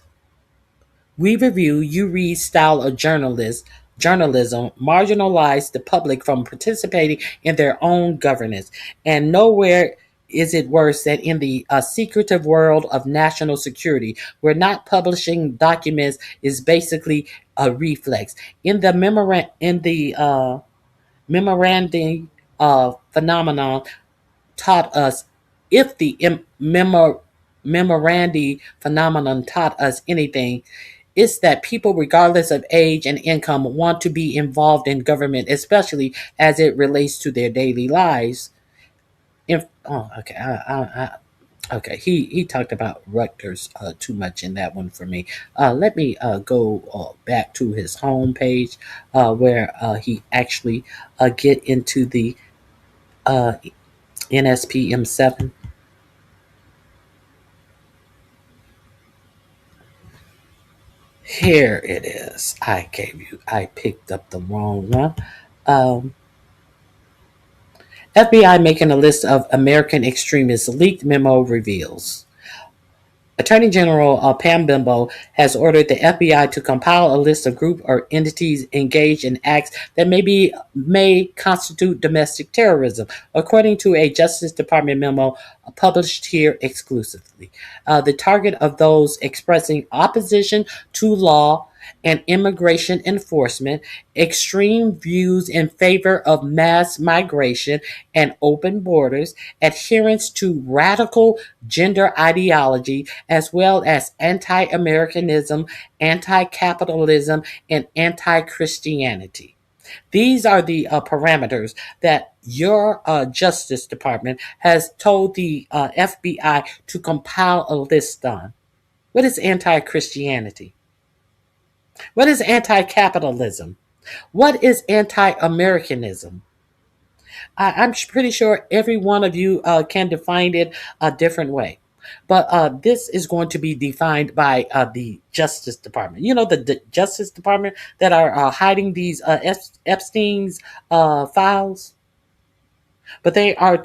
we review, you read style of journalism marginalize the public from participating in their own governance, and nowhere is it worse than in the secretive world of national security, where not publishing documents is basically a reflex. In the memorandum phenomenon taught us, if the memorandi phenomenon taught us anything, it's that people, regardless of age and income, want to be involved in government, especially as it relates to their daily lives. Okay. He talked about Rutgers too much in that one for me. Let me go back to his homepage where he actually get into the NSPM7. Here it is. I picked up the wrong one. FBI making a list of American extremists. Leaked memo reveals. Attorney General Pam Bimbo has ordered the FBI to compile a list of groups or entities engaged in acts that may constitute domestic terrorism, according to a Justice Department memo published here exclusively. The target of those expressing opposition to law and immigration enforcement, extreme views in favor of mass migration and open borders, adherence to radical gender ideology, as well as anti-Americanism, anti-capitalism, and anti-Christianity. These are the parameters that your Justice Department has told the FBI to compile a list on. What is anti-Christianity? What is anti-capitalism? What is anti-Americanism? I'm pretty sure every one of you can define it a different way. But this is going to be defined by the Justice Department. You know, the Justice Department that are hiding these Epstein's files? But they are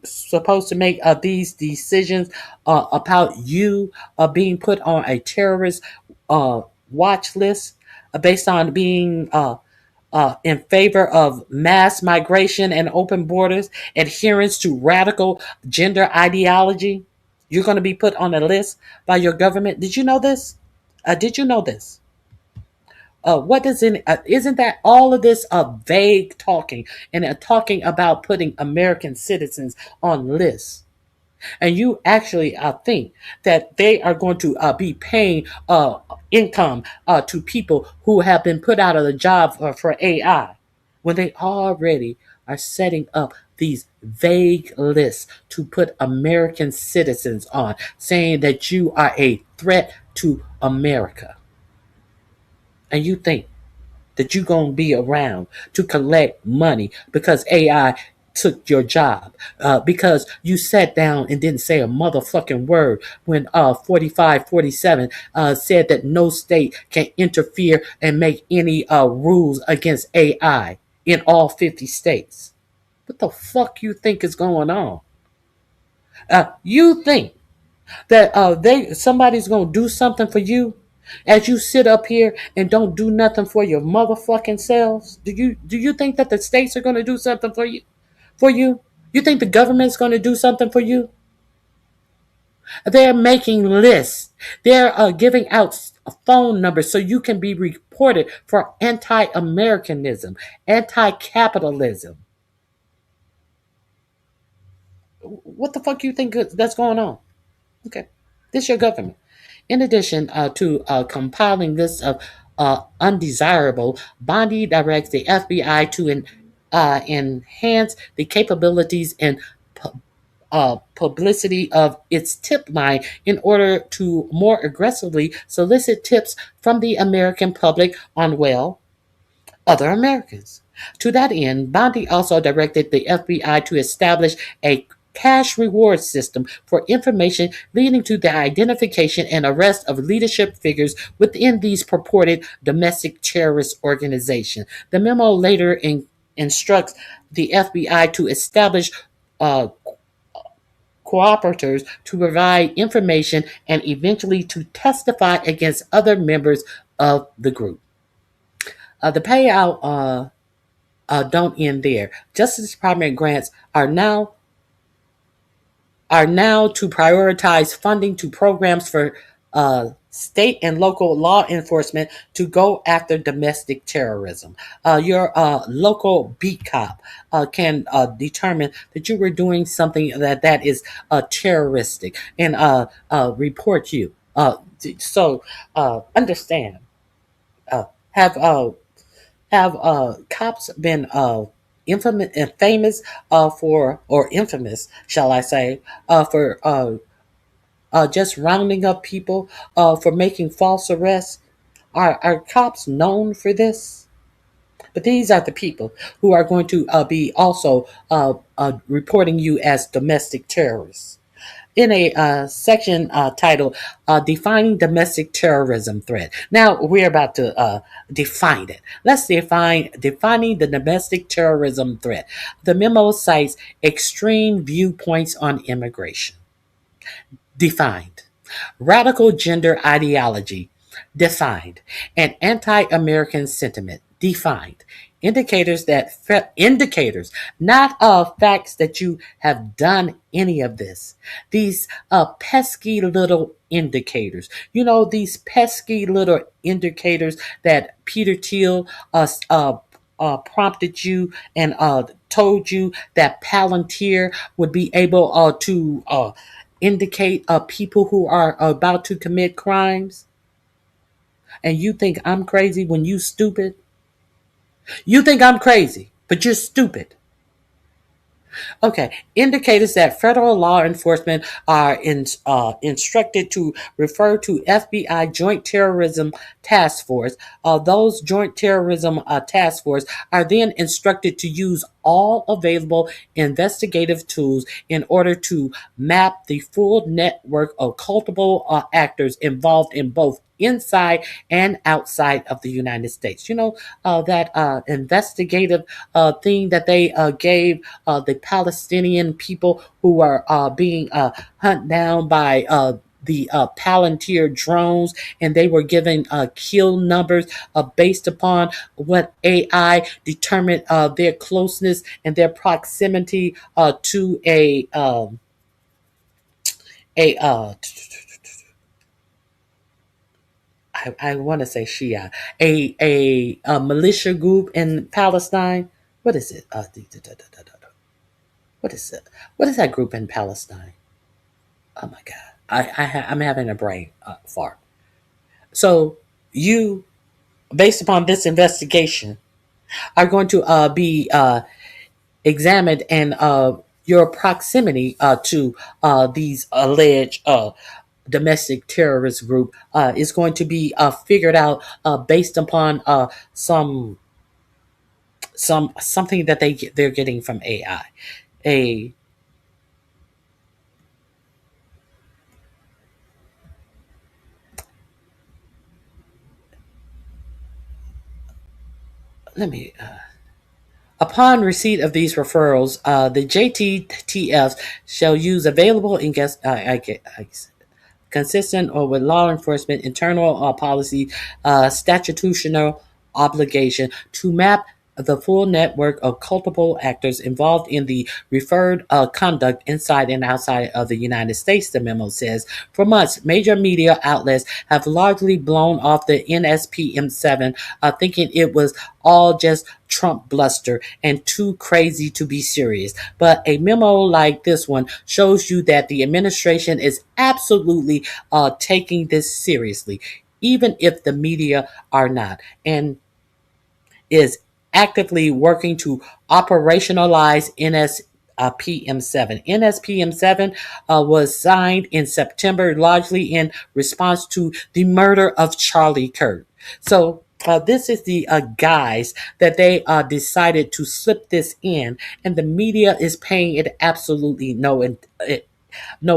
supposed to make these decisions about you being put on a terrorist watch list based on being in favor of mass migration and open borders, adherence to radical gender ideology. You're going to be put on a list by your government. Did you know this? Did you know this? What does isn't that all of this vague talking and talking about putting American citizens on lists? And you actually think that they are going to be paying income to people who have been put out of the job for AI, when they already are setting up these vague lists to put American citizens on, saying that you are a threat to America. And you think that you're going to be around to collect money because AI took your job, because you sat down and didn't say a motherfucking word when 4547 said that no state can interfere and make any rules against AI in all 50 states. What the fuck you think is going on? You think that somebody's going to do something for you as you sit up here and don't do nothing for your motherfucking selves? Do you think that the states are going to do something for you? You think the government's going to do something for you? They're making lists. They're giving out phone numbers so you can be reported for anti-Americanism, anti-capitalism. What the fuck you think that's going on? Okay, this is your government. In addition to compiling lists of undesirable, Bondi directs the FBI to enhance the capabilities and publicity of its tip line in order to more aggressively solicit tips from the American public on, well, other Americans. To that end, Bondi also directed the FBI to establish a cash reward system for information leading to the identification and arrest of leadership figures within these purported domestic terrorist organizations. The memo later instructs the FBI to establish uh, cooperators to provide information and eventually to testify against other members of the group. The payout don't end there. Justice Department grants are now to prioritize funding to programs for state and local law enforcement to go after domestic terrorism. Your local beat cop can determine that you were doing something that is terroristic and report you. So understand. Have cops been infamous and famous for, or infamous, shall I say, for just rounding up people for making false arrests? Are cops known for this? But these are the people who are going to be also reporting you as domestic terrorists. In a section titled Defining Domestic Terrorism Threat. Now we're about to define it. Let's defining the domestic terrorism threat. The memo cites extreme viewpoints on immigration. Defined. Radical gender ideology. Defined. And anti-American sentiment. Defined. Indicators, not facts that you have done any of this. These pesky little indicators. You know, these pesky little indicators that Peter Thiel prompted you and told you that Palantir would be able to indicate people who are about to commit crimes. And you think I'm crazy when you stupid? You think I'm crazy, but you're stupid. Okay, indicators that federal law enforcement are instructed to refer to FBI Joint Terrorism Task Force. Those Joint Terrorism Task Force are then instructed to use all available investigative tools in order to map the full network of culpable actors involved in both inside and outside of the United States. You know, that investigative thing that they gave the Palestinian people who are being hunted down by the Palantir drones, and they were given kill numbers based upon what AI determined their closeness and their proximity to a I want to say Shia, a militia group in Palestine. What is it? What is it? What is that group in Palestine? Oh my God, I'm having a brain fart. So you, based upon this investigation, are going to be examined, and your proximity to these alleged domestic terrorist group is going to be figured out based upon something that they're getting from AI. Let me. Upon receipt of these referrals, the JTTFs shall use available consistent or with law enforcement internal policy statutory obligation to map the full network of culpable actors involved in the referred conduct inside and outside of the United States, the memo says. For months, major media outlets have largely blown off the NSPM7, thinking it was all just Trump bluster and too crazy to be serious. But a memo like this one shows you that the administration is absolutely taking this seriously, even if the media are not, and is actively working to operationalize NSPM7. NSPM7 was signed in September, largely in response to the murder of Charlie Kirk. So This is the guise that they decided to slip this in, and the media is paying it absolutely no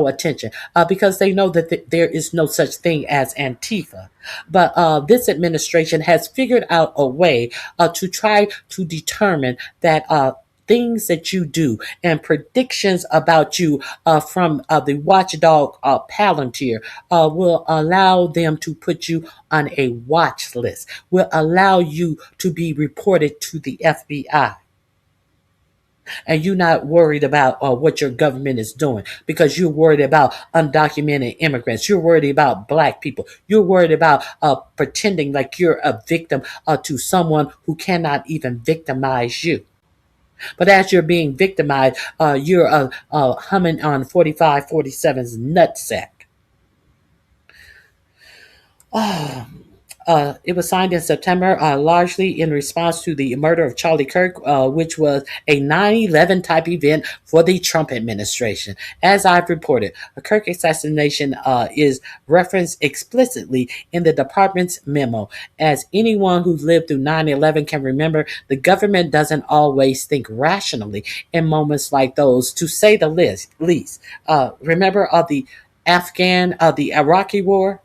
attention because they know that there is no such thing as Antifa. But this administration has figured out a way to try to determine that things that you do and predictions about you from the watchdog Palantir will allow them to put you on a watch list, will allow you to be reported to the FBI. And you're not worried about what your government is doing because you're worried about undocumented immigrants. You're worried about black people. You're worried about pretending like you're a victim to someone who cannot even victimize you. But as you're being victimized, you're humming on 4547's nutsack. It was signed in September, largely in response to the murder of Charlie Kirk, which was a 9/11 type event for the Trump administration. As I've reported, a Kirk assassination is referenced explicitly in the department's memo. As anyone who's lived through 9/11 can remember, the government doesn't always think rationally in moments like those, to say the least. Remember the the Iraqi war?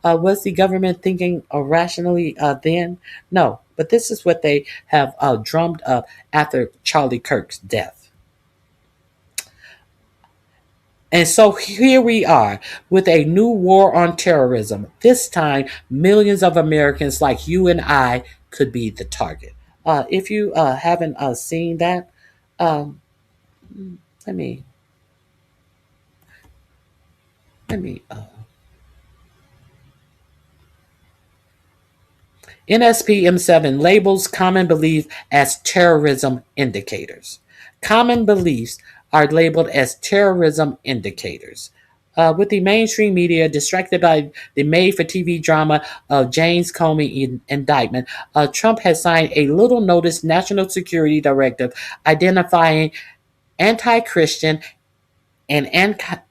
Was the government thinking rationally then? No, but this is what they have drummed up after Charlie Kirk's death. And so here we are with a new war on terrorism. This time, millions of Americans like you and I could be the target. If you haven't seen that, let me. NSPM7 labels common belief as terrorism indicators. Common beliefs are labeled as terrorism indicators. With the mainstream media distracted by the made-for-TV drama of James Comey indictment, Trump has signed a little-noticed national security directive identifying anti-Christian and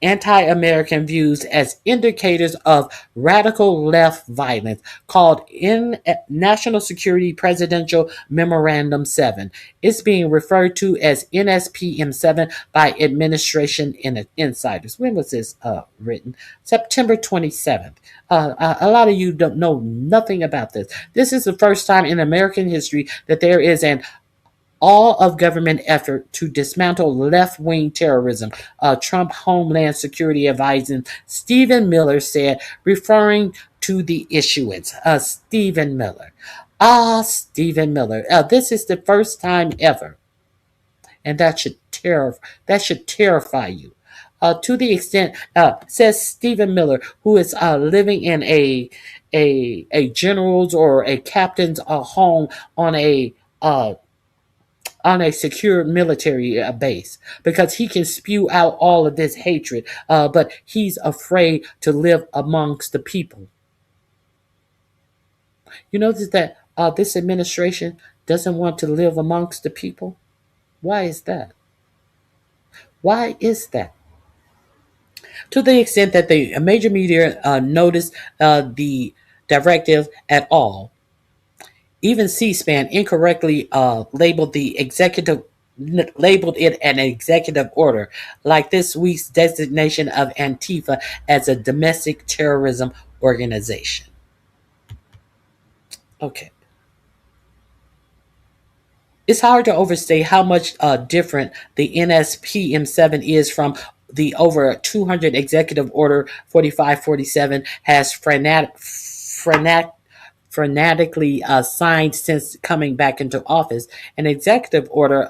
anti-American views as indicators of radical left violence, called National Security Presidential Memorandum 7. It's being referred to as NSPM 7 by administration insiders. When was this written? September 27th. A lot of you don't know nothing about this. This is the first time in American history that there is an all of government effort to dismantle left-wing terrorism, Trump Homeland Security Advisor Stephen Miller said, referring to the issuance. Stephen Miller. Stephen Miller. This is the first time ever, and that should terrify you. To the extent, says Stephen Miller, who is living in a general's or a captain's home on a secure military base, because he can spew out all of this hatred, but he's afraid to live amongst the people. You notice that this administration doesn't want to live amongst the people? Why is that? Why is that? To the extent that the major media noticed the directive at all, even C-SPAN incorrectly labeled it an executive order, like this week's designation of Antifa as a domestic terrorism organization. Okay. It's hard to overstate how much different the NSPM7 is from the over 200 Executive Order 4547 has frenetically signed since coming back into office. An executive order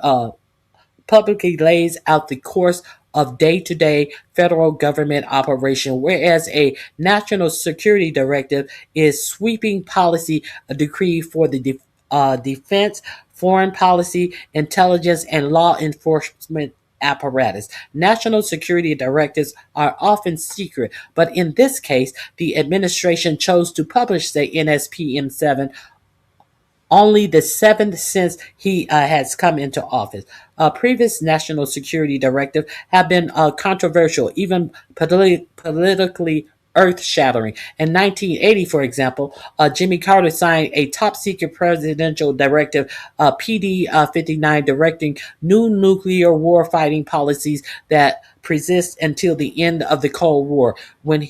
publicly lays out the course of day-to-day federal government operation, whereas a national security directive is sweeping policy decree for the defense, foreign policy, intelligence, and law enforcement apparatus. National security directives are often secret, but in this case, the administration chose to publish the NSPM 7 only the seventh since he has come into office. Previous national security directives have been controversial, even politically earth-shattering. In 1980, for example, Jimmy Carter signed a top-secret presidential directive, PD-59, directing new nuclear warfighting policies that persist until the end of the Cold War. When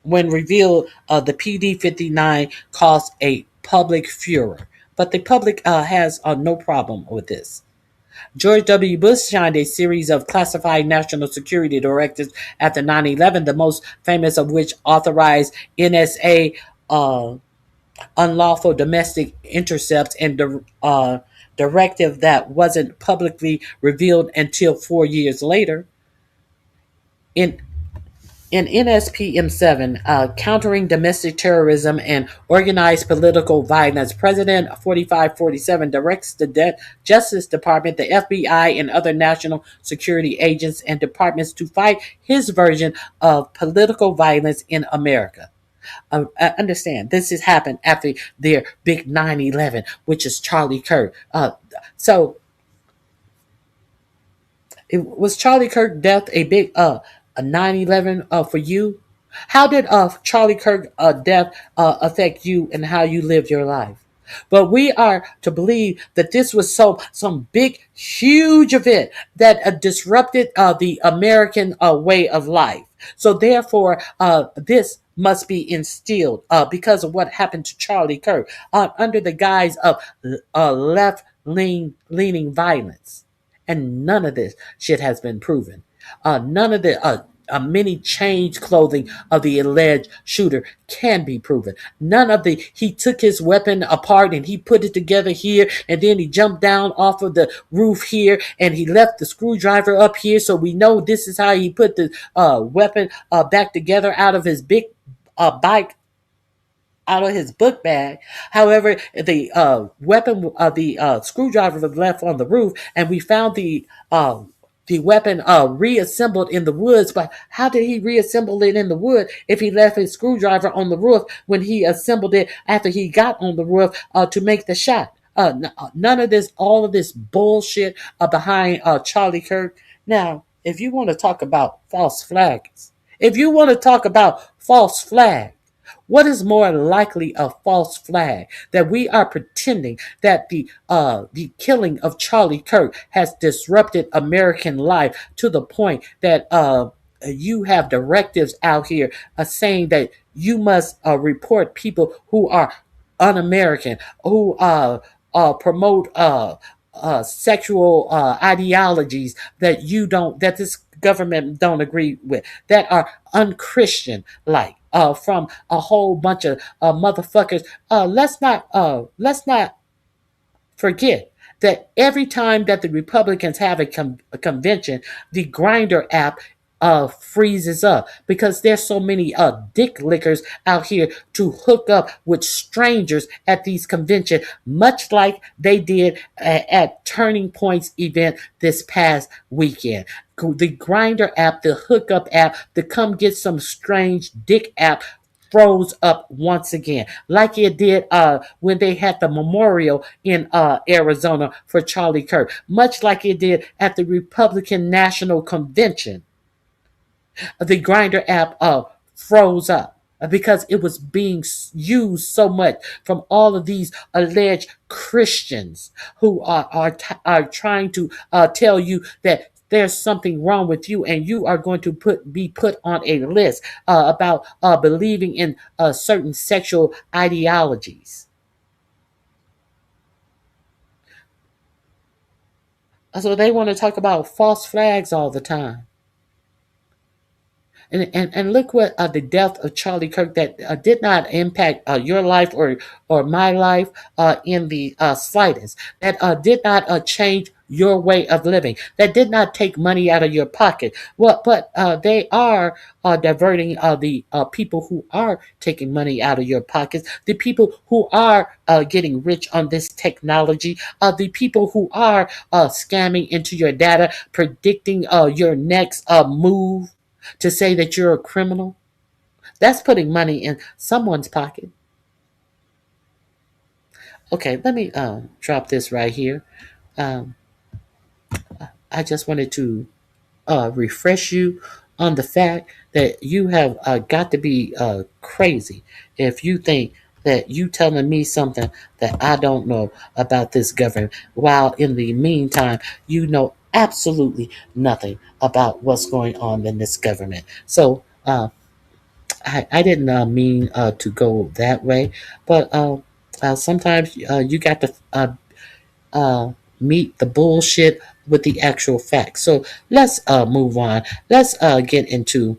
revealed, the PD-59 caused a public furor. But the public has no problem with this. George W. Bush signed a series of classified national security directives after 9/11, the most famous of which authorized NSA unlawful domestic intercepts and directive that wasn't publicly revealed until 4 years later. In NSPM7, Countering Domestic Terrorism and Organized Political Violence, President 4547 directs the Justice Department, the FBI, and other national security agents and departments to fight his version of political violence in America. Understand, this has happened after their big 9/11, which is Charlie Kirk. Was Charlie Kirk death a big a 9/11 for you? How did Charlie Kirk death affect you and how you lived your life? But we are to believe that this was some big, huge event that disrupted the American way of life. So therefore, this must be instilled because of what happened to Charlie Kirk under the guise of left-leaning violence. And none of this shit has been proven. None of the many changed clothing of the alleged shooter can be proven. None of he took his weapon apart and he put it together here, and then he jumped down off of the roof here, and he left the screwdriver up here, so we know this is how he put the weapon back together out of his big bike, out of his book bag. However, the weapon of the screwdriver was left on the roof, and we found the weapon reassembled in the woods. But how did he reassemble it in the wood if he left his screwdriver on the roof when he assembled it after he got on the roof to make the shot? None of this, all of this bullshit behind Charlie Kirk. Now, if you want to talk about false flags, what is more likely a false flag? That we are pretending that the killing of Charlie Kirk has disrupted American life to the point that you have directives out here saying that you must report people who are un-American, who promote sexual ideologies that this government don't agree with, that are unchristian like. From a whole bunch of motherfuckers. Let's not forget that every time that the Republicans have a convention, the Grinder app freezes up because there's so many dick lickers out here to hook up with strangers at these conventions, much like they did at Turning Point's event this past weekend. The Grinder app, the hookup app, the come get some strange dick app froze up once again, like it did when they had the memorial in Arizona for Charlie Kirk, much like it did at the Republican National Convention. The Grinder app froze up because it was being used so much from all of these alleged Christians who are trying to tell you that there's something wrong with you and you are going to be put on a list about believing in certain sexual ideologies. So they want to talk about false flags all the time. And look what the death of Charlie Kirk that did not impact your life or my life in the slightest. That did not change your way of living. That did not take money out of your pocket. Well, but they are diverting the people who are taking money out of your pockets. The people who are getting rich on this technology. The people who are scamming into your data, predicting your next move. To say that you're a criminal, that's putting money in someone's pocket. Okay, let me drop this right here. I just wanted to refresh you on the fact that you have got to be crazy if you think that you telling me something that I don't know about this government, while in the meantime, you know absolutely nothing about what's going on in this government. So I didn't mean to go that way, but sometimes you got to meet the bullshit with the actual facts. So let's move on. Let's get into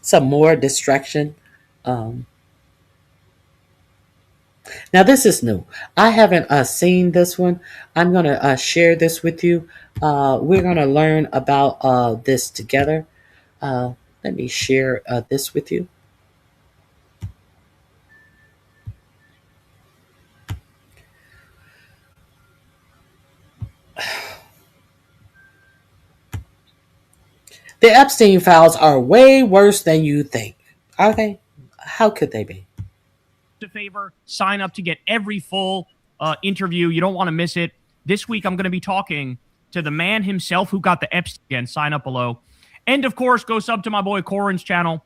some more distraction. Um, Now, this is new. I haven't seen this one. I'm going to share this with you. We're going to learn about this together. Let me share this with you. The Epstein files are way worse than you think. Are they? How could they be? A favor, sign up to get every full interview. You don't want to miss it. This week, I'm going to be talking to the man himself who got the Epstein. Again, sign up below. And of course, go sub to my boy Corin's channel,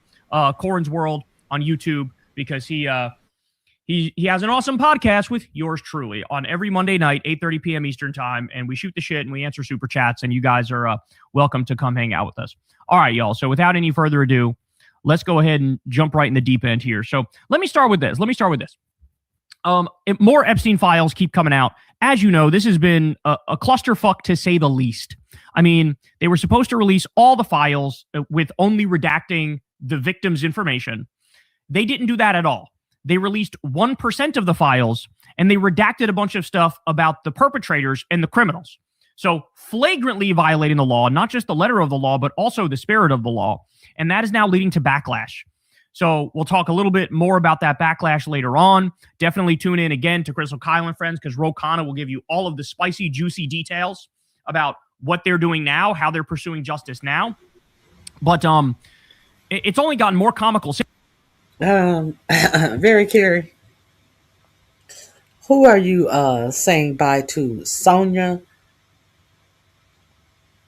Corin's World on YouTube, because he has an awesome podcast with yours truly on every Monday night, 8:30 p.m. Eastern time. And we shoot the shit and we answer super chats. And you guys are welcome to come hang out with us. All right, y'all. So without any further ado, let's go ahead and jump right in the deep end here. So let me start with this. More Epstein files keep coming out. As you know, this has been a clusterfuck to say the least. I mean, they were supposed to release all the files with only redacting the victim's information. They didn't do that at all. They released 1% of the files, and they redacted a bunch of stuff about the perpetrators and the criminals. So flagrantly violating the law, not just the letter of the law, but also the spirit of the law. And that is now leading to backlash. So we'll talk a little bit more about that backlash later on. Definitely tune in again to Crystal Kyle and Friends, because Ro Khanna will give you all of the spicy, juicy details about what they're doing now, how they're pursuing justice now. But it's only gotten more comical. Very Carrie. Who are you saying bye to? Sonia?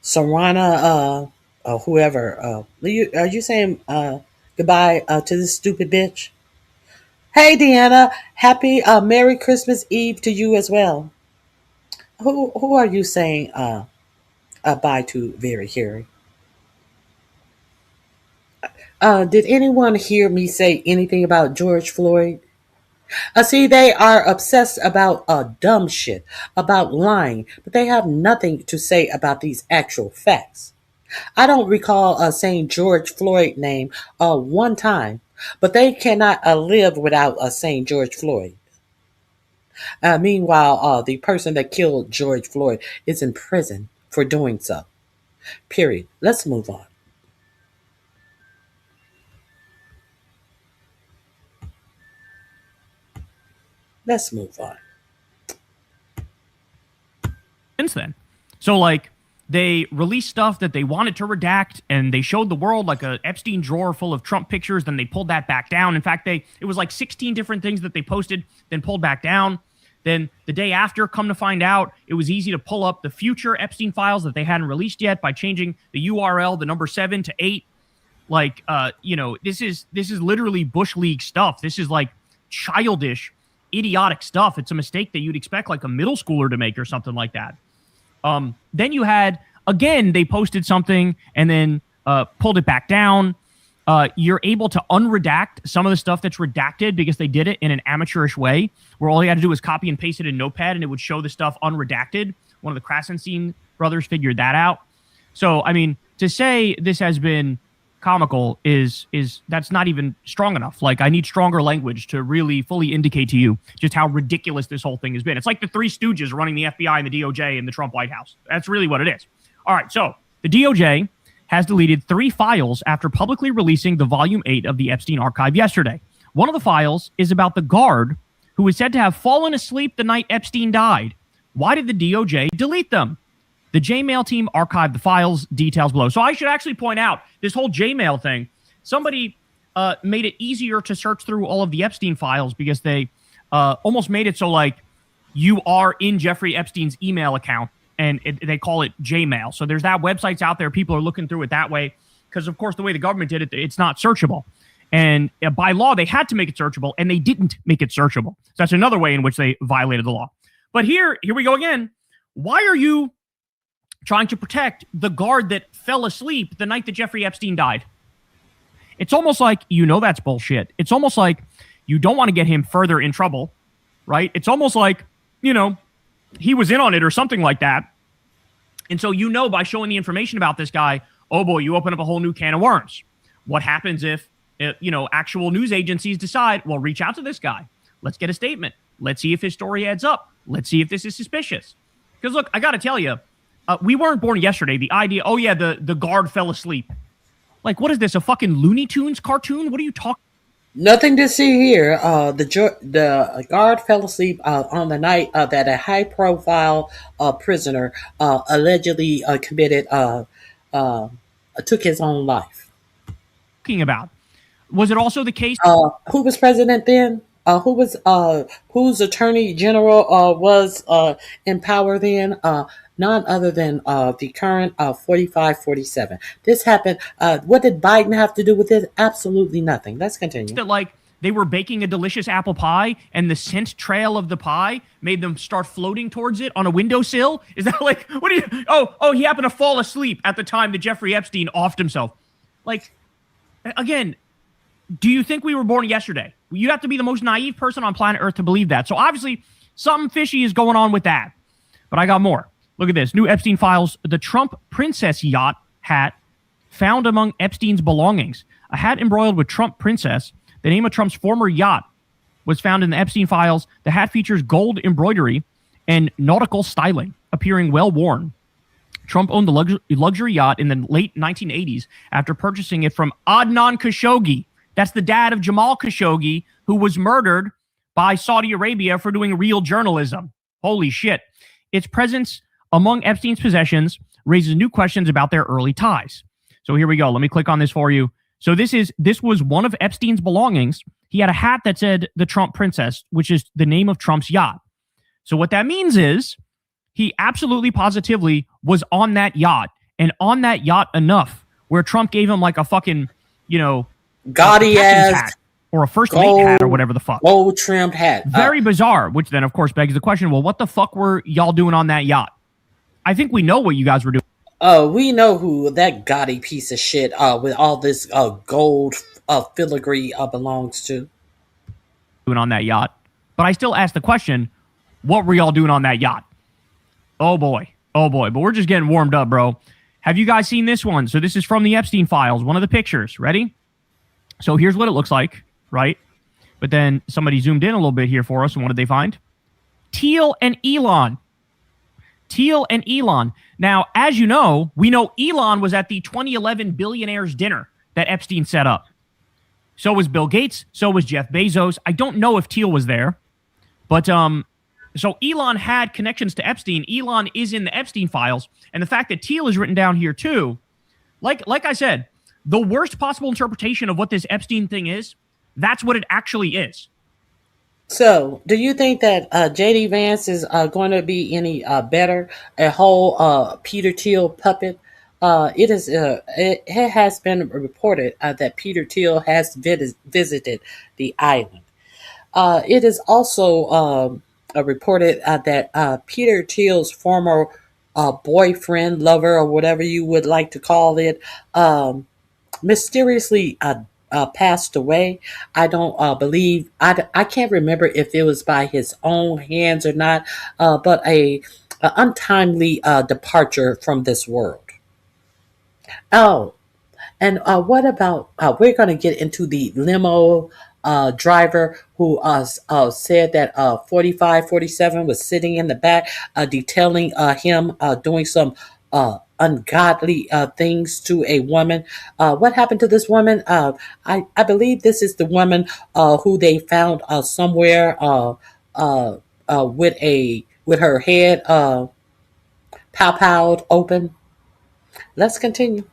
Sarana? Whoever. Are you saying goodbye to this stupid bitch? Hey, Deanna. Happy Merry Christmas Eve to you as well. Who are you saying bye to, Very Carrie? Did anyone hear me say anything about George Floyd? See, they are obsessed about dumb shit, about lying, but they have nothing to say about these actual facts. I don't recall saying George Floyd name one time, but they cannot live without saying George Floyd. Meanwhile, the person that killed George Floyd is in prison for doing so. Period. Let's move on. Let's move on. Since then. So, like, they released stuff that they wanted to redact, and they showed the world like a Epstein drawer full of Trump pictures. Then they pulled that back down. In fact, it was like 16 different things that they posted, then pulled back down. Then the day after, come to find out, it was easy to pull up the future Epstein files that they hadn't released yet by changing the URL, the number 7 to 8. Like, this is literally Bush League stuff. This is like childish, idiotic stuff. It's a mistake that you'd expect like a middle schooler to make or something like that. Then you had, again, they posted something and then pulled it back down. You're able to unredact some of the stuff that's redacted because they did it in an amateurish way, where all you had to do was copy and paste it in Notepad and it would show the stuff unredacted. One of the Krasenstein brothers figured that out. So, I mean, to say this has been comical is that's not even strong enough. Like, I need stronger language to really fully indicate to you just how ridiculous this whole thing has been. It's like the Three Stooges running the FBI and the DOJ in the Trump White House. That's really what it is. All right, so the DOJ has deleted 3 files after publicly releasing the Volume 8 of the Epstein archive yesterday. One of the files is about the guard who is said to have fallen asleep the night Epstein died. Why did the DOJ delete them? The J-Mail team archived the files, details below. So I should actually point out this whole J-Mail thing. Somebody made it easier to search through all of the Epstein files because they almost made it so like you are in Jeffrey Epstein's email account, and they call it J-Mail. So there's that. Websites out there. People are looking through it that way. because of course the way the government did it, it's not searchable. And by law, they had to make it searchable, and they didn't make it searchable. So that's another way in which they violated the law. But here we go again. Why are you trying to protect the guard that fell asleep the night that Jeffrey Epstein died? It's almost like that's bullshit. It's almost like you don't want to get him further in trouble, right? It's almost like, he was in on it or something like that. And so by showing the information about this guy, oh boy, you open up a whole new can of worms. What happens if actual news agencies decide, well, reach out to this guy. Let's get a statement. Let's see if his story adds up. Let's see if this is suspicious. Because look, I got to tell you, we weren't born yesterday. The idea, the guard fell asleep. Like, what is this, a fucking Looney Tunes cartoon? What are you talking? Nothing to see here. The guard fell asleep on the night that a high-profile prisoner allegedly took his own life. About? Was it also the case? Who was president then? Whose attorney general was in power then? None other than the current 45-47. This happened. What did Biden have to do with it? Absolutely nothing. Let's continue. That they were baking a delicious apple pie, and the scent trail of the pie made them start floating towards it on a windowsill? Is that what do you? Oh, he happened to fall asleep at the time that Jeffrey Epstein offed himself. Again, do you think we were born yesterday? You have to be the most naive person on planet Earth to believe that. So obviously, something fishy is going on with that. But I got more. Look at this. New Epstein files. The Trump princess yacht hat found among Epstein's belongings. A hat embroiled with Trump princess, the name of Trump's former yacht, was found in the Epstein files. The hat features gold embroidery and nautical styling, appearing well-worn. Trump owned the luxury yacht in the late 1980s after purchasing it from Adnan Khashoggi. That's the dad of Jamal Khashoggi, who was murdered by Saudi Arabia for doing real journalism. Holy shit. Its presence among Epstein's possessions raises new questions about their early ties. So here we go. Let me click on this for you. So this was one of Epstein's belongings. He had a hat that said the Trump princess, which is the name of Trump's yacht. So what that means is he absolutely positively was on that yacht, and on that yacht enough where Trump gave him like a fucking, gaudy ass hat or a first mate hat or whatever the fuck. Gold trimmed hat. Very bizarre, which then of course begs the question, well, what the fuck were y'all doing on that yacht? I think we know what you guys were doing. We know who that gaudy piece of shit with all this gold filigree belongs to. Doing on that yacht. But I still ask the question, what were y'all doing on that yacht? Oh boy. But we're just getting warmed up, bro. Have you guys seen this one? So this is from the Epstein files, one of the pictures. Ready? So here's what it looks like, right? But then somebody zoomed in a little bit here for us, and what did they find? Teal and Elon. Now, as you know, we know Elon was at the 2011 billionaires dinner that Epstein set up. So was Bill Gates. So was Jeff Bezos. I don't know if Teal was there. But so Elon had connections to Epstein. Elon is in the Epstein files. And the fact that Teal is written down here too, like I said, the worst possible interpretation of what this Epstein thing is, that's what it actually is. So, do you think that J.D. Vance is going to be any better? A whole Peter Thiel puppet? It has been reported that Peter Thiel has visited the island. It is also reported that Peter Thiel's former boyfriend, lover, or whatever you would like to call it, mysteriously passed away. I don't believe, I can't remember if it was by his own hands or not, but a untimely departure from this world. Oh, and what about, we're going to get into the limo driver who said that 45-47 was sitting in the back detailing him doing some ungodly things to a woman. What happened to this woman? I believe this is the woman who they found somewhere with her head pow-powed open. Let's continue.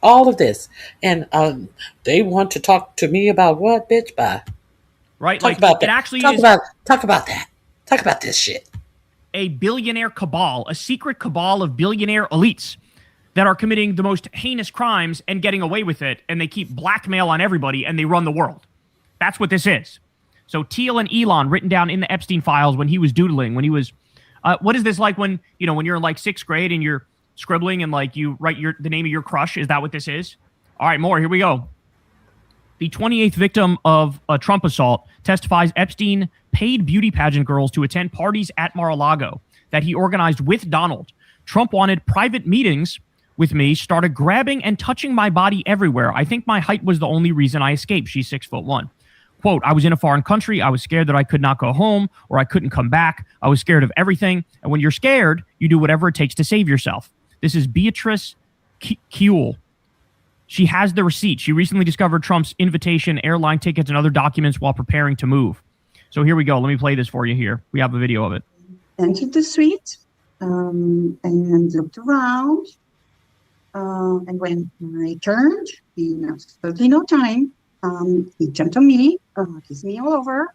All of this. And they want to talk to me about what, bitch? Bye. Right? Talk like, about it that. actually Talk is about that. Talk about this shit. A billionaire cabal, a secret cabal of billionaire elites that are committing the most heinous crimes and getting away with it, and they keep blackmail on everybody, and they run the world. That's what this is. So Thiel and Elon, written down in the Epstein files when he was doodling, when he was, what is this like when, you know, when you're in like 6th grade and you're scribbling and like you write the name of your crush? Is that what this is? All right, more, here we go. The 28th victim of a Trump assault testifies Epstein paid beauty pageant girls to attend parties at Mar-a-Lago that he organized with Donald. Trump wanted private meetings with me, started grabbing and touching my body everywhere. I think my height was the only reason I escaped. She's 6'1". Quote, I was in a foreign country. I was scared that I could not go home or I couldn't come back. I was scared of everything. And when you're scared, you do whatever it takes to save yourself. This is Beatrice Kuehl. She has the receipt. She recently discovered Trump's invitation, airline tickets, and other documents while preparing to move. So here we go. Let me play this for you here. We have a video of it. Entered the suite and looked around. And when I turned, in absolutely no time, he jumped on me, kissed me all over,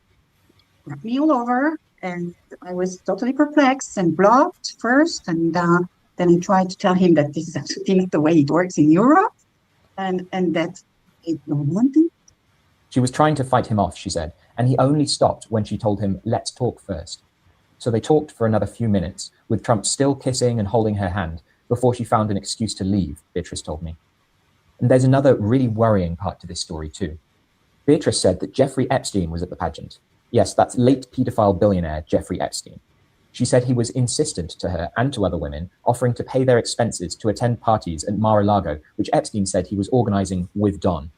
rubbed me all over, and I was totally perplexed and blocked first, and then I tried to tell him that this is absolutely not the way it works in Europe, and that I don't want it. She was trying to fight him off, she said, and he only stopped when she told him, let's talk first. So they talked for another few minutes, with Trump still kissing and holding her hand, before she found an excuse to leave, Beatrice told me. And there's another really worrying part to this story too. Beatrice said that Jeffrey Epstein was at the pageant. Yes, that's late pedophile billionaire Jeffrey Epstein. She said he was insistent to her and to other women, offering to pay their expenses to attend parties at Mar-a-Lago, which Epstein said he was organizing with Don.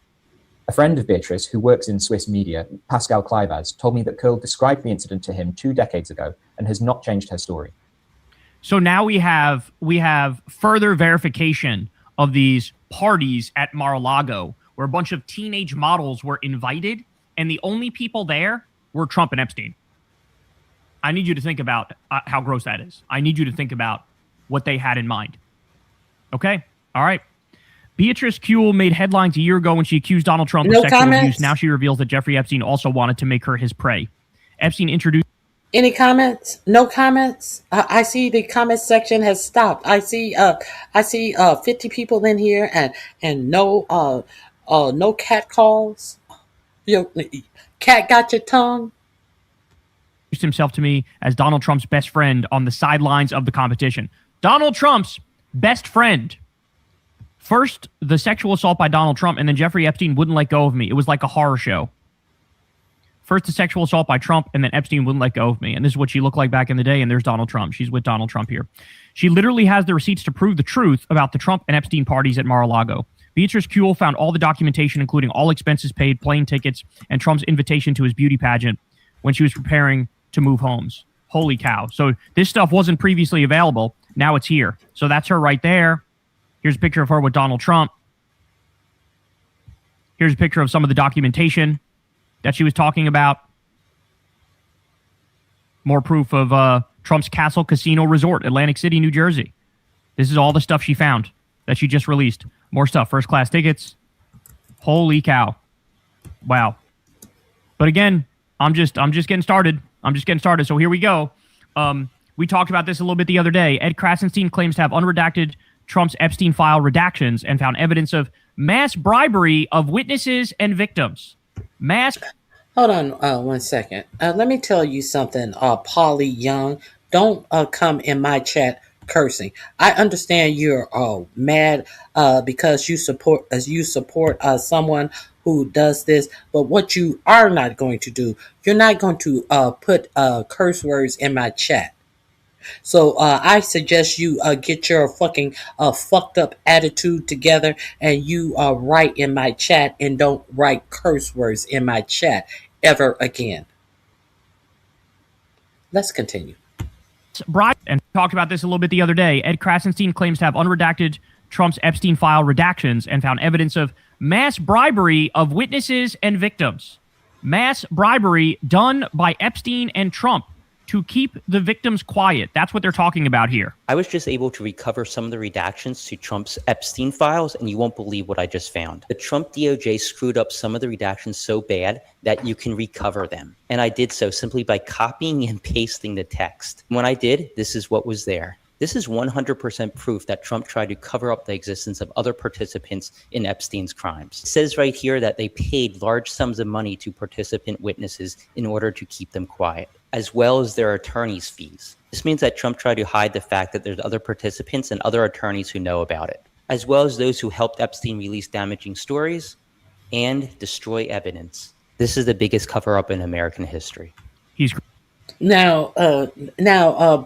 A friend of Beatrice, who works in Swiss media, Pascal Clivaz, told me that Kuehl described the incident to him 2 decades ago and has not changed her story. So now we have further verification of these parties at Mar-a-Lago where a bunch of teenage models were invited and the only people there were Trump and Epstein. I need you to think about how gross that is. I need you to think about what they had in mind. Okay? All right. Beatrice Kuehl made headlines a year ago when she accused Donald Trump of sexual abuse. Now she reveals that Jeffrey Epstein also wanted to make her his prey. Epstein introduced... Any comments? No comments? I see the comment section has stopped. I see 50 people in here and no cat calls. Your cat got your tongue. Himself to me as Donald Trump's best friend on the sidelines of the competition. Donald Trump's best friend. First, the sexual assault by Donald Trump, and then Jeffrey Epstein wouldn't let go of me. It was like a horror show. First, the sexual assault by Trump, and then Epstein wouldn't let go of me. And this is what she looked like back in the day, and there's Donald Trump. She's with Donald Trump here. She literally has the receipts to prove the truth about the Trump and Epstein parties at Mar-a-Lago. Beatrice Kuehl found all the documentation, including all expenses paid, plane tickets, and Trump's invitation to his beauty pageant when she was preparing to move homes. Holy cow. So this stuff wasn't previously available. Now it's here. So that's her right there. Here's a picture of her with Donald Trump. Here's a picture of some of the documentation that she was talking about. More proof of Trump's Castle Casino Resort, Atlantic City, New Jersey. This is all the stuff she found that she just released. More stuff. First class tickets. Holy cow. Wow. But again, I'm just getting started. So here we go. We talked about this a little bit the other day. Ed Krasenstein claims to have unredacted Trump's Epstein file redactions and found evidence of mass bribery of witnesses and victims. Hold on 1 second. Let me tell you something, Polly Young. Don't come in my chat cursing. I understand you're mad because you support someone who does this, but what you are not going to do, you're not going to put curse words in my chat. So I suggest you get your fucking fucked up attitude together and you write in my chat and don't write curse words in my chat ever again. Let's continue. And talked about this a little bit the other day. Ed Krasenstein claims to have unredacted Trump's Epstein file redactions and found evidence of mass bribery of witnesses and victims. Mass bribery done by Epstein and Trump to keep the victims quiet. That's what they're talking about here. I was just able to recover some of the redactions to Trump's Epstein files, and you won't believe what I just found. The Trump DOJ screwed up some of the redactions so bad that you can recover them. And I did so simply by copying and pasting the text. When I did, this is what was there. This is 100% proof that Trump tried to cover up the existence of other participants in Epstein's crimes. It says right here that they paid large sums of money to participant witnesses in order to keep them quiet, as well as their attorney's fees. This means that Trump tried to hide the fact that there's other participants and other attorneys who know about it, as well as those who helped Epstein release damaging stories and destroy evidence. This is the biggest cover-up in American history. Now,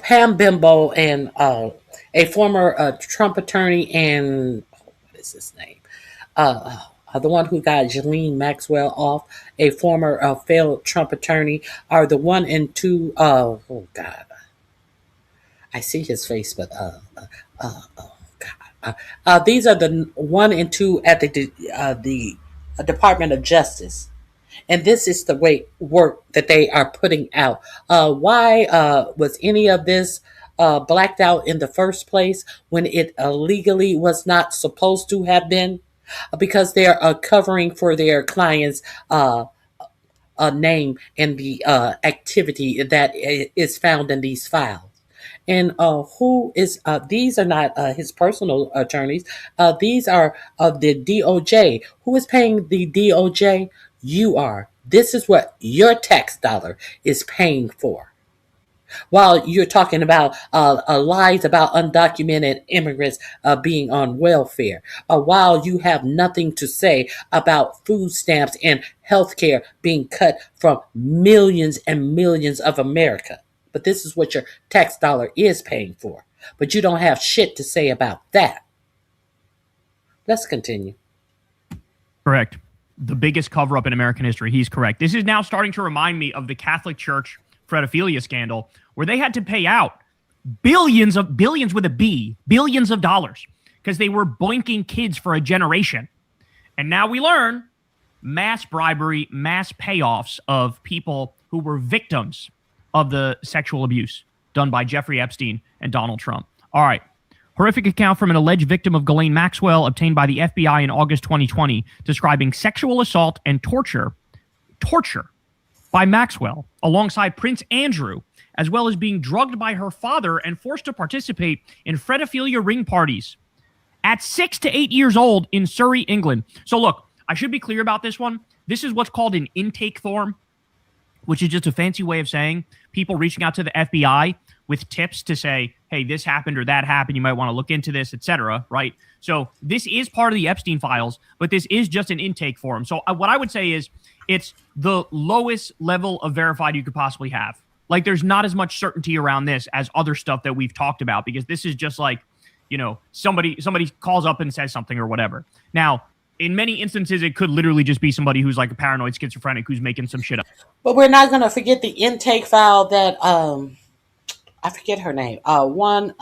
Pam Bimbo and a former Trump attorney and what is his name? The one who got Ghislaine Maxwell off, a former failed Trump attorney, are the 1 and 2. Oh God, I see his face, but these are the 1 and 2 at the Department of Justice. And this is the work that they are putting out. Why was any of this blacked out in the first place when it legally was not supposed to have been? Because they're covering for their clients' name and the activity that is found in these files. And who is, these are not his personal attorneys. These are the DOJ. Who is paying the DOJ? You are. This is what your tax dollar is paying for. While you're talking about lies about undocumented immigrants being on welfare, while you have nothing to say about food stamps and health care being cut from millions and millions of America. But this is what your tax dollar is paying for. But you don't have shit to say about that. Let's continue. Correct. The biggest cover-up in American history. He's correct. This is now starting to remind me of the Catholic Church pedophilia scandal, where they had to pay out billions with a B, billions of dollars, because they were boinking kids for a generation. And now we learn mass bribery, mass payoffs of people who were victims of the sexual abuse done by Jeffrey Epstein and Donald Trump. All right. Horrific account from an alleged victim of Ghislaine Maxwell obtained by the FBI in August 2020, describing sexual assault and torture by Maxwell alongside Prince Andrew, as well as being drugged by her father and forced to participate in pedophilia ring parties at 6 to 8 years old in Surrey, England. So look, I should be clear about this one. This is what's called an intake form, which is just a fancy way of saying people reaching out to the FBI with tips to say, hey, this happened or that happened. You might want to look into this, etc. Right? So this is part of the Epstein files, but this is just an intake form. So what I would say is it's the lowest level of verified you could possibly have. Like, there's not as much certainty around this as other stuff that we've talked about, because this is just like, you know, somebody calls up and says something or whatever. Now, in many instances, it could literally just be somebody who's like a paranoid schizophrenic who's making some shit up. But we're not going to forget the intake file that, I forget her name. One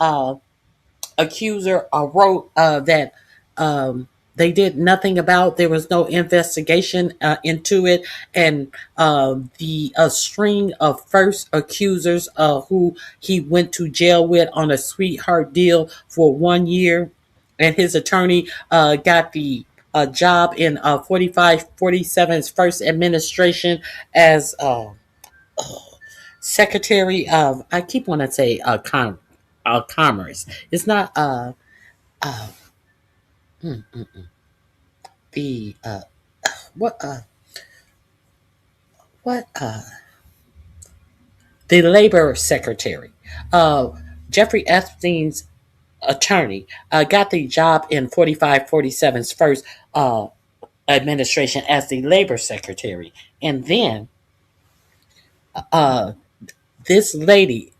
accuser wrote that they did nothing about. There was no investigation into it. And the string of first accusers who he went to jail with on a sweetheart deal for 1 year. And his attorney got the job in 4547's first administration as Secretary of, I keep wanting to say Commerce. It's not the the Labor Secretary. Jeffrey Epstein's attorney got the job in 4547's first administration as the Labor Secretary, and then this lady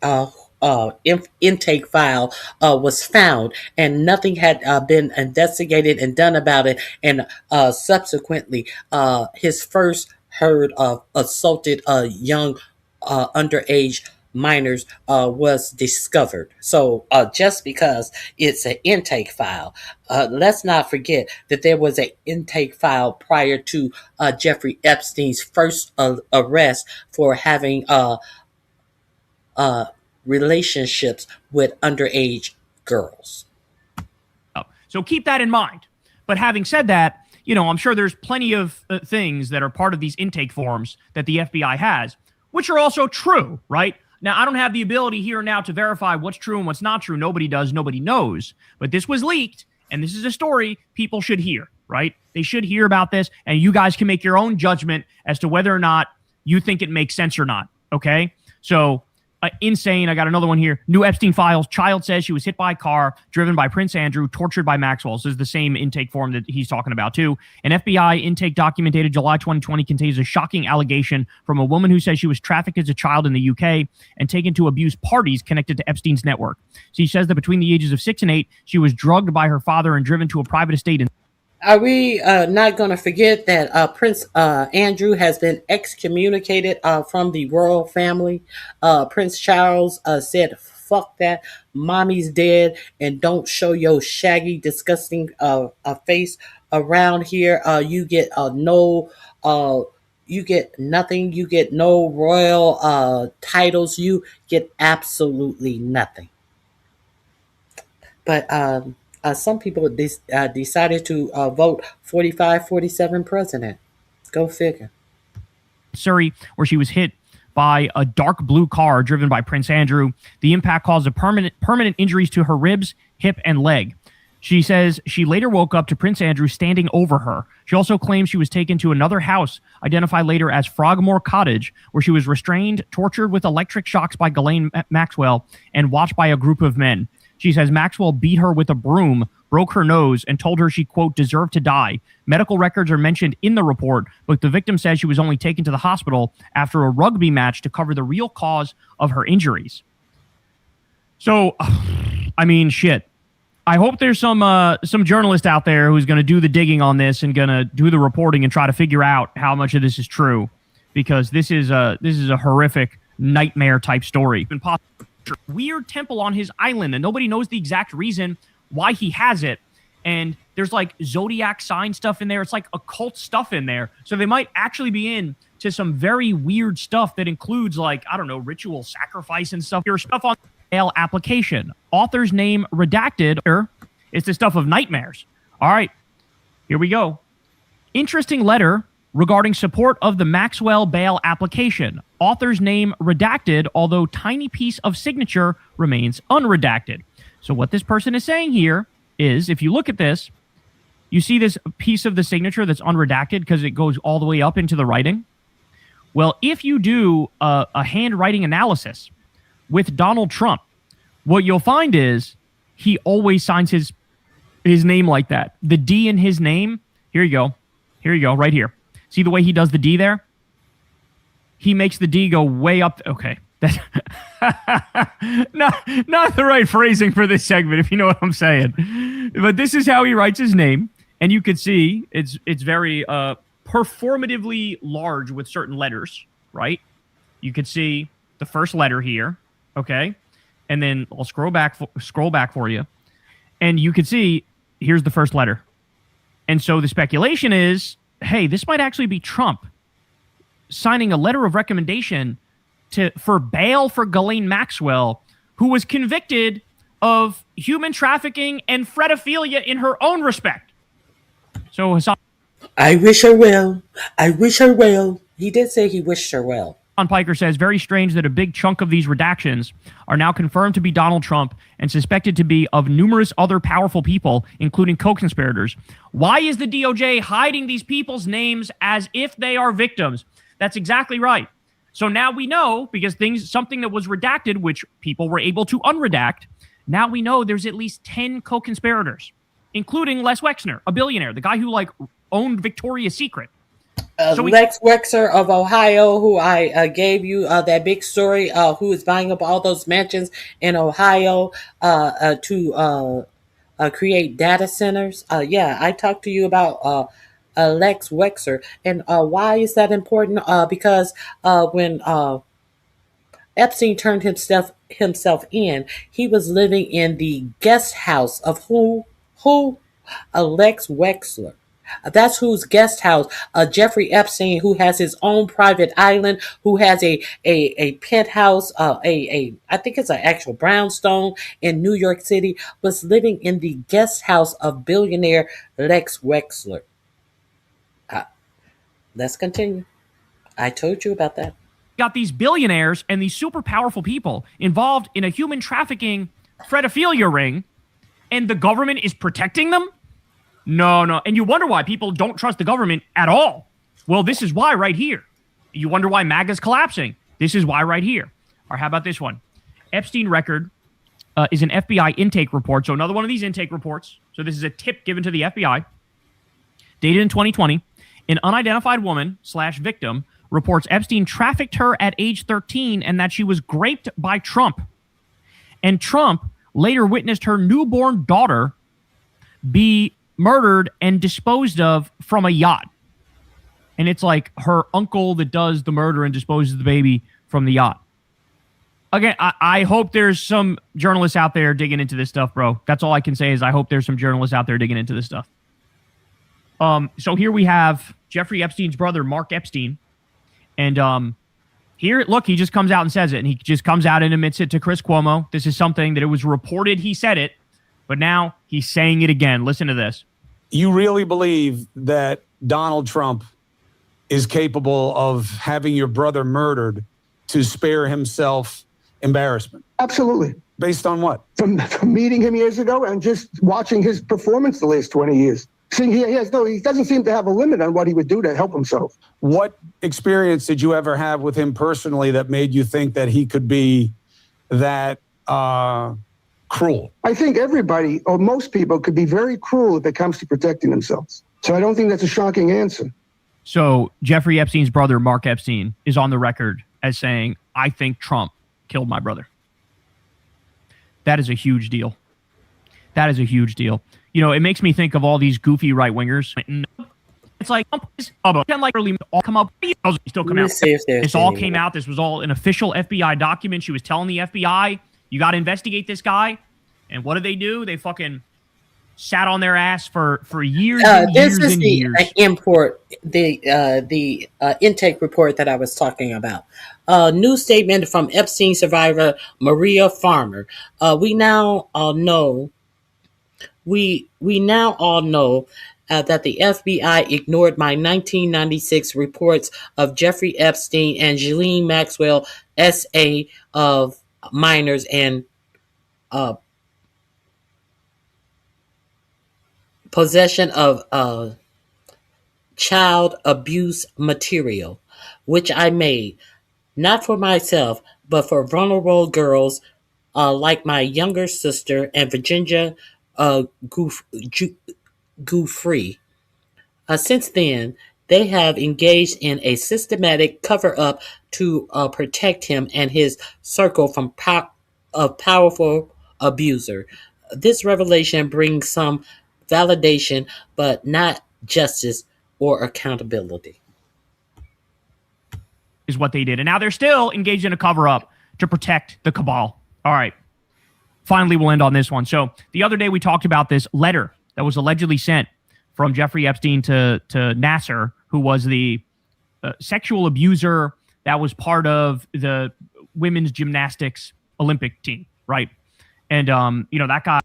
intake file was found, and nothing had been investigated and done about it. And subsequently, his first heard of assaulted young underage minors was discovered. So just because it's an intake file, let's not forget that there was an intake file prior to Jeffrey Epstein's first arrest for having relationships with underage girls. So keep that in mind. But having said that, you know, I'm sure there's plenty of things that are part of these intake forms that the FBI has, which are also true, right? Now, I don't have the ability here now to verify what's true and what's not true. Nobody does. Nobody knows. But this was leaked, and this is a story people should hear, right? They should hear about this, and you guys can make your own judgment as to whether or not you think it makes sense or not, okay? So, insane. I got another one here. New Epstein files. Child says she was hit by a car driven by Prince Andrew, tortured by Maxwell. So this is the same intake form that he's talking about too. An FBI intake document dated July 2020 contains a shocking allegation from a woman who says she was trafficked as a child in the UK and taken to abuse parties connected to Epstein's network. She says that between the ages of 6 and 8, she was drugged by her father and driven to a private estate in. Are we not going to forget that Prince Andrew has been excommunicated from the royal family? Prince Charles said, fuck that, mommy's dead, and don't show your shaggy, disgusting face around here. You get you get nothing. You get no royal titles. You get absolutely nothing. But some people decided to vote 45-47 president. Go figure. Surrey, where she was hit by a dark blue car driven by Prince Andrew. The impact caused permanent injuries to her ribs, hip, and leg. She says she later woke up to Prince Andrew standing over her. She also claims she was taken to another house, identified later as Frogmore Cottage, where she was restrained, tortured with electric shocks by Ghislaine Maxwell, and watched by a group of men. She says Maxwell beat her with a broom, broke her nose, and told her she, quote, deserved to die. Medical records are mentioned in the report, but the victim says she was only taken to the hospital after a rugby match to cover the real cause of her injuries. So, I mean, shit. I hope there's some journalist out there who's going to do the digging on this and going to do the reporting and try to figure out how much of this is true, because this is a horrific nightmare type story. Weird temple on his island, and nobody knows the exact reason why he has it. And there's like zodiac sign stuff in there. It's like occult stuff in there. So they might actually be into some very weird stuff that includes, like, I don't know, ritual sacrifice and stuff. Here's stuff on bail application. Author's name redacted. It's the stuff of nightmares. All right, here we go. Interesting letter regarding support of the Maxwell bail application. Author's name redacted, although tiny piece of signature remains unredacted. So what this person is saying here is, if you look at this, you see this piece of the signature that's unredacted because it goes all the way up into the writing. Well, if you do a handwriting analysis with Donald Trump, what you'll find is he always signs his name like that. The D in his name, here you go. Here you go, right here. See the way he does the D there? He makes the D go way up. Okay. That's not the right phrasing for this segment, if you know what I'm saying. But this is how he writes his name. And you can see it's very performatively large with certain letters, right? You can see the first letter here, okay? And then I'll scroll back for you. And you can see here's the first letter. And so the speculation is, hey, this might actually be Trump signing a letter of recommendation for bail for Ghislaine Maxwell, who was convicted of human trafficking and fredophilia in her own respect. So Hassan, I wish her well. I wish her well. He did say he wished her well. Piker says, very strange that a big chunk of these redactions are now confirmed to be Donald Trump and suspected to be of numerous other powerful people, including co-conspirators. Why is the DOJ hiding these people's names as if they are victims? That's exactly right. So now we know, because something that was redacted, which people were able to unredact, now we know there's at least 10 co-conspirators, including Les Wexner, a billionaire, the guy who owned Victoria's Secret. Lex Wexner of Ohio, who I gave you that big story, who is buying up all those mansions in Ohio to create data centers. Yeah, I talked to you about Lex Wexner. And why is that important? Because when Epstein turned himself in, he was living in the guest house of who? Lex Wexner. That's whose guest house. Jeffrey Epstein, who has his own private island, who has a penthouse, I think it's an actual brownstone in New York City, was living in the guest house of billionaire Lex Wexner. Let's continue. I told you about that. got these billionaires and these super powerful people involved in a human trafficking pedophilia ring, and the government is protecting them? No. And you wonder why people don't trust the government at all. Well, this is why right here. You wonder why MAGA's collapsing. This is why right here. Or how about this one? Epstein record is an FBI intake report. So another one of these intake reports. So this is a tip given to the FBI. Dated in 2020. An unidentified woman / victim reports Epstein trafficked her at age 13 and that she was raped by Trump. And Trump later witnessed her newborn daughter be murdered and disposed of from a yacht. And it's like her uncle that does the murder and disposes of the baby from the yacht. Again, I hope there's some journalists out there digging into this stuff, bro. That's all I can say is I hope there's some journalists out there digging into this stuff. So here we have Jeffrey Epstein's brother, Mark Epstein. And here, look, he just comes out and says it. And he just comes out and admits it to Chris Cuomo. This is something that it was reported he said it, but now he's saying it again. Listen to this. You really believe that Donald Trump is capable of having your brother murdered to spare himself embarrassment? Absolutely. Based on what? From meeting him years ago and just watching his performance the last 20 years. Seeing he doesn't seem to have a limit on what he would do to help himself. What experience did you ever have with him personally that made you think that he could be that cruel? I think everybody, or most people, could be very cruel if it comes to protecting themselves. So I don't think that's a shocking answer. So Jeffrey Epstein's brother, Mark Epstein, is on the record as saying, I think Trump killed my brother. That is a huge deal. That is a huge deal. You know, it makes me think of all these goofy right-wingers. It's like, can like really all come up, still come out. This all came out. This was all an official FBI document. She was telling the FBI, you got to investigate this guy. And what did they do? They fucking sat on their ass for years and years this is and the years. The intake report that I was talking about. New statement from Epstein survivor Maria Farmer. We now all know that the FBI ignored my 1996 reports of Jeffrey Epstein and Ghislaine Maxwell S.A. of minors and possession of child abuse material, which I made, not for myself, but for vulnerable girls like my younger sister and Virginia Giuffre. Since then, they have engaged in a systematic cover-up to protect him and his circle from powerful abuser. This revelation brings some validation, but not justice or accountability. Is what they did. And now they're still engaged in a cover-up to protect the cabal. All right. Finally, we'll end on this one. So the other day we talked about this letter that was allegedly sent from Jeffrey Epstein to Nasser, who was the sexual abuser that was part of the women's gymnastics Olympic team, right? And, that guy.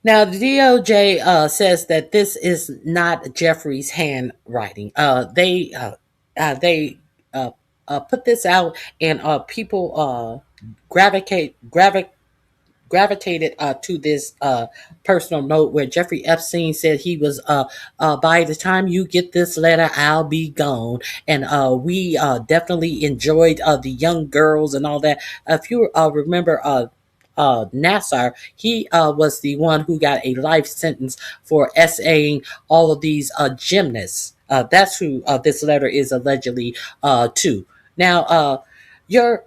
Now, the DOJ says that this is not Jeffrey's handwriting. They put this out, and people gravitated to this personal note where Jeffrey Epstein said he was by the time you get this letter, I'll be gone. And we definitely enjoyed the young girls and all that. If you remember Nasser, he was the one who got a life sentence for essaying all of these gymnasts. That's who this letter is allegedly to. Now, your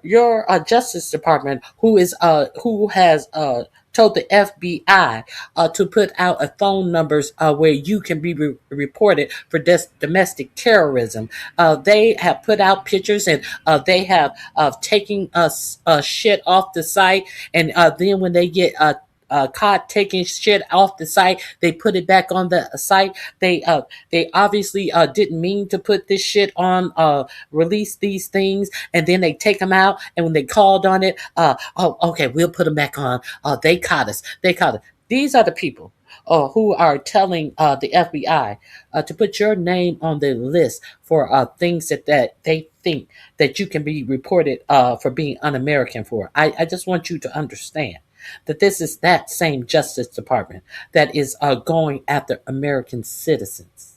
Justice Department, who has told the FBI to put out a phone numbers where you can be reported for domestic terrorism. They have put out pictures, and they have taken shit off the site, and then when they get caught taking shit off the site, they put it back on the site. They obviously didn't mean to put this shit on, release these things, and then they take them out, and when they called on it, okay, we'll put them back on. They caught us. These are the people who are telling the FBI to put your name on the list for things that they think that you can be reported for being un-American for. I just want you to understand that this is that same Justice Department that is going after American citizens.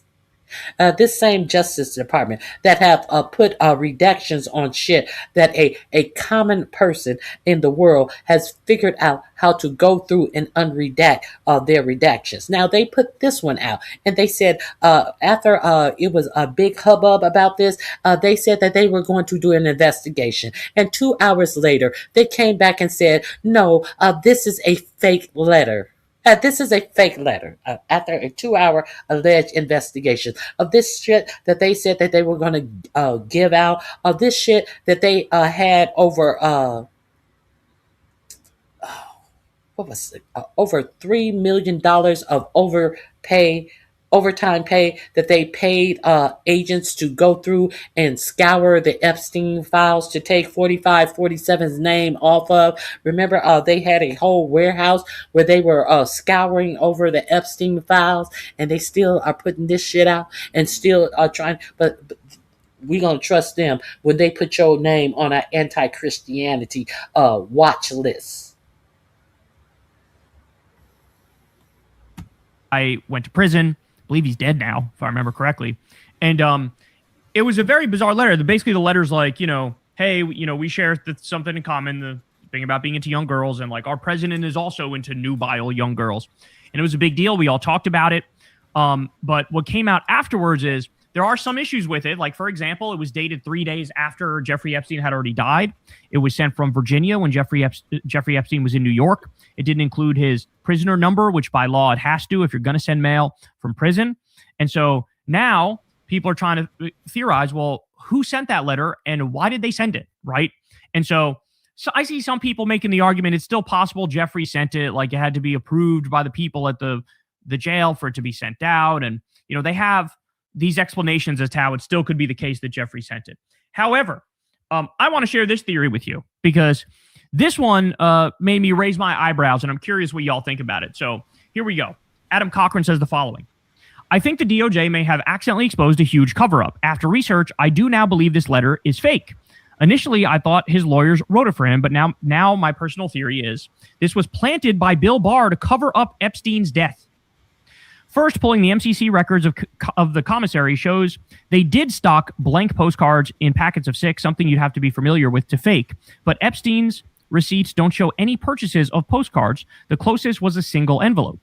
This same Justice Department that have put redactions on shit that a common person in the world has figured out how to go through and unredact their redactions. Now, they put this one out, and they said after it was a big hubbub about this, they said that they were going to do an investigation. And 2 hours later, they came back and said, no, this is a fake letter. This is a fake letter after a 2-hour alleged investigation of this shit that they said that they were going to give out, of this shit that they had over, what was it? Over $3 million of overtime pay that they paid agents to go through and scour the Epstein files to take 4547's name off of. Remember, they had a whole warehouse where they were scouring over the Epstein files, and they still are putting this shit out and still are trying, but we're going to trust them when they put your name on our anti-Christianity watch list. I went to prison. I believe he's dead now, if I remember correctly. And it was a very bizarre letter. Basically, the letter's like, hey, we share something in common, the thing about being into young girls, and like our president is also into nubile young girls. And it was a big deal. We all talked about it. But what came out afterwards is there are some issues with it. Like, for example, it was dated 3 days after Jeffrey Epstein had already died. It was sent from Virginia when Jeffrey Epstein was in New York. It didn't include his prisoner number, which by law it has to if you're going to send mail from prison. And so now people are trying to theorize, well, who sent that letter and why did they send it, right? And so I see some people making the argument it's still possible Jeffrey sent it, like it had to be approved by the people at the jail for it to be sent out. And, they have these explanations as to how it still could be the case that Jeffrey sent it. However, I want to share this theory with you because this one made me raise my eyebrows, and I'm curious what y'all think about it. So here we go. Adam Cochran says the following. I think the DOJ may have accidentally exposed a huge cover-up. After research, I do now believe this letter is fake. Initially, I thought his lawyers wrote it for him, but now my personal theory is this was planted by Bill Barr to cover up Epstein's death. First, pulling the MCC records of the commissary shows they did stock blank postcards in packets of 6, something you'd have to be familiar with to fake. But Epstein's receipts don't show any purchases of postcards. The closest was a single envelope.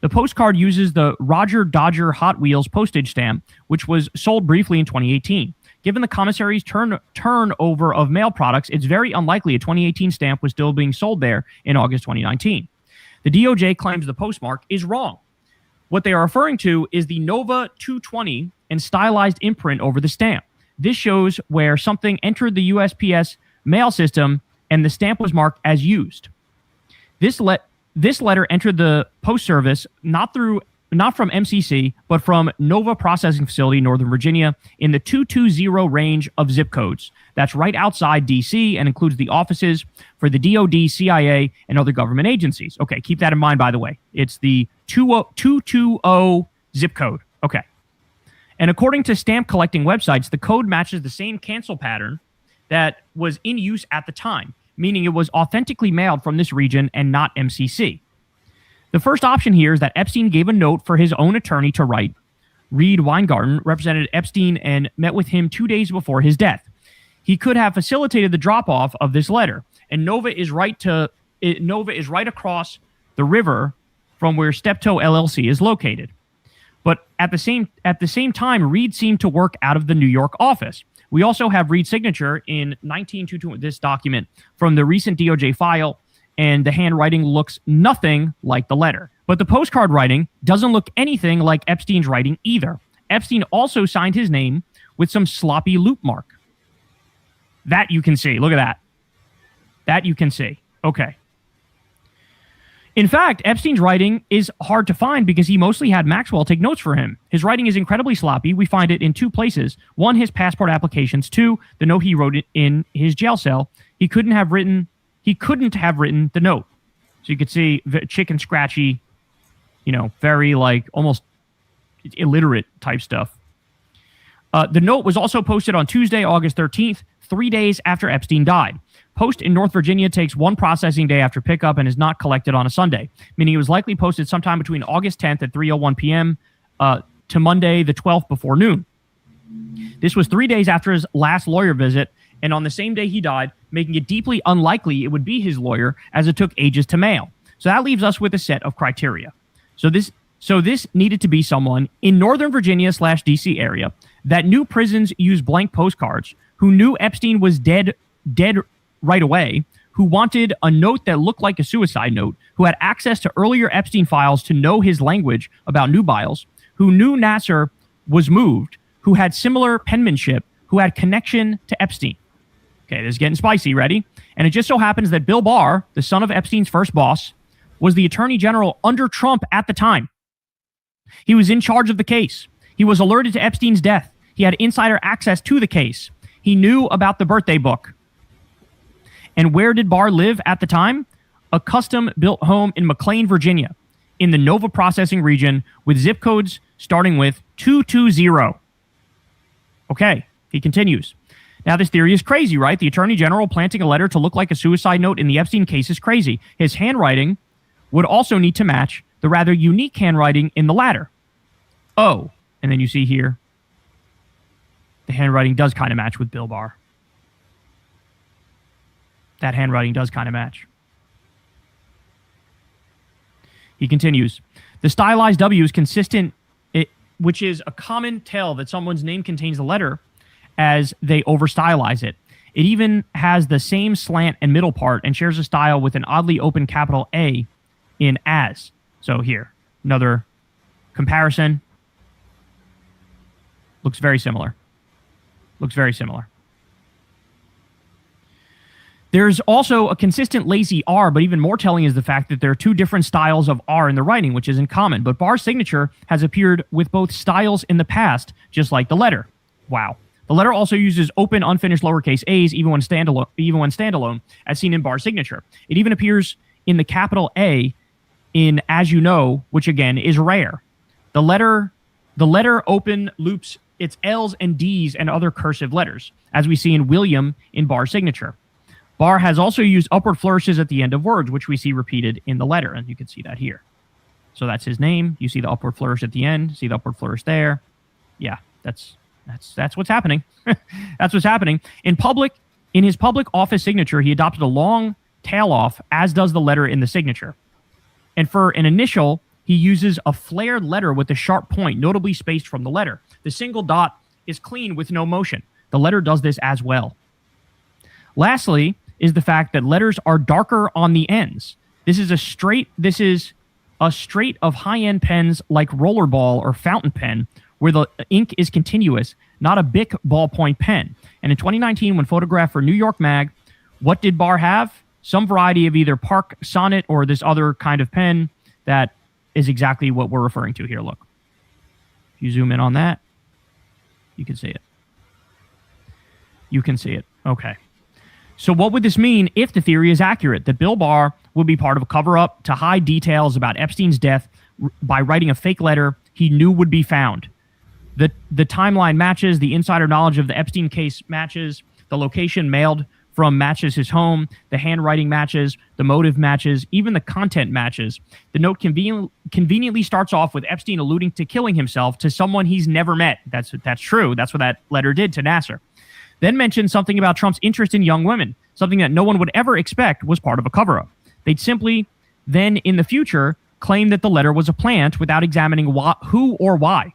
The postcard uses the Roger Dodger Hot Wheels postage stamp, which was sold briefly in 2018. Given the commissary's turnover of mail products, it's very unlikely a 2018 stamp was still being sold there in August 2019. The DOJ claims the postmark is wrong. What they are referring to is the Nova 220 and stylized imprint over the stamp. This shows where something entered the USPS mail system and the stamp was marked as used. This letter entered the post service not from MCC, but from Nova Processing Facility, Northern Virginia, in the 220 range of zip codes. That's right outside D.C. and includes the offices for the DOD, CIA, and other government agencies. Okay, keep that in mind, by the way. It's the 220 zip code. Okay. And according to stamp collecting websites, the code matches the same cancel pattern that was in use at the time, meaning it was authentically mailed from this region and not MCC. The first option here is that Epstein gave a note for his own attorney to write. Reed Weingarten represented Epstein and met with him 2 days before his death. He could have facilitated the drop-off of this letter, and Nova is right across the river from where Steptoe LLC is located. But at the same time, Reed seemed to work out of the New York office. We also have Reed's signature in 1922, this document from the recent DOJ file, and the handwriting looks nothing like the letter. But the postcard writing doesn't look anything like Epstein's writing either. Epstein also signed his name with some sloppy loop mark. That you can see. Look at that. That you can see. Okay. In fact, Epstein's writing is hard to find because he mostly had Maxwell take notes for him. His writing is incredibly sloppy. We find it in 2 places. 1, his passport applications. 2, the note he wrote in his jail cell. He couldn't have written the note. So you could see chicken scratchy very like almost illiterate type stuff. The note was also posted on Tuesday, August 13th, 3 days after Epstein died. Post in North Virginia takes one processing day after pickup and is not collected on a Sunday, meaning it was likely posted sometime between August 10th at 3:01 p.m. To Monday the 12th before noon. This was 3 days after his last lawyer visit, and on the same day he died, making it deeply unlikely it would be his lawyer, as it took ages to mail. So that leaves us with a set of criteria. So this needed to be someone in Northern Virginia / DC area that knew prisons use blank postcards, who knew Epstein was dead right away, who wanted a note that looked like a suicide note, who had access to earlier Epstein files to know his language about nubiles, who knew Nasser was moved, who had similar penmanship, who had connection to Epstein. Okay, this is getting spicy. Ready? And it just so happens that Bill Barr, the son of Epstein's first boss, was the attorney general under Trump at the time. He was in charge of the case. He was alerted to Epstein's death. He had insider access to the case. He knew about the birthday book. And where did Barr live at the time? A custom-built home in McLean, Virginia, in the Nova processing region, with zip codes starting with 220. Okay, he continues. Now, this theory is crazy, right? The attorney general planting a letter to look like a suicide note in the Epstein case is crazy. His handwriting would also need to match the rather unique handwriting in the latter. Oh, and then you see here, the handwriting does kind of match with Bill Barr. That handwriting does kind of match. He continues. The stylized W is consistent, which is a common tell that someone's name contains the letter as they over-stylize it. It even has the same slant and middle part and shares a style with an oddly open capital A in as. So here, another comparison. Looks very similar. Looks very similar. There's also a consistent lazy R, but even more telling is the fact that there are two different styles of R in the writing, which isn't common. But Barr's signature has appeared with both styles in the past, just like the letter. Wow. The letter also uses open, unfinished lowercase a's, even when standalone, as seen in Barr's signature. It even appears in the capital A in As You Know, which again is rare. The letter open loops its L's and D's and other cursive letters, as we see in William in Barr's signature. Barr has also used upward flourishes at the end of words, which we see repeated in the letter, and you can see that here. So that's his name. You see the upward flourish at the end. See the upward flourish there. Yeah, that's what's happening. That's what's happening. In his public office signature, he adopted a long tail off, as does the letter in the signature. And for an initial, he uses a flared letter with a sharp point, notably spaced from the letter. The single dot is clean with no motion. The letter does this as well. Lastly, is the fact that letters are darker on the ends. This is a straight of high-end pens like rollerball or fountain pen, where the ink is continuous, not a Bic ballpoint pen. And in 2019, when photographed for New York Mag, what did Barr have? Some variety of either Park Sonnet or this other kind of pen that is exactly what we're referring to here. Look. If you zoom in on that, you can see it. You can see it. Okay. So what would this mean if the theory is accurate, that Bill Barr would be part of a cover-up to hide details about Epstein's death by writing a fake letter he knew would be found? The timeline matches, the insider knowledge of the Epstein case matches, the location mailed from matches his home, the handwriting matches, the motive matches, even the content matches. The note conveniently starts off with Epstein alluding to killing himself to someone he's never met. That's true. That's what that letter did to Nasser. Then mentioned something about Trump's interest in young women, something that no one would ever expect was part of a cover-up. They'd simply then, in the future, claim that the letter was a plant without examining who or why.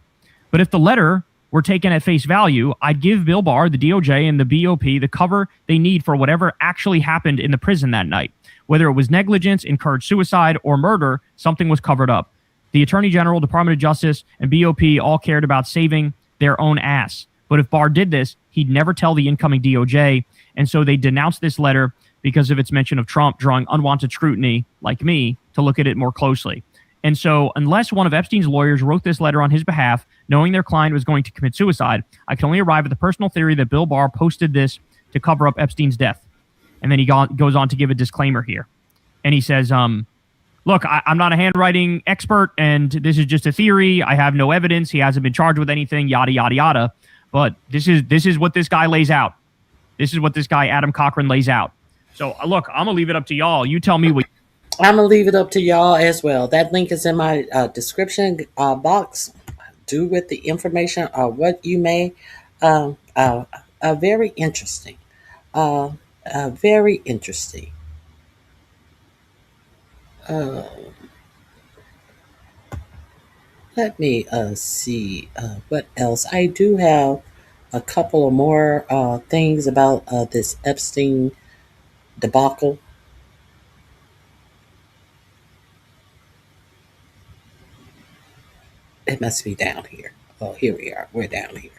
But if the letter were taken at face value, I'd give Bill Barr, the DOJ, and the BOP the cover they need for whatever actually happened in the prison that night. Whether it was negligence, encouraged suicide, or murder, something was covered up. The Attorney General, Department of Justice, and BOP all cared about saving their own ass. But if Barr did this, he'd never tell the incoming DOJ, and so they denounced this letter because of its mention of Trump drawing unwanted scrutiny, like me, to look at it more closely. And so unless one of Epstein's lawyers wrote this letter on his behalf, knowing their client was going to commit suicide, I can only arrive at the personal theory that Bill Barr posted this to cover up Epstein's death. And then he goes on to give a disclaimer here. And he says, look, I'm not a handwriting expert, and this is just a theory. I have no evidence. He hasn't been charged with anything, yada, yada, yada. But this is what this guy lays out. This is what this guy, Adam Cochran, lays out. So, look, I'm going to leave it up to y'all. You tell me what... I'm going to leave it up to y'all as well. That link is in my description box. Do with the information or what you may. Very interesting. Very interesting. Let me see what else. I do have a couple of more things about this Epstein debacle. It must be down here. Oh, here we are. We're down here.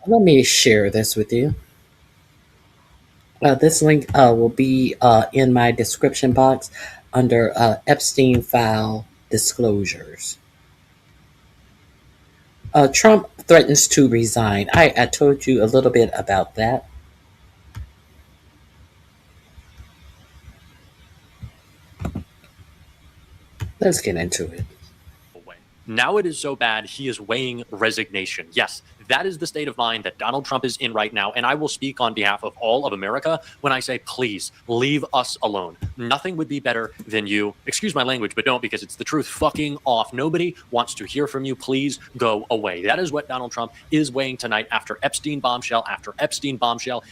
Let me share this with you. This link will be in my description box under Epstein file disclosures. Trump threatens to resign. I told you a little bit about that. Let's get into it. Now it is so bad, he is weighing resignation. Yes, that is the state of mind that Donald Trump is in right now. And I will speak on behalf of all of America when I say, please leave us alone. Nothing would be better than you. Excuse my language, but don't, because it's the truth. Fucking off. Nobody wants to hear from you. Please go away. That is what Donald Trump is weighing tonight after Epstein bombshell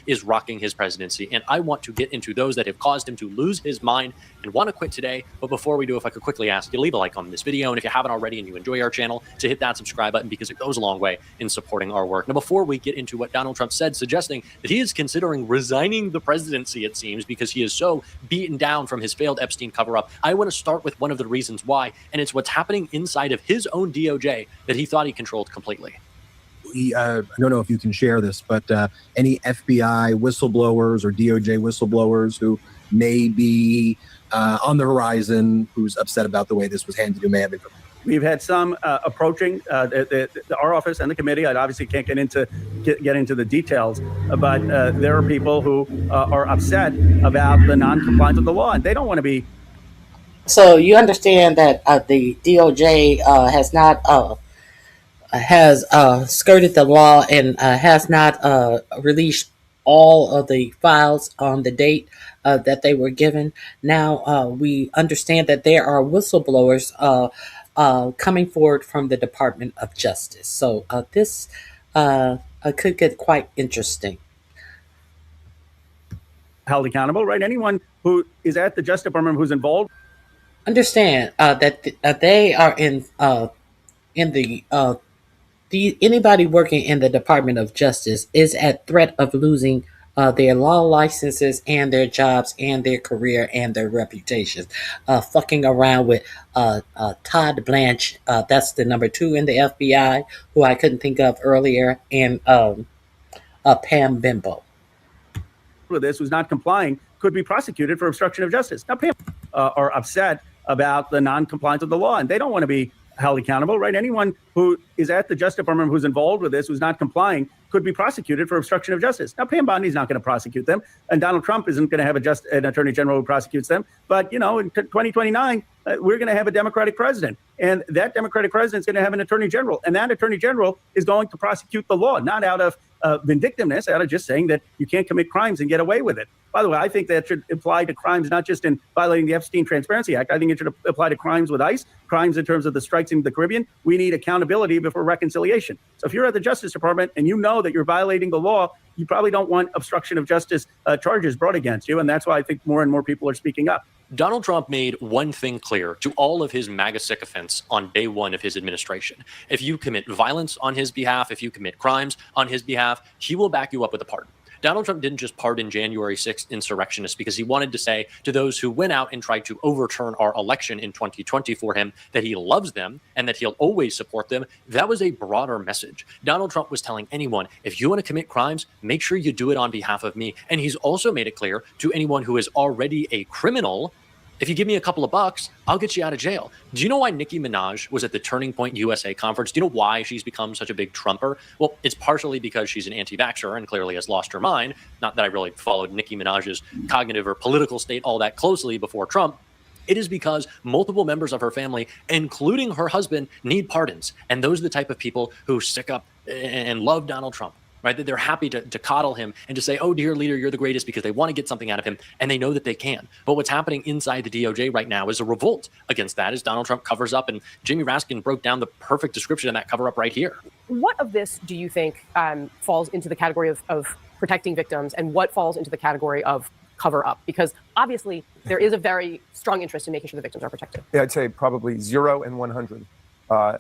is rocking his presidency. And I want to get into those that have caused him to lose his mind and want to quit today. But before we do, if I could quickly ask you, leave a like on this video. And if you haven't already and you enjoy our channel, to hit that subscribe button, because it goes a long way in supporting our work. Now, before we get into what Donald Trump said, suggesting that he is considering resigning the presidency, it seems, because he is so beaten down from his failed Epstein cover-up, I want to start with one of the reasons why, and it's what's happening inside of his own DOJ that he thought he controlled completely. I don't know if you can share this, but any FBI whistleblowers or DOJ whistleblowers who may be on the horizon, who's upset about the way this was handled, who may have information? We've had some approaching our office and the committee. I obviously can't get into the details, but there are people who are upset about the non-compliance of the law, and they don't want to be. So you understand that the DOJ has skirted the law and has not released all of the files on the date that they were given. Now we understand that there are whistleblowers coming forward from the Department of Justice. So this could get quite interesting. Held accountable, right? Anyone who is at the Justice Department who's involved. Understand that they are in anybody working in the Department of Justice is at threat of losing their law licenses and their jobs and their career and their reputations. Fucking around with Todd Blanche, that's the number 2 in the FBI, who I couldn't think of earlier, and Pam Bimbo. With this, who's not complying, could be prosecuted for obstruction of justice. Now, Pam are upset about the non-compliance of the law, and they don't want to be held accountable, right? Anyone who is at the Justice Department who's involved with this, who's not complying, could be prosecuted for obstruction of justice. Now, Pam Bondi's not going to prosecute them, and Donald Trump isn't going to have an attorney general who prosecutes them. But, you know, in 2029, we're going to have a Democratic president, and that Democratic president is going to have an attorney general, and that attorney general is going to prosecute the law, not out of vindictiveness, out of just saying that you can't commit crimes and get away with it. By the way, I think that should apply to crimes, not just in violating the Epstein Transparency Act. I think it should apply to crimes with ICE, crimes in terms of the strikes in the Caribbean. We need accountability before reconciliation. So if you're at the Justice Department and you know that you're violating the law, you probably don't want obstruction of justice charges brought against you. And that's why I think more and more people are speaking up. Donald Trump made one thing clear to all of his MAGA sycophants on day one of his administration. If you commit violence on his behalf, if you commit crimes on his behalf, he will back you up with a pardon. Donald Trump didn't just pardon January 6th insurrectionists because he wanted to say to those who went out and tried to overturn our election in 2020 for him that he loves them and that he'll always support them. That was a broader message. Donald Trump was telling anyone, if you want to commit crimes, make sure you do it on behalf of me. And he's also made it clear to anyone who is already a criminal if you give me a couple of bucks, I'll get you out of jail. Do you know why Nicki Minaj was at the Turning Point USA conference? Do you know why she's become such a big Trumper? Well, it's partially because she's an anti-vaxxer and clearly has lost her mind. Not that I really followed Nicki Minaj's cognitive or political state all that closely before Trump. It is because multiple members of her family, including her husband, need pardons. And those are the type of people who stick up and love Donald Trump. Right? That they're happy to coddle him and to say, oh, dear leader, you're the greatest, because they want to get something out of him, and they know that they can. But what's happening inside the DOJ right now is a revolt against that as Donald Trump covers up, and Jamie Raskin broke down the perfect description of that cover-up right here. What of this do you think falls into the category of protecting victims, and what falls into the category of cover-up? Because obviously there is a very strong interest in making sure the victims are protected. Yeah, I'd say probably 0 and 100.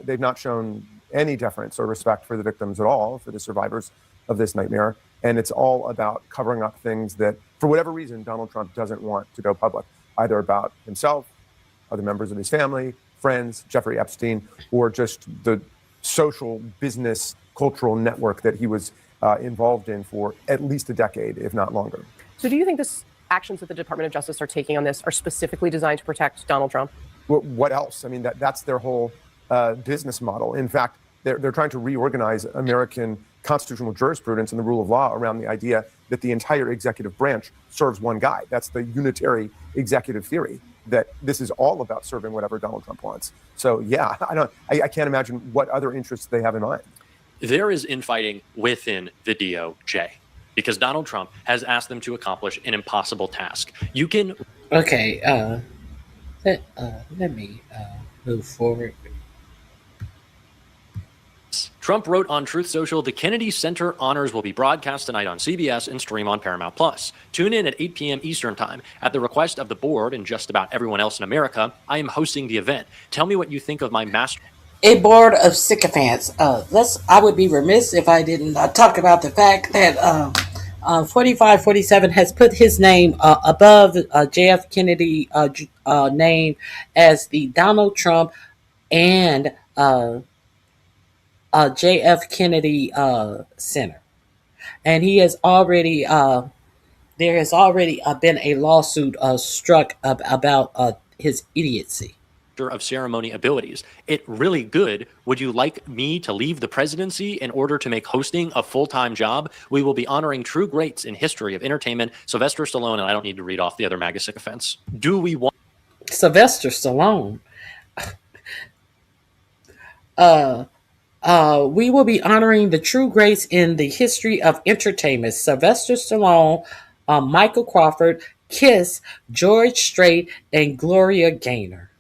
They've not shown any deference or respect for the victims at all, for the survivors of this nightmare. And it's all about covering up things that, for whatever reason, Donald Trump doesn't want to go public, either about himself, other members of his family, friends, Jeffrey Epstein, or just the social, business, cultural network that he was involved in for at least a decade, if not longer. So do you think this actions that the Department of Justice are taking on this are specifically designed to protect Donald Trump? What else? I mean, that's their whole business model. In fact, they're trying to reorganize American constitutional jurisprudence and the rule of law around the idea that the entire executive branch serves one guy. That's the unitary executive theory, that this is all about serving whatever Donald Trump wants. So yeah, I can't imagine what other interests they have in mind. There is infighting within the DOJ because Donald Trump has asked them to accomplish an impossible task. You can... Okay, let me move forward. Trump wrote on Truth Social, the Kennedy Center honors will be broadcast tonight on CBS and stream on Paramount+. Tune in at 8 p.m. Eastern Time. At the request of the board and just about everyone else in America, I am hosting the event. Tell me what you think of my master... A board of sycophants. I would be remiss if I didn't talk about the fact that 4547 has put his name above JF Kennedy name as the Donald Trump and JF Kennedy Center. And he has already, there has already been a lawsuit struck about his idiocy. Of ceremony abilities. It really good. Would you like me to leave the presidency in order to make hosting a full-time job? We will be honoring true greats in history of entertainment, Sylvester Stallone, and I don't need to read off the other MAGA sycophants. Do we want... Sylvester Stallone. We will be honoring the true greats in the history of entertainment. Sylvester Stallone, Michael Crawford, Kiss, George Strait, and Gloria Gaynor.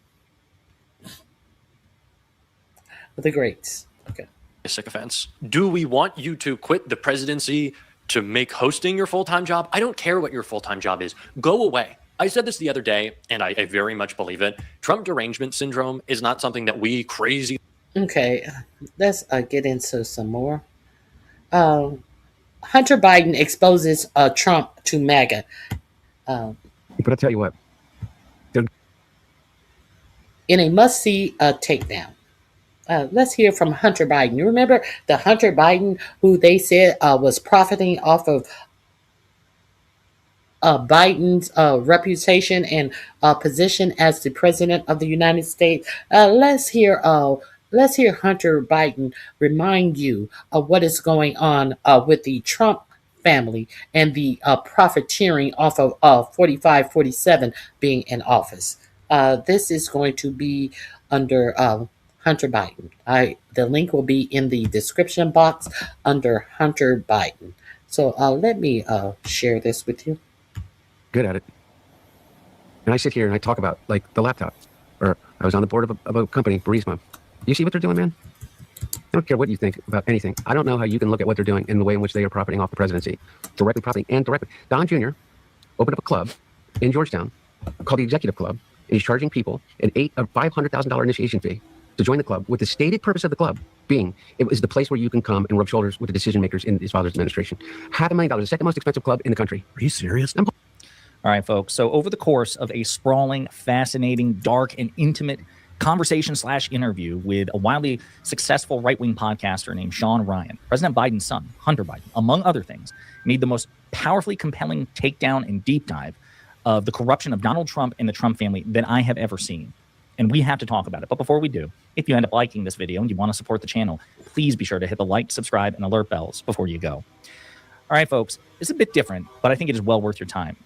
The greats. Okay. Sycophants. Do we want you to quit the presidency to make hosting your full-time job? I don't care what your full-time job is. Go away. I said this the other day, and I very much believe it. Trump derangement syndrome is not something that we crazy... Okay, let's get into some more. Hunter Biden exposes Trump to MAGA. But I'll tell you what. In a must-see takedown. Let's hear from Hunter Biden. You remember the Hunter Biden who they said was profiting off of Biden's reputation and position as the president of the United States? Let's hear Hunter Biden remind you of what is going on with the Trump family and the profiteering off of 4547 being in office. This is going to be under Hunter Biden. The link will be in the description box under Hunter Biden. So let me share this with you. Good at it. And I sit here and I talk about like the laptop, or I was on the board of a company, Burisma. You see what they're doing, man? I don't care what you think about anything. I don't know how you can look at what they're doing in the way in which they are profiting off the presidency, directly profiting and directly. Don Jr. opened up a club in Georgetown called the Executive Club, and he's charging people a $500,000 initiation fee to join the club, with the stated purpose of the club being it was the place where you can come and rub shoulders with the decision makers in his father's administration. $500,000, the second most expensive club in the country. Are you serious? All right, folks. So over the course of a sprawling, fascinating, dark, and intimate conversation/interview with a wildly successful right-wing podcaster named Sean Ryan, President Biden's son, Hunter Biden, among other things, made the most powerfully compelling takedown and deep dive of the corruption of Donald Trump and the Trump family that I have ever seen. And we have to talk about it. But before we do, if you end up liking this video and you want to support the channel, please be sure to hit the like, subscribe, and alert bells before you go. All right, folks, it's a bit different, but I think it is well worth your time.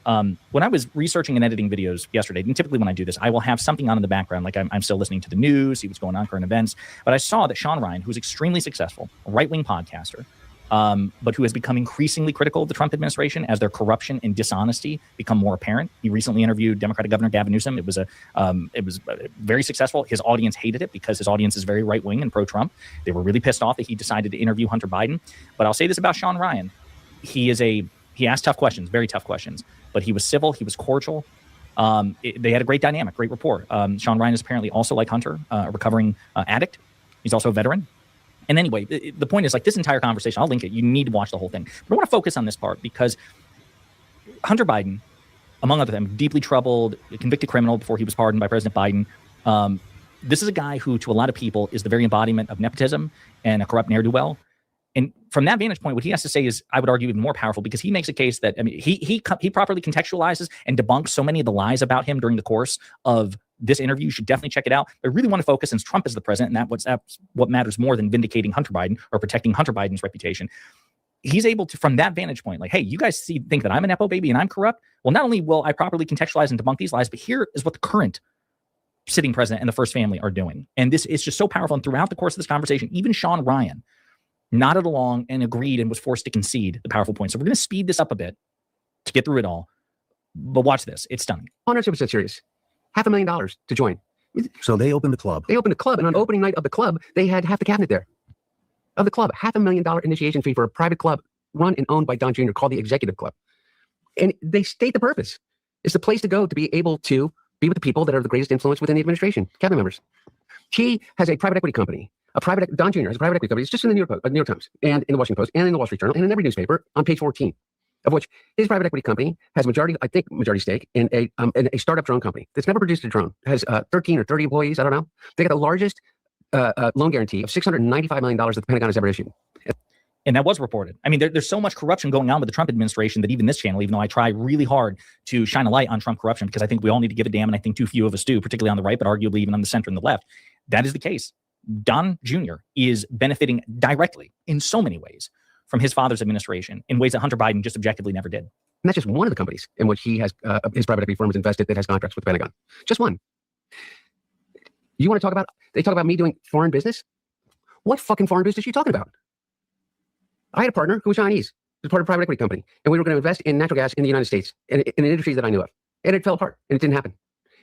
When I was researching and editing videos yesterday, and typically when I do this, I will have something on in the background, like I'm still listening to the news, see what's going on, current events. But I saw that Sean Ryan, who's extremely successful, a right-wing podcaster, but who has become increasingly critical of the Trump administration as their corruption and dishonesty become more apparent. He recently interviewed Democratic Governor Gavin Newsom. It was very successful. His audience hated it because his audience is very right-wing and pro-Trump. They were really pissed off that he decided to interview Hunter Biden. But I'll say this about Sean Ryan. He asked tough questions, very tough questions, but he was civil. He was cordial. They had a great dynamic, great rapport. Sean Ryan is apparently also, like Hunter, a recovering addict. He's also a veteran. And anyway, the point is, like, this entire conversation, I'll link it. You need to watch the whole thing. But I want to focus on this part because Hunter Biden, among other things, deeply troubled, a convicted criminal before he was pardoned by President Biden. This is a guy who, to a lot of people, is the very embodiment of nepotism and a corrupt ne'er-do-well. And from that vantage point, what he has to say is, I would argue, even more powerful, because he makes a case that, I mean, he properly contextualizes and debunks so many of the lies about him during the course of this interview. You should definitely check it out. I really want to focus, since Trump is the president, and that's what matters more than vindicating Hunter Biden or protecting Hunter Biden's reputation. He's able to, from that vantage point, like, hey, you guys think that I'm a nepo baby and I'm corrupt? Well, not only will I properly contextualize and debunk these lies, but here is what the current sitting president and the first family are doing. And this is just so powerful. And throughout the course of this conversation, even Sean Ryan nodded along and agreed and was forced to concede the powerful point. So we're going to speed this up a bit to get through it all. But watch this. It's stunning. 100% serious. $500,000 to join. So they opened a club. They opened a club, and on opening night of the club, they had half the cabinet there. Of the club, $500,000 initiation fee for a private club run and owned by Don Jr. called the Executive Club. And they state the purpose. It's the place to go to be able to be with the people that are the greatest influence within the administration, cabinet members. He has a private equity company. Don Jr. has a private equity company. It's just in the New York Times and in the Washington Post and in the Wall Street Journal and in every newspaper on page 14, of which his private equity company has majority stake in a startup drone company that's never produced a drone. It has 13 or 30 employees. I don't know. They got the largest loan guarantee of $695 million that the Pentagon has ever issued. And that was reported. I mean, there's so much corruption going on with the Trump administration that even this channel, even though I try really hard to shine a light on Trump corruption, because I think we all need to give a damn, and I think too few of us do, particularly on the right, but arguably even on the center and the left. That is the case. Don Jr. is benefiting directly in so many ways from his father's administration in ways that Hunter Biden just objectively never did. And that's just one of the companies in which he has his private equity firm is invested that has contracts with the Pentagon. Just one. You want to talk about, they talk about me doing foreign business? What fucking foreign business are you talking about? I had a partner who was Chinese, who was part of a private equity company, and we were going to invest in natural gas in the United States and in an industry that I knew of. And it fell apart, and it didn't happen.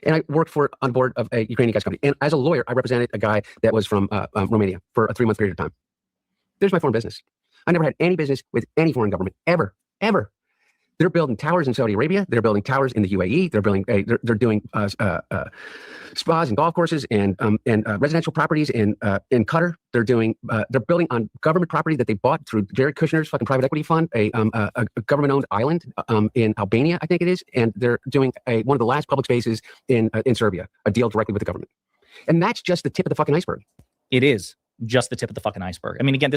And I worked on board of a Ukrainian gas company. And as a lawyer, I represented a guy that was from Romania for a 3-month period of time. There's my foreign business. I never had any business with any foreign government, ever. They're building towers in Saudi Arabia. They're building towers in the UAE. They're building. They're doing spas and golf courses and residential properties in Qatar. They're doing. They're building on government property that they bought through Jared Kushner's fucking private equity fund, a government-owned island in Albania, I think it is. And they're doing one of the last public spaces in Serbia, a deal directly with the government. And that's just the tip of the fucking iceberg. It is just the tip of the fucking iceberg. I mean, again,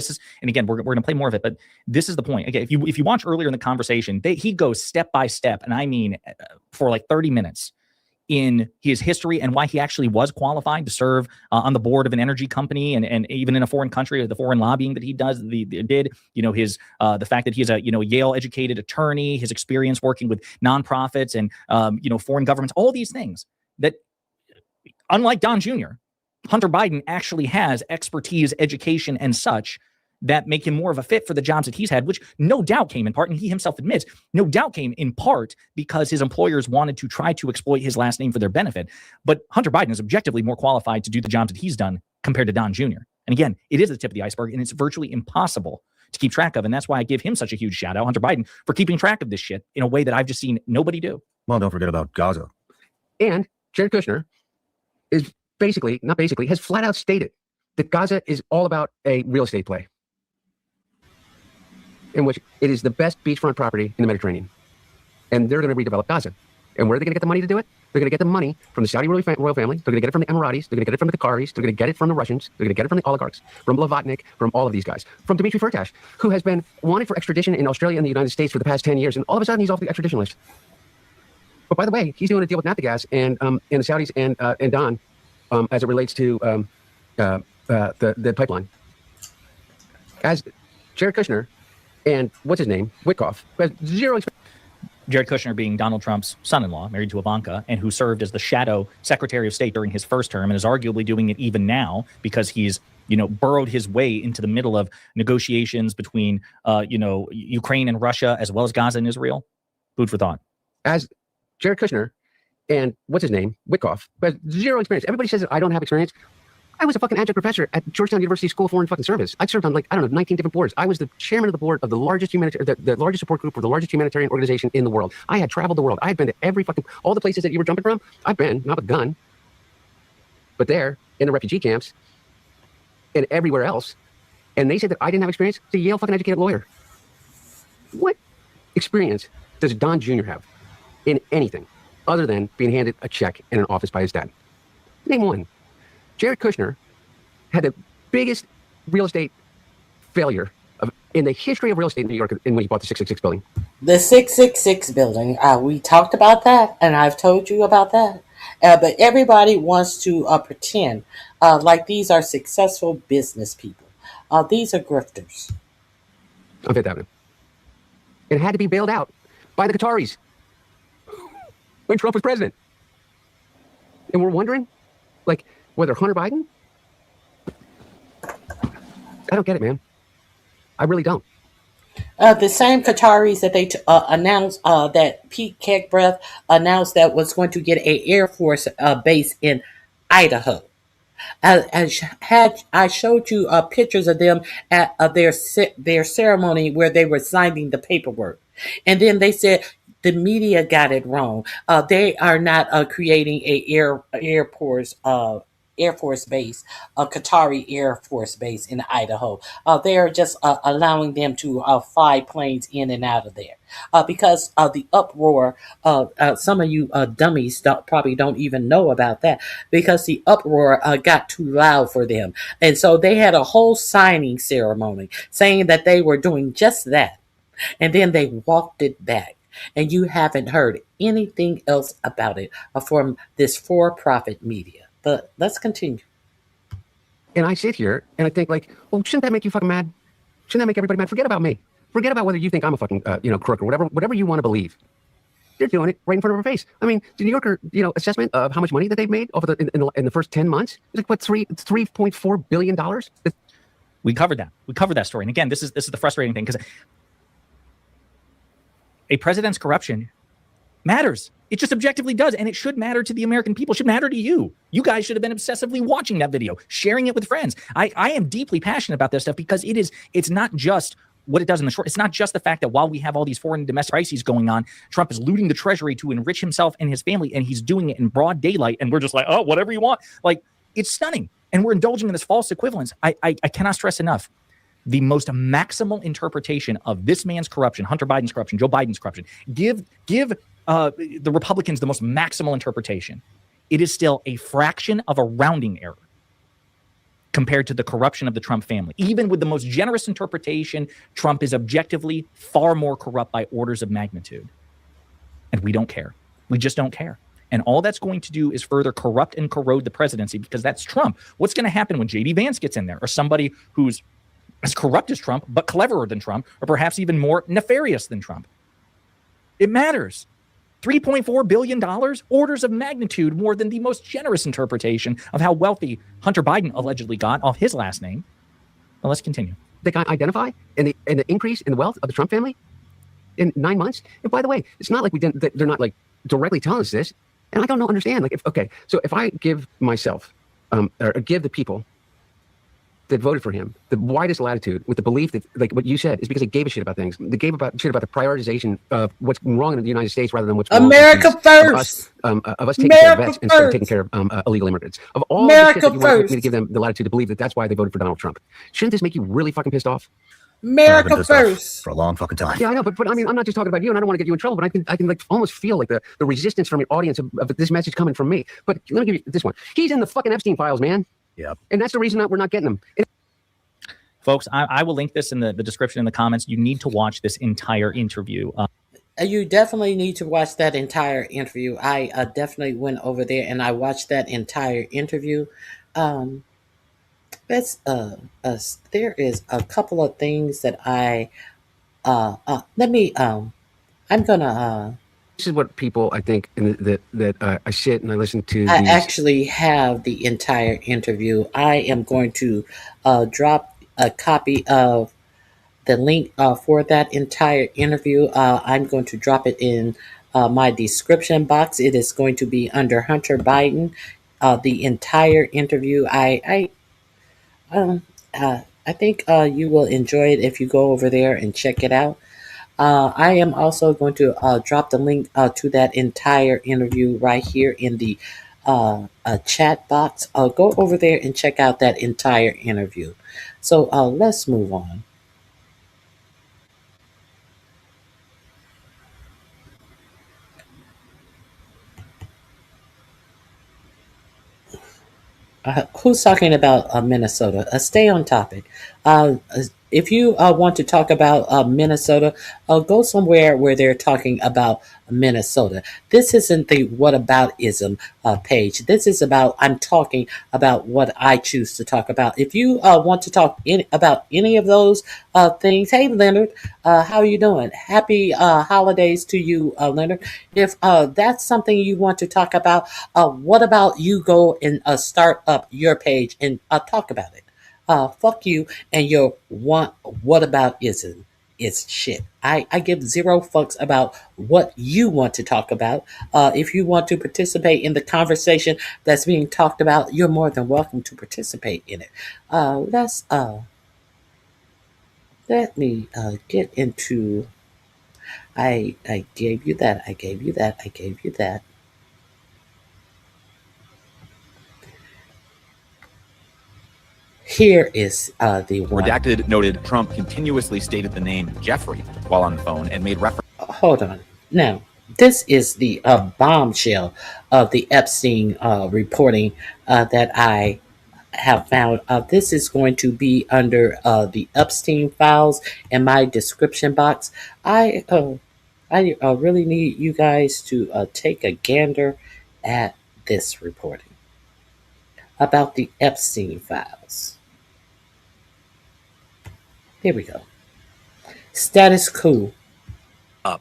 we're going to play more of it, but this is the point. Again, if you watch earlier in the conversation, he goes step by step, and I mean for like 30 minutes in his history and why he actually was qualified to serve on the board of an energy company and even in a foreign country, the foreign lobbying that he did, you know, his the fact that he's a Yale educated attorney, his experience working with nonprofits and foreign governments, all these things that, unlike Don Jr., Hunter Biden actually has expertise, education, and such that make him more of a fit for the jobs that he's had, which no doubt came in part, and he himself admits, no doubt came in part because his employers wanted to try to exploit his last name for their benefit. But Hunter Biden is objectively more qualified to do the jobs that he's done compared to Don Jr. And again, it is the tip of the iceberg, and it's virtually impossible to keep track of. And that's why I give him such a huge shout out, Hunter Biden, for keeping track of this shit in a way that I've just seen nobody do. Well, don't forget about Gaza. And Jared Kushner is has flat out stated that Gaza is all about a real estate play, in which it is the best beachfront property in the Mediterranean. And they're going to redevelop Gaza. And where are they going to get the money to do it? They're going to get the money from the Saudi royal family. They're going to get it from the Emiratis. They're going to get it from the Qataris. They're going to get it from the Russians. They're going to get it from the oligarchs, from Blavatnik, from all of these guys, from Dmitry Firtash, who has been wanted for extradition in Australia and the United States for the past 10 years. And all of a sudden, he's off the extradition list. But by the way, he's doing a deal with Naftagaz and the Saudis and Don as it relates to the pipeline. As Jared Kushner and what's his name, Witkoff, who has zero experience. Jared Kushner being Donald Trump's son-in-law, married to Ivanka, and who served as the shadow Secretary of State during his first term and is arguably doing it even now because he's, burrowed his way into the middle of negotiations between, Ukraine and Russia, as well as Gaza and Israel. Food for thought. As Jared Kushner and what's his name, Witkoff, who has zero experience. Everybody says that I don't have experience. I was a fucking adjunct professor at Georgetown University School of Foreign fucking Service. I served on 19 different boards. I was the chairman of the board of the largest the largest support group for the largest humanitarian organization in the world. I had traveled the world. I had been to all the places that you were jumping from. I've been, not with a gun, but there in the refugee camps and everywhere else. And they said that I didn't have experience. It's a Yale fucking educated lawyer. What experience does Don Jr. have in anything other than being handed a check in an office by his dad? Name one. Jared Kushner had the biggest real estate failure in the history of real estate in New York when he bought the 666 building. The 666 building, we talked about that, and I've told you about that. But everybody wants to pretend like these are successful business people. These are grifters. On Fifth Avenue. It had to be bailed out by the Qataris when Trump was president. And we're wondering, whether Hunter Biden? I don't get it, man. I really don't. The same Qataris that they announced that Pete Kegbreath announced that was going to get an Air Force base in Idaho. I showed you pictures of them at their ceremony where they were signing the paperwork. And then they said the media got it wrong. They are not creating a Air Force base, a Qatari Air Force base in Idaho. They are just allowing them to fly planes in and out of there because of the uproar. Some of you dummies probably don't even know about that because the uproar got too loud for them. And so they had a whole signing ceremony saying that they were doing just that. And then they walked it back. And you haven't heard anything else about it from this for-profit media. But let's continue. And I sit here and I think well, shouldn't that make you fucking mad? Shouldn't that make everybody mad? Forget about me. Forget about whether you think I'm a fucking, crook or whatever you want to believe. They're doing it right in front of our face. I mean, the New Yorker, assessment of how much money that they've made over in the first 10 months is $3.4 billion. We covered that. We covered that story. And again, this is the frustrating thing because a president's corruption matters. It just objectively does, and it should matter to the American people. It should matter to you. You guys should have been obsessively watching that video, sharing it with friends. I am deeply passionate about this stuff because it's not just what it does in the short. It's not just the fact that while we have all these foreign and domestic crises going on, Trump is looting the treasury to enrich himself and his family, and he's doing it in broad daylight, and we're just like, oh, whatever you want. It's stunning, and we're indulging in this false equivalence. I cannot stress enough. The most maximal interpretation of this man's corruption, Hunter Biden's corruption, Joe Biden's corruption, give the Republicans the most maximal interpretation. It is still a fraction of a rounding error compared to the corruption of the Trump family. Even with the most generous interpretation, Trump is objectively far more corrupt by orders of magnitude. And we don't care. We just don't care. And all that's going to do is further corrupt and corrode the presidency because that's Trump. What's going to happen when J.D. Vance gets in there or somebody who's as corrupt as Trump, but cleverer than Trump, or perhaps even more nefarious than Trump? It matters. $3.4 billion, orders of magnitude more than the most generous interpretation of how wealthy Hunter Biden allegedly got off his last name. Well, let's continue. They can identify in the increase in the wealth of the Trump family in 9 months. And by the way, it's not like they're not directly telling us this. And I don't understand. So if I give myself or give the people that voted for him the widest latitude with the belief that, what you said, is because they gave a shit about things. They gave a shit about the prioritization of what's wrong in the United States rather than what's wrong America first. Of us taking care of vets instead of taking care of illegal immigrants. Of all the shit that you want me to give them the latitude to believe that's why they voted for Donald Trump. Shouldn't this make you really fucking pissed off? America first. For a long fucking time. Yeah, I know, but I mean, I'm not just talking about you, and I don't want to get you in trouble, but I can almost feel the resistance from your audience of this message coming from me. But let me give you this one. He's in the fucking Epstein files, man. Yeah. And that's the reason that we're not getting him. Folks, I will link this in the description in the comments. You need to watch this entire interview. You definitely need to watch that entire interview. I definitely went over there and I watched that entire interview. Um, Let's there is a couple of things that let me I'm gonna This is what people, I think, that I sit and I listen to I these. actually have the entire interview. I am going to drop a copy of the link for that entire interview. I'm going to drop it in my description box. It is going to be under Hunter Biden. The entire interview. Um, I think you will enjoy it if you go over there and check it out. I am also going to drop the link to that entire interview right here in the chat box. Go over there and check out that entire interview. So let's move on. Who's talking about Minnesota? Stay on topic. If you want to talk about Minnesota, go somewhere where they're talking about Minnesota. This isn't the whataboutism page. This is about, I'm talking about what I choose to talk about. If you want to talk about any of those things, hey, Leonard, how are you doing? Happy holidays to you, Leonard. If that's something you want to talk about, what about you go and start up your page and talk about it? Fuck you and your what about isn't it's shit. I give zero fucks about what you want to talk about. If you want to participate in the conversation that's being talked about, you're more than welcome to participate in it. Let me get into. I gave you that. I gave you that. I gave you that. Here is the one. Redacted noted Trump continuously stated the name Jeffrey while on the phone and made reference. Hold on. Now, this is the bombshell of the Epstein reporting that I have found. This is going to be under the Epstein files in my description box. I really need you guys to take a gander at this reporting about the Epstein files. Here we go. Status quo. I'm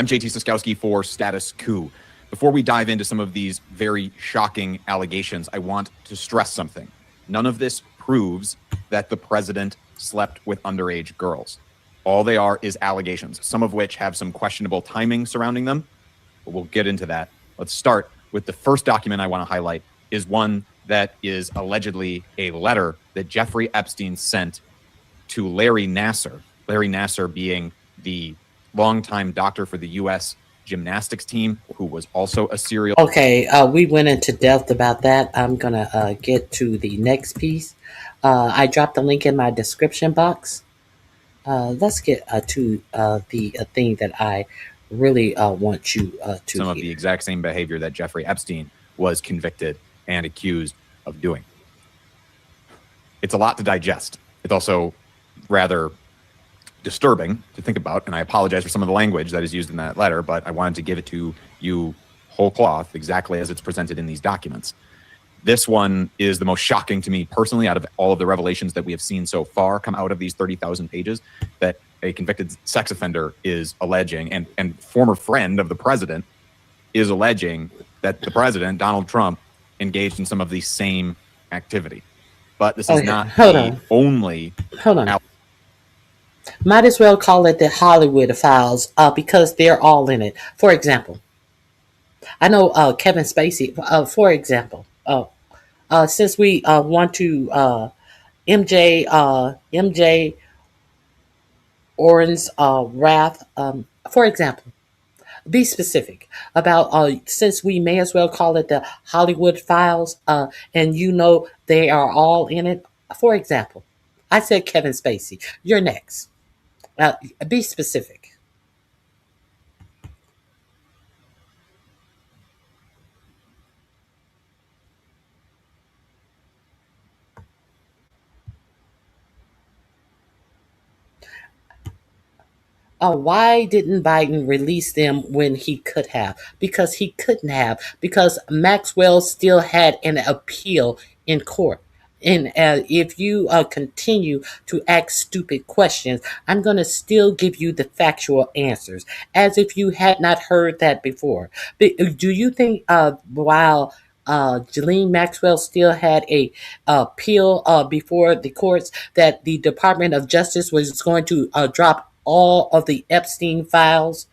JT Siskowski for Status Coup. Before we dive into some of these very shocking allegations, I want to stress something. None of this proves that the president slept with underage girls. All they are is allegations, some of which have some questionable timing surrounding them, but we'll get into that. Let's start with the first document I want to highlight is one that is allegedly a letter that Jeffrey Epstein sent to Larry Nassar. Larry Nassar being the longtime doctor for the U.S. gymnastics team, who was also a serial. Okay, we went into depth about that. I'm gonna get to the next piece. I dropped the link in my description box. Let's get to the thing that I really want you to some hear. of the exact same behavior that Jeffrey Epstein was convicted and accused of doing. It's a lot to digest. It's also rather disturbing to think about, and I apologize for some of the language that is used in that letter, but I wanted to give it to you whole cloth, exactly as it's presented in these documents. This one is the most shocking to me personally out of all of the revelations that we have seen so far come out of these 30,000 pages, that a convicted sex offender is alleging, and former friend of the president is alleging that the president, Donald Trump, engaged in some of the same activity. But this is not the only. Hold on. Might as well call it the Hollywood files because they're all in it. For example, I know Kevin Spacey, for example, since we want to MJ Oren's wrath, for example, be specific about since we may as well call it the Hollywood files, and you know they are all in it. For example, I said Kevin Spacey. You're next. Be specific. Why didn't Biden release them when he could have? Because he couldn't have. Because Maxwell still had an appeal in court. And if you continue to ask stupid questions, I'm going to still give you the factual answers, as if you had not heard that before. But do you think while Ghislaine Maxwell still had a appeal before the courts, that the Department of Justice was going to drop all of the Epstein files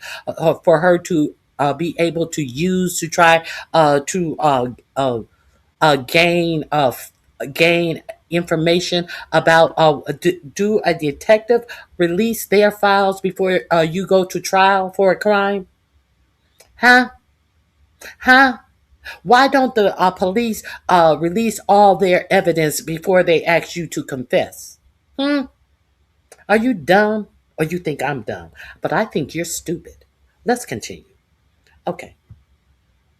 for her to be able to use to try to gain information about do a detective release their files before you go to trial for a crime? Huh? Why don't the police release all their evidence before they ask you to confess? Are you dumb, or you think I'm dumb? But I think you're stupid. Let's continue. Okay.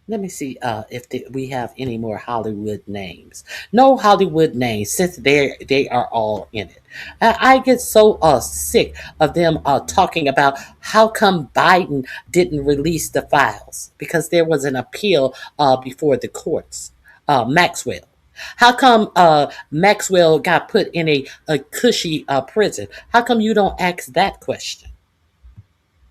Let me see if we have any more Hollywood names. No Hollywood names, since they are all in it. I get so sick of them talking about how come Biden didn't release the files, because there was an appeal before the courts. Maxwell. How come Maxwell got put in a cushy prison? How come you don't ask that question?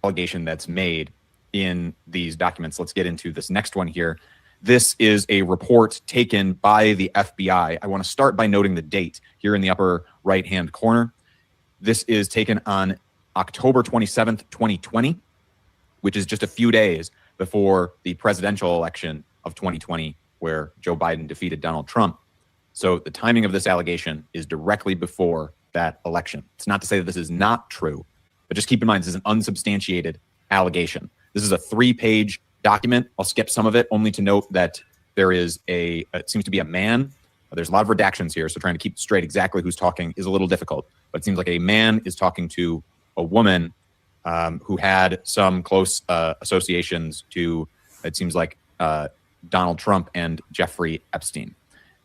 Allegation that's made in these documents. Let's get into this next one here. This is a report taken by the FBI. I want to start by noting the date here in the upper right-hand corner. This is taken on October 27th, 2020, which is just a few days before the presidential election of 2020, where Joe Biden defeated Donald Trump. So the timing of this allegation is directly before that election. It's not to say that this is not true, but just keep in mind, this is an unsubstantiated allegation. This is a 3-page document. I'll skip some of it, only to note that there is it seems to be a man. There's a lot of redactions here, so trying to keep straight exactly who's talking is a little difficult. But it seems like a man is talking to a woman who had some close associations to, it seems like, Donald Trump and Jeffrey Epstein.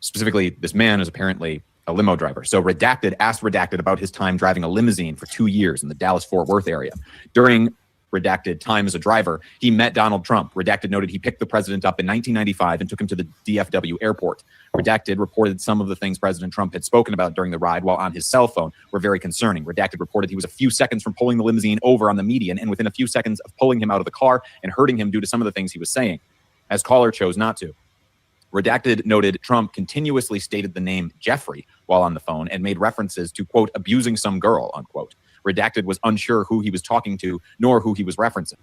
Specifically, this man is apparently a limo driver. So Redacted asked Redacted about his time driving a limousine for 2 years in the Dallas-Fort Worth area. During Redacted time as a driver, he met Donald Trump. Redacted noted he picked the president up in 1995 and took him to the DFW airport. Redacted reported some of the things President Trump had spoken about during the ride while on his cell phone were very concerning. Redacted reported he was a few seconds from pulling the limousine over on the median and within a few seconds of pulling him out of the car and hurting him due to some of the things he was saying, as caller chose not to. Redacted noted Trump continuously stated the name Jeffrey while on the phone and made references to, quote, abusing some girl, unquote. Redacted was unsure who he was talking to, nor who he was referencing.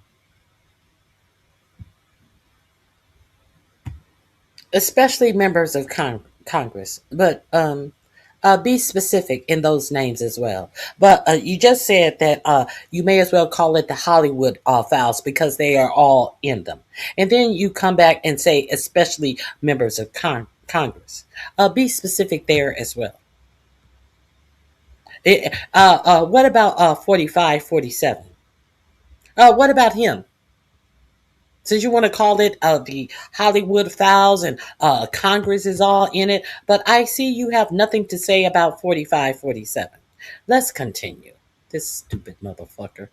Especially members of Congress, but be specific in those names as well. But you just said that you may as well call it the Hollywood files because they are all in them. And then you come back and say, especially members of Congress. Be specific there as well. What about 45, 47? What about him? Since you want to call it the Hollywood files and Congress is all in it, but I see you have nothing to say about 45, 47. Let's continue. This stupid motherfucker.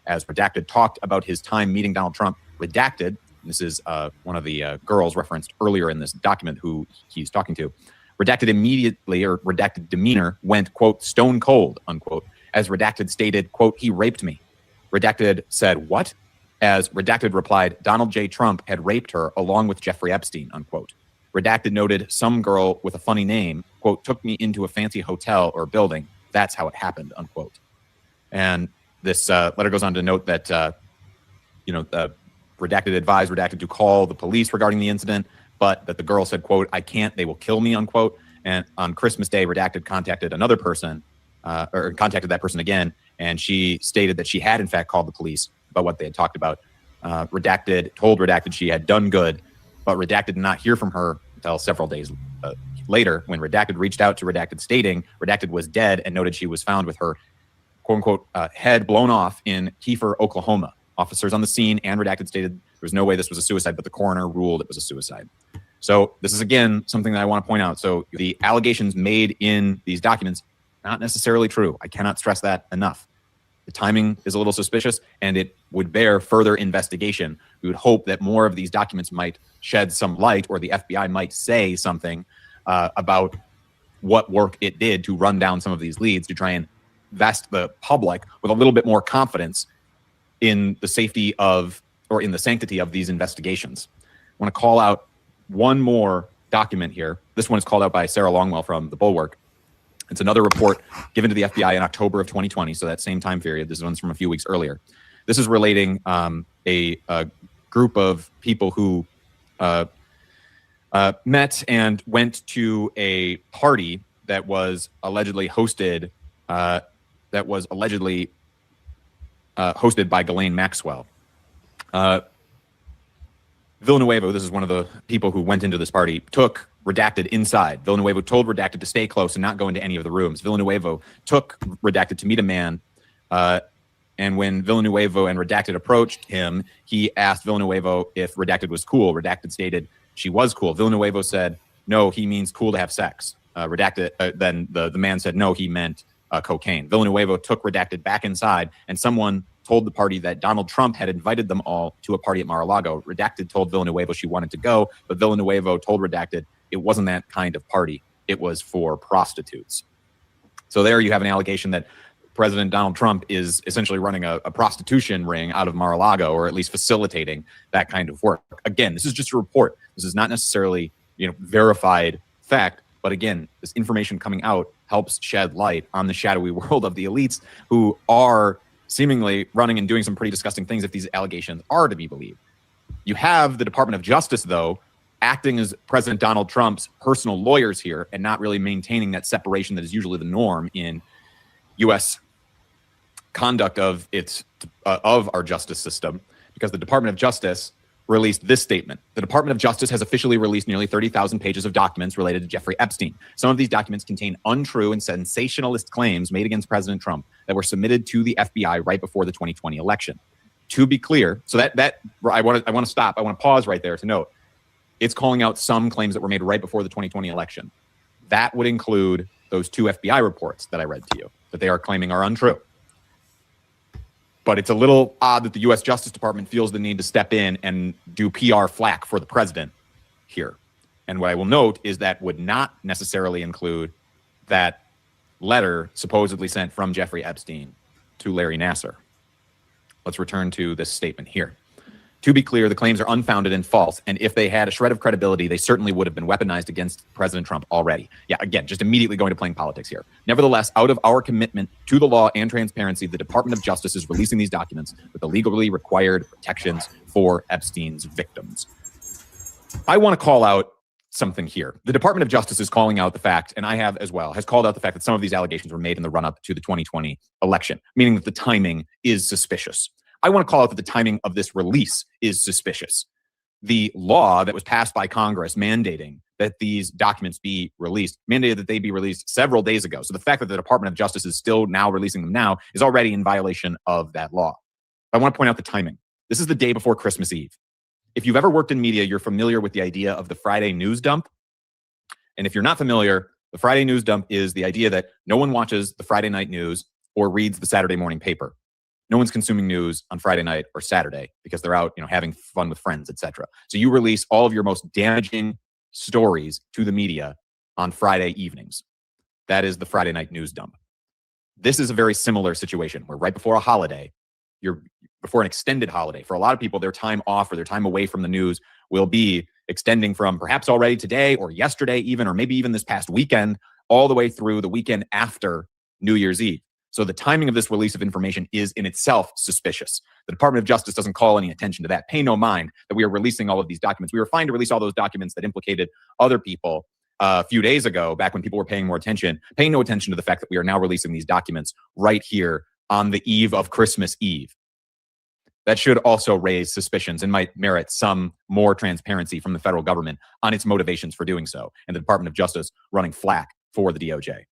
As Redacted talked about his time meeting Donald Trump, Redacted, this is one of the girls referenced earlier in this document who he's talking to, Redacted immediately, or Redacted demeanor went, quote, stone cold, unquote. As Redacted stated, quote, he raped me. Redacted said, what? As Redacted replied, Donald J. Trump had raped her along with Jeffrey Epstein, unquote. Redacted noted some girl with a funny name, quote, took me into a fancy hotel or building. That's how it happened, unquote. And this letter goes on to note that, Redacted advised Redacted to call the police regarding the incident, but that the girl said, quote, I can't, they will kill me, unquote. And on Christmas Day, Redacted contacted another person, or contacted that person again, and she stated that she had, in fact, called the police about what they had talked about. Redacted told Redacted she had done good, but Redacted did not hear from her until several days later when Redacted reached out to Redacted stating Redacted was dead and noted she was found with her, quote unquote, head blown off in Kiefer, Oklahoma. Officers on the scene and Redacted stated there was no way this was a suicide, but the coroner ruled it was a suicide. So this is, again, something that I want to point out. So the allegations made in these documents, not necessarily true. I cannot stress that enough. The timing is a little suspicious, and it would bear further investigation. We would hope that more of these documents might shed some light, or the FBI might say something about what work it did to run down some of these leads, to try and vest the public with a little bit more confidence in the safety of, or in the sanctity of, these investigations. I want to call out one more document here. This one is called out by Sarah Longwell from The Bulwark. It's another report given to the FBI in October of 2020, so that same time period. This one's from a few weeks earlier. This is relating a group of people who met and went to a party that was allegedly hosted hosted by Ghislaine Maxwell. Villanueva, this is one of the people who went into this party, took Redacted inside. Villanueva told Redacted to stay close and not go into any of the rooms. Villanueva took Redacted to meet a man, and when Villanueva and Redacted approached him, he asked Villanueva if Redacted was cool. Redacted stated she was cool. Villanueva said, no, he means cool to have sex. Redacted, then the man said, no, he meant cocaine. Villanueva took Redacted back inside, and someone told the party that Donald Trump had invited them all to a party at Mar-a-Lago. Redacted told Villanueva she wanted to go, but Villanueva told Redacted it wasn't that kind of party. It was for prostitutes. So there you have an allegation that President Donald Trump is essentially running a prostitution ring out of Mar-a-Lago, or at least facilitating that kind of work. Again, this is just a report. This is not necessarily, verified fact. But again, this information coming out helps shed light on the shadowy world of the elites who are seemingly running and doing some pretty disgusting things if these allegations are to be believed. You have the Department of Justice, though, acting as President Donald Trump's personal lawyers here and not really maintaining that separation that is usually the norm in U.S. conduct of our justice system, because the Department of Justice released this statement. The Department of Justice has officially released nearly 30,000 pages of documents related to Jeffrey Epstein. Some of these documents contain untrue and sensationalist claims made against President Trump that were submitted to the FBI right before the 2020 election. To be clear, so that I want to stop. I want to pause right there to note it's calling out some claims that were made right before the 2020 election. That would include those 2 FBI reports that I read to you that they are claiming are untrue. But it's a little odd that the U.S. Justice Department feels the need to step in and do PR flack for the president here. And what I will note is that would not necessarily include that letter supposedly sent from Jeffrey Epstein to Larry Nassar. Let's return to this statement here. To be clear, the claims are unfounded and false, and if they had a shred of credibility, they certainly would have been weaponized against President Trump already. Yeah, again, just immediately going to playing politics here. Nevertheless, out of our commitment to the law and transparency, the Department of Justice is releasing these documents with the legally required protections for Epstein's victims. I want to call out something here. The Department of Justice is calling out the fact, and I have as well, has called out the fact that some of these allegations were made in the run-up to the 2020 election, meaning that the timing is suspicious. I want to call out that the timing of this release is suspicious. The law that was passed by Congress mandating that these documents be released, mandated that they be released several days ago. So the fact that the Department of Justice is still now releasing them now is already in violation of that law. I want to point out the timing. This is the day before Christmas Eve. If you've ever worked in media, you're familiar with the idea of the Friday news dump. And if you're not familiar, the Friday news dump is the idea that no one watches the Friday night news or reads the Saturday morning paper. No one's consuming news on Friday night or Saturday because they're out, having fun with friends, etc. So you release all of your most damaging stories to the media on Friday evenings. That is the Friday night news dump. This is a very similar situation where right before a holiday, before an extended holiday, for a lot of people, their time off or their time away from the news will be extending from perhaps already today or yesterday even, or maybe even this past weekend, all the way through the weekend after New Year's Eve. So the timing of this release of information is in itself suspicious. The Department of Justice doesn't call any attention to that. Pay no mind that we are releasing all of these documents. We were fine to release all those documents that implicated other people a few days ago, back when people were paying more attention, paying no attention to the fact that we are now releasing these documents right here on the eve of Christmas Eve. That should also raise suspicions and might merit some more transparency from the federal government on its motivations for doing so, and the Department of Justice running flack for the DOJ.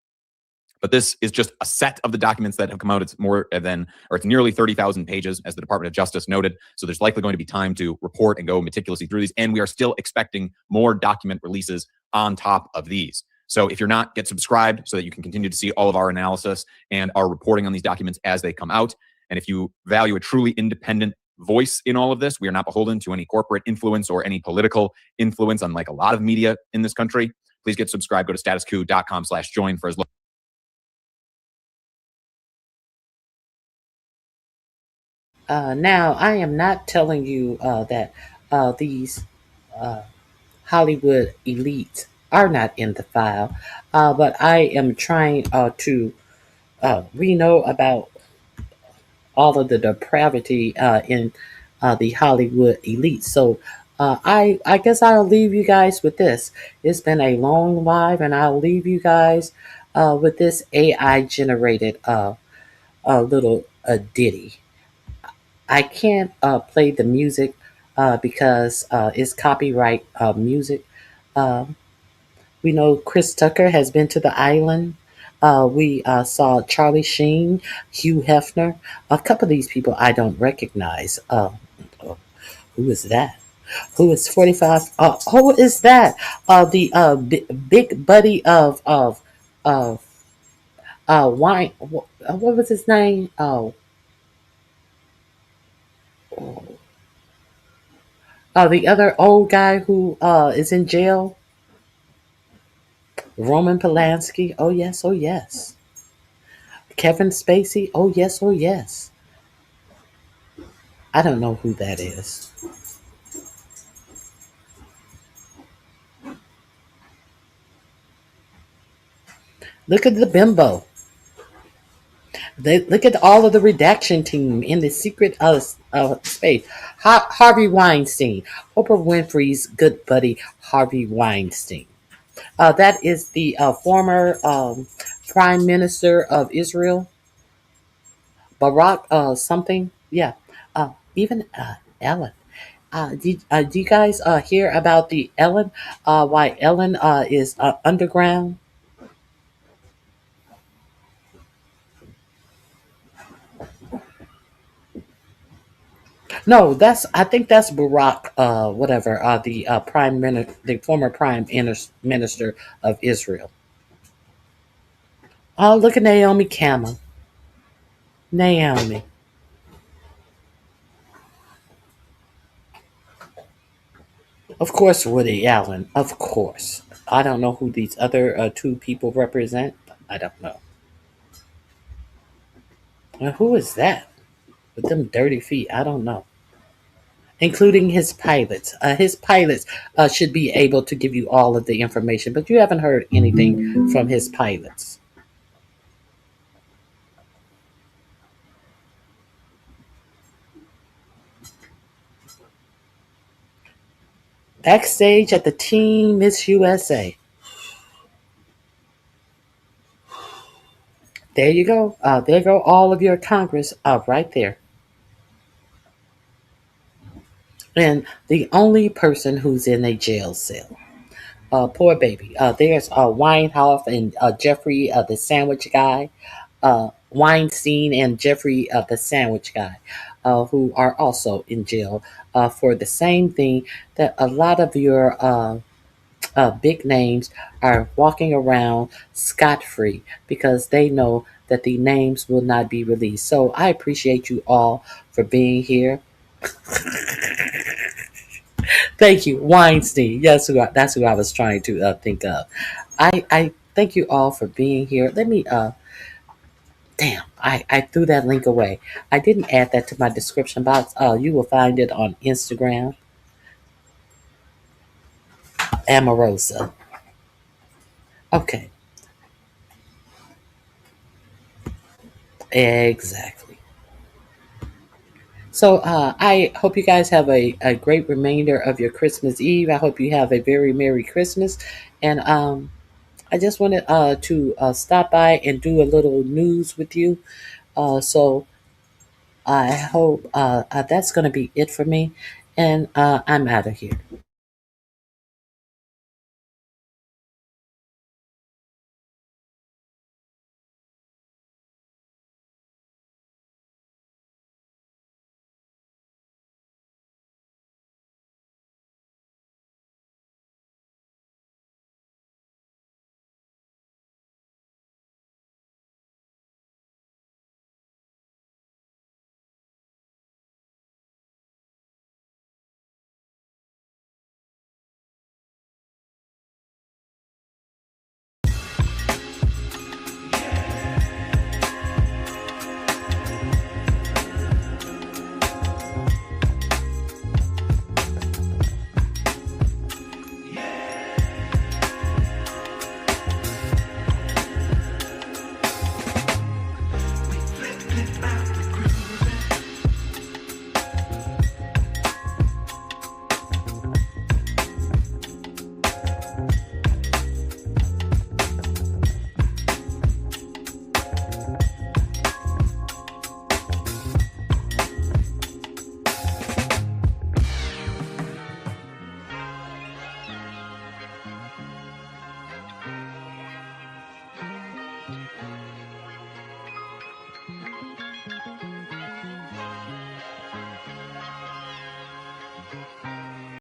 But this is just a set of the documents that have come out. It's it's nearly 30,000 pages, as the Department of Justice noted. So there's likely going to be time to report and go meticulously through these. And we are still expecting more document releases on top of these. So if you're not, get subscribed so that you can continue to see all of our analysis and our reporting on these documents as they come out. And if you value a truly independent voice in all of this, we are not beholden to any corporate influence or any political influence, unlike a lot of media in this country. Please get subscribed. Go to statuscoup.com/join for as long. Now, I am not telling you that these Hollywood elites are not in the file, but I am trying we know about all of the depravity in the Hollywood elite. So I guess I'll leave you guys with this. It's been a long live, and I'll leave you guys with this AI generated little ditty. I can't play the music because it's copyright music. Um we know Chris Tucker has been to the island. We saw Charlie Sheen, Hugh Hefner. A couple of these people I don't recognize. Who is that? Who is 45? Who is that? The big buddy of wine. What was his name? The other old guy who is in jail. Roman Polanski. Oh yes, oh yes. Kevin Spacey. Oh yes, oh yes. I don't know who that is. Look at the bimbo. Look at all of the redaction team in the secret space. Harvey Weinstein. Oprah Winfrey's good buddy, Harvey Weinstein. That is the former Prime Minister of Israel, Barack something. Yeah. Even Ellen. Do you guys hear about the Ellen? Why Ellen is underground? No, I think that's Barack, whatever, the the former Minister of Israel. Oh, look at Naomi Campbell. Naomi. Of course, Woody Allen. Of course. I don't know who these other two people represent. I don't know. Who is that with them dirty feet? I don't know. Including his pilots. His pilots should be able to give you all of the information, but you haven't heard anything from his pilots. Backstage at the Team Miss USA. There you go. There go all of your Congress right there. And the only person who's in a jail cell. Poor baby. There's Weinhoff and Jeffrey, the sandwich guy. Weinstein and Jeffrey, the sandwich guy, who are also in jail for the same thing that a lot of your big names are walking around scot-free because they know that the names will not be released. So I appreciate you all for being here. Thank you, Weinstein. Yes, that's who I was trying to think of. I thank you all for being here. Let me damn, I threw that link away. I didn't add that to my description box. You will find it on Instagram. Amorosa. Okay. Exactly. So I hope you guys have a great remainder of your Christmas Eve. I hope you have a very Merry Christmas. And I just wanted to stop by and do a little news with you. So I hope that's going to be it for me. And I'm out of here. get back